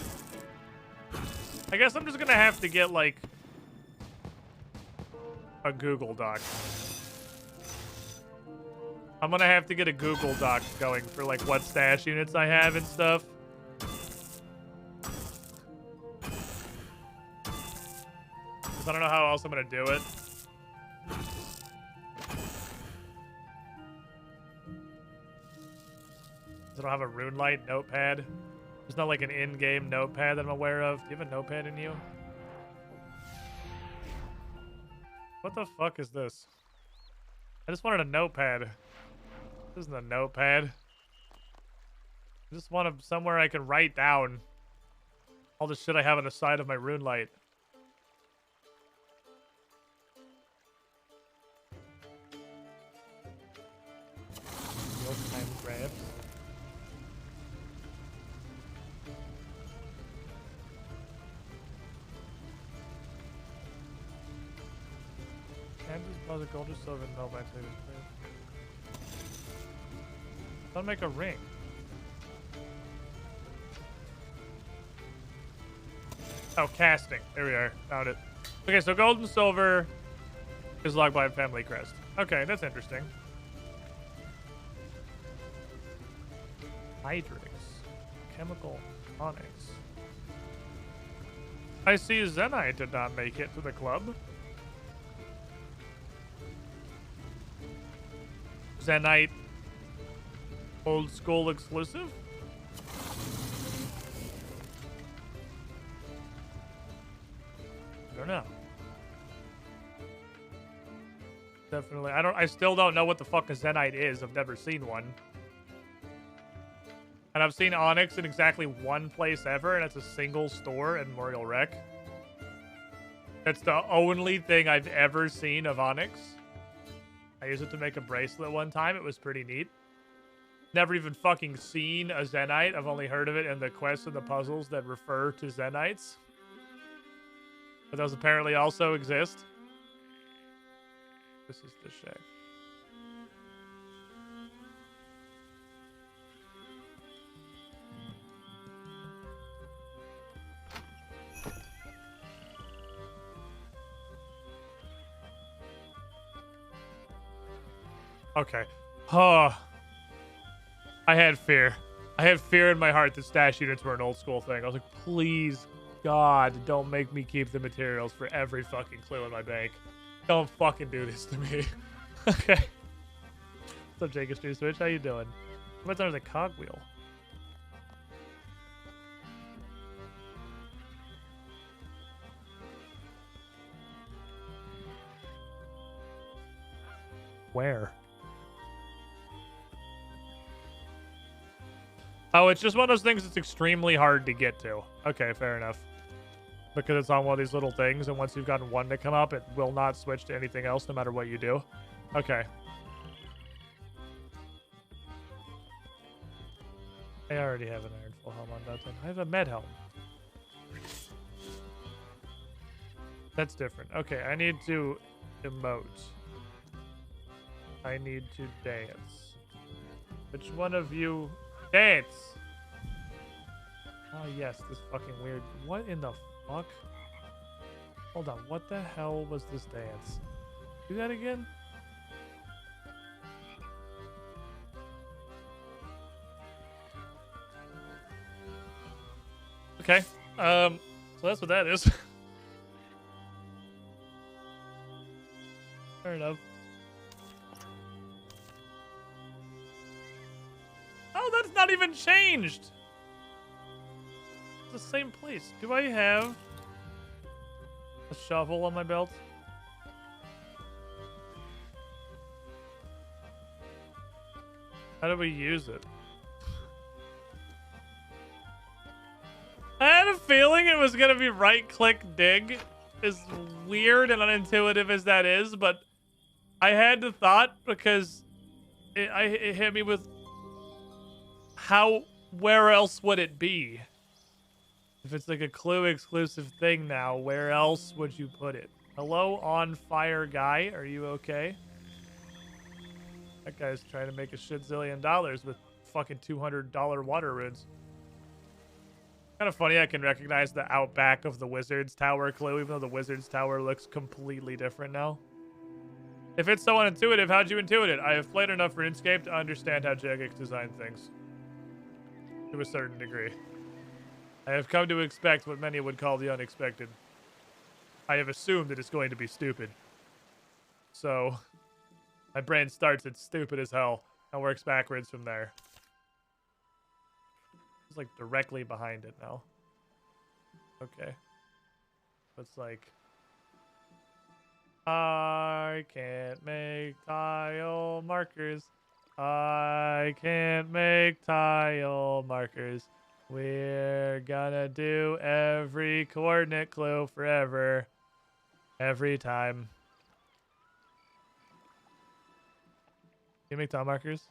I guess I'm just gonna have to get like a Google Doc. I'm gonna have to get a Google Doc going for like what stash units I have and stuff. Cause I don't know how else I'm gonna do it. I don't have a Runelight notepad. There's not like an in-game notepad that I'm aware of. Do you have a notepad in you? What the fuck is this? I just wanted a notepad. This isn't a notepad. I just want somewhere I can write down all the shit I have on the side of my Runelight. Real-time graphs. Can't just pause a gold or silver and melt my tater. Don't make a ring. Oh, casting. There we are. Found it. Okay, so gold and silver is logged by a family crest. Okay, that's interesting. Hydrix. Chemical onyx. I see Zenite did not make it to the club. Zenite old school exclusive? I don't know. Definitely. I still don't know what the fuck a Zenite is. I've never seen one. And I've seen Onyx in exactly one place ever, and it's a single store in Memorial Rec. That's the only thing I've ever seen of Onyx. I used it to make a bracelet one time. It was pretty neat. Never even fucking seen a Zenite. I've only heard of it in the quests and the puzzles that refer to Zenites. But those apparently also exist. This is the shack. Okay. Oh. I had fear. I had fear in my heart that stash units were an old school thing. I was like, please, God, don't make me keep the materials for every fucking clue in my bank. Don't fucking do this to me. Okay. What's up, Jacob Street Switch? How you doing? What time is a cogwheel? Where? Oh, it's just one of those things that's extremely hard to get to. Okay, fair enough. Because it's on one of these little things, and once you've gotten one to come up, it will not switch to anything else no matter what you do. Okay. I already have an iron full helm on that thing. I have a med helm. That's different. Okay, I need to emote. I need to dance. Which one of you... Dance! Oh, yes, this fucking weird... What in the fuck? Hold on, what the hell was this dance? Do that again? Okay, so that's what that is. Fair enough. Oh, that's not even changed! It's the same place. Do I have a shovel on my belt? How do we use it? I had a feeling it was gonna be right-click dig, as weird and unintuitive as that is, but I had the thought because it hit me with where else would it be? If it's like a clue exclusive thing now, where else would you put it? Hello, on fire guy, are you okay? That guy's trying to make a shit zillion dollars with fucking $200 water runes. Kind of funny I can recognize the outback of the Wizard's Tower clue, even though the Wizard's Tower looks completely different now. If it's so unintuitive, how'd you intuit it? I have played enough RuneScape to understand how Jagex designed things. To a certain degree. I have come to expect what many would call the unexpected. I have assumed that it's going to be stupid. So, my brain starts at stupid as hell and works backwards from there. It's like directly behind it now. Okay. It's like... I can't make tile markers. I can't make tile markers. We're gonna do every coordinate clue forever. Every time. Can you make tile markers?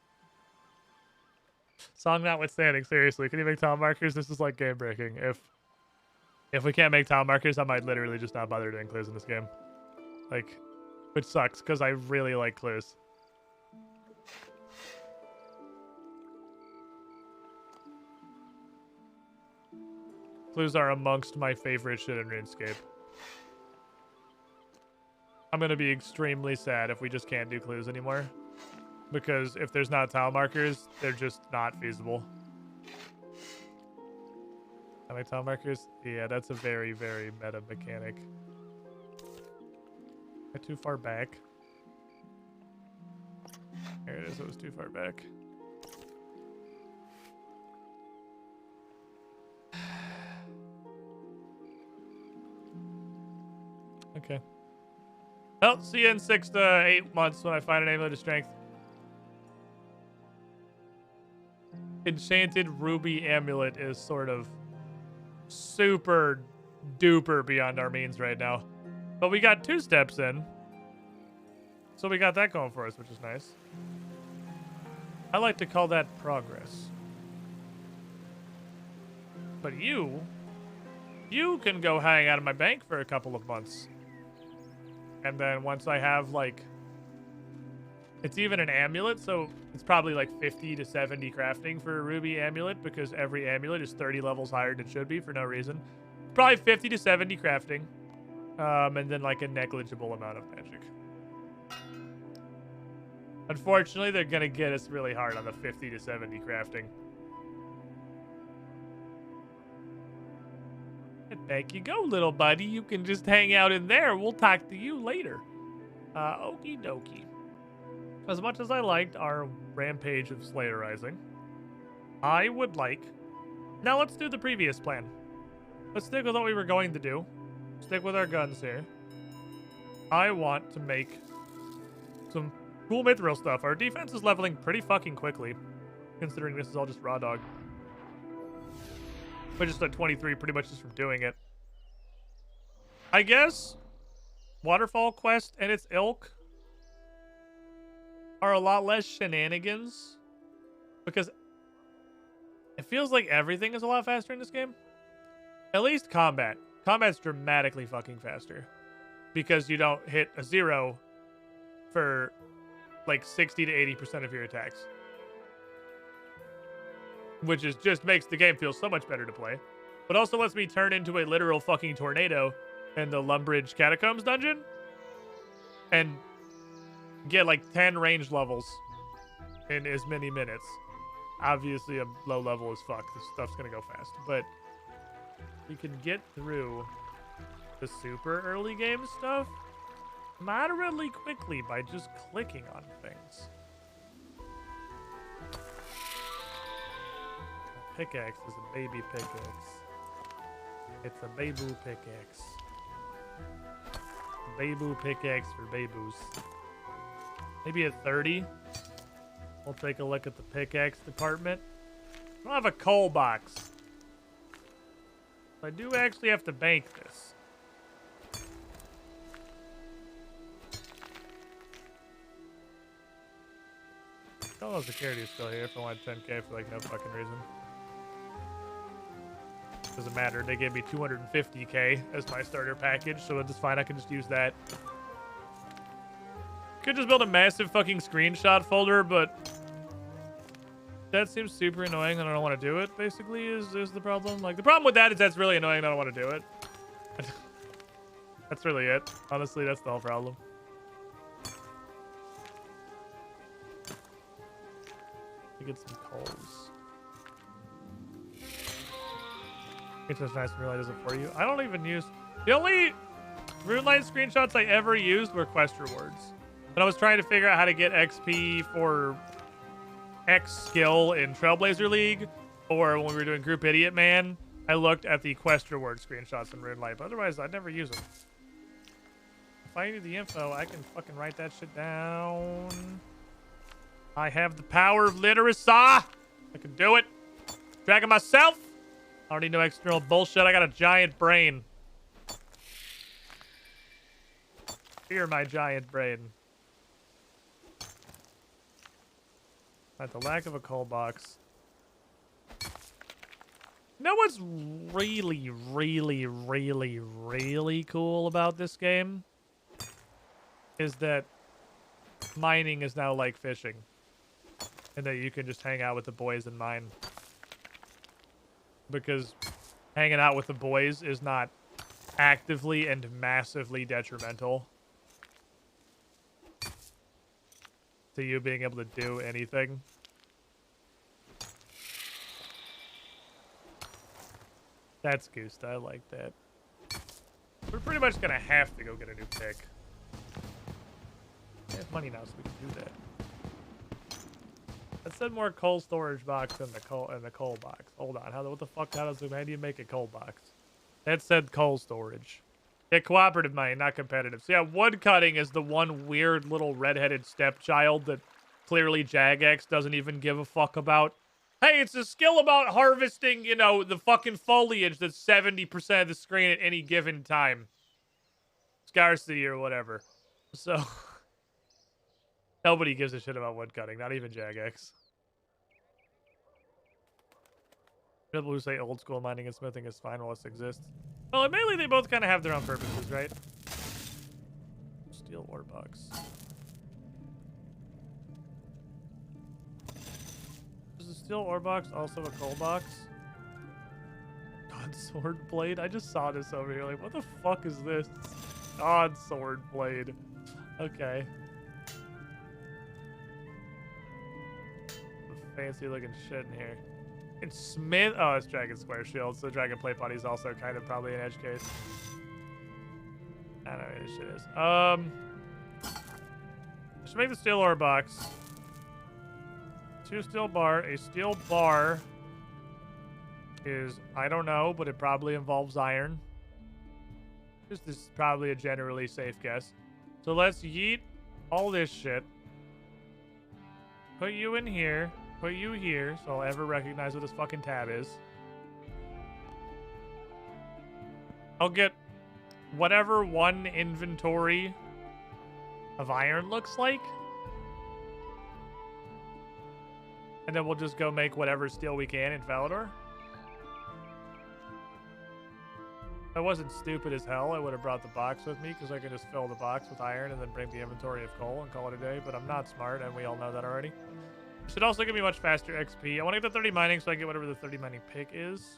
Song notwithstanding, seriously, can you make tile markers? This is like game breaking. If we can't make tile markers, I might literally just not bother doing clues in this game. Like, which sucks, because I really like clues. Clues are amongst my favorite shit in RuneScape. I'm gonna be extremely sad if we just can't do clues anymore. Because if there's not tile markers, they're just not feasible. Can I make tile markers? Yeah, that's a very, very meta mechanic. Am I too far back? There it is, it was too far back. Okay. Well, see you in 6 to 8 months when I find an amulet of strength. Enchanted ruby amulet is sort of super duper beyond our means right now. But we got 2 steps in. So we got that going for us, which is nice. I like to call that progress. But you can go hang out of my bank for a couple of months. And then once I have, like... It's even an amulet, so it's probably like 50 to 70 crafting for a ruby amulet, because every amulet is 30 levels higher than it should be for no reason. Probably 50 to 70 crafting. And then like a negligible amount of magic. Unfortunately, they're going to get us really hard on the 50 to 70 crafting. And back you go, little buddy. You can just hang out in there. We'll talk to you later. Okie dokie. As much as I liked our rampage of Slayerizing, I would like... Now let's do the previous plan. Let's stick with what we were going to do. Stick with our guns here. I want to make some cool mithril stuff. Our defense is leveling pretty fucking quickly, considering this is all just raw dog. We're just at 23 pretty much just from doing it. I guess Waterfall quest and its ilk are a lot less shenanigans, because it feels like everything is a lot faster in this game. At least combat. Combat's dramatically fucking faster, because you don't hit a 0 for like 60 to 80% of your attacks. Which is just makes the game feel so much better to play. But also lets me turn into a literal fucking tornado in the Lumbridge Catacombs dungeon. And get like 10 range levels in as many minutes. Obviously, I'm low level as fuck. This stuff's gonna go fast. But we can get through the super early game stuff moderately quickly by just clicking on things. Pickaxe is a baby pickaxe. It's a babu pickaxe. Babu pickaxe for babus. Maybe at 30, we'll take a look at the pickaxe department. I don't have a coal box. I do actually have to bank this. Fellow security is still here if I want 10k for like no fucking reason. Doesn't matter. They gave me 250k as my starter package, so it's fine. I can just use that. Could just build a massive fucking screenshot folder, but that seems super annoying and I don't want to do it, basically, is the problem. Like, the problem with that is that's really annoying and I don't want to do it. That's really it. Honestly, that's the whole problem. to get some coals. It's just nice and really does it for you. I don't even use... The only RuneLite screenshots I ever used were quest rewards. When I was trying to figure out how to get XP for X skill in Trailblazer League, or when we were doing Group Idiot Man, I looked at the quest reward screenshots in RuneLite, but otherwise I'd never use them. If I need the info, I can fucking write that shit down. I have the power of literacy. I can do it. Dragging myself. I don't need no external bullshit. I got a giant brain. Fear my giant brain. At the lack of a coal box. You know what's really, really, really, really cool about this game? Is that mining is now like fishing. And that you can just hang out with the boys and mine. Because hanging out with the boys is not actively and massively detrimental to you being able to do anything. That's goosed. I like that. We're pretty much gonna have to go get a new pick. We have money now, so we can do that. That said more coal storage box than the coal box. Hold on. What the fuck? How do you make a coal box? That said coal storage. Yeah, cooperative mining, not competitive. So yeah, wood cutting is the one weird little redheaded stepchild that clearly Jagex doesn't even give a fuck about. Hey, it's a skill about harvesting, you know, the fucking foliage that's 70% of the screen at any given time. Scarcity or whatever. So, nobody gives a shit about wood cutting, not even Jagex. People who say old school mining and smithing is fine while this exists. Well, admittedly, they both kind of have their own purposes, right? Steel ore box. Is the steel ore box also a coal box? God, sword blade? I just saw this over here. Like, what the fuck is this? God, sword blade. Okay. Fancy looking shit in here. It's Smith. Oh, it's Dragon Square Shield. So Dragon Plate Body is also kind of probably an edge case. I don't know what this shit is. I should make the steel ore box. 2 steel bar. A steel bar is, I don't know, but it probably involves iron. This is probably a generally safe guess. So let's yeet all this shit. Put you in here. Put you here, so I'll ever recognize what this fucking tab is. I'll get whatever one inventory of iron looks like. And then we'll just go make whatever steel we can in Falador. If I wasn't stupid as hell, I would have brought the box with me, because I could just fill the box with iron and then bring the inventory of coal and call it a day, but I'm not smart, and we all know that already. Should also give me much faster XP. I want to get the 30 mining so I can get whatever the 30 mining pick is.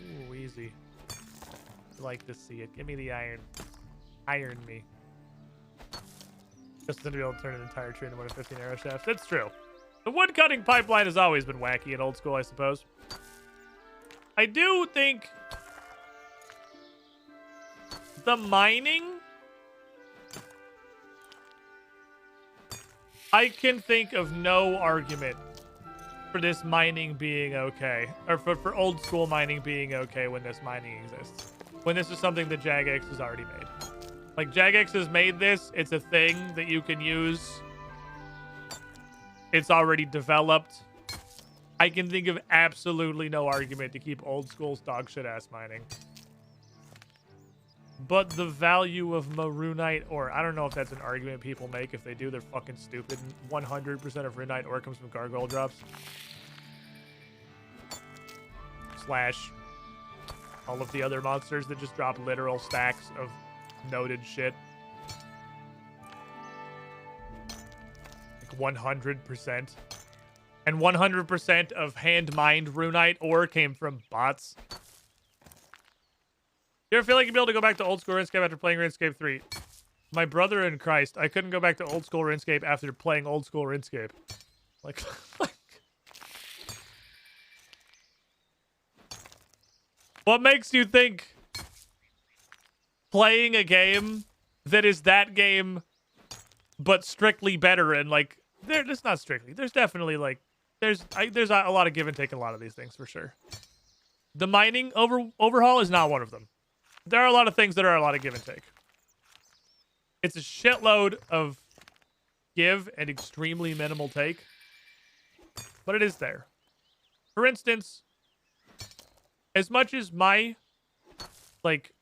Ooh, easy. I like to see it. Give me the iron. Iron me. Just to be able to turn an entire tree into one of 15 arrow shafts. That's true. The wood cutting pipeline has always been wacky and old school, I suppose. I do think the mining, I can think of no argument for this mining being okay. Or for old school mining being okay when this mining exists. When this is something that Jagex has already made. Like, Jagex has made this. It's a thing that you can use. It's already developed. I can think of absolutely no argument to keep old school's dog shit ass mining. But the value of Runite ore, I don't know if that's an argument people make. If they do, they're fucking stupid. 100% of Runite ore comes from gargoyle drops. Slash all of the other monsters that just drop literal stacks of noted shit. Like 100%. And 100% of hand-mined Runite ore came from bots. You ever feel like you'd be able to go back to old school RuneScape after playing RuneScape 3? My brother in Christ, I couldn't go back to old school RuneScape after playing old school RuneScape. Like, what makes you think playing a game that is that game, but strictly better? And like, it's not strictly. There's definitely like, there's a lot of give and take in a lot of these things for sure. The mining overhaul is not one of them. There are a lot of things that are a lot of give and take. It's a shitload of give and extremely minimal take, but it is there. For instance, as much as my like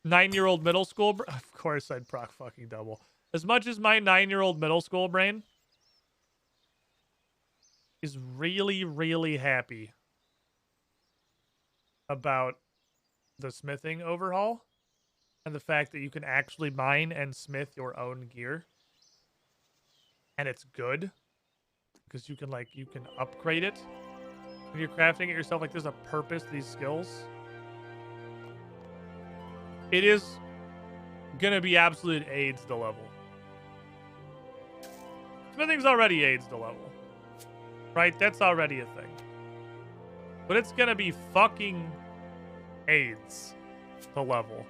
9-year-old middle school, of course I'd proc fucking double. As much as my 9-year-old middle school brain is really, really happy about the smithing overhaul and the fact that you can actually mine and smith your own gear, and it's good because you can upgrade it when you're crafting it yourself. Like, there's a purpose to these skills. It is gonna be absolute AIDS the level. Smithing's already AIDS the level, right? That's already a thing, but it's gonna be fucking AIDS the level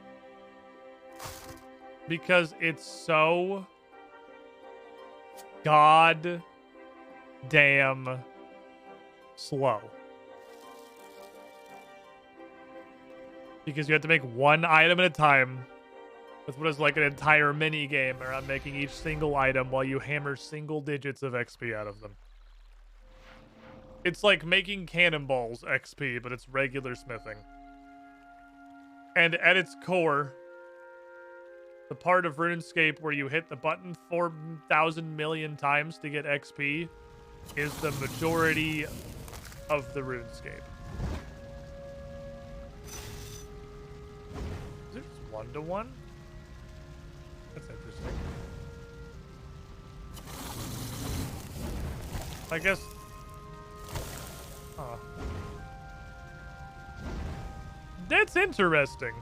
because it's so god damn slow. Because you have to make one item at a time with what is like an entire mini game around making each single item while you hammer single digits of XP out of them. It's like making cannonballs XP, but it's regular smithing. And at its core, the part of RuneScape where you hit the button 4,000 million times to get XP is the majority of the RuneScape. Is it just 1-to-1? That's interesting. I guess... Huh. That's interesting.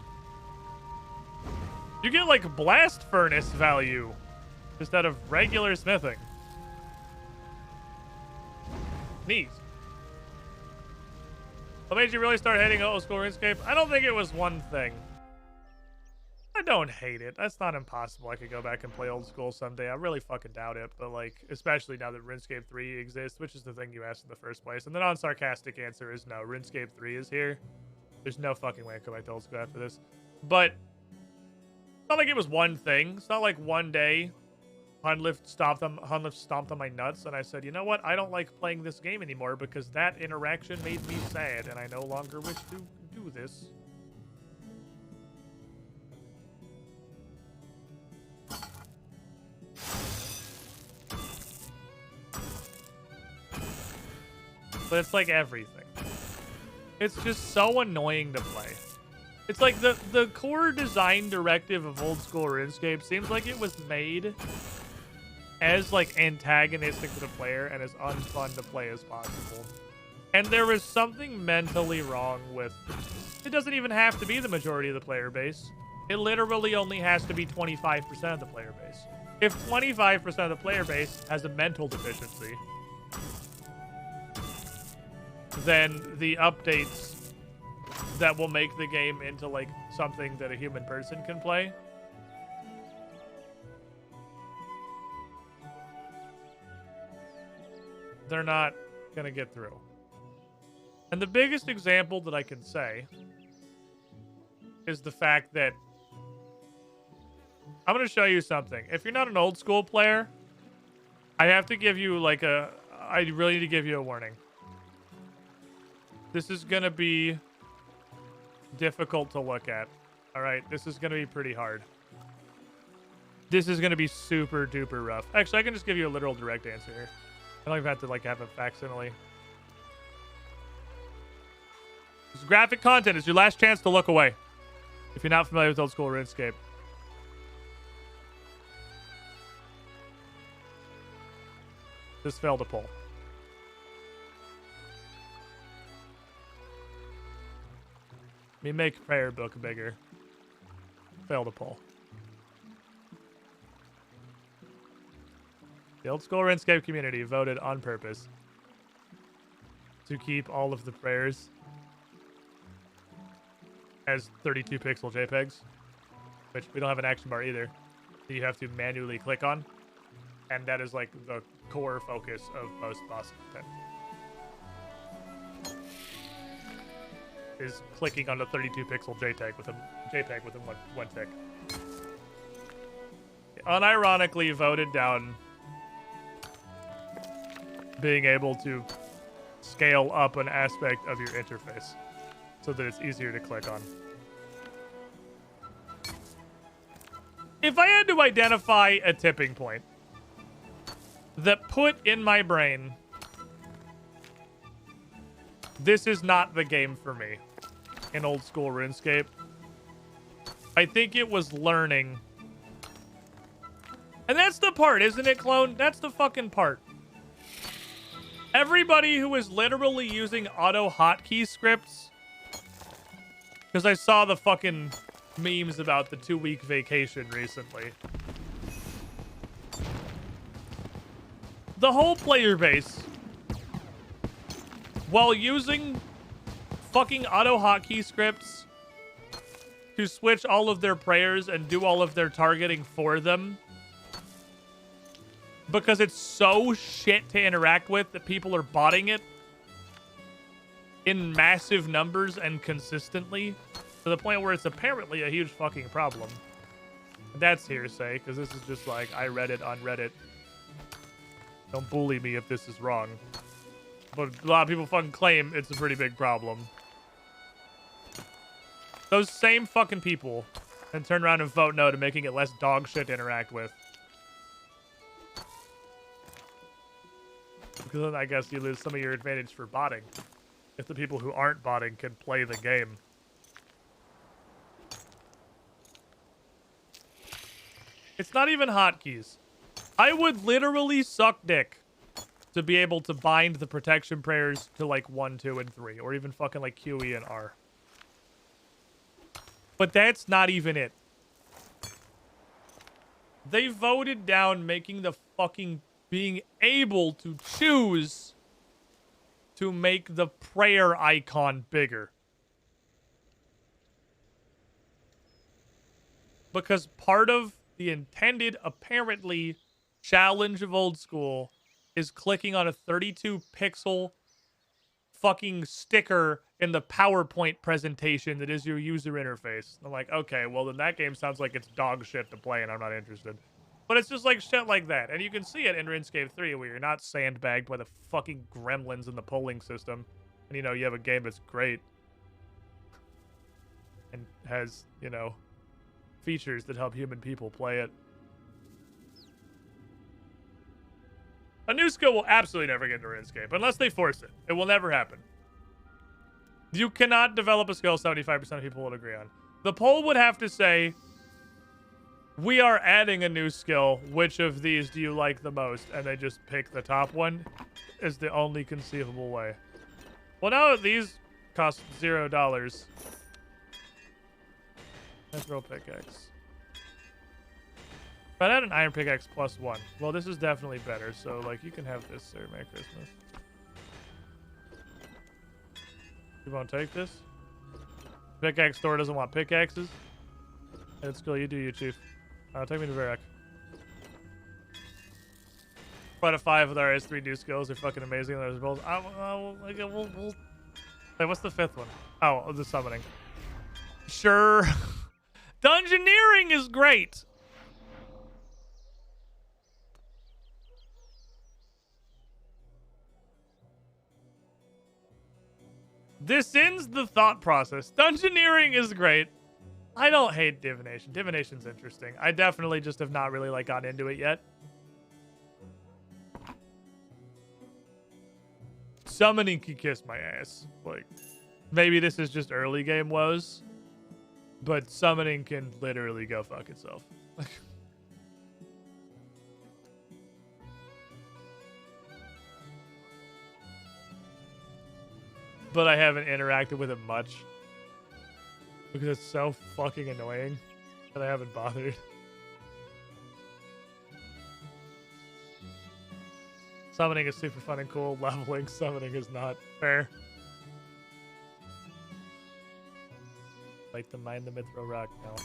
You get like blast furnace value just out of regular smithing. Neat. What made you really start hating old school RuneScape? I don't think it was one thing. I don't hate it. That's not impossible. I could go back and play old school someday. I really fucking doubt it. But like, especially now that RuneScape 3 exists, which is the thing you asked in the first place. And the non-sarcastic answer is no. RuneScape 3 is here. There's no fucking way I could go back to old school after this. But it's not like it was one thing. It's not like one day Hunlift stomped on my nuts and I said, you know what? I don't like playing this game anymore because that interaction made me sad and I no longer wish to do this. But it's like everything. It's just so annoying to play. It's like the core design directive of old school RuneScape seems like it was made as like antagonistic to the player and as unfun to play as possible. And there is something mentally wrong with it. Doesn't even have to be the majority of the player base. It literally only has to be 25% of the player base. If 25% of the player base has a mental deficiency, then the updates that will make the game into like something that a human person can play they're not gonna get through. And the biggest example that I can say is the fact that I'm gonna show you something. If you're not an old school player, I have to give you like I really need to give you a warning. This is gonna be difficult to look at. All right, this is gonna be pretty hard. This is gonna be super duper rough. Actually, I can just give you a literal direct answer here. I don't even have to like have a facsimile. This graphic content is your last chance to look away if you're not familiar with old school RuneScape. This failed to pull. Let me make prayer book bigger. Fail to pull. The old school Runescape community voted on purpose to keep all of the prayers as 32 pixel JPEGs, which we don't have an action bar either. So you have to manually click on. And that is like the core focus of most boss content. Is clicking on the 32 pixel JPEG within one tick. Unironically voted down being able to scale up an aspect of your interface so that it's easier to click on. If I had to identify a tipping point that put in my brain, this is not the game for me in old school RuneScape, I think it was learning. And that's the part, isn't it, Clone? That's the fucking part. Everybody who is literally using auto hotkey scripts, because I saw the fucking memes about the 2-week vacation recently. The whole player base, while using fucking auto hotkey scripts to switch all of their prayers and do all of their targeting for them, because it's so shit to interact with that people are botting it in massive numbers and consistently to the point where it's apparently a huge fucking problem. That's hearsay, because this is just like, I read it on Reddit. Don't bully me if this is wrong. But a lot of people fucking claim it's a pretty big problem. Those same fucking people then turn around and vote no to making it less dog shit to interact with. Because then I guess you lose some of your advantage for botting. If the people who aren't botting can play the game. It's not even hotkeys. I would literally suck dick to be able to bind the protection prayers to like 1, 2, and 3. Or even fucking like Q, E, and R. But that's not even it. They voted down making the fucking being able to choose to make the prayer icon bigger. Because part of the intended, apparently, challenge of old school is clicking on a 32 pixel fucking sticker in the PowerPoint presentation that is your user interface. I'm like, okay, well then that game sounds like it's dog shit to play and I'm not interested. But it's just like shit like that. And you can see it in RuneScape 3 where you're not sandbagged by the fucking gremlins in the polling system. And, you know, you have a game that's great. And has, you know, features that help human people play it. A new skill will absolutely never get into RuneScape unless they force it. It will never happen. You cannot develop a skill 75% of people would agree on. The poll would have to say, we are adding a new skill. Which of these do you like the most? And they just pick the top one is the only conceivable way. Well, now that these cost $0. Let's roll pickaxe. But I had an iron pickaxe +1. Well, this is definitely better. So, like, you can have this, sir. Merry Christmas. You won't take this? Pickaxe store doesn't want pickaxes. Let's go. You do you, chief. Take me to Varrock. 4 out of 5 with our S3 new skills are fucking amazing. There's rolls. We'll... Wait, what's the 5th one? Oh, the summoning. Sure. Dungeoneering is great. This ends the thought process. Dungeoneering is great. I don't hate divination. Divination's interesting. I definitely just have not really like gotten into it yet. Summoning can kiss my ass. Like, maybe this is just early game woes, but summoning can literally go fuck itself. But I haven't interacted with it much. Because it's so fucking annoying that I haven't bothered. Summoning is super fun and cool. Leveling summoning is not. Fair. Like to mine the mithril rock now.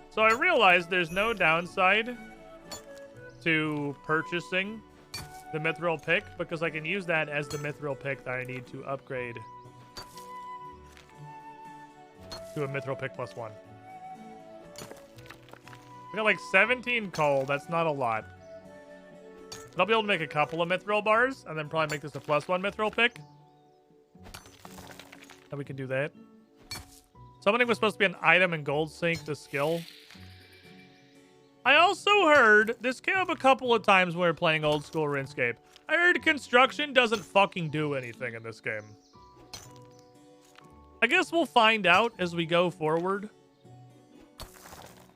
So I realized there's no downside to purchasing the mithril pick because I can use that as the mithril pick that I need to upgrade to a mithril pick +1. I got like 17 coal. That's not a lot. But I'll be able to make a couple of mithril bars and then probably make this a +1 mithril pick. And we can do that. Summoning was supposed to be an item in gold sync to skill. I also heard, this came up a couple of times when we were playing old school RuneScape. I heard construction doesn't fucking do anything in this game. I guess we'll find out as we go forward.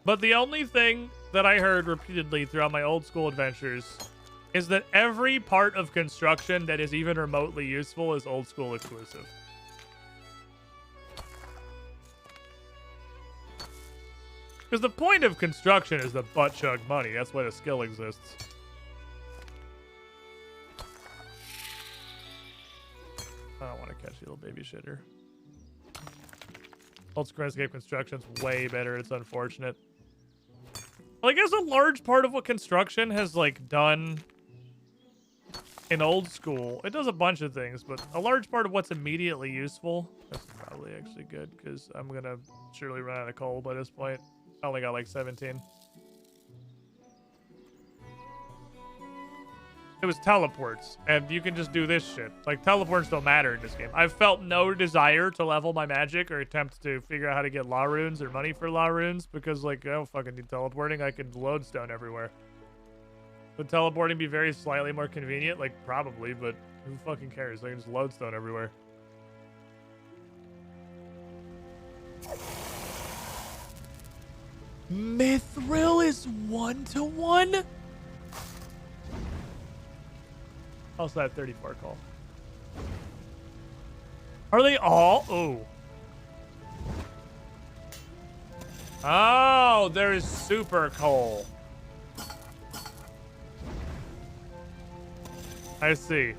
But the only thing that I heard repeatedly throughout my old school adventures is that every part of construction that is even remotely useful is old school exclusive. Because the point of construction is the butt chug money. That's why the skill exists. I don't want to catch you, little baby shitter. Old school RuneScape construction's way better. It's unfortunate. Well, I guess a large part of what construction has like done in old school, it does a bunch of things, but a large part of what's immediately useful, that's probably actually good because I'm gonna surely run out of coal by this point. I only got like 17. It was teleports, and you can just do this shit. Like, teleports don't matter in this game. I've felt no desire to level my magic or attempt to figure out how to get law runes or money for law runes because, like, I don't fucking need teleporting. I can lodestone everywhere. Would teleporting be very slightly more convenient? Like, probably, but who fucking cares? I can just lodestone everywhere. Mithril is 1-to-1? Also that 34 call. Are they all? Oh. Oh, there is super coal. I see.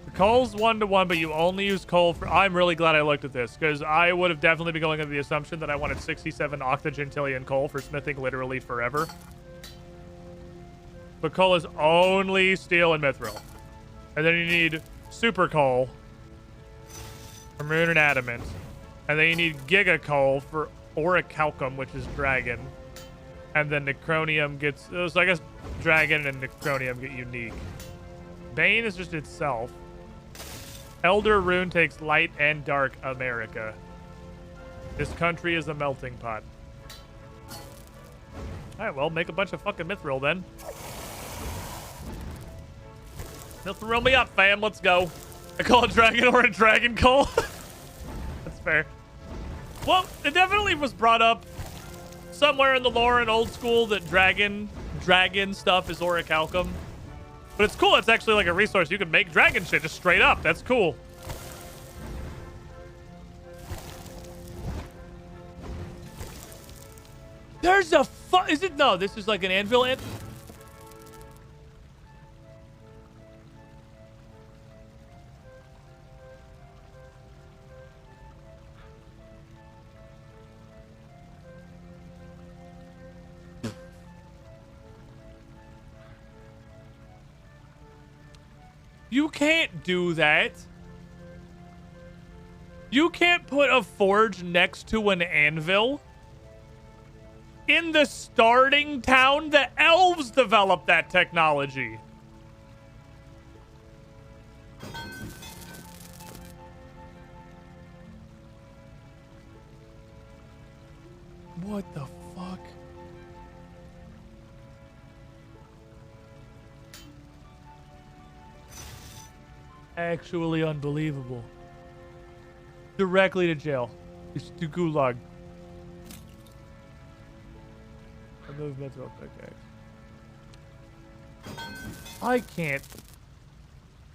The coal's 1-to-1, but you only use coal for... I'm really glad I looked at this, because I would have definitely been going under the assumption that I wanted 67 octogentillion coal for smithing literally forever. But coal is only steel and mithril. And then you need super coal for moon and adamant. And then you need giga coal for orichalcum, which is dragon. And then necronium gets... So I guess dragon and necronium get unique. Bane is just itself. Elder Rune takes light and dark America. This country is a melting pot. Alright, well, make a bunch of fucking mithril then. Mithril me up, fam. Let's go. I call it dragon or a dragon coal. That's fair. Well, it definitely was brought up somewhere in the lore in old school that dragon stuff is orichalcum. But it's cool. It's actually like a resource. You can make dragon shit just straight up. That's cool. There's a is it? No, this is like an anvil. You can't do that. You can't put a forge next to an anvil. In the starting town, the elves developed that technology. What the fuck? Actually unbelievable. Directly to jail. It's to gulag. Remove mithril pickaxe.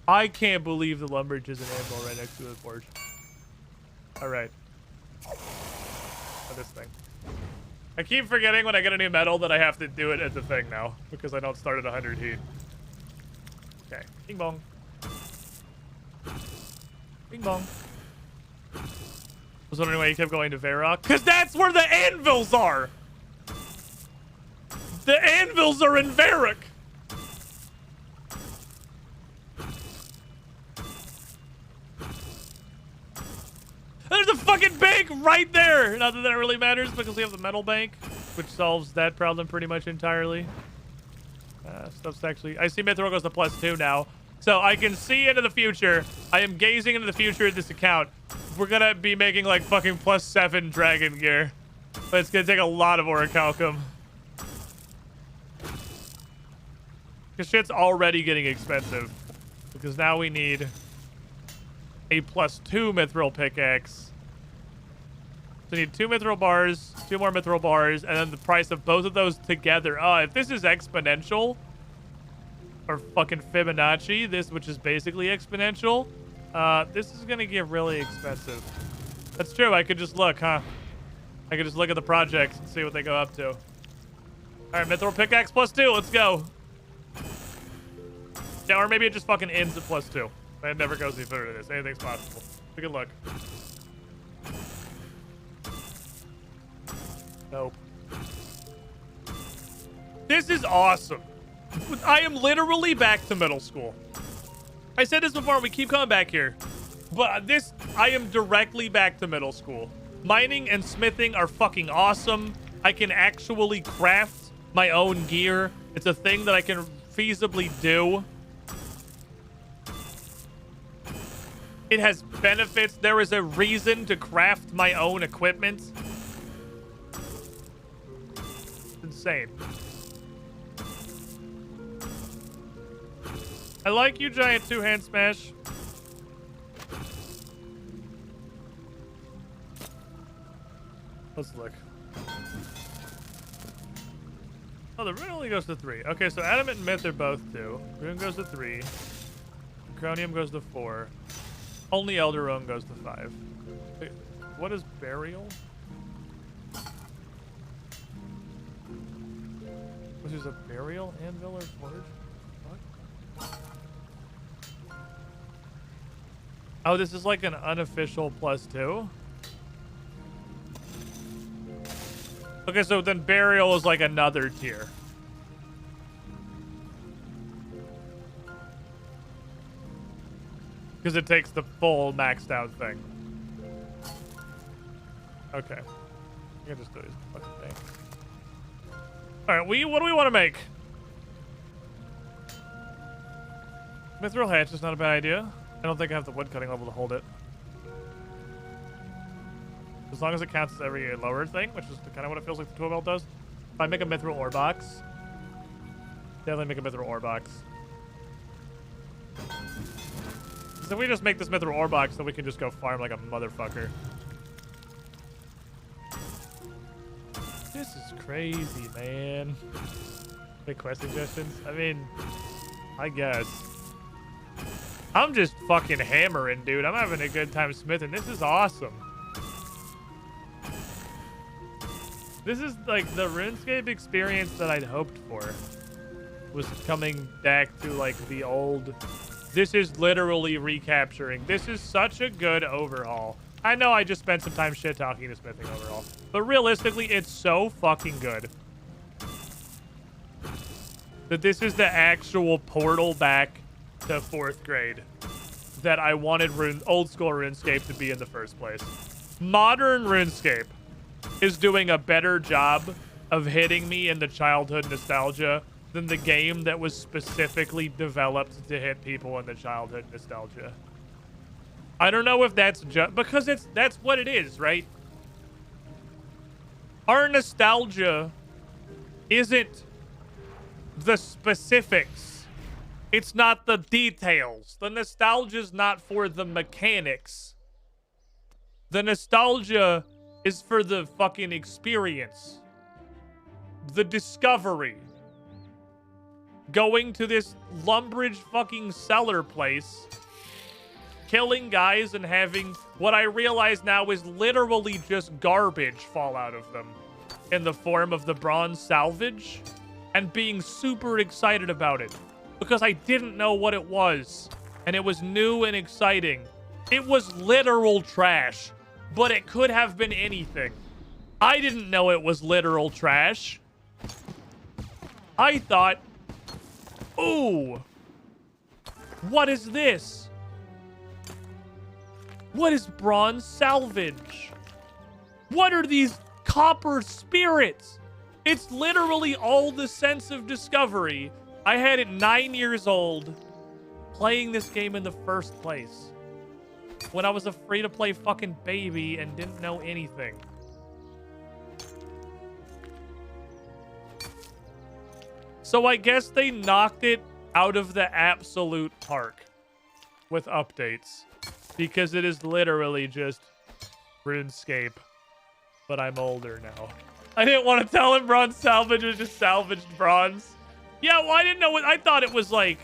I can't believe the lumberjacks is an anvil right next to the forge. Alright. This thing. I keep forgetting when I get a new metal that I have to do it at the thing now. Because I don't start at 100 heat. Okay. Bing bong. Bing bong. I was wondering why you kept going to Varrock. Because that's where the anvils are! The anvils are in Varrock! There's a fucking bank right there! Not that that really matters because we have the metal bank, which solves that problem pretty much entirely. Stuff's actually... I see Mithril goes to +2 now. So I can see into the future. I am gazing into the future of this account. We're gonna be making like fucking +7 dragon gear. But it's gonna take a lot of orichalcum. Because shit's already getting expensive. Because now we need a +2 mithril pickaxe. So we need 2 mithril bars, 2 more mithril bars, and then the price of both of those together. Oh, if this is exponential, or fucking Fibonacci, this, which is basically exponential, this is gonna get really expensive. That's true, I could just look, huh? I could just look at the projects and see what they go up to. All right, mithril pickaxe +2, let's go. Yeah, or maybe it just fucking ends at +2. It never goes any further than this. Anything's possible. Take a look. Nope. This is awesome. I am literally back to middle school. I said this before, and we keep coming back here. But this, I am directly back to middle school. Mining and smithing are fucking awesome. I can actually craft my own gear. It's a thing that I can feasibly do. It has benefits. There is a reason to craft my own equipment. It's insane. I like you, giant two-hand smash. Let's look. Oh, the rune only goes to 3. Okay, so adamant and myth are both 2. Rune goes to 3. Chromium goes to 4. Only Elder Rune goes to 5. Wait, what is burial? Which is a burial anvil or forge? What? Oh, this is like an unofficial +2? Okay, so then burial is like another tier. Because it takes the full maxed out thing. Okay. I can just do these fucking things. Alright, what do we want to make? Mithril hatch is not a bad idea. I don't think I have the wood cutting level to hold it. As long as it counts as every lower thing, which is kind of what it feels like the tool belt does. If I make a mithril ore box, definitely make a mithril ore box. So if we just make this mithril ore box, then we can just go farm like a motherfucker. This is crazy, man. Big quest suggestions? I mean, I guess. I'm just fucking hammering, dude. I'm having a good time smithing. This is awesome. This is like the RuneScape experience that I'd hoped for. Was coming back to like the old... This is literally recapturing. This is such a good overhaul. I know I just spent some time shit talking to smithing overhaul, but realistically, it's so fucking good. That this is the actual portal back to 4th grade that I wanted old school RuneScape to be in the first place. Modern RuneScape is doing a better job of hitting me in the childhood nostalgia than the game that was specifically developed to hit people in the childhood nostalgia. I don't know if that's just because that's what it is, right? Our nostalgia isn't the specifics. It's not the details. The nostalgia's not for the mechanics. The nostalgia is for the fucking experience. The discovery. Going to this Lumbridge fucking cellar place, killing guys and having what I realize now is literally just garbage fall out of them in the form of the bronze salvage and being super excited about it. because I didn't know what it was. And it was new and exciting. It was literal trash, but it could have been anything. I didn't know it was literal trash. I thought, ooh, what is this? What is bronze salvage? What are these copper spirits? It's literally all the sense of discovery I had at 9 years old playing this game in the first place. When I was a free-to-play fucking baby and didn't know anything. So I guess they knocked it out of the absolute park with updates. Because it is literally just Runescape. But I'm older now. I didn't want to tell him bronze salvage was just salvaged bronze. Yeah, well, I didn't know what... I thought it was like...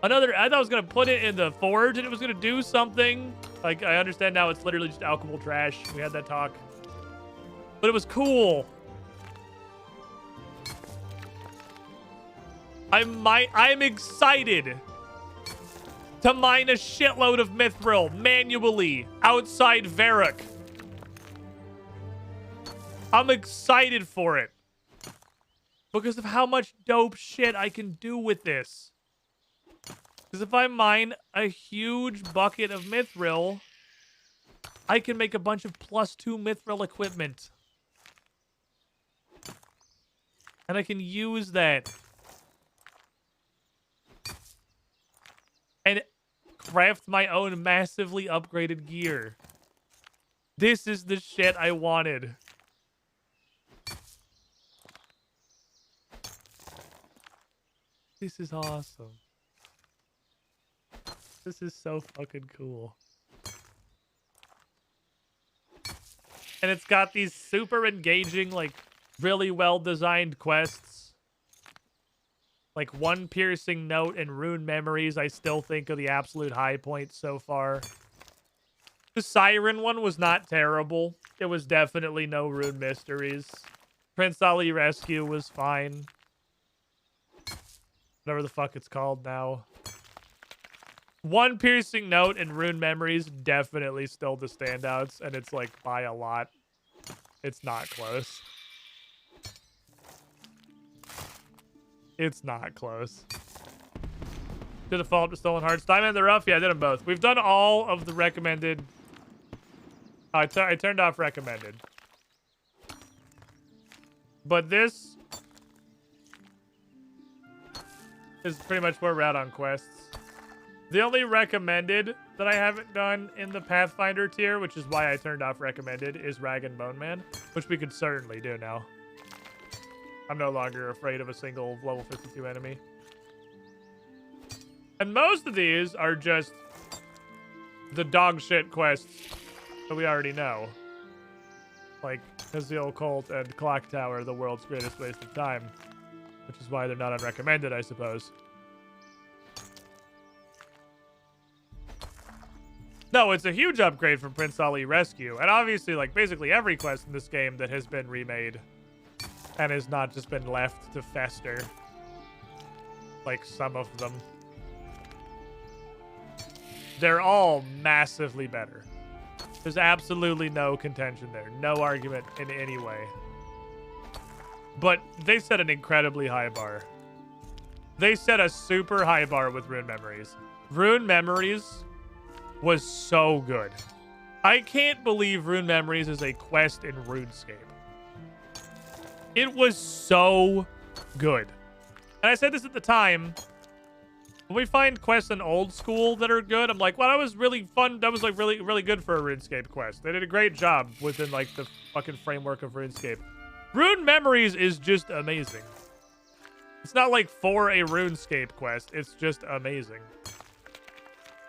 another... I thought I was going to put it in the forge and it was going to do something. Like, I understand now it's literally just alchemical trash. We had that talk. But it was cool. I'm excited to mine a shitload of mithril manually outside Varrock. I'm excited for it because of how much dope shit I can do with this. Because if I mine a huge bucket of mithril, I can make a bunch of +2 mithril equipment. And I can use that. And craft my own massively upgraded gear. This is the shit I wanted. This is awesome. This is so fucking cool. And it's got these super engaging, like, really well-designed quests. Like, One Piercing Note and Rune Memories, I still think are the absolute high points so far. The Siren one was not terrible. It was definitely no Rune Mysteries. Prince Ali Rescue was fine. Whatever the fuck it's called now. One Piercing Note and Rune Memories, definitely still the standouts, and it's like by a lot. It's not close. It's not close. To default to Stolen Hearts. Diamond in the Rough? Yeah, I did them both. We've done all of the recommended. I turned off recommended. But this is pretty much where we're at on quests. The only recommended that I haven't done in the Pathfinder tier, which is why I turned off recommended, is Rag and Bone Man, which we could certainly do now. I'm no longer afraid of a single level 52 enemy. And most of these are just the dog shit quests that we already know. Like Hesiel Cult and Clock Tower, the world's greatest waste of time. Which is why they're not unrecommended, I suppose. No, it's a huge upgrade from Prince Ali Rescue. And obviously, like, basically every quest in this game that has been remade and has not just been left to fester. Like some of them. They're all massively better. There's absolutely no contention there. No argument in any way. But they set an incredibly high bar. They set a super high bar with Rune Memories. Rune Memories was so good. I can't believe Rune Memories is a quest in RuneScape. It was so good. And I said this at the time. When we find quests in old school that are good, I'm like, well, that was really fun. That was like really, really good for a RuneScape quest. They did a great job within like the fucking framework of RuneScape. Rune Memories is just amazing. It's not like for a RuneScape quest. It's just amazing.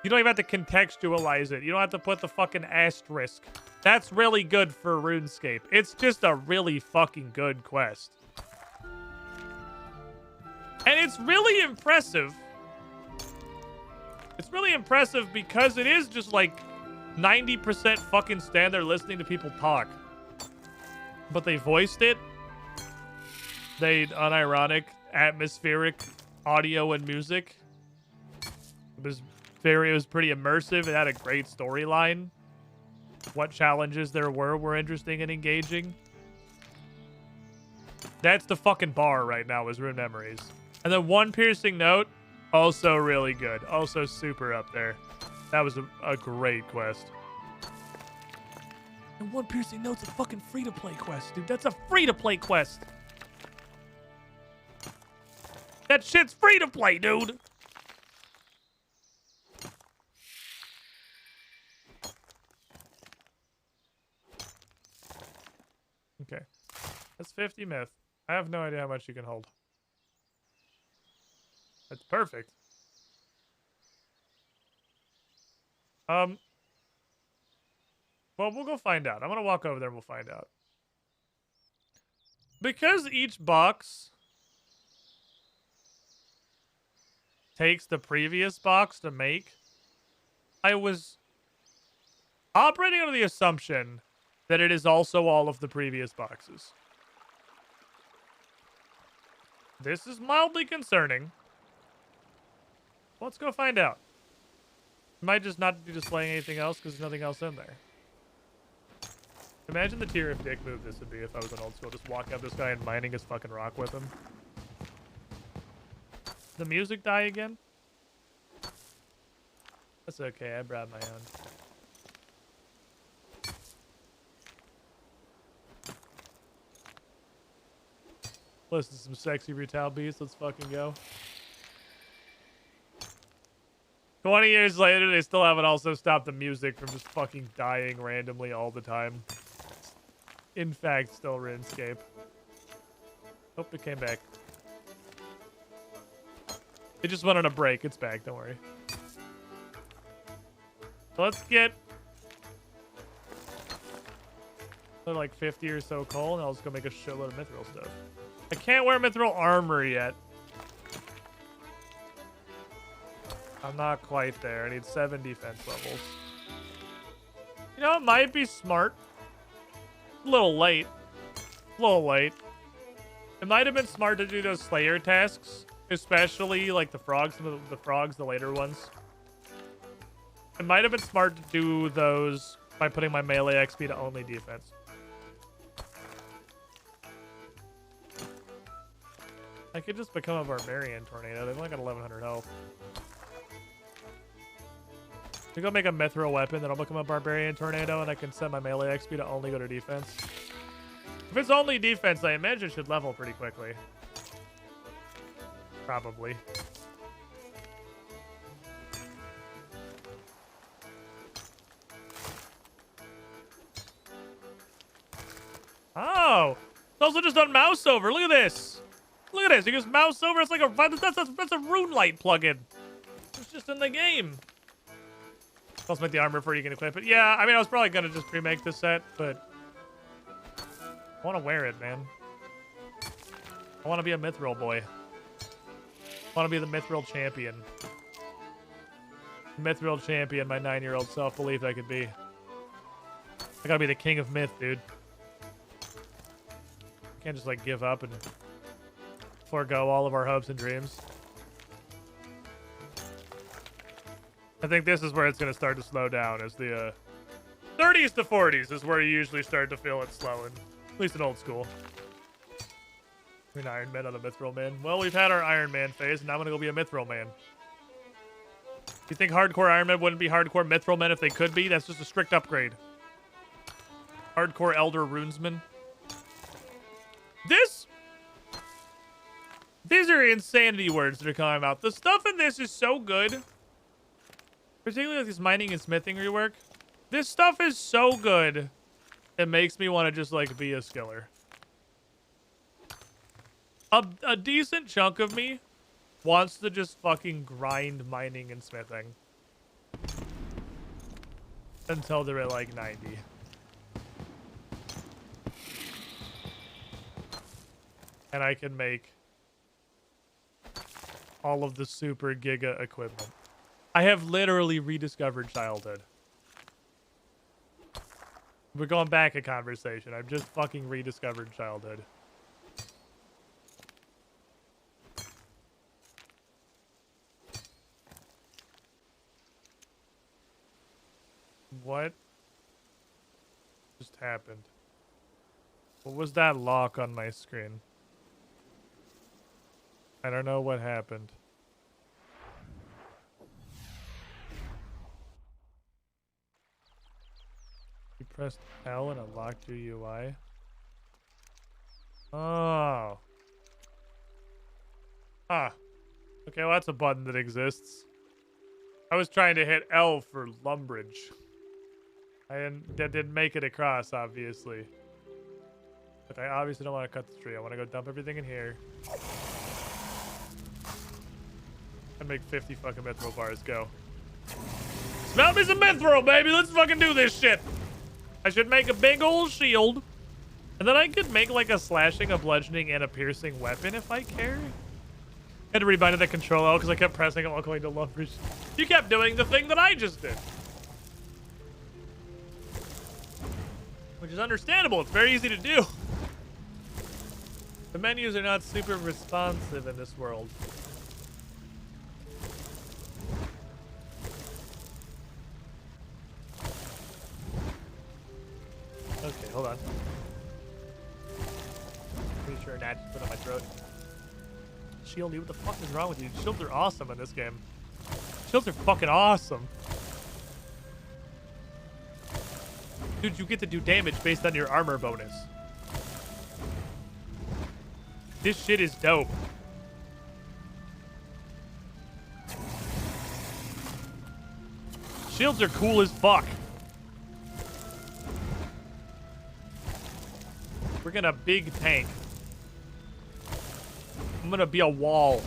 You don't even have to contextualize it. You don't have to put the fucking asterisk. That's really good for RuneScape. It's just a really fucking good quest. And it's really impressive. It's really impressive because it is just like 90% fucking stand there listening to people talk. But they voiced it. They unironic, atmospheric audio and music. It was pretty immersive. It had a great storyline. What challenges there were interesting and engaging. That's the fucking bar right now, is Rune Memories. And then One Piercing Note, also really good. Also super up there. That was a great quest. And One Piercing Note's a fucking free-to-play quest, dude. That's a free-to-play quest. That shit's free-to-play, dude. Okay. That's 50 myth. I have no idea how much you can hold. That's perfect. Well, we'll go find out. I'm gonna walk over there and we'll find out. Because each box takes the previous box to make, I was operating under the assumption that it is also all of the previous boxes. This is mildly concerning. Let's go find out. Might just not be displaying anything else because there's nothing else in there. Imagine the tier of dick move this would be if I was an old school. Just walking up this guy and mining his fucking rock with him. The music die again? That's okay, I brought my own. Listen to some sexy Brutal beats, let's fucking go. 20 years later, they still haven't also stopped the music from just fucking dying randomly all the time. In fact, still Runescape. Oh, it came back. It just went on a break. It's back, don't worry. So let's get like 50 or so coal, and I'll just go make a shitload of mithril stuff. I can't wear mithril armor yet. I'm not quite there. I need 7 defense levels. You know, it might be smart. A little late. A little late. It might have been smart to do those Slayer tasks, especially like the frogs, the later ones. It might have been smart to do those by putting my melee XP to only defense. I could just become a barbarian tornado. They've only got 1100 health. To go make a mithril weapon, then I'll become a barbarian tornado, and I can set my melee XP to only go to defense. If it's only defense, I imagine it should level pretty quickly. Probably. Oh! It's also just on mouse over. Look at this. Look at this. You just mouse over. It's like that's a rune light plugin. It's just in the game. Let's make the armor before you can equip it. Yeah, I mean, I was probably gonna just pre-make this set, but I want to wear it, man. I want to be a mithril boy. I want to be the mithril champion. Mithril champion, my 9-year-old self-belief I could be. I gotta be the king of myth, dude. Can't just like give up and forego all of our hopes and dreams. I think this is where it's going to start to slow down, as the 30s to 40s is where you usually start to feel it slowing. At least in old school. An Iron Man on a Mithril Man. Well, we've had our Iron Man phase, and now I'm going to go be a Mithril Man. You think hardcore Iron Man wouldn't be hardcore Mithril Men if they could be? That's just a strict upgrade. Hardcore Elder Runesman. These are insanity words that are coming out. The stuff in this is so good. Particularly like this mining and smithing rework. This stuff is so good. It makes me want to just like be a skiller. A decent chunk of me wants to just fucking grind mining and smithing. Until they're at like 90. And I can make all of the super giga equipment. I have literally rediscovered childhood. We're going back a conversation. I've just fucking rediscovered childhood. What just happened? What was that lock on my screen? I don't know what happened. You pressed L and it locked your UI. Oh. Ah. Okay, well that's a button that exists. I was trying to hit L for Lumbridge. That didn't make it across, obviously. But I obviously don't want to cut the tree. I want to go dump everything in here. And make 50 fucking mithril bars. Go. Smell me some mithril, baby! Let's fucking do this shit! I should make a big old shield. And then I could make like a slashing, a bludgeoning, and a piercing weapon if I care. I had to rebind the control L because I kept pressing it while going to Lumbridge. You kept doing the thing that I just did. Which is understandable. It's very easy to do. The menus are not super responsive in this world. Okay, hold on. Pretty sure Nat just put on my throat. Shield, what the fuck is wrong with you? Shields are awesome in this game. Shields are fucking awesome. Dude, you get to do damage based on your armor bonus. This shit is dope. Shields are cool as fuck. We're gonna big tank. I'm gonna be a wall.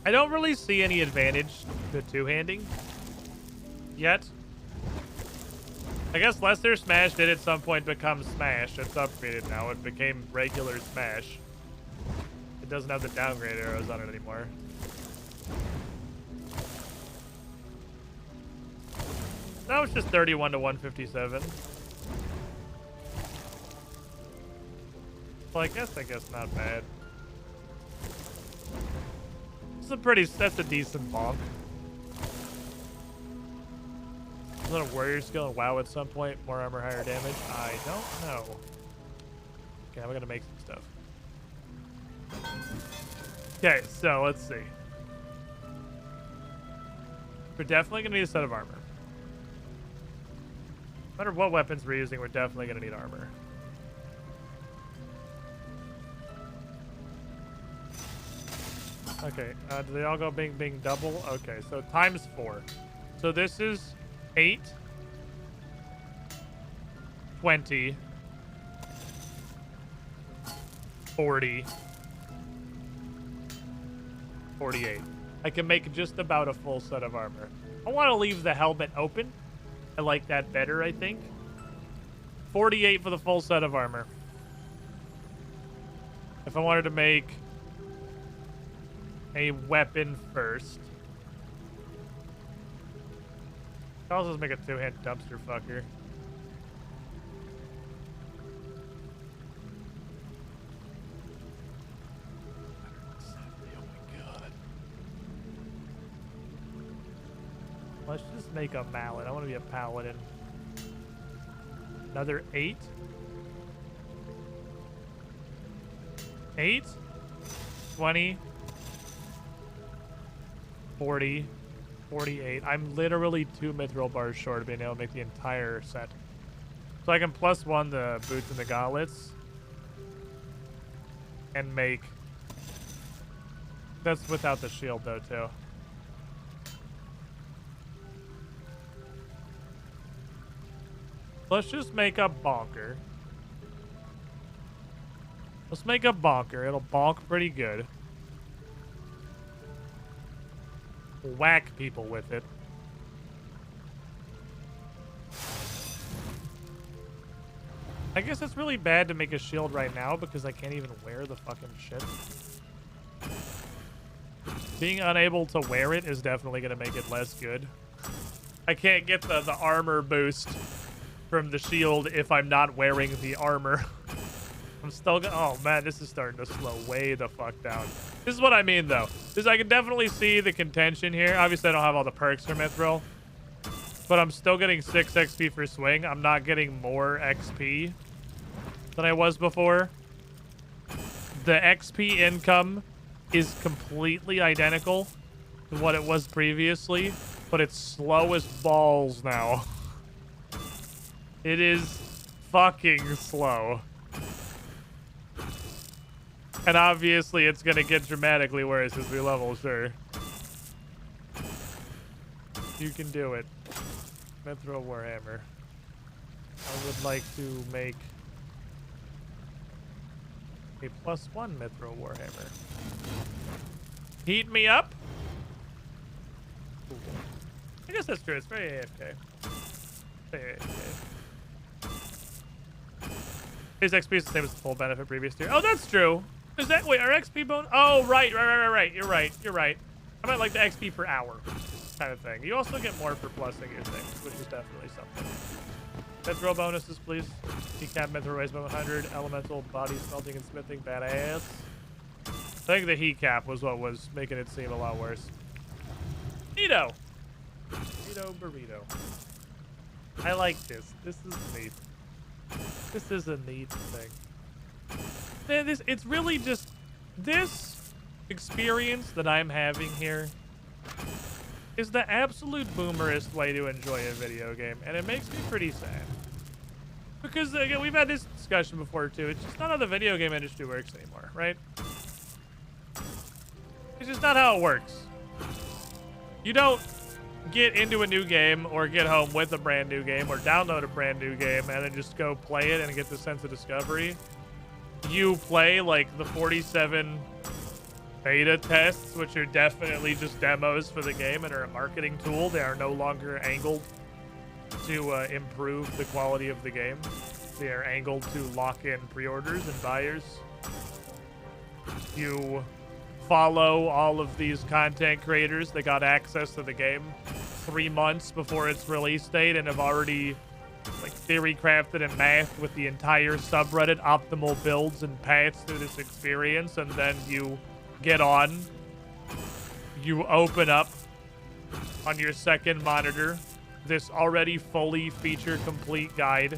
I don't really see any advantage to two-handing yet. I guess Lesser Smash did at some point become Smash. It's upgraded now. It became regular Smash. It doesn't have the downgrade arrows on it anymore. Now it's just 31 to 157. Well, I guess not bad. That's a decent bonk. Is that a warrior skill in WoW at some point? More armor, higher damage? I don't know. Okay, I'm gonna make some stuff. Okay, so let's see. We're definitely gonna need a set of armor. No matter what weapons we're using, we're definitely gonna need armor. Okay, do they all go bing bing double? Okay, so times 4. So this is 8, 20, 40, 48. I can make just about a full set of armor. I want to leave the helmet open. I like that better, I think. 48 for the full set of armor. If I wanted to make a weapon first. I'll also make a two-hand dumpster fucker. Oh my god. Let's just make a mallet. I want to be a paladin. Another 8. 8. 20. 40, 48. I'm literally 2 mithril bars short of being able to make the entire set. So I can +1 the boots and the gauntlets. And make... That's without the shield though, too. Let's just make a bonker. Let's make a bonker. It'll bonk pretty good. Whack people with it. I guess it's really bad to make a shield right now because I can't even wear the fucking shit. Being unable to wear it is definitely going to make it less good. I can't get the armor boost from the shield if I'm not wearing the armor. I'm still gonna. Oh man, this is starting to slow way the fuck down. This is what I mean though. This I can definitely see the contention here. Obviously, I don't have all the perks for Mithril, but I'm still getting 6 XP for swing. I'm not getting more XP than I was before. The XP income is completely identical to what it was previously, but it's slow as balls now. It is fucking slow. And obviously it's gonna get dramatically worse as we level, sure. You can do it. Mithril Warhammer. I would like to make a +1 Mithril Warhammer. Heat me up? Ooh. I guess that's true. It's very AFK. Very AFK. His XP is the same as the full benefit previous tier. Oh, that's true. Is that, wait, our XP bonus? Oh, right. You're right. I meant like the XP per hour kind of thing. You also get more for plussing your things, which is definitely something. Mithril bonuses, please. Heat-cap Mithril raise by 100. Elemental body smelting and smithing, badass. I think the heat cap was what was making it seem a lot worse. Neato. Neato burrito. I like this. This is neat. This is a neat thing. Man, it's really just this experience that I'm having here is the absolute boomerest way to enjoy a video game, and it makes me pretty sad. Because again, we've had this discussion before too. It's just not how the video game industry works anymore, right? It's just not how it works. You don't get into a new game or get home with a brand new game or download a brand new game and then just go play it and get the sense of discovery. You play like the 47 beta tests, which are definitely just demos for the game and are a marketing tool. They are no longer angled to improve the quality of the game. They are angled to lock in pre-orders and buyers. You follow all of these content creators that got access to the game 3 months before its release date and have already like theory crafted and mathed with the entire subreddit optimal builds and paths through this experience, and then you get on, you open up on your second monitor this already fully feature complete guide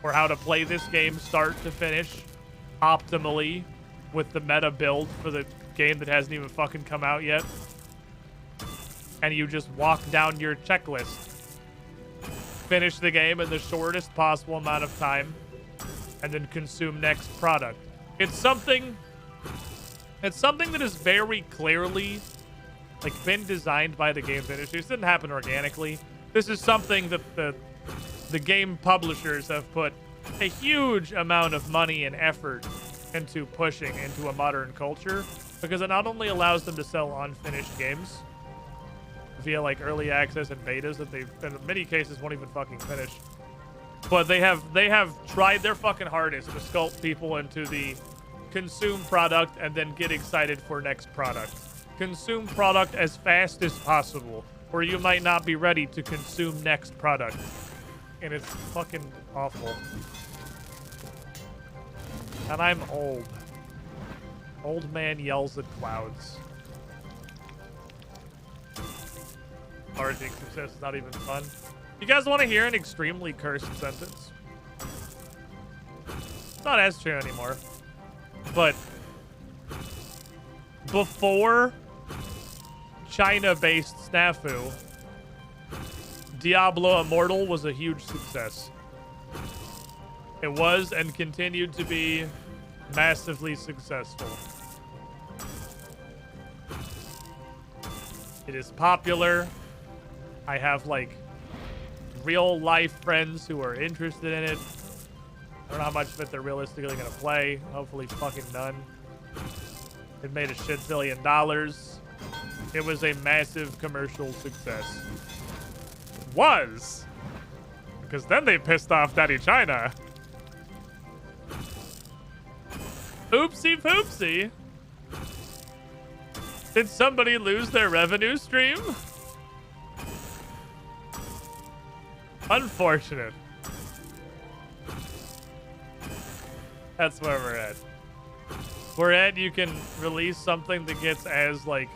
for how to play this game start to finish optimally with the meta build for the game that hasn't even fucking come out yet. And you just walk down your checklist. Finish the game in the shortest possible amount of time and then consume next product. It's something that is very clearly like been designed by the games industry. This didn't happen organically. This is something that the game publishers have put a huge amount of money and effort into pushing into a modern culture, because it not only allows them to sell unfinished games via like early access and betas that they've in many cases won't even fucking finish, but they have tried their fucking hardest to sculpt people into the consume product and then get excited for next product. Consume product as fast as possible, or you might not be ready to consume next product. And it's fucking awful. And I'm old. Old man yells at clouds. Arting success is not even fun. You guys want to hear an extremely cursed sentence? It's not as true anymore. But before China-based snafu, Diablo Immortal was a huge success. It was and continued to be massively successful. It is popular. I have like real life friends who are interested in it. I don't know how much of it they're realistically gonna play. Hopefully fucking none. It made a shit zillion dollars. It was a massive commercial success. Was. Because then they pissed off Daddy China. Oopsie poopsie. Did somebody lose their revenue stream? Unfortunate. That's where we're at. We're at you can release something that gets as, like,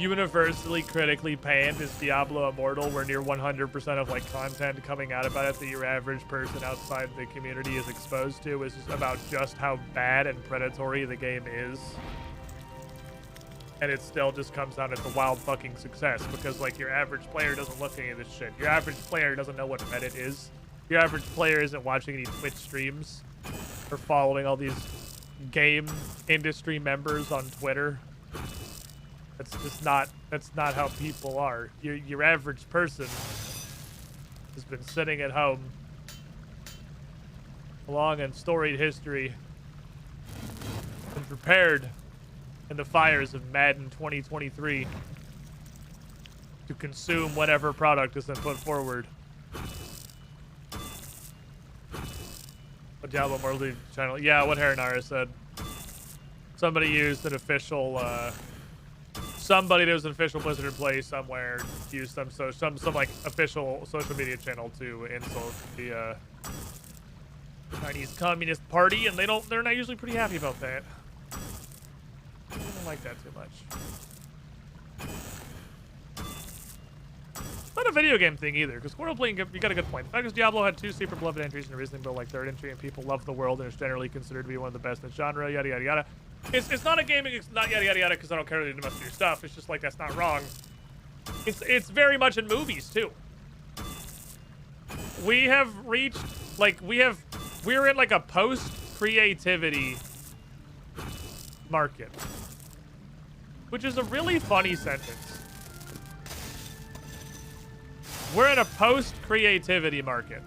universally critically panned as Diablo Immortal, where near 100% of, like, content coming out about it that your average person outside the community is exposed to is just about just how bad and predatory the game is. And it still just comes out as a wild fucking success because, like, your average player doesn't look at any of this shit. Your average player doesn't know what Reddit is. Your average player isn't watching any Twitch streams or following all these game industry members on Twitter. That's not how people are. Your average person has been sitting at home, a long and storied history, and prepared in the fires of Madden 2023 to consume whatever product has been put forward. What Diablo Immortal channel? Yeah, what Haranara said. Somebody used an official, somebody that was an official Blizzard employee somewhere used some like official social media channel to insult the Chinese Communist Party, and they're not usually pretty happy about that. I don't like that too much. It's not a video game thing either, because Squirrel playing, you got a good point. The fact is Diablo had 2 super beloved entries and a reason to build like 3rd entry, and people love the world and it's generally considered to be one of the best in the genre, yada yada yada. It's not a gaming, it's not yada yada yada because I don't care really much of your stuff. It's just like that's not wrong. It's very much in movies too. We have reached like we're in like a post creativity market, which is a really funny sentence. We're in a post creativity market,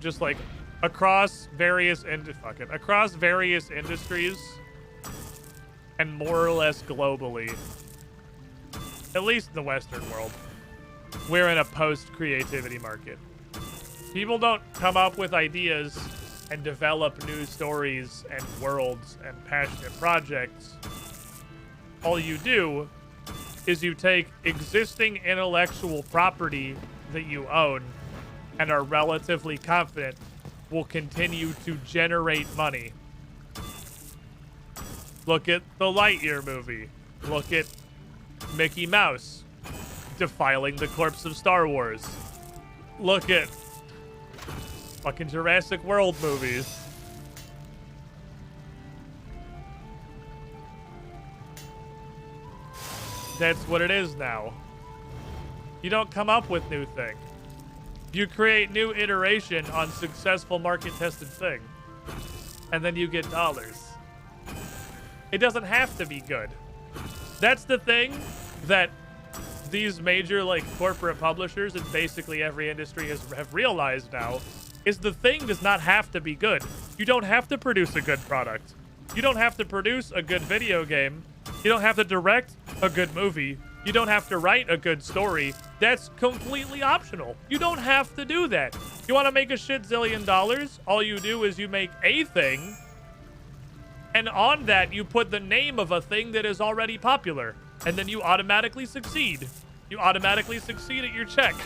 just like across various industries and more or less globally, at least in the Western world. We're in a post creativity market. People don't come up with ideas and develop new stories and worlds and passionate projects. All you do is you take existing intellectual property that you own and are relatively confident will continue to generate money. Look at the Lightyear movie. Look at Mickey Mouse defiling the corpse of Star Wars. Look at fucking Jurassic World movies. That's what it is now. You don't come up with new thing. You create new iteration on successful market-tested thing. And then you get dollars. It doesn't have to be good. That's the thing that these major like corporate publishers in basically every industry have realized now, is the thing does not have to be good. You don't have to produce a good product. You don't have to produce a good video game. You don't have to direct a good movie. You don't have to write a good story. That's completely optional. You don't have to do that. You want to make a shit zillion dollars? All you do is you make a thing, and on that you put the name of a thing that is already popular, and then you automatically succeed. You automatically succeed at your check.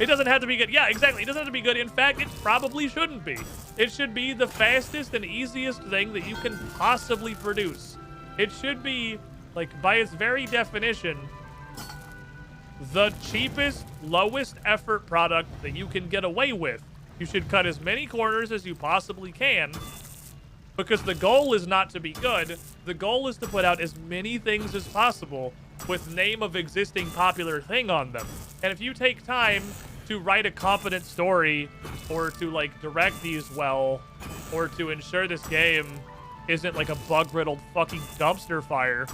It doesn't have to be good. Yeah, exactly. It doesn't have to be good. In fact, it probably shouldn't be. It should be the fastest and easiest thing that you can possibly produce. It should be, like, by its very definition, the cheapest, lowest effort product that you can get away with. You should cut as many corners as you possibly can, because the goal is not to be good. The goal is to put out as many things as possible with name of existing popular thing on them. And if you take time to write a competent story, or to like direct these well, or to ensure this game isn't like a bug-riddled fucking dumpster fire,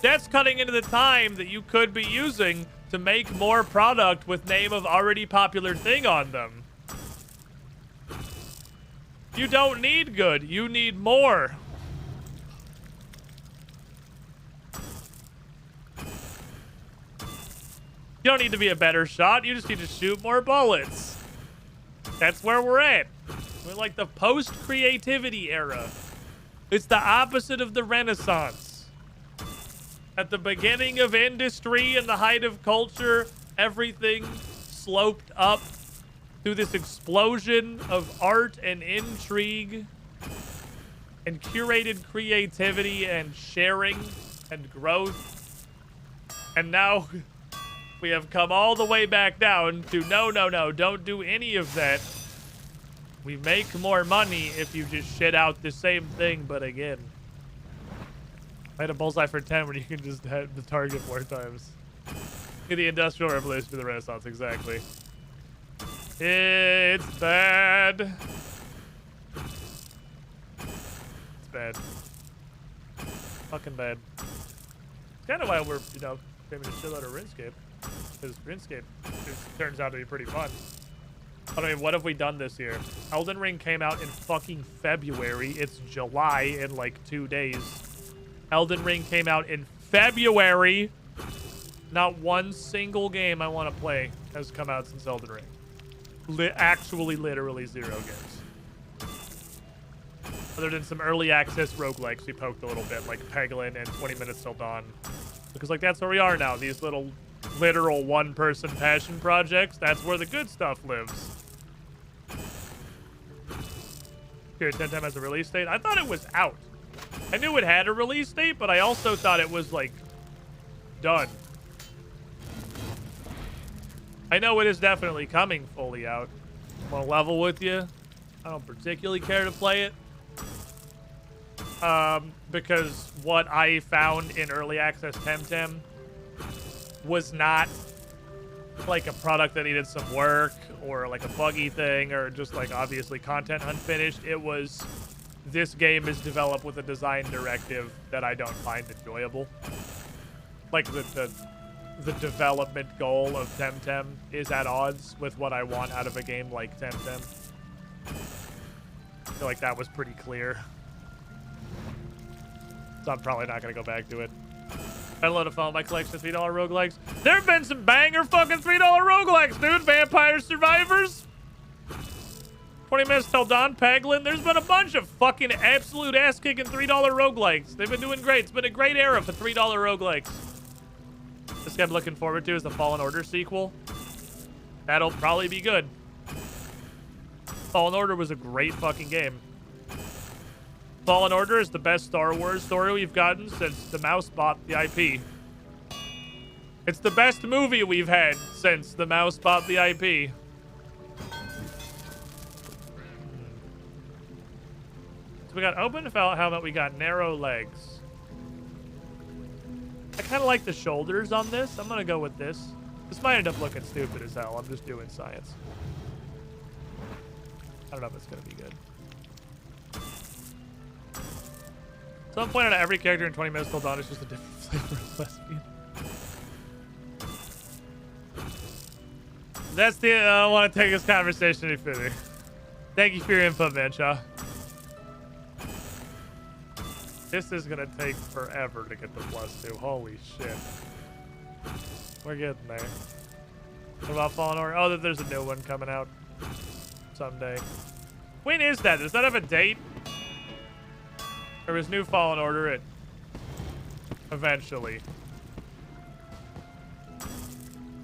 that's cutting into the time that you could be using to make more product with name of already popular thing on them. You don't need good, you need more. You don't need to be a better shot, you just need to shoot more bullets. That's where we're at. We're like the post-creativity era. It's the opposite of the Renaissance. At the beginning of industry and the height of culture, everything sloped up through this explosion of art and intrigue and curated creativity and sharing and growth. And now we have come all the way back down to no, don't do any of that. We make more money if you just shit out the same thing, but again. I had a bullseye for 10 where you can just hit the target 4 times. The Industrial Revolution to the Renaissance, exactly. It's bad. It's bad. Fucking bad. It's kind of why we're, you know, saving a shitload of Runescape. Because Runescape just turns out to be pretty fun. I mean, what have we done this year? Elden Ring came out in fucking February. It's July in like 2 days. Elden Ring came out in February. Not one single game I want to play has come out since Elden Ring. Actually, literally 0 games. Other than some early access roguelikes we poked a little bit, like Peglin and 20 Minutes Till Dawn. Because, like, that's where we are now. These little, literal one-person passion projects. That's where the good stuff lives. Here, Temtem has a release date. I thought it was out. I knew it had a release date, but I also thought it was, like, done. I know it is definitely coming fully out. Want to level with you? I don't particularly care to play it. Because what I found in early access Temtem was not like a product that needed some work or like a buggy thing or just like obviously content unfinished. It was, this game is developed with a design directive that I don't find enjoyable. Like the development goal of Temtem is at odds with what I want out of a game like Temtem. I feel like that was pretty clear. So I'm probably not going to go back to it. I load a phone my collection of $3 roguelikes. There have been some banger fucking $3 roguelikes, dude. Vampire Survivors. 20 Minutes Till Dawn, Peglin. There's been a bunch of fucking absolute ass-kicking $3 roguelikes. They've been doing great. It's been a great era for $3 roguelikes. This guy I'm looking forward to is the Fallen Order sequel. That'll probably be good. Fallen Order was a great fucking game. Fallen Order is the best Star Wars story we've gotten since the mouse bought the IP. It's the best movie we've had since the mouse bought the IP. So we got open felt helmet, we got narrow legs. I kind of like the shoulders on this. I'm going to go with this. This might end up looking stupid as hell. I'm just doing science. I don't know if it's going to be good. So I'm pointing out every character in 20 Minutes Till Dawn is just a different flavor of lesbian. That's the... I don't want to take this conversation any further. Thank you for your input, man, Shaw. This is going to take forever to get to +2. Holy shit. We're getting there. What about Fallen Order? Oh, there's a new one coming out someday. When is that? Does that have a date? There was new Fallen Order it eventually.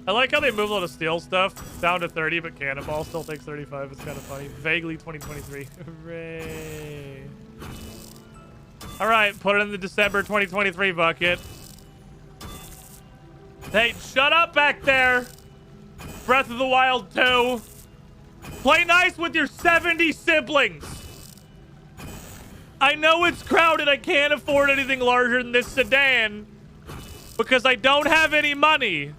I like how they move all the steel stuff down to 30, but Cannonball still takes 35. It's kind of funny. Vaguely 2023. Hooray. All right, put it in the December 2023 bucket. Hey, shut up back there. Breath of the Wild 2. Play nice with your 70 siblings. I know it's crowded. I can't afford anything larger than this sedan because I don't have any money.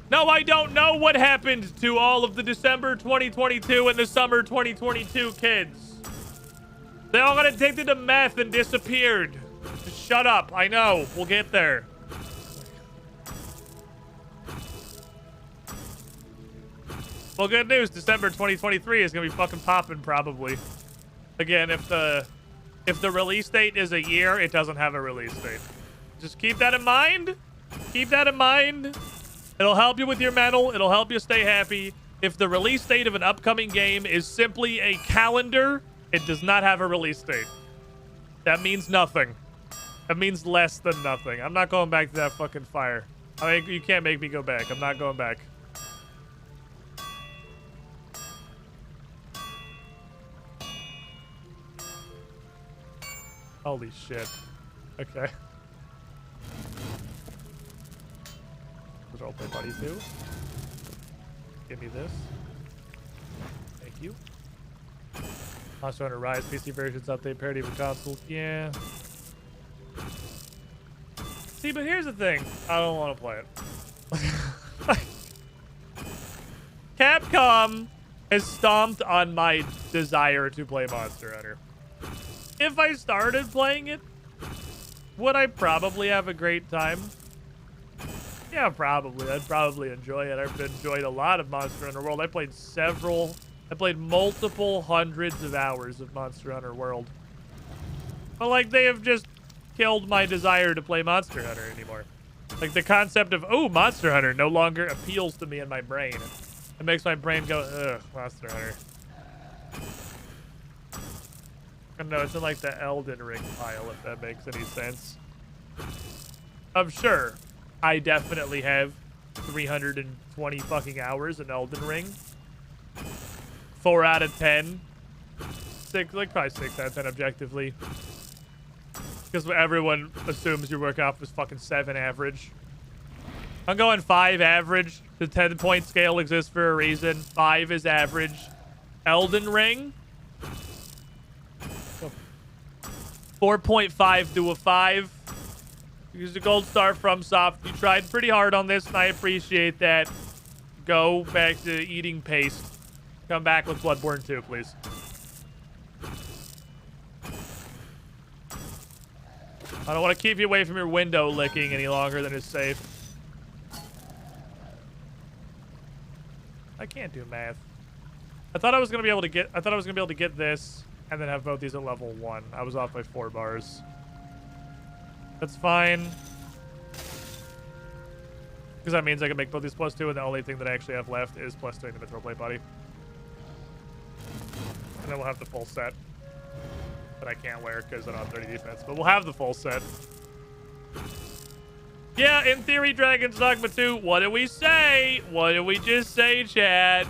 No, I don't know what happened to all of the December 2022 and the summer 2022 kids. They all got addicted to meth and disappeared. Just shut up. I know. We'll get there. Well, good news. December 2023 is going to be fucking popping probably. Again, if the release date is a year, it doesn't have a release date. Just keep that in mind. Keep that in mind. It'll help you with your mental. It'll help you stay happy. If the release date of an upcoming game is simply a calendar, it does not have a release date. That means nothing. That means less than nothing. I'm not going back to that fucking fire. I mean, you can't make me go back. I'm not going back. Holy shit. Okay. There's roleplay buddy too. Give me this. Thank you. Monster Hunter Rise PC versions update parity for console. Yeah. See, but here's the thing. I don't want to play it. Capcom has stomped on my desire to play Monster Hunter. If I started playing it, would I probably have a great time? Yeah, probably. I'd probably enjoy it. I've enjoyed a lot of Monster Hunter World. I played multiple hundreds of hours of Monster Hunter World. But, like, they have just killed my desire to play Monster Hunter anymore. Like, the concept of, oh, Monster Hunter no longer appeals to me in my brain. It makes my brain go, ugh, Monster Hunter. I don't know, it's in, like, the Elden Ring pile, if that makes any sense. I'm sure I definitely have 320 fucking hours in Elden Ring. 4 out of 10. 6, like probably 6 out of 10 objectively. Because everyone assumes your work off is fucking 7 average. I'm going 5 average. The 10-point scale exists for a reason. 5 is average. Elden Ring. 4.5 to a 5. Use the gold star from Soft. You tried pretty hard on this, and I appreciate that. Go back to eating paste. Come back with Bloodborne 2, please. I don't want to keep you away from your window licking any longer than is safe. I can't do math. I thought I was gonna be able to get this and then have both these at level 1. I was off by 4 bars. That's fine. Because that means I can make both these +2, and the only thing that I actually have left is +2 in the mythical plate body. And then we'll have the full set. But I can't wear because I don't have 30 defense. But we'll have the full set. Yeah, in theory, Dragon's Dogma 2. What did we say? What did we just say, chat?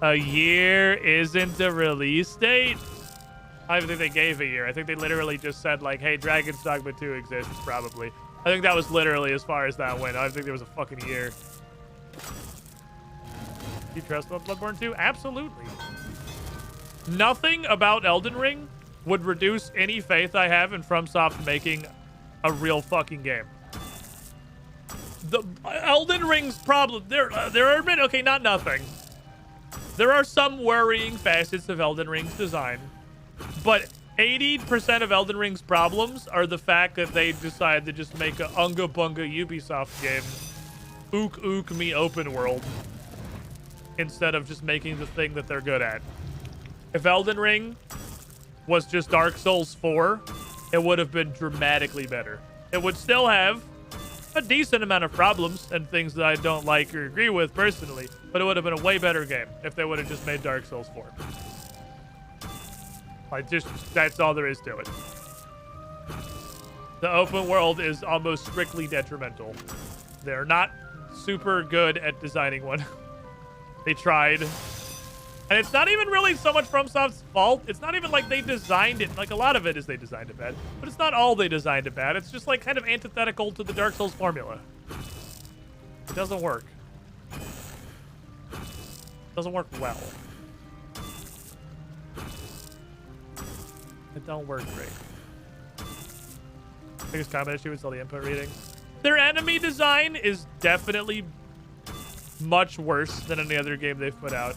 A year isn't a release date? I don't think they gave a year. I think they literally just said, like, hey, Dragon's Dogma 2 exists, probably. I think that was literally as far as that went. I don't think there was a fucking year. Do you trust Bloodborne 2? Absolutely. Nothing about Elden Ring would reduce any faith I have in FromSoft making a real fucking game. The Elden Ring's problem, there are many, okay, not nothing. There are some worrying facets of Elden Ring's design, but 80% of Elden Ring's problems are the fact that they decide to just make a unga bunga Ubisoft game, ook me open world, instead of just making the thing that they're good at. If Elden Ring was just Dark Souls 4, it would have been dramatically better. It would still have a decent amount of problems and things that I don't like or agree with personally, but it would have been a way better game if they would have just made Dark Souls 4. That's all there is to it. The open world is almost strictly detrimental. They're not super good at designing one. They tried. And it's not even really so much FromSoft's fault. It's not even like they designed it. Like, a lot of it is they designed it bad. But it's not all they designed it bad. It's just, like, kind of antithetical to the Dark Souls formula. It doesn't work. It doesn't work well. It don't work great. Biggest comment issue is all the input reading. Their enemy design is definitely much worse than any other game they've put out.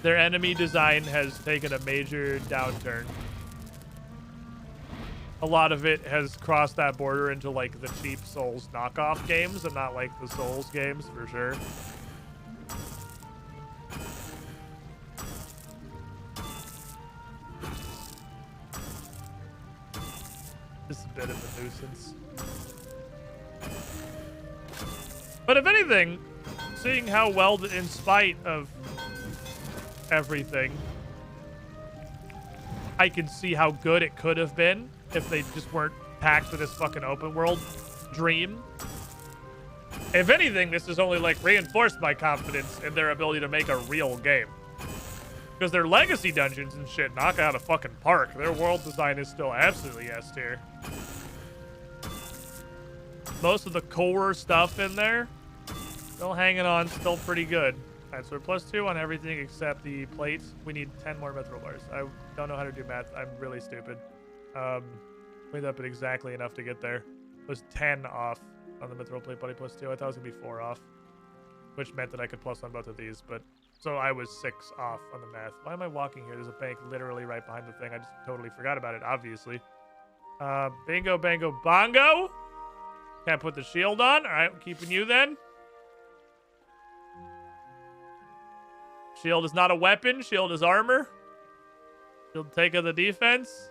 Their enemy design has taken a major downturn. A lot of it has crossed that border into, like, the cheap Souls knockoff games and not, like, the Souls games, for sure. This is a bit of a nuisance. But if anything, seeing how well, in spite of everything, I can see how good it could have been if they just weren't packed with this fucking open world dream. If anything, this has only, like, reinforced my confidence in their ability to make a real game. Because their legacy dungeons and shit knock out a fucking park. Their world design is still absolutely S tier. Most of the core stuff in there, still hanging on, still pretty good. All right, so we're +2 on everything except the plate. We need 10 more mithril bars. I don't know how to do math. I'm really stupid. Cleaned up at exactly enough to get there. It was 10 off on the mithril plate buddy +2. I thought it was gonna be 4 off, which meant that I could plus on both of these, but so I was 6 off on the math. Why am I walking here? There's a bank literally right behind the thing. I just totally forgot about it, obviously. Bingo, bango, bongo. Can't put the shield on. All right, I'm keeping you then. Shield is not a weapon. Shield is armor. Shield take of the defense.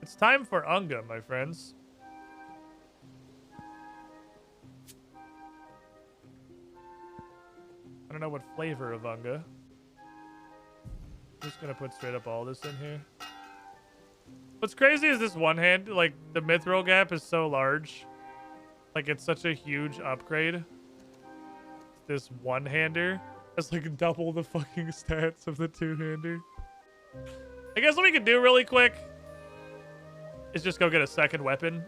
It's time for Unga, my friends. I don't know what flavor of Unga. I'm just gonna put straight up all this in here. What's crazy is this one hand, like the mithril gap is so large. Like it's such a huge upgrade. This one-hander has like double the fucking stats of the two-hander. I guess what we could do really quick is just go get a second weapon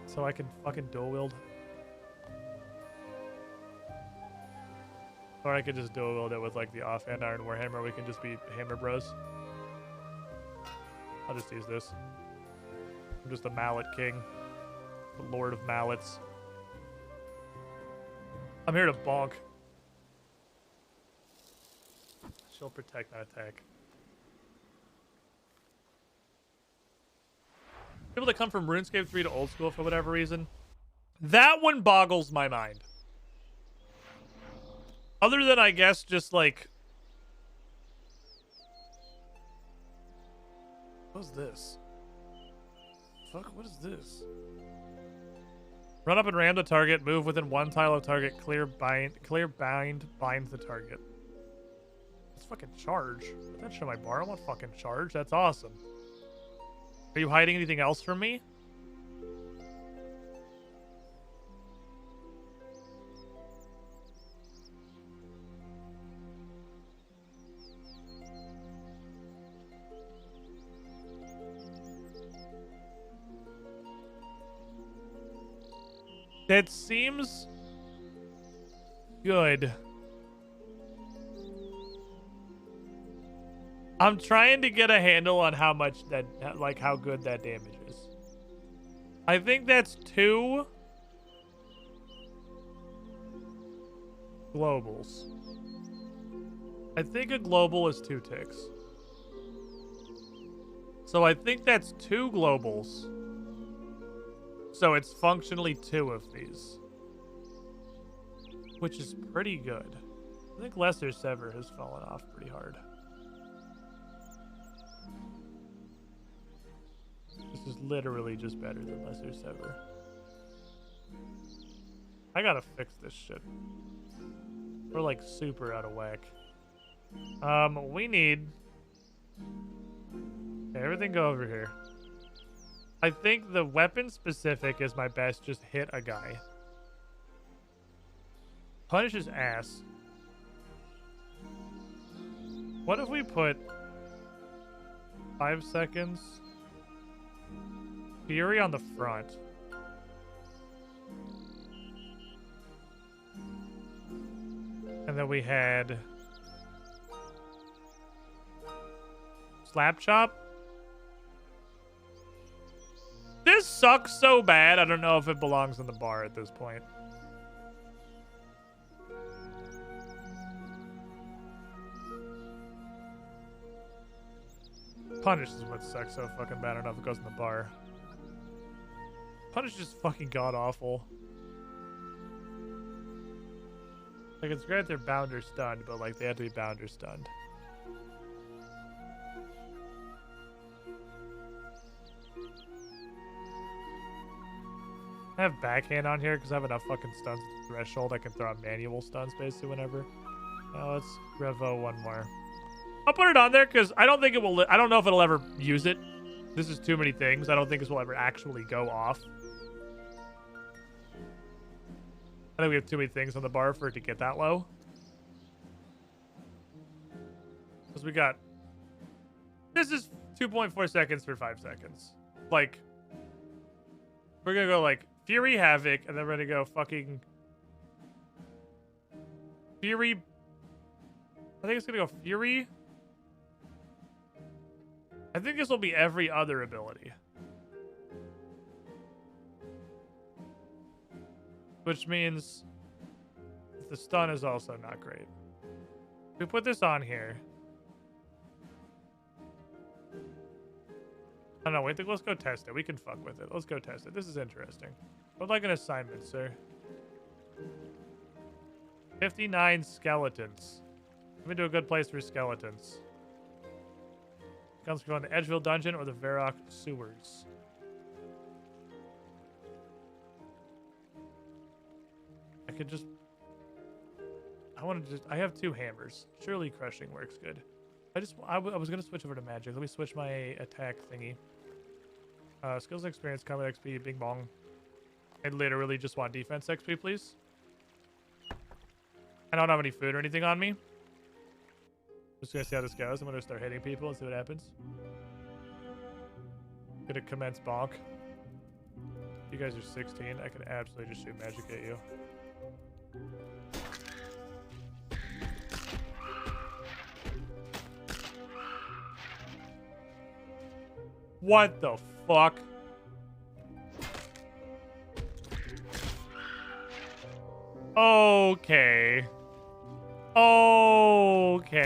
so I can fucking dual wield. Or I could just dual wield it with like the offhand Iron Warhammer. We can just be Hammer Bros. I'll just use this. I'm just a mallet king. The Lord of Mallets. I'm here to bonk. She'll protect, not attack. People that come from RuneScape 3 to old school for whatever reason. That one boggles my mind. Other than, I guess, just like... What's this? Fuck, what is this? Run up and ram the target, move within 1 tile of target, clear bind, bind the target. Let's fucking charge. Did that show my bar? I want fucking charge. That's awesome. Are you hiding anything else from me? That seems good. I'm trying to get a handle on how much that, like, how good that damage is. I think that's 2 globals. I think a global is 2 ticks. So I think that's 2 globals. So it's functionally 2 of these. Which is pretty good. I think Lesser Sever has fallen off pretty hard. This is literally just better than Lesser Sever. I gotta fix this shit. We're like super out of whack. We need... Okay, everything go over here. I think the weapon specific is my best. Just hit a guy. Punish his ass. What if we put 5 seconds? Fury on the front. And then we had Slap Chop. This sucks so bad, I don't know if it belongs in the bar at this point. Punish is what sucks so fucking bad. I don't know if it goes in the bar. Punish is just fucking god-awful. Like, it's great they're bound or stunned, but, like, they have to be bound or stunned. I have backhand on here because I have enough fucking stuns at the threshold. I can throw out manual stuns basically whenever. Now let's revo one more. I'll put it on there because I don't think it will. I don't know if it'll ever use it. This is too many things. I don't think this will ever actually go off. think we have too many things on the bar for it to get that low. Because we got... This is 2.4 seconds for 5 seconds. Like, we're gonna go, like, Fury, Havoc, and then we're gonna go fucking... Fury... I think it's gonna go Fury. I think this will be every other ability. Which means the stun is also not great. We put this on here. I don't know, wait, let's go test it. We can fuck with it. Let's go test it. This is interesting. Would like an assignment, sir. 59 skeletons. Let me do a good place for skeletons. Comes from the Edgeville Dungeon or the Varrock Sewers. I could just... I have 2 hammers. Surely crushing works good. I was going to switch over to magic. Let me switch my attack thingy. Skills and experience, combat XP, bing bong. I literally just want defense XP, please. I don't have any food or anything on me. Just gonna see how this goes. I'm gonna start hitting people and see what happens. Gonna commence bonk. You guys are 16. I can absolutely just shoot magic at you. What the fuck? Okay. Okay.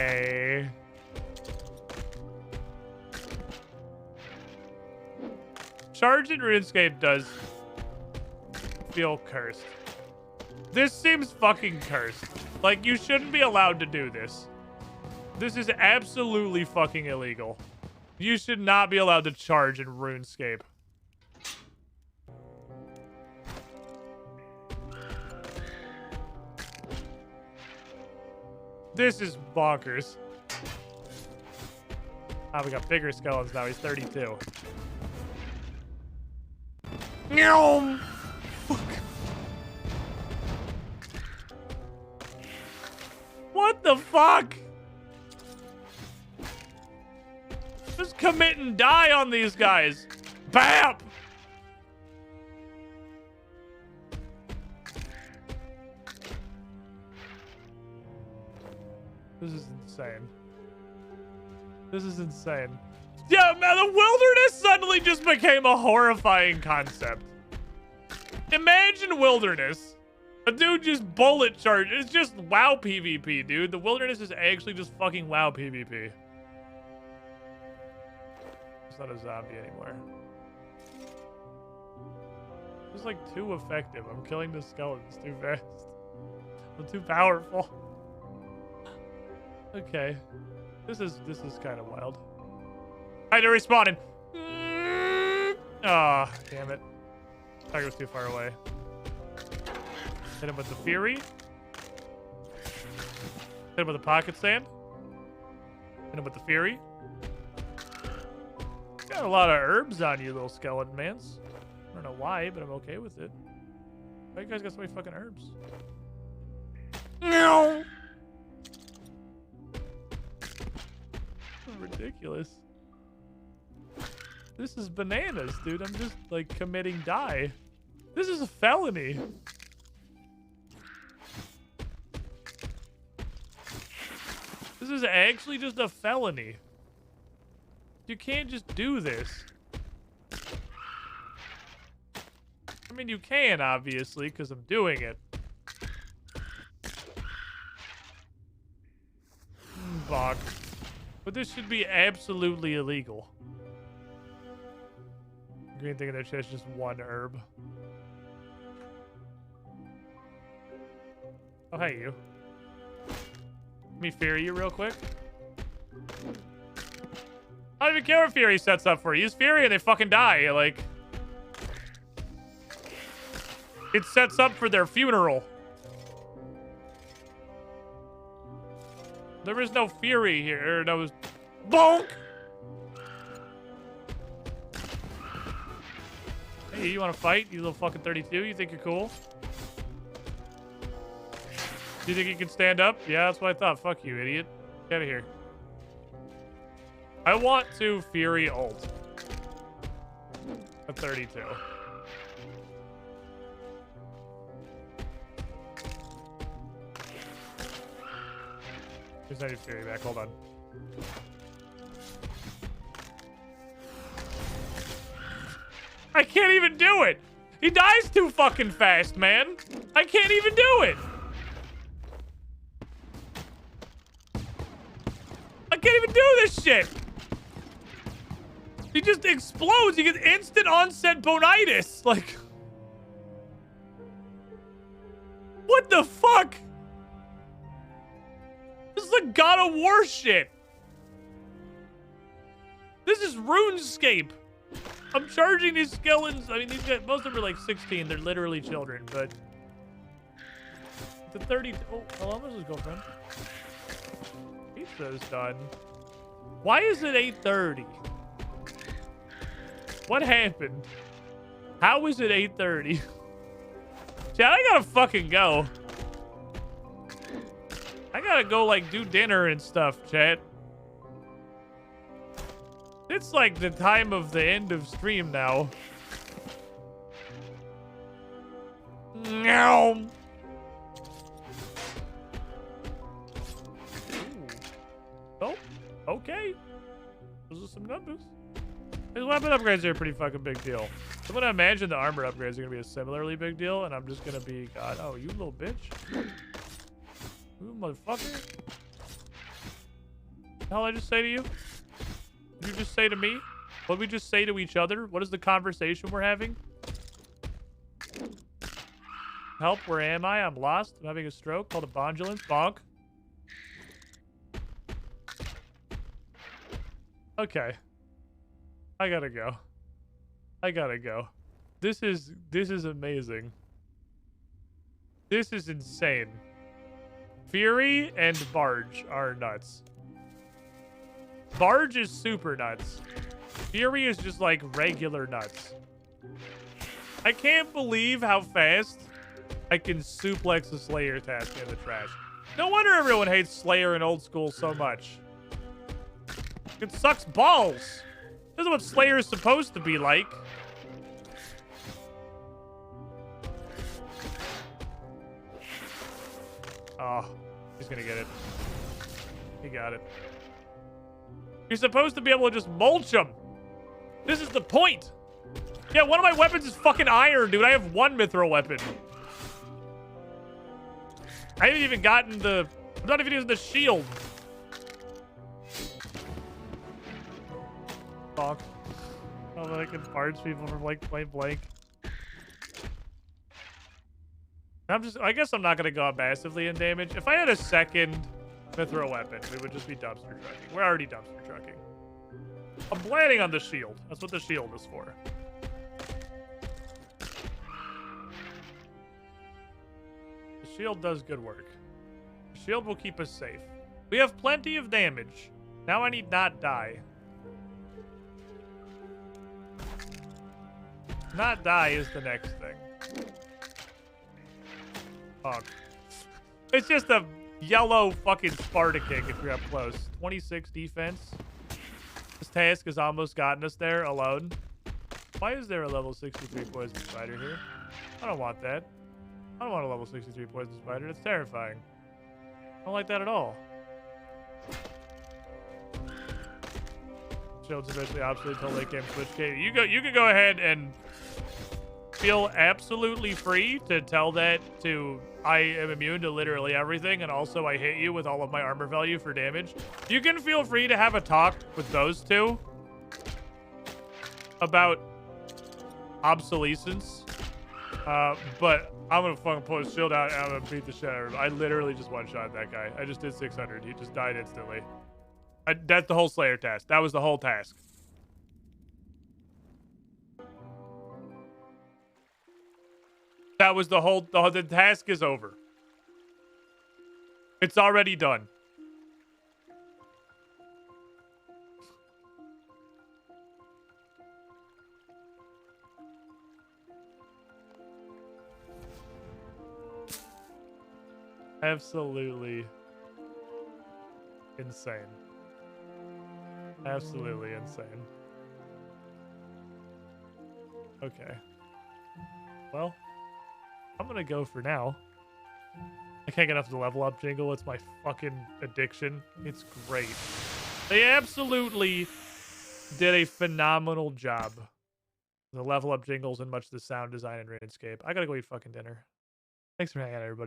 Charge in RuneScape does feel cursed. This seems fucking cursed. Like, you shouldn't be allowed to do this. This is absolutely fucking illegal. You should not be allowed to charge in RuneScape. This is bonkers. Ah, we got bigger skeletons now. He's 32. Fuck. What the fuck? Just commit and die on these guys. BAM! This is insane. This is insane. Yeah, man, the wilderness suddenly just became a horrifying concept. Imagine wilderness. A dude just bullet charge. It's just WoW PvP, dude. The wilderness is actually just fucking WoW PvP. It's not a zombie anymore. It's like too effective. I'm killing the skeletons too fast. I'm too powerful. Okay. This is kind of wild. Alright, they're respawning. Ah, oh, damn it. Target was too far away. Hit him with the Fury. Hit him with the Pocket Sand. Hit him with the Fury. Got a lot of herbs on you, little skeleton mans. I don't know why, but I'm okay with it. Why you guys got so many fucking herbs? No. Ridiculous. This is bananas, dude. I'm just like committing die. This is a felony. This is actually just a felony. You can't just do this. I mean, you can, obviously, because I'm doing it. Bog. But this should be absolutely illegal. Green thing in their chest, just 1 herb. Oh, hey, you. Let me Fury you real quick. I don't even care what Fury sets up for. Use Fury and they fucking die. Like, it sets up for their funeral. There is no Fury here. That was bonk. Hey, you want to fight? You little fucking 32? You think you're cool? Do you think you can stand up? Yeah, that's what I thought. Fuck you, idiot. Get out of here. I want to Fury ult. At 32. Just I need Fury back. Hold on. I can't even do it. He dies too fucking fast, man. I can't even do it. I can't even do this shit. He just explodes. He gets instant onset bonitis. Like, what the fuck? This is like God of War shit. This is Runescape. I'm charging these skeletons. I mean, these guys, most of them are like 16. They're literally children, but the 30. Oh, how much is his girlfriend? Pizza's done. Why is it 8:30? What happened? How is it 8:30? Chat, I gotta fucking go. I gotta go, like, do dinner and stuff, chat. It's like the time of the end of stream now. Meow. Oh, okay. Those are some numbers. His weapon upgrades are a pretty fucking big deal. I'm gonna imagine the armor upgrades are gonna be a similarly big deal, and I'm just gonna be, God, oh, you little bitch. You motherfucker. The hell I just say to you? Did you just say to me? What did we just say to each other? What is the conversation we're having? Help, where am I? I'm lost. I'm having a stroke. Called a bondulance. Bonk. Okay. I gotta go. I gotta go. This is amazing. This is insane. Fury and Barge are nuts. Barge is super nuts. Fury is just like regular nuts. I can't believe how fast I can suplex a Slayer task in the trash. No wonder everyone hates Slayer in old school so much. It sucks balls. This is what Slayer is supposed to be like. Oh, he's gonna get it. He got it. You're supposed to be able to just mulch him. This is the point. Yeah, one of my weapons is fucking iron, dude. I have one mithril weapon. I haven't even gotten the... I'm not even using the shield. Fuck. Oh, I can barge people from like point blank. I guess I'm not gonna go up massively in damage. If I had a second mithril weapon, we would just be dumpster trucking. We're already dumpster trucking. I'm planning on the shield. That's what the shield is for. The shield does good work. The shield will keep us safe. We have plenty of damage. Now I need not die. Not die is the next thing. Fuck. It's just a yellow fucking Sparta kick if you're up close. 26 defense. This task has almost gotten us there alone. Why is there a level 63 poison spider here? I don't want that. I don't want a level 63 poison spider. That's terrifying. I don't like that at all. Shield's eventually obsolete until late game switch. Okay, you can go ahead and feel absolutely free to tell that to I am immune to literally everything, and also I hit you with all of my armor value for damage. You can feel free to have a talk with those two about obsolescence. But I'm gonna fucking pull his shield out and I'm gonna beat the shit out of him. I literally just one-shot that guy. I just did 600. He just died instantly. That's the whole Slayer task. That was the whole task. That was the whole... The task is over. It's already done. Absolutely insane. Absolutely insane. Okay. Well, I'm gonna go for now. I can't get enough of the level up jingle. It's my fucking addiction. It's great. They absolutely did a phenomenal job. The level up jingles and much of the sound design in RuneScape. I gotta go eat fucking dinner. Thanks for hanging out, everybody.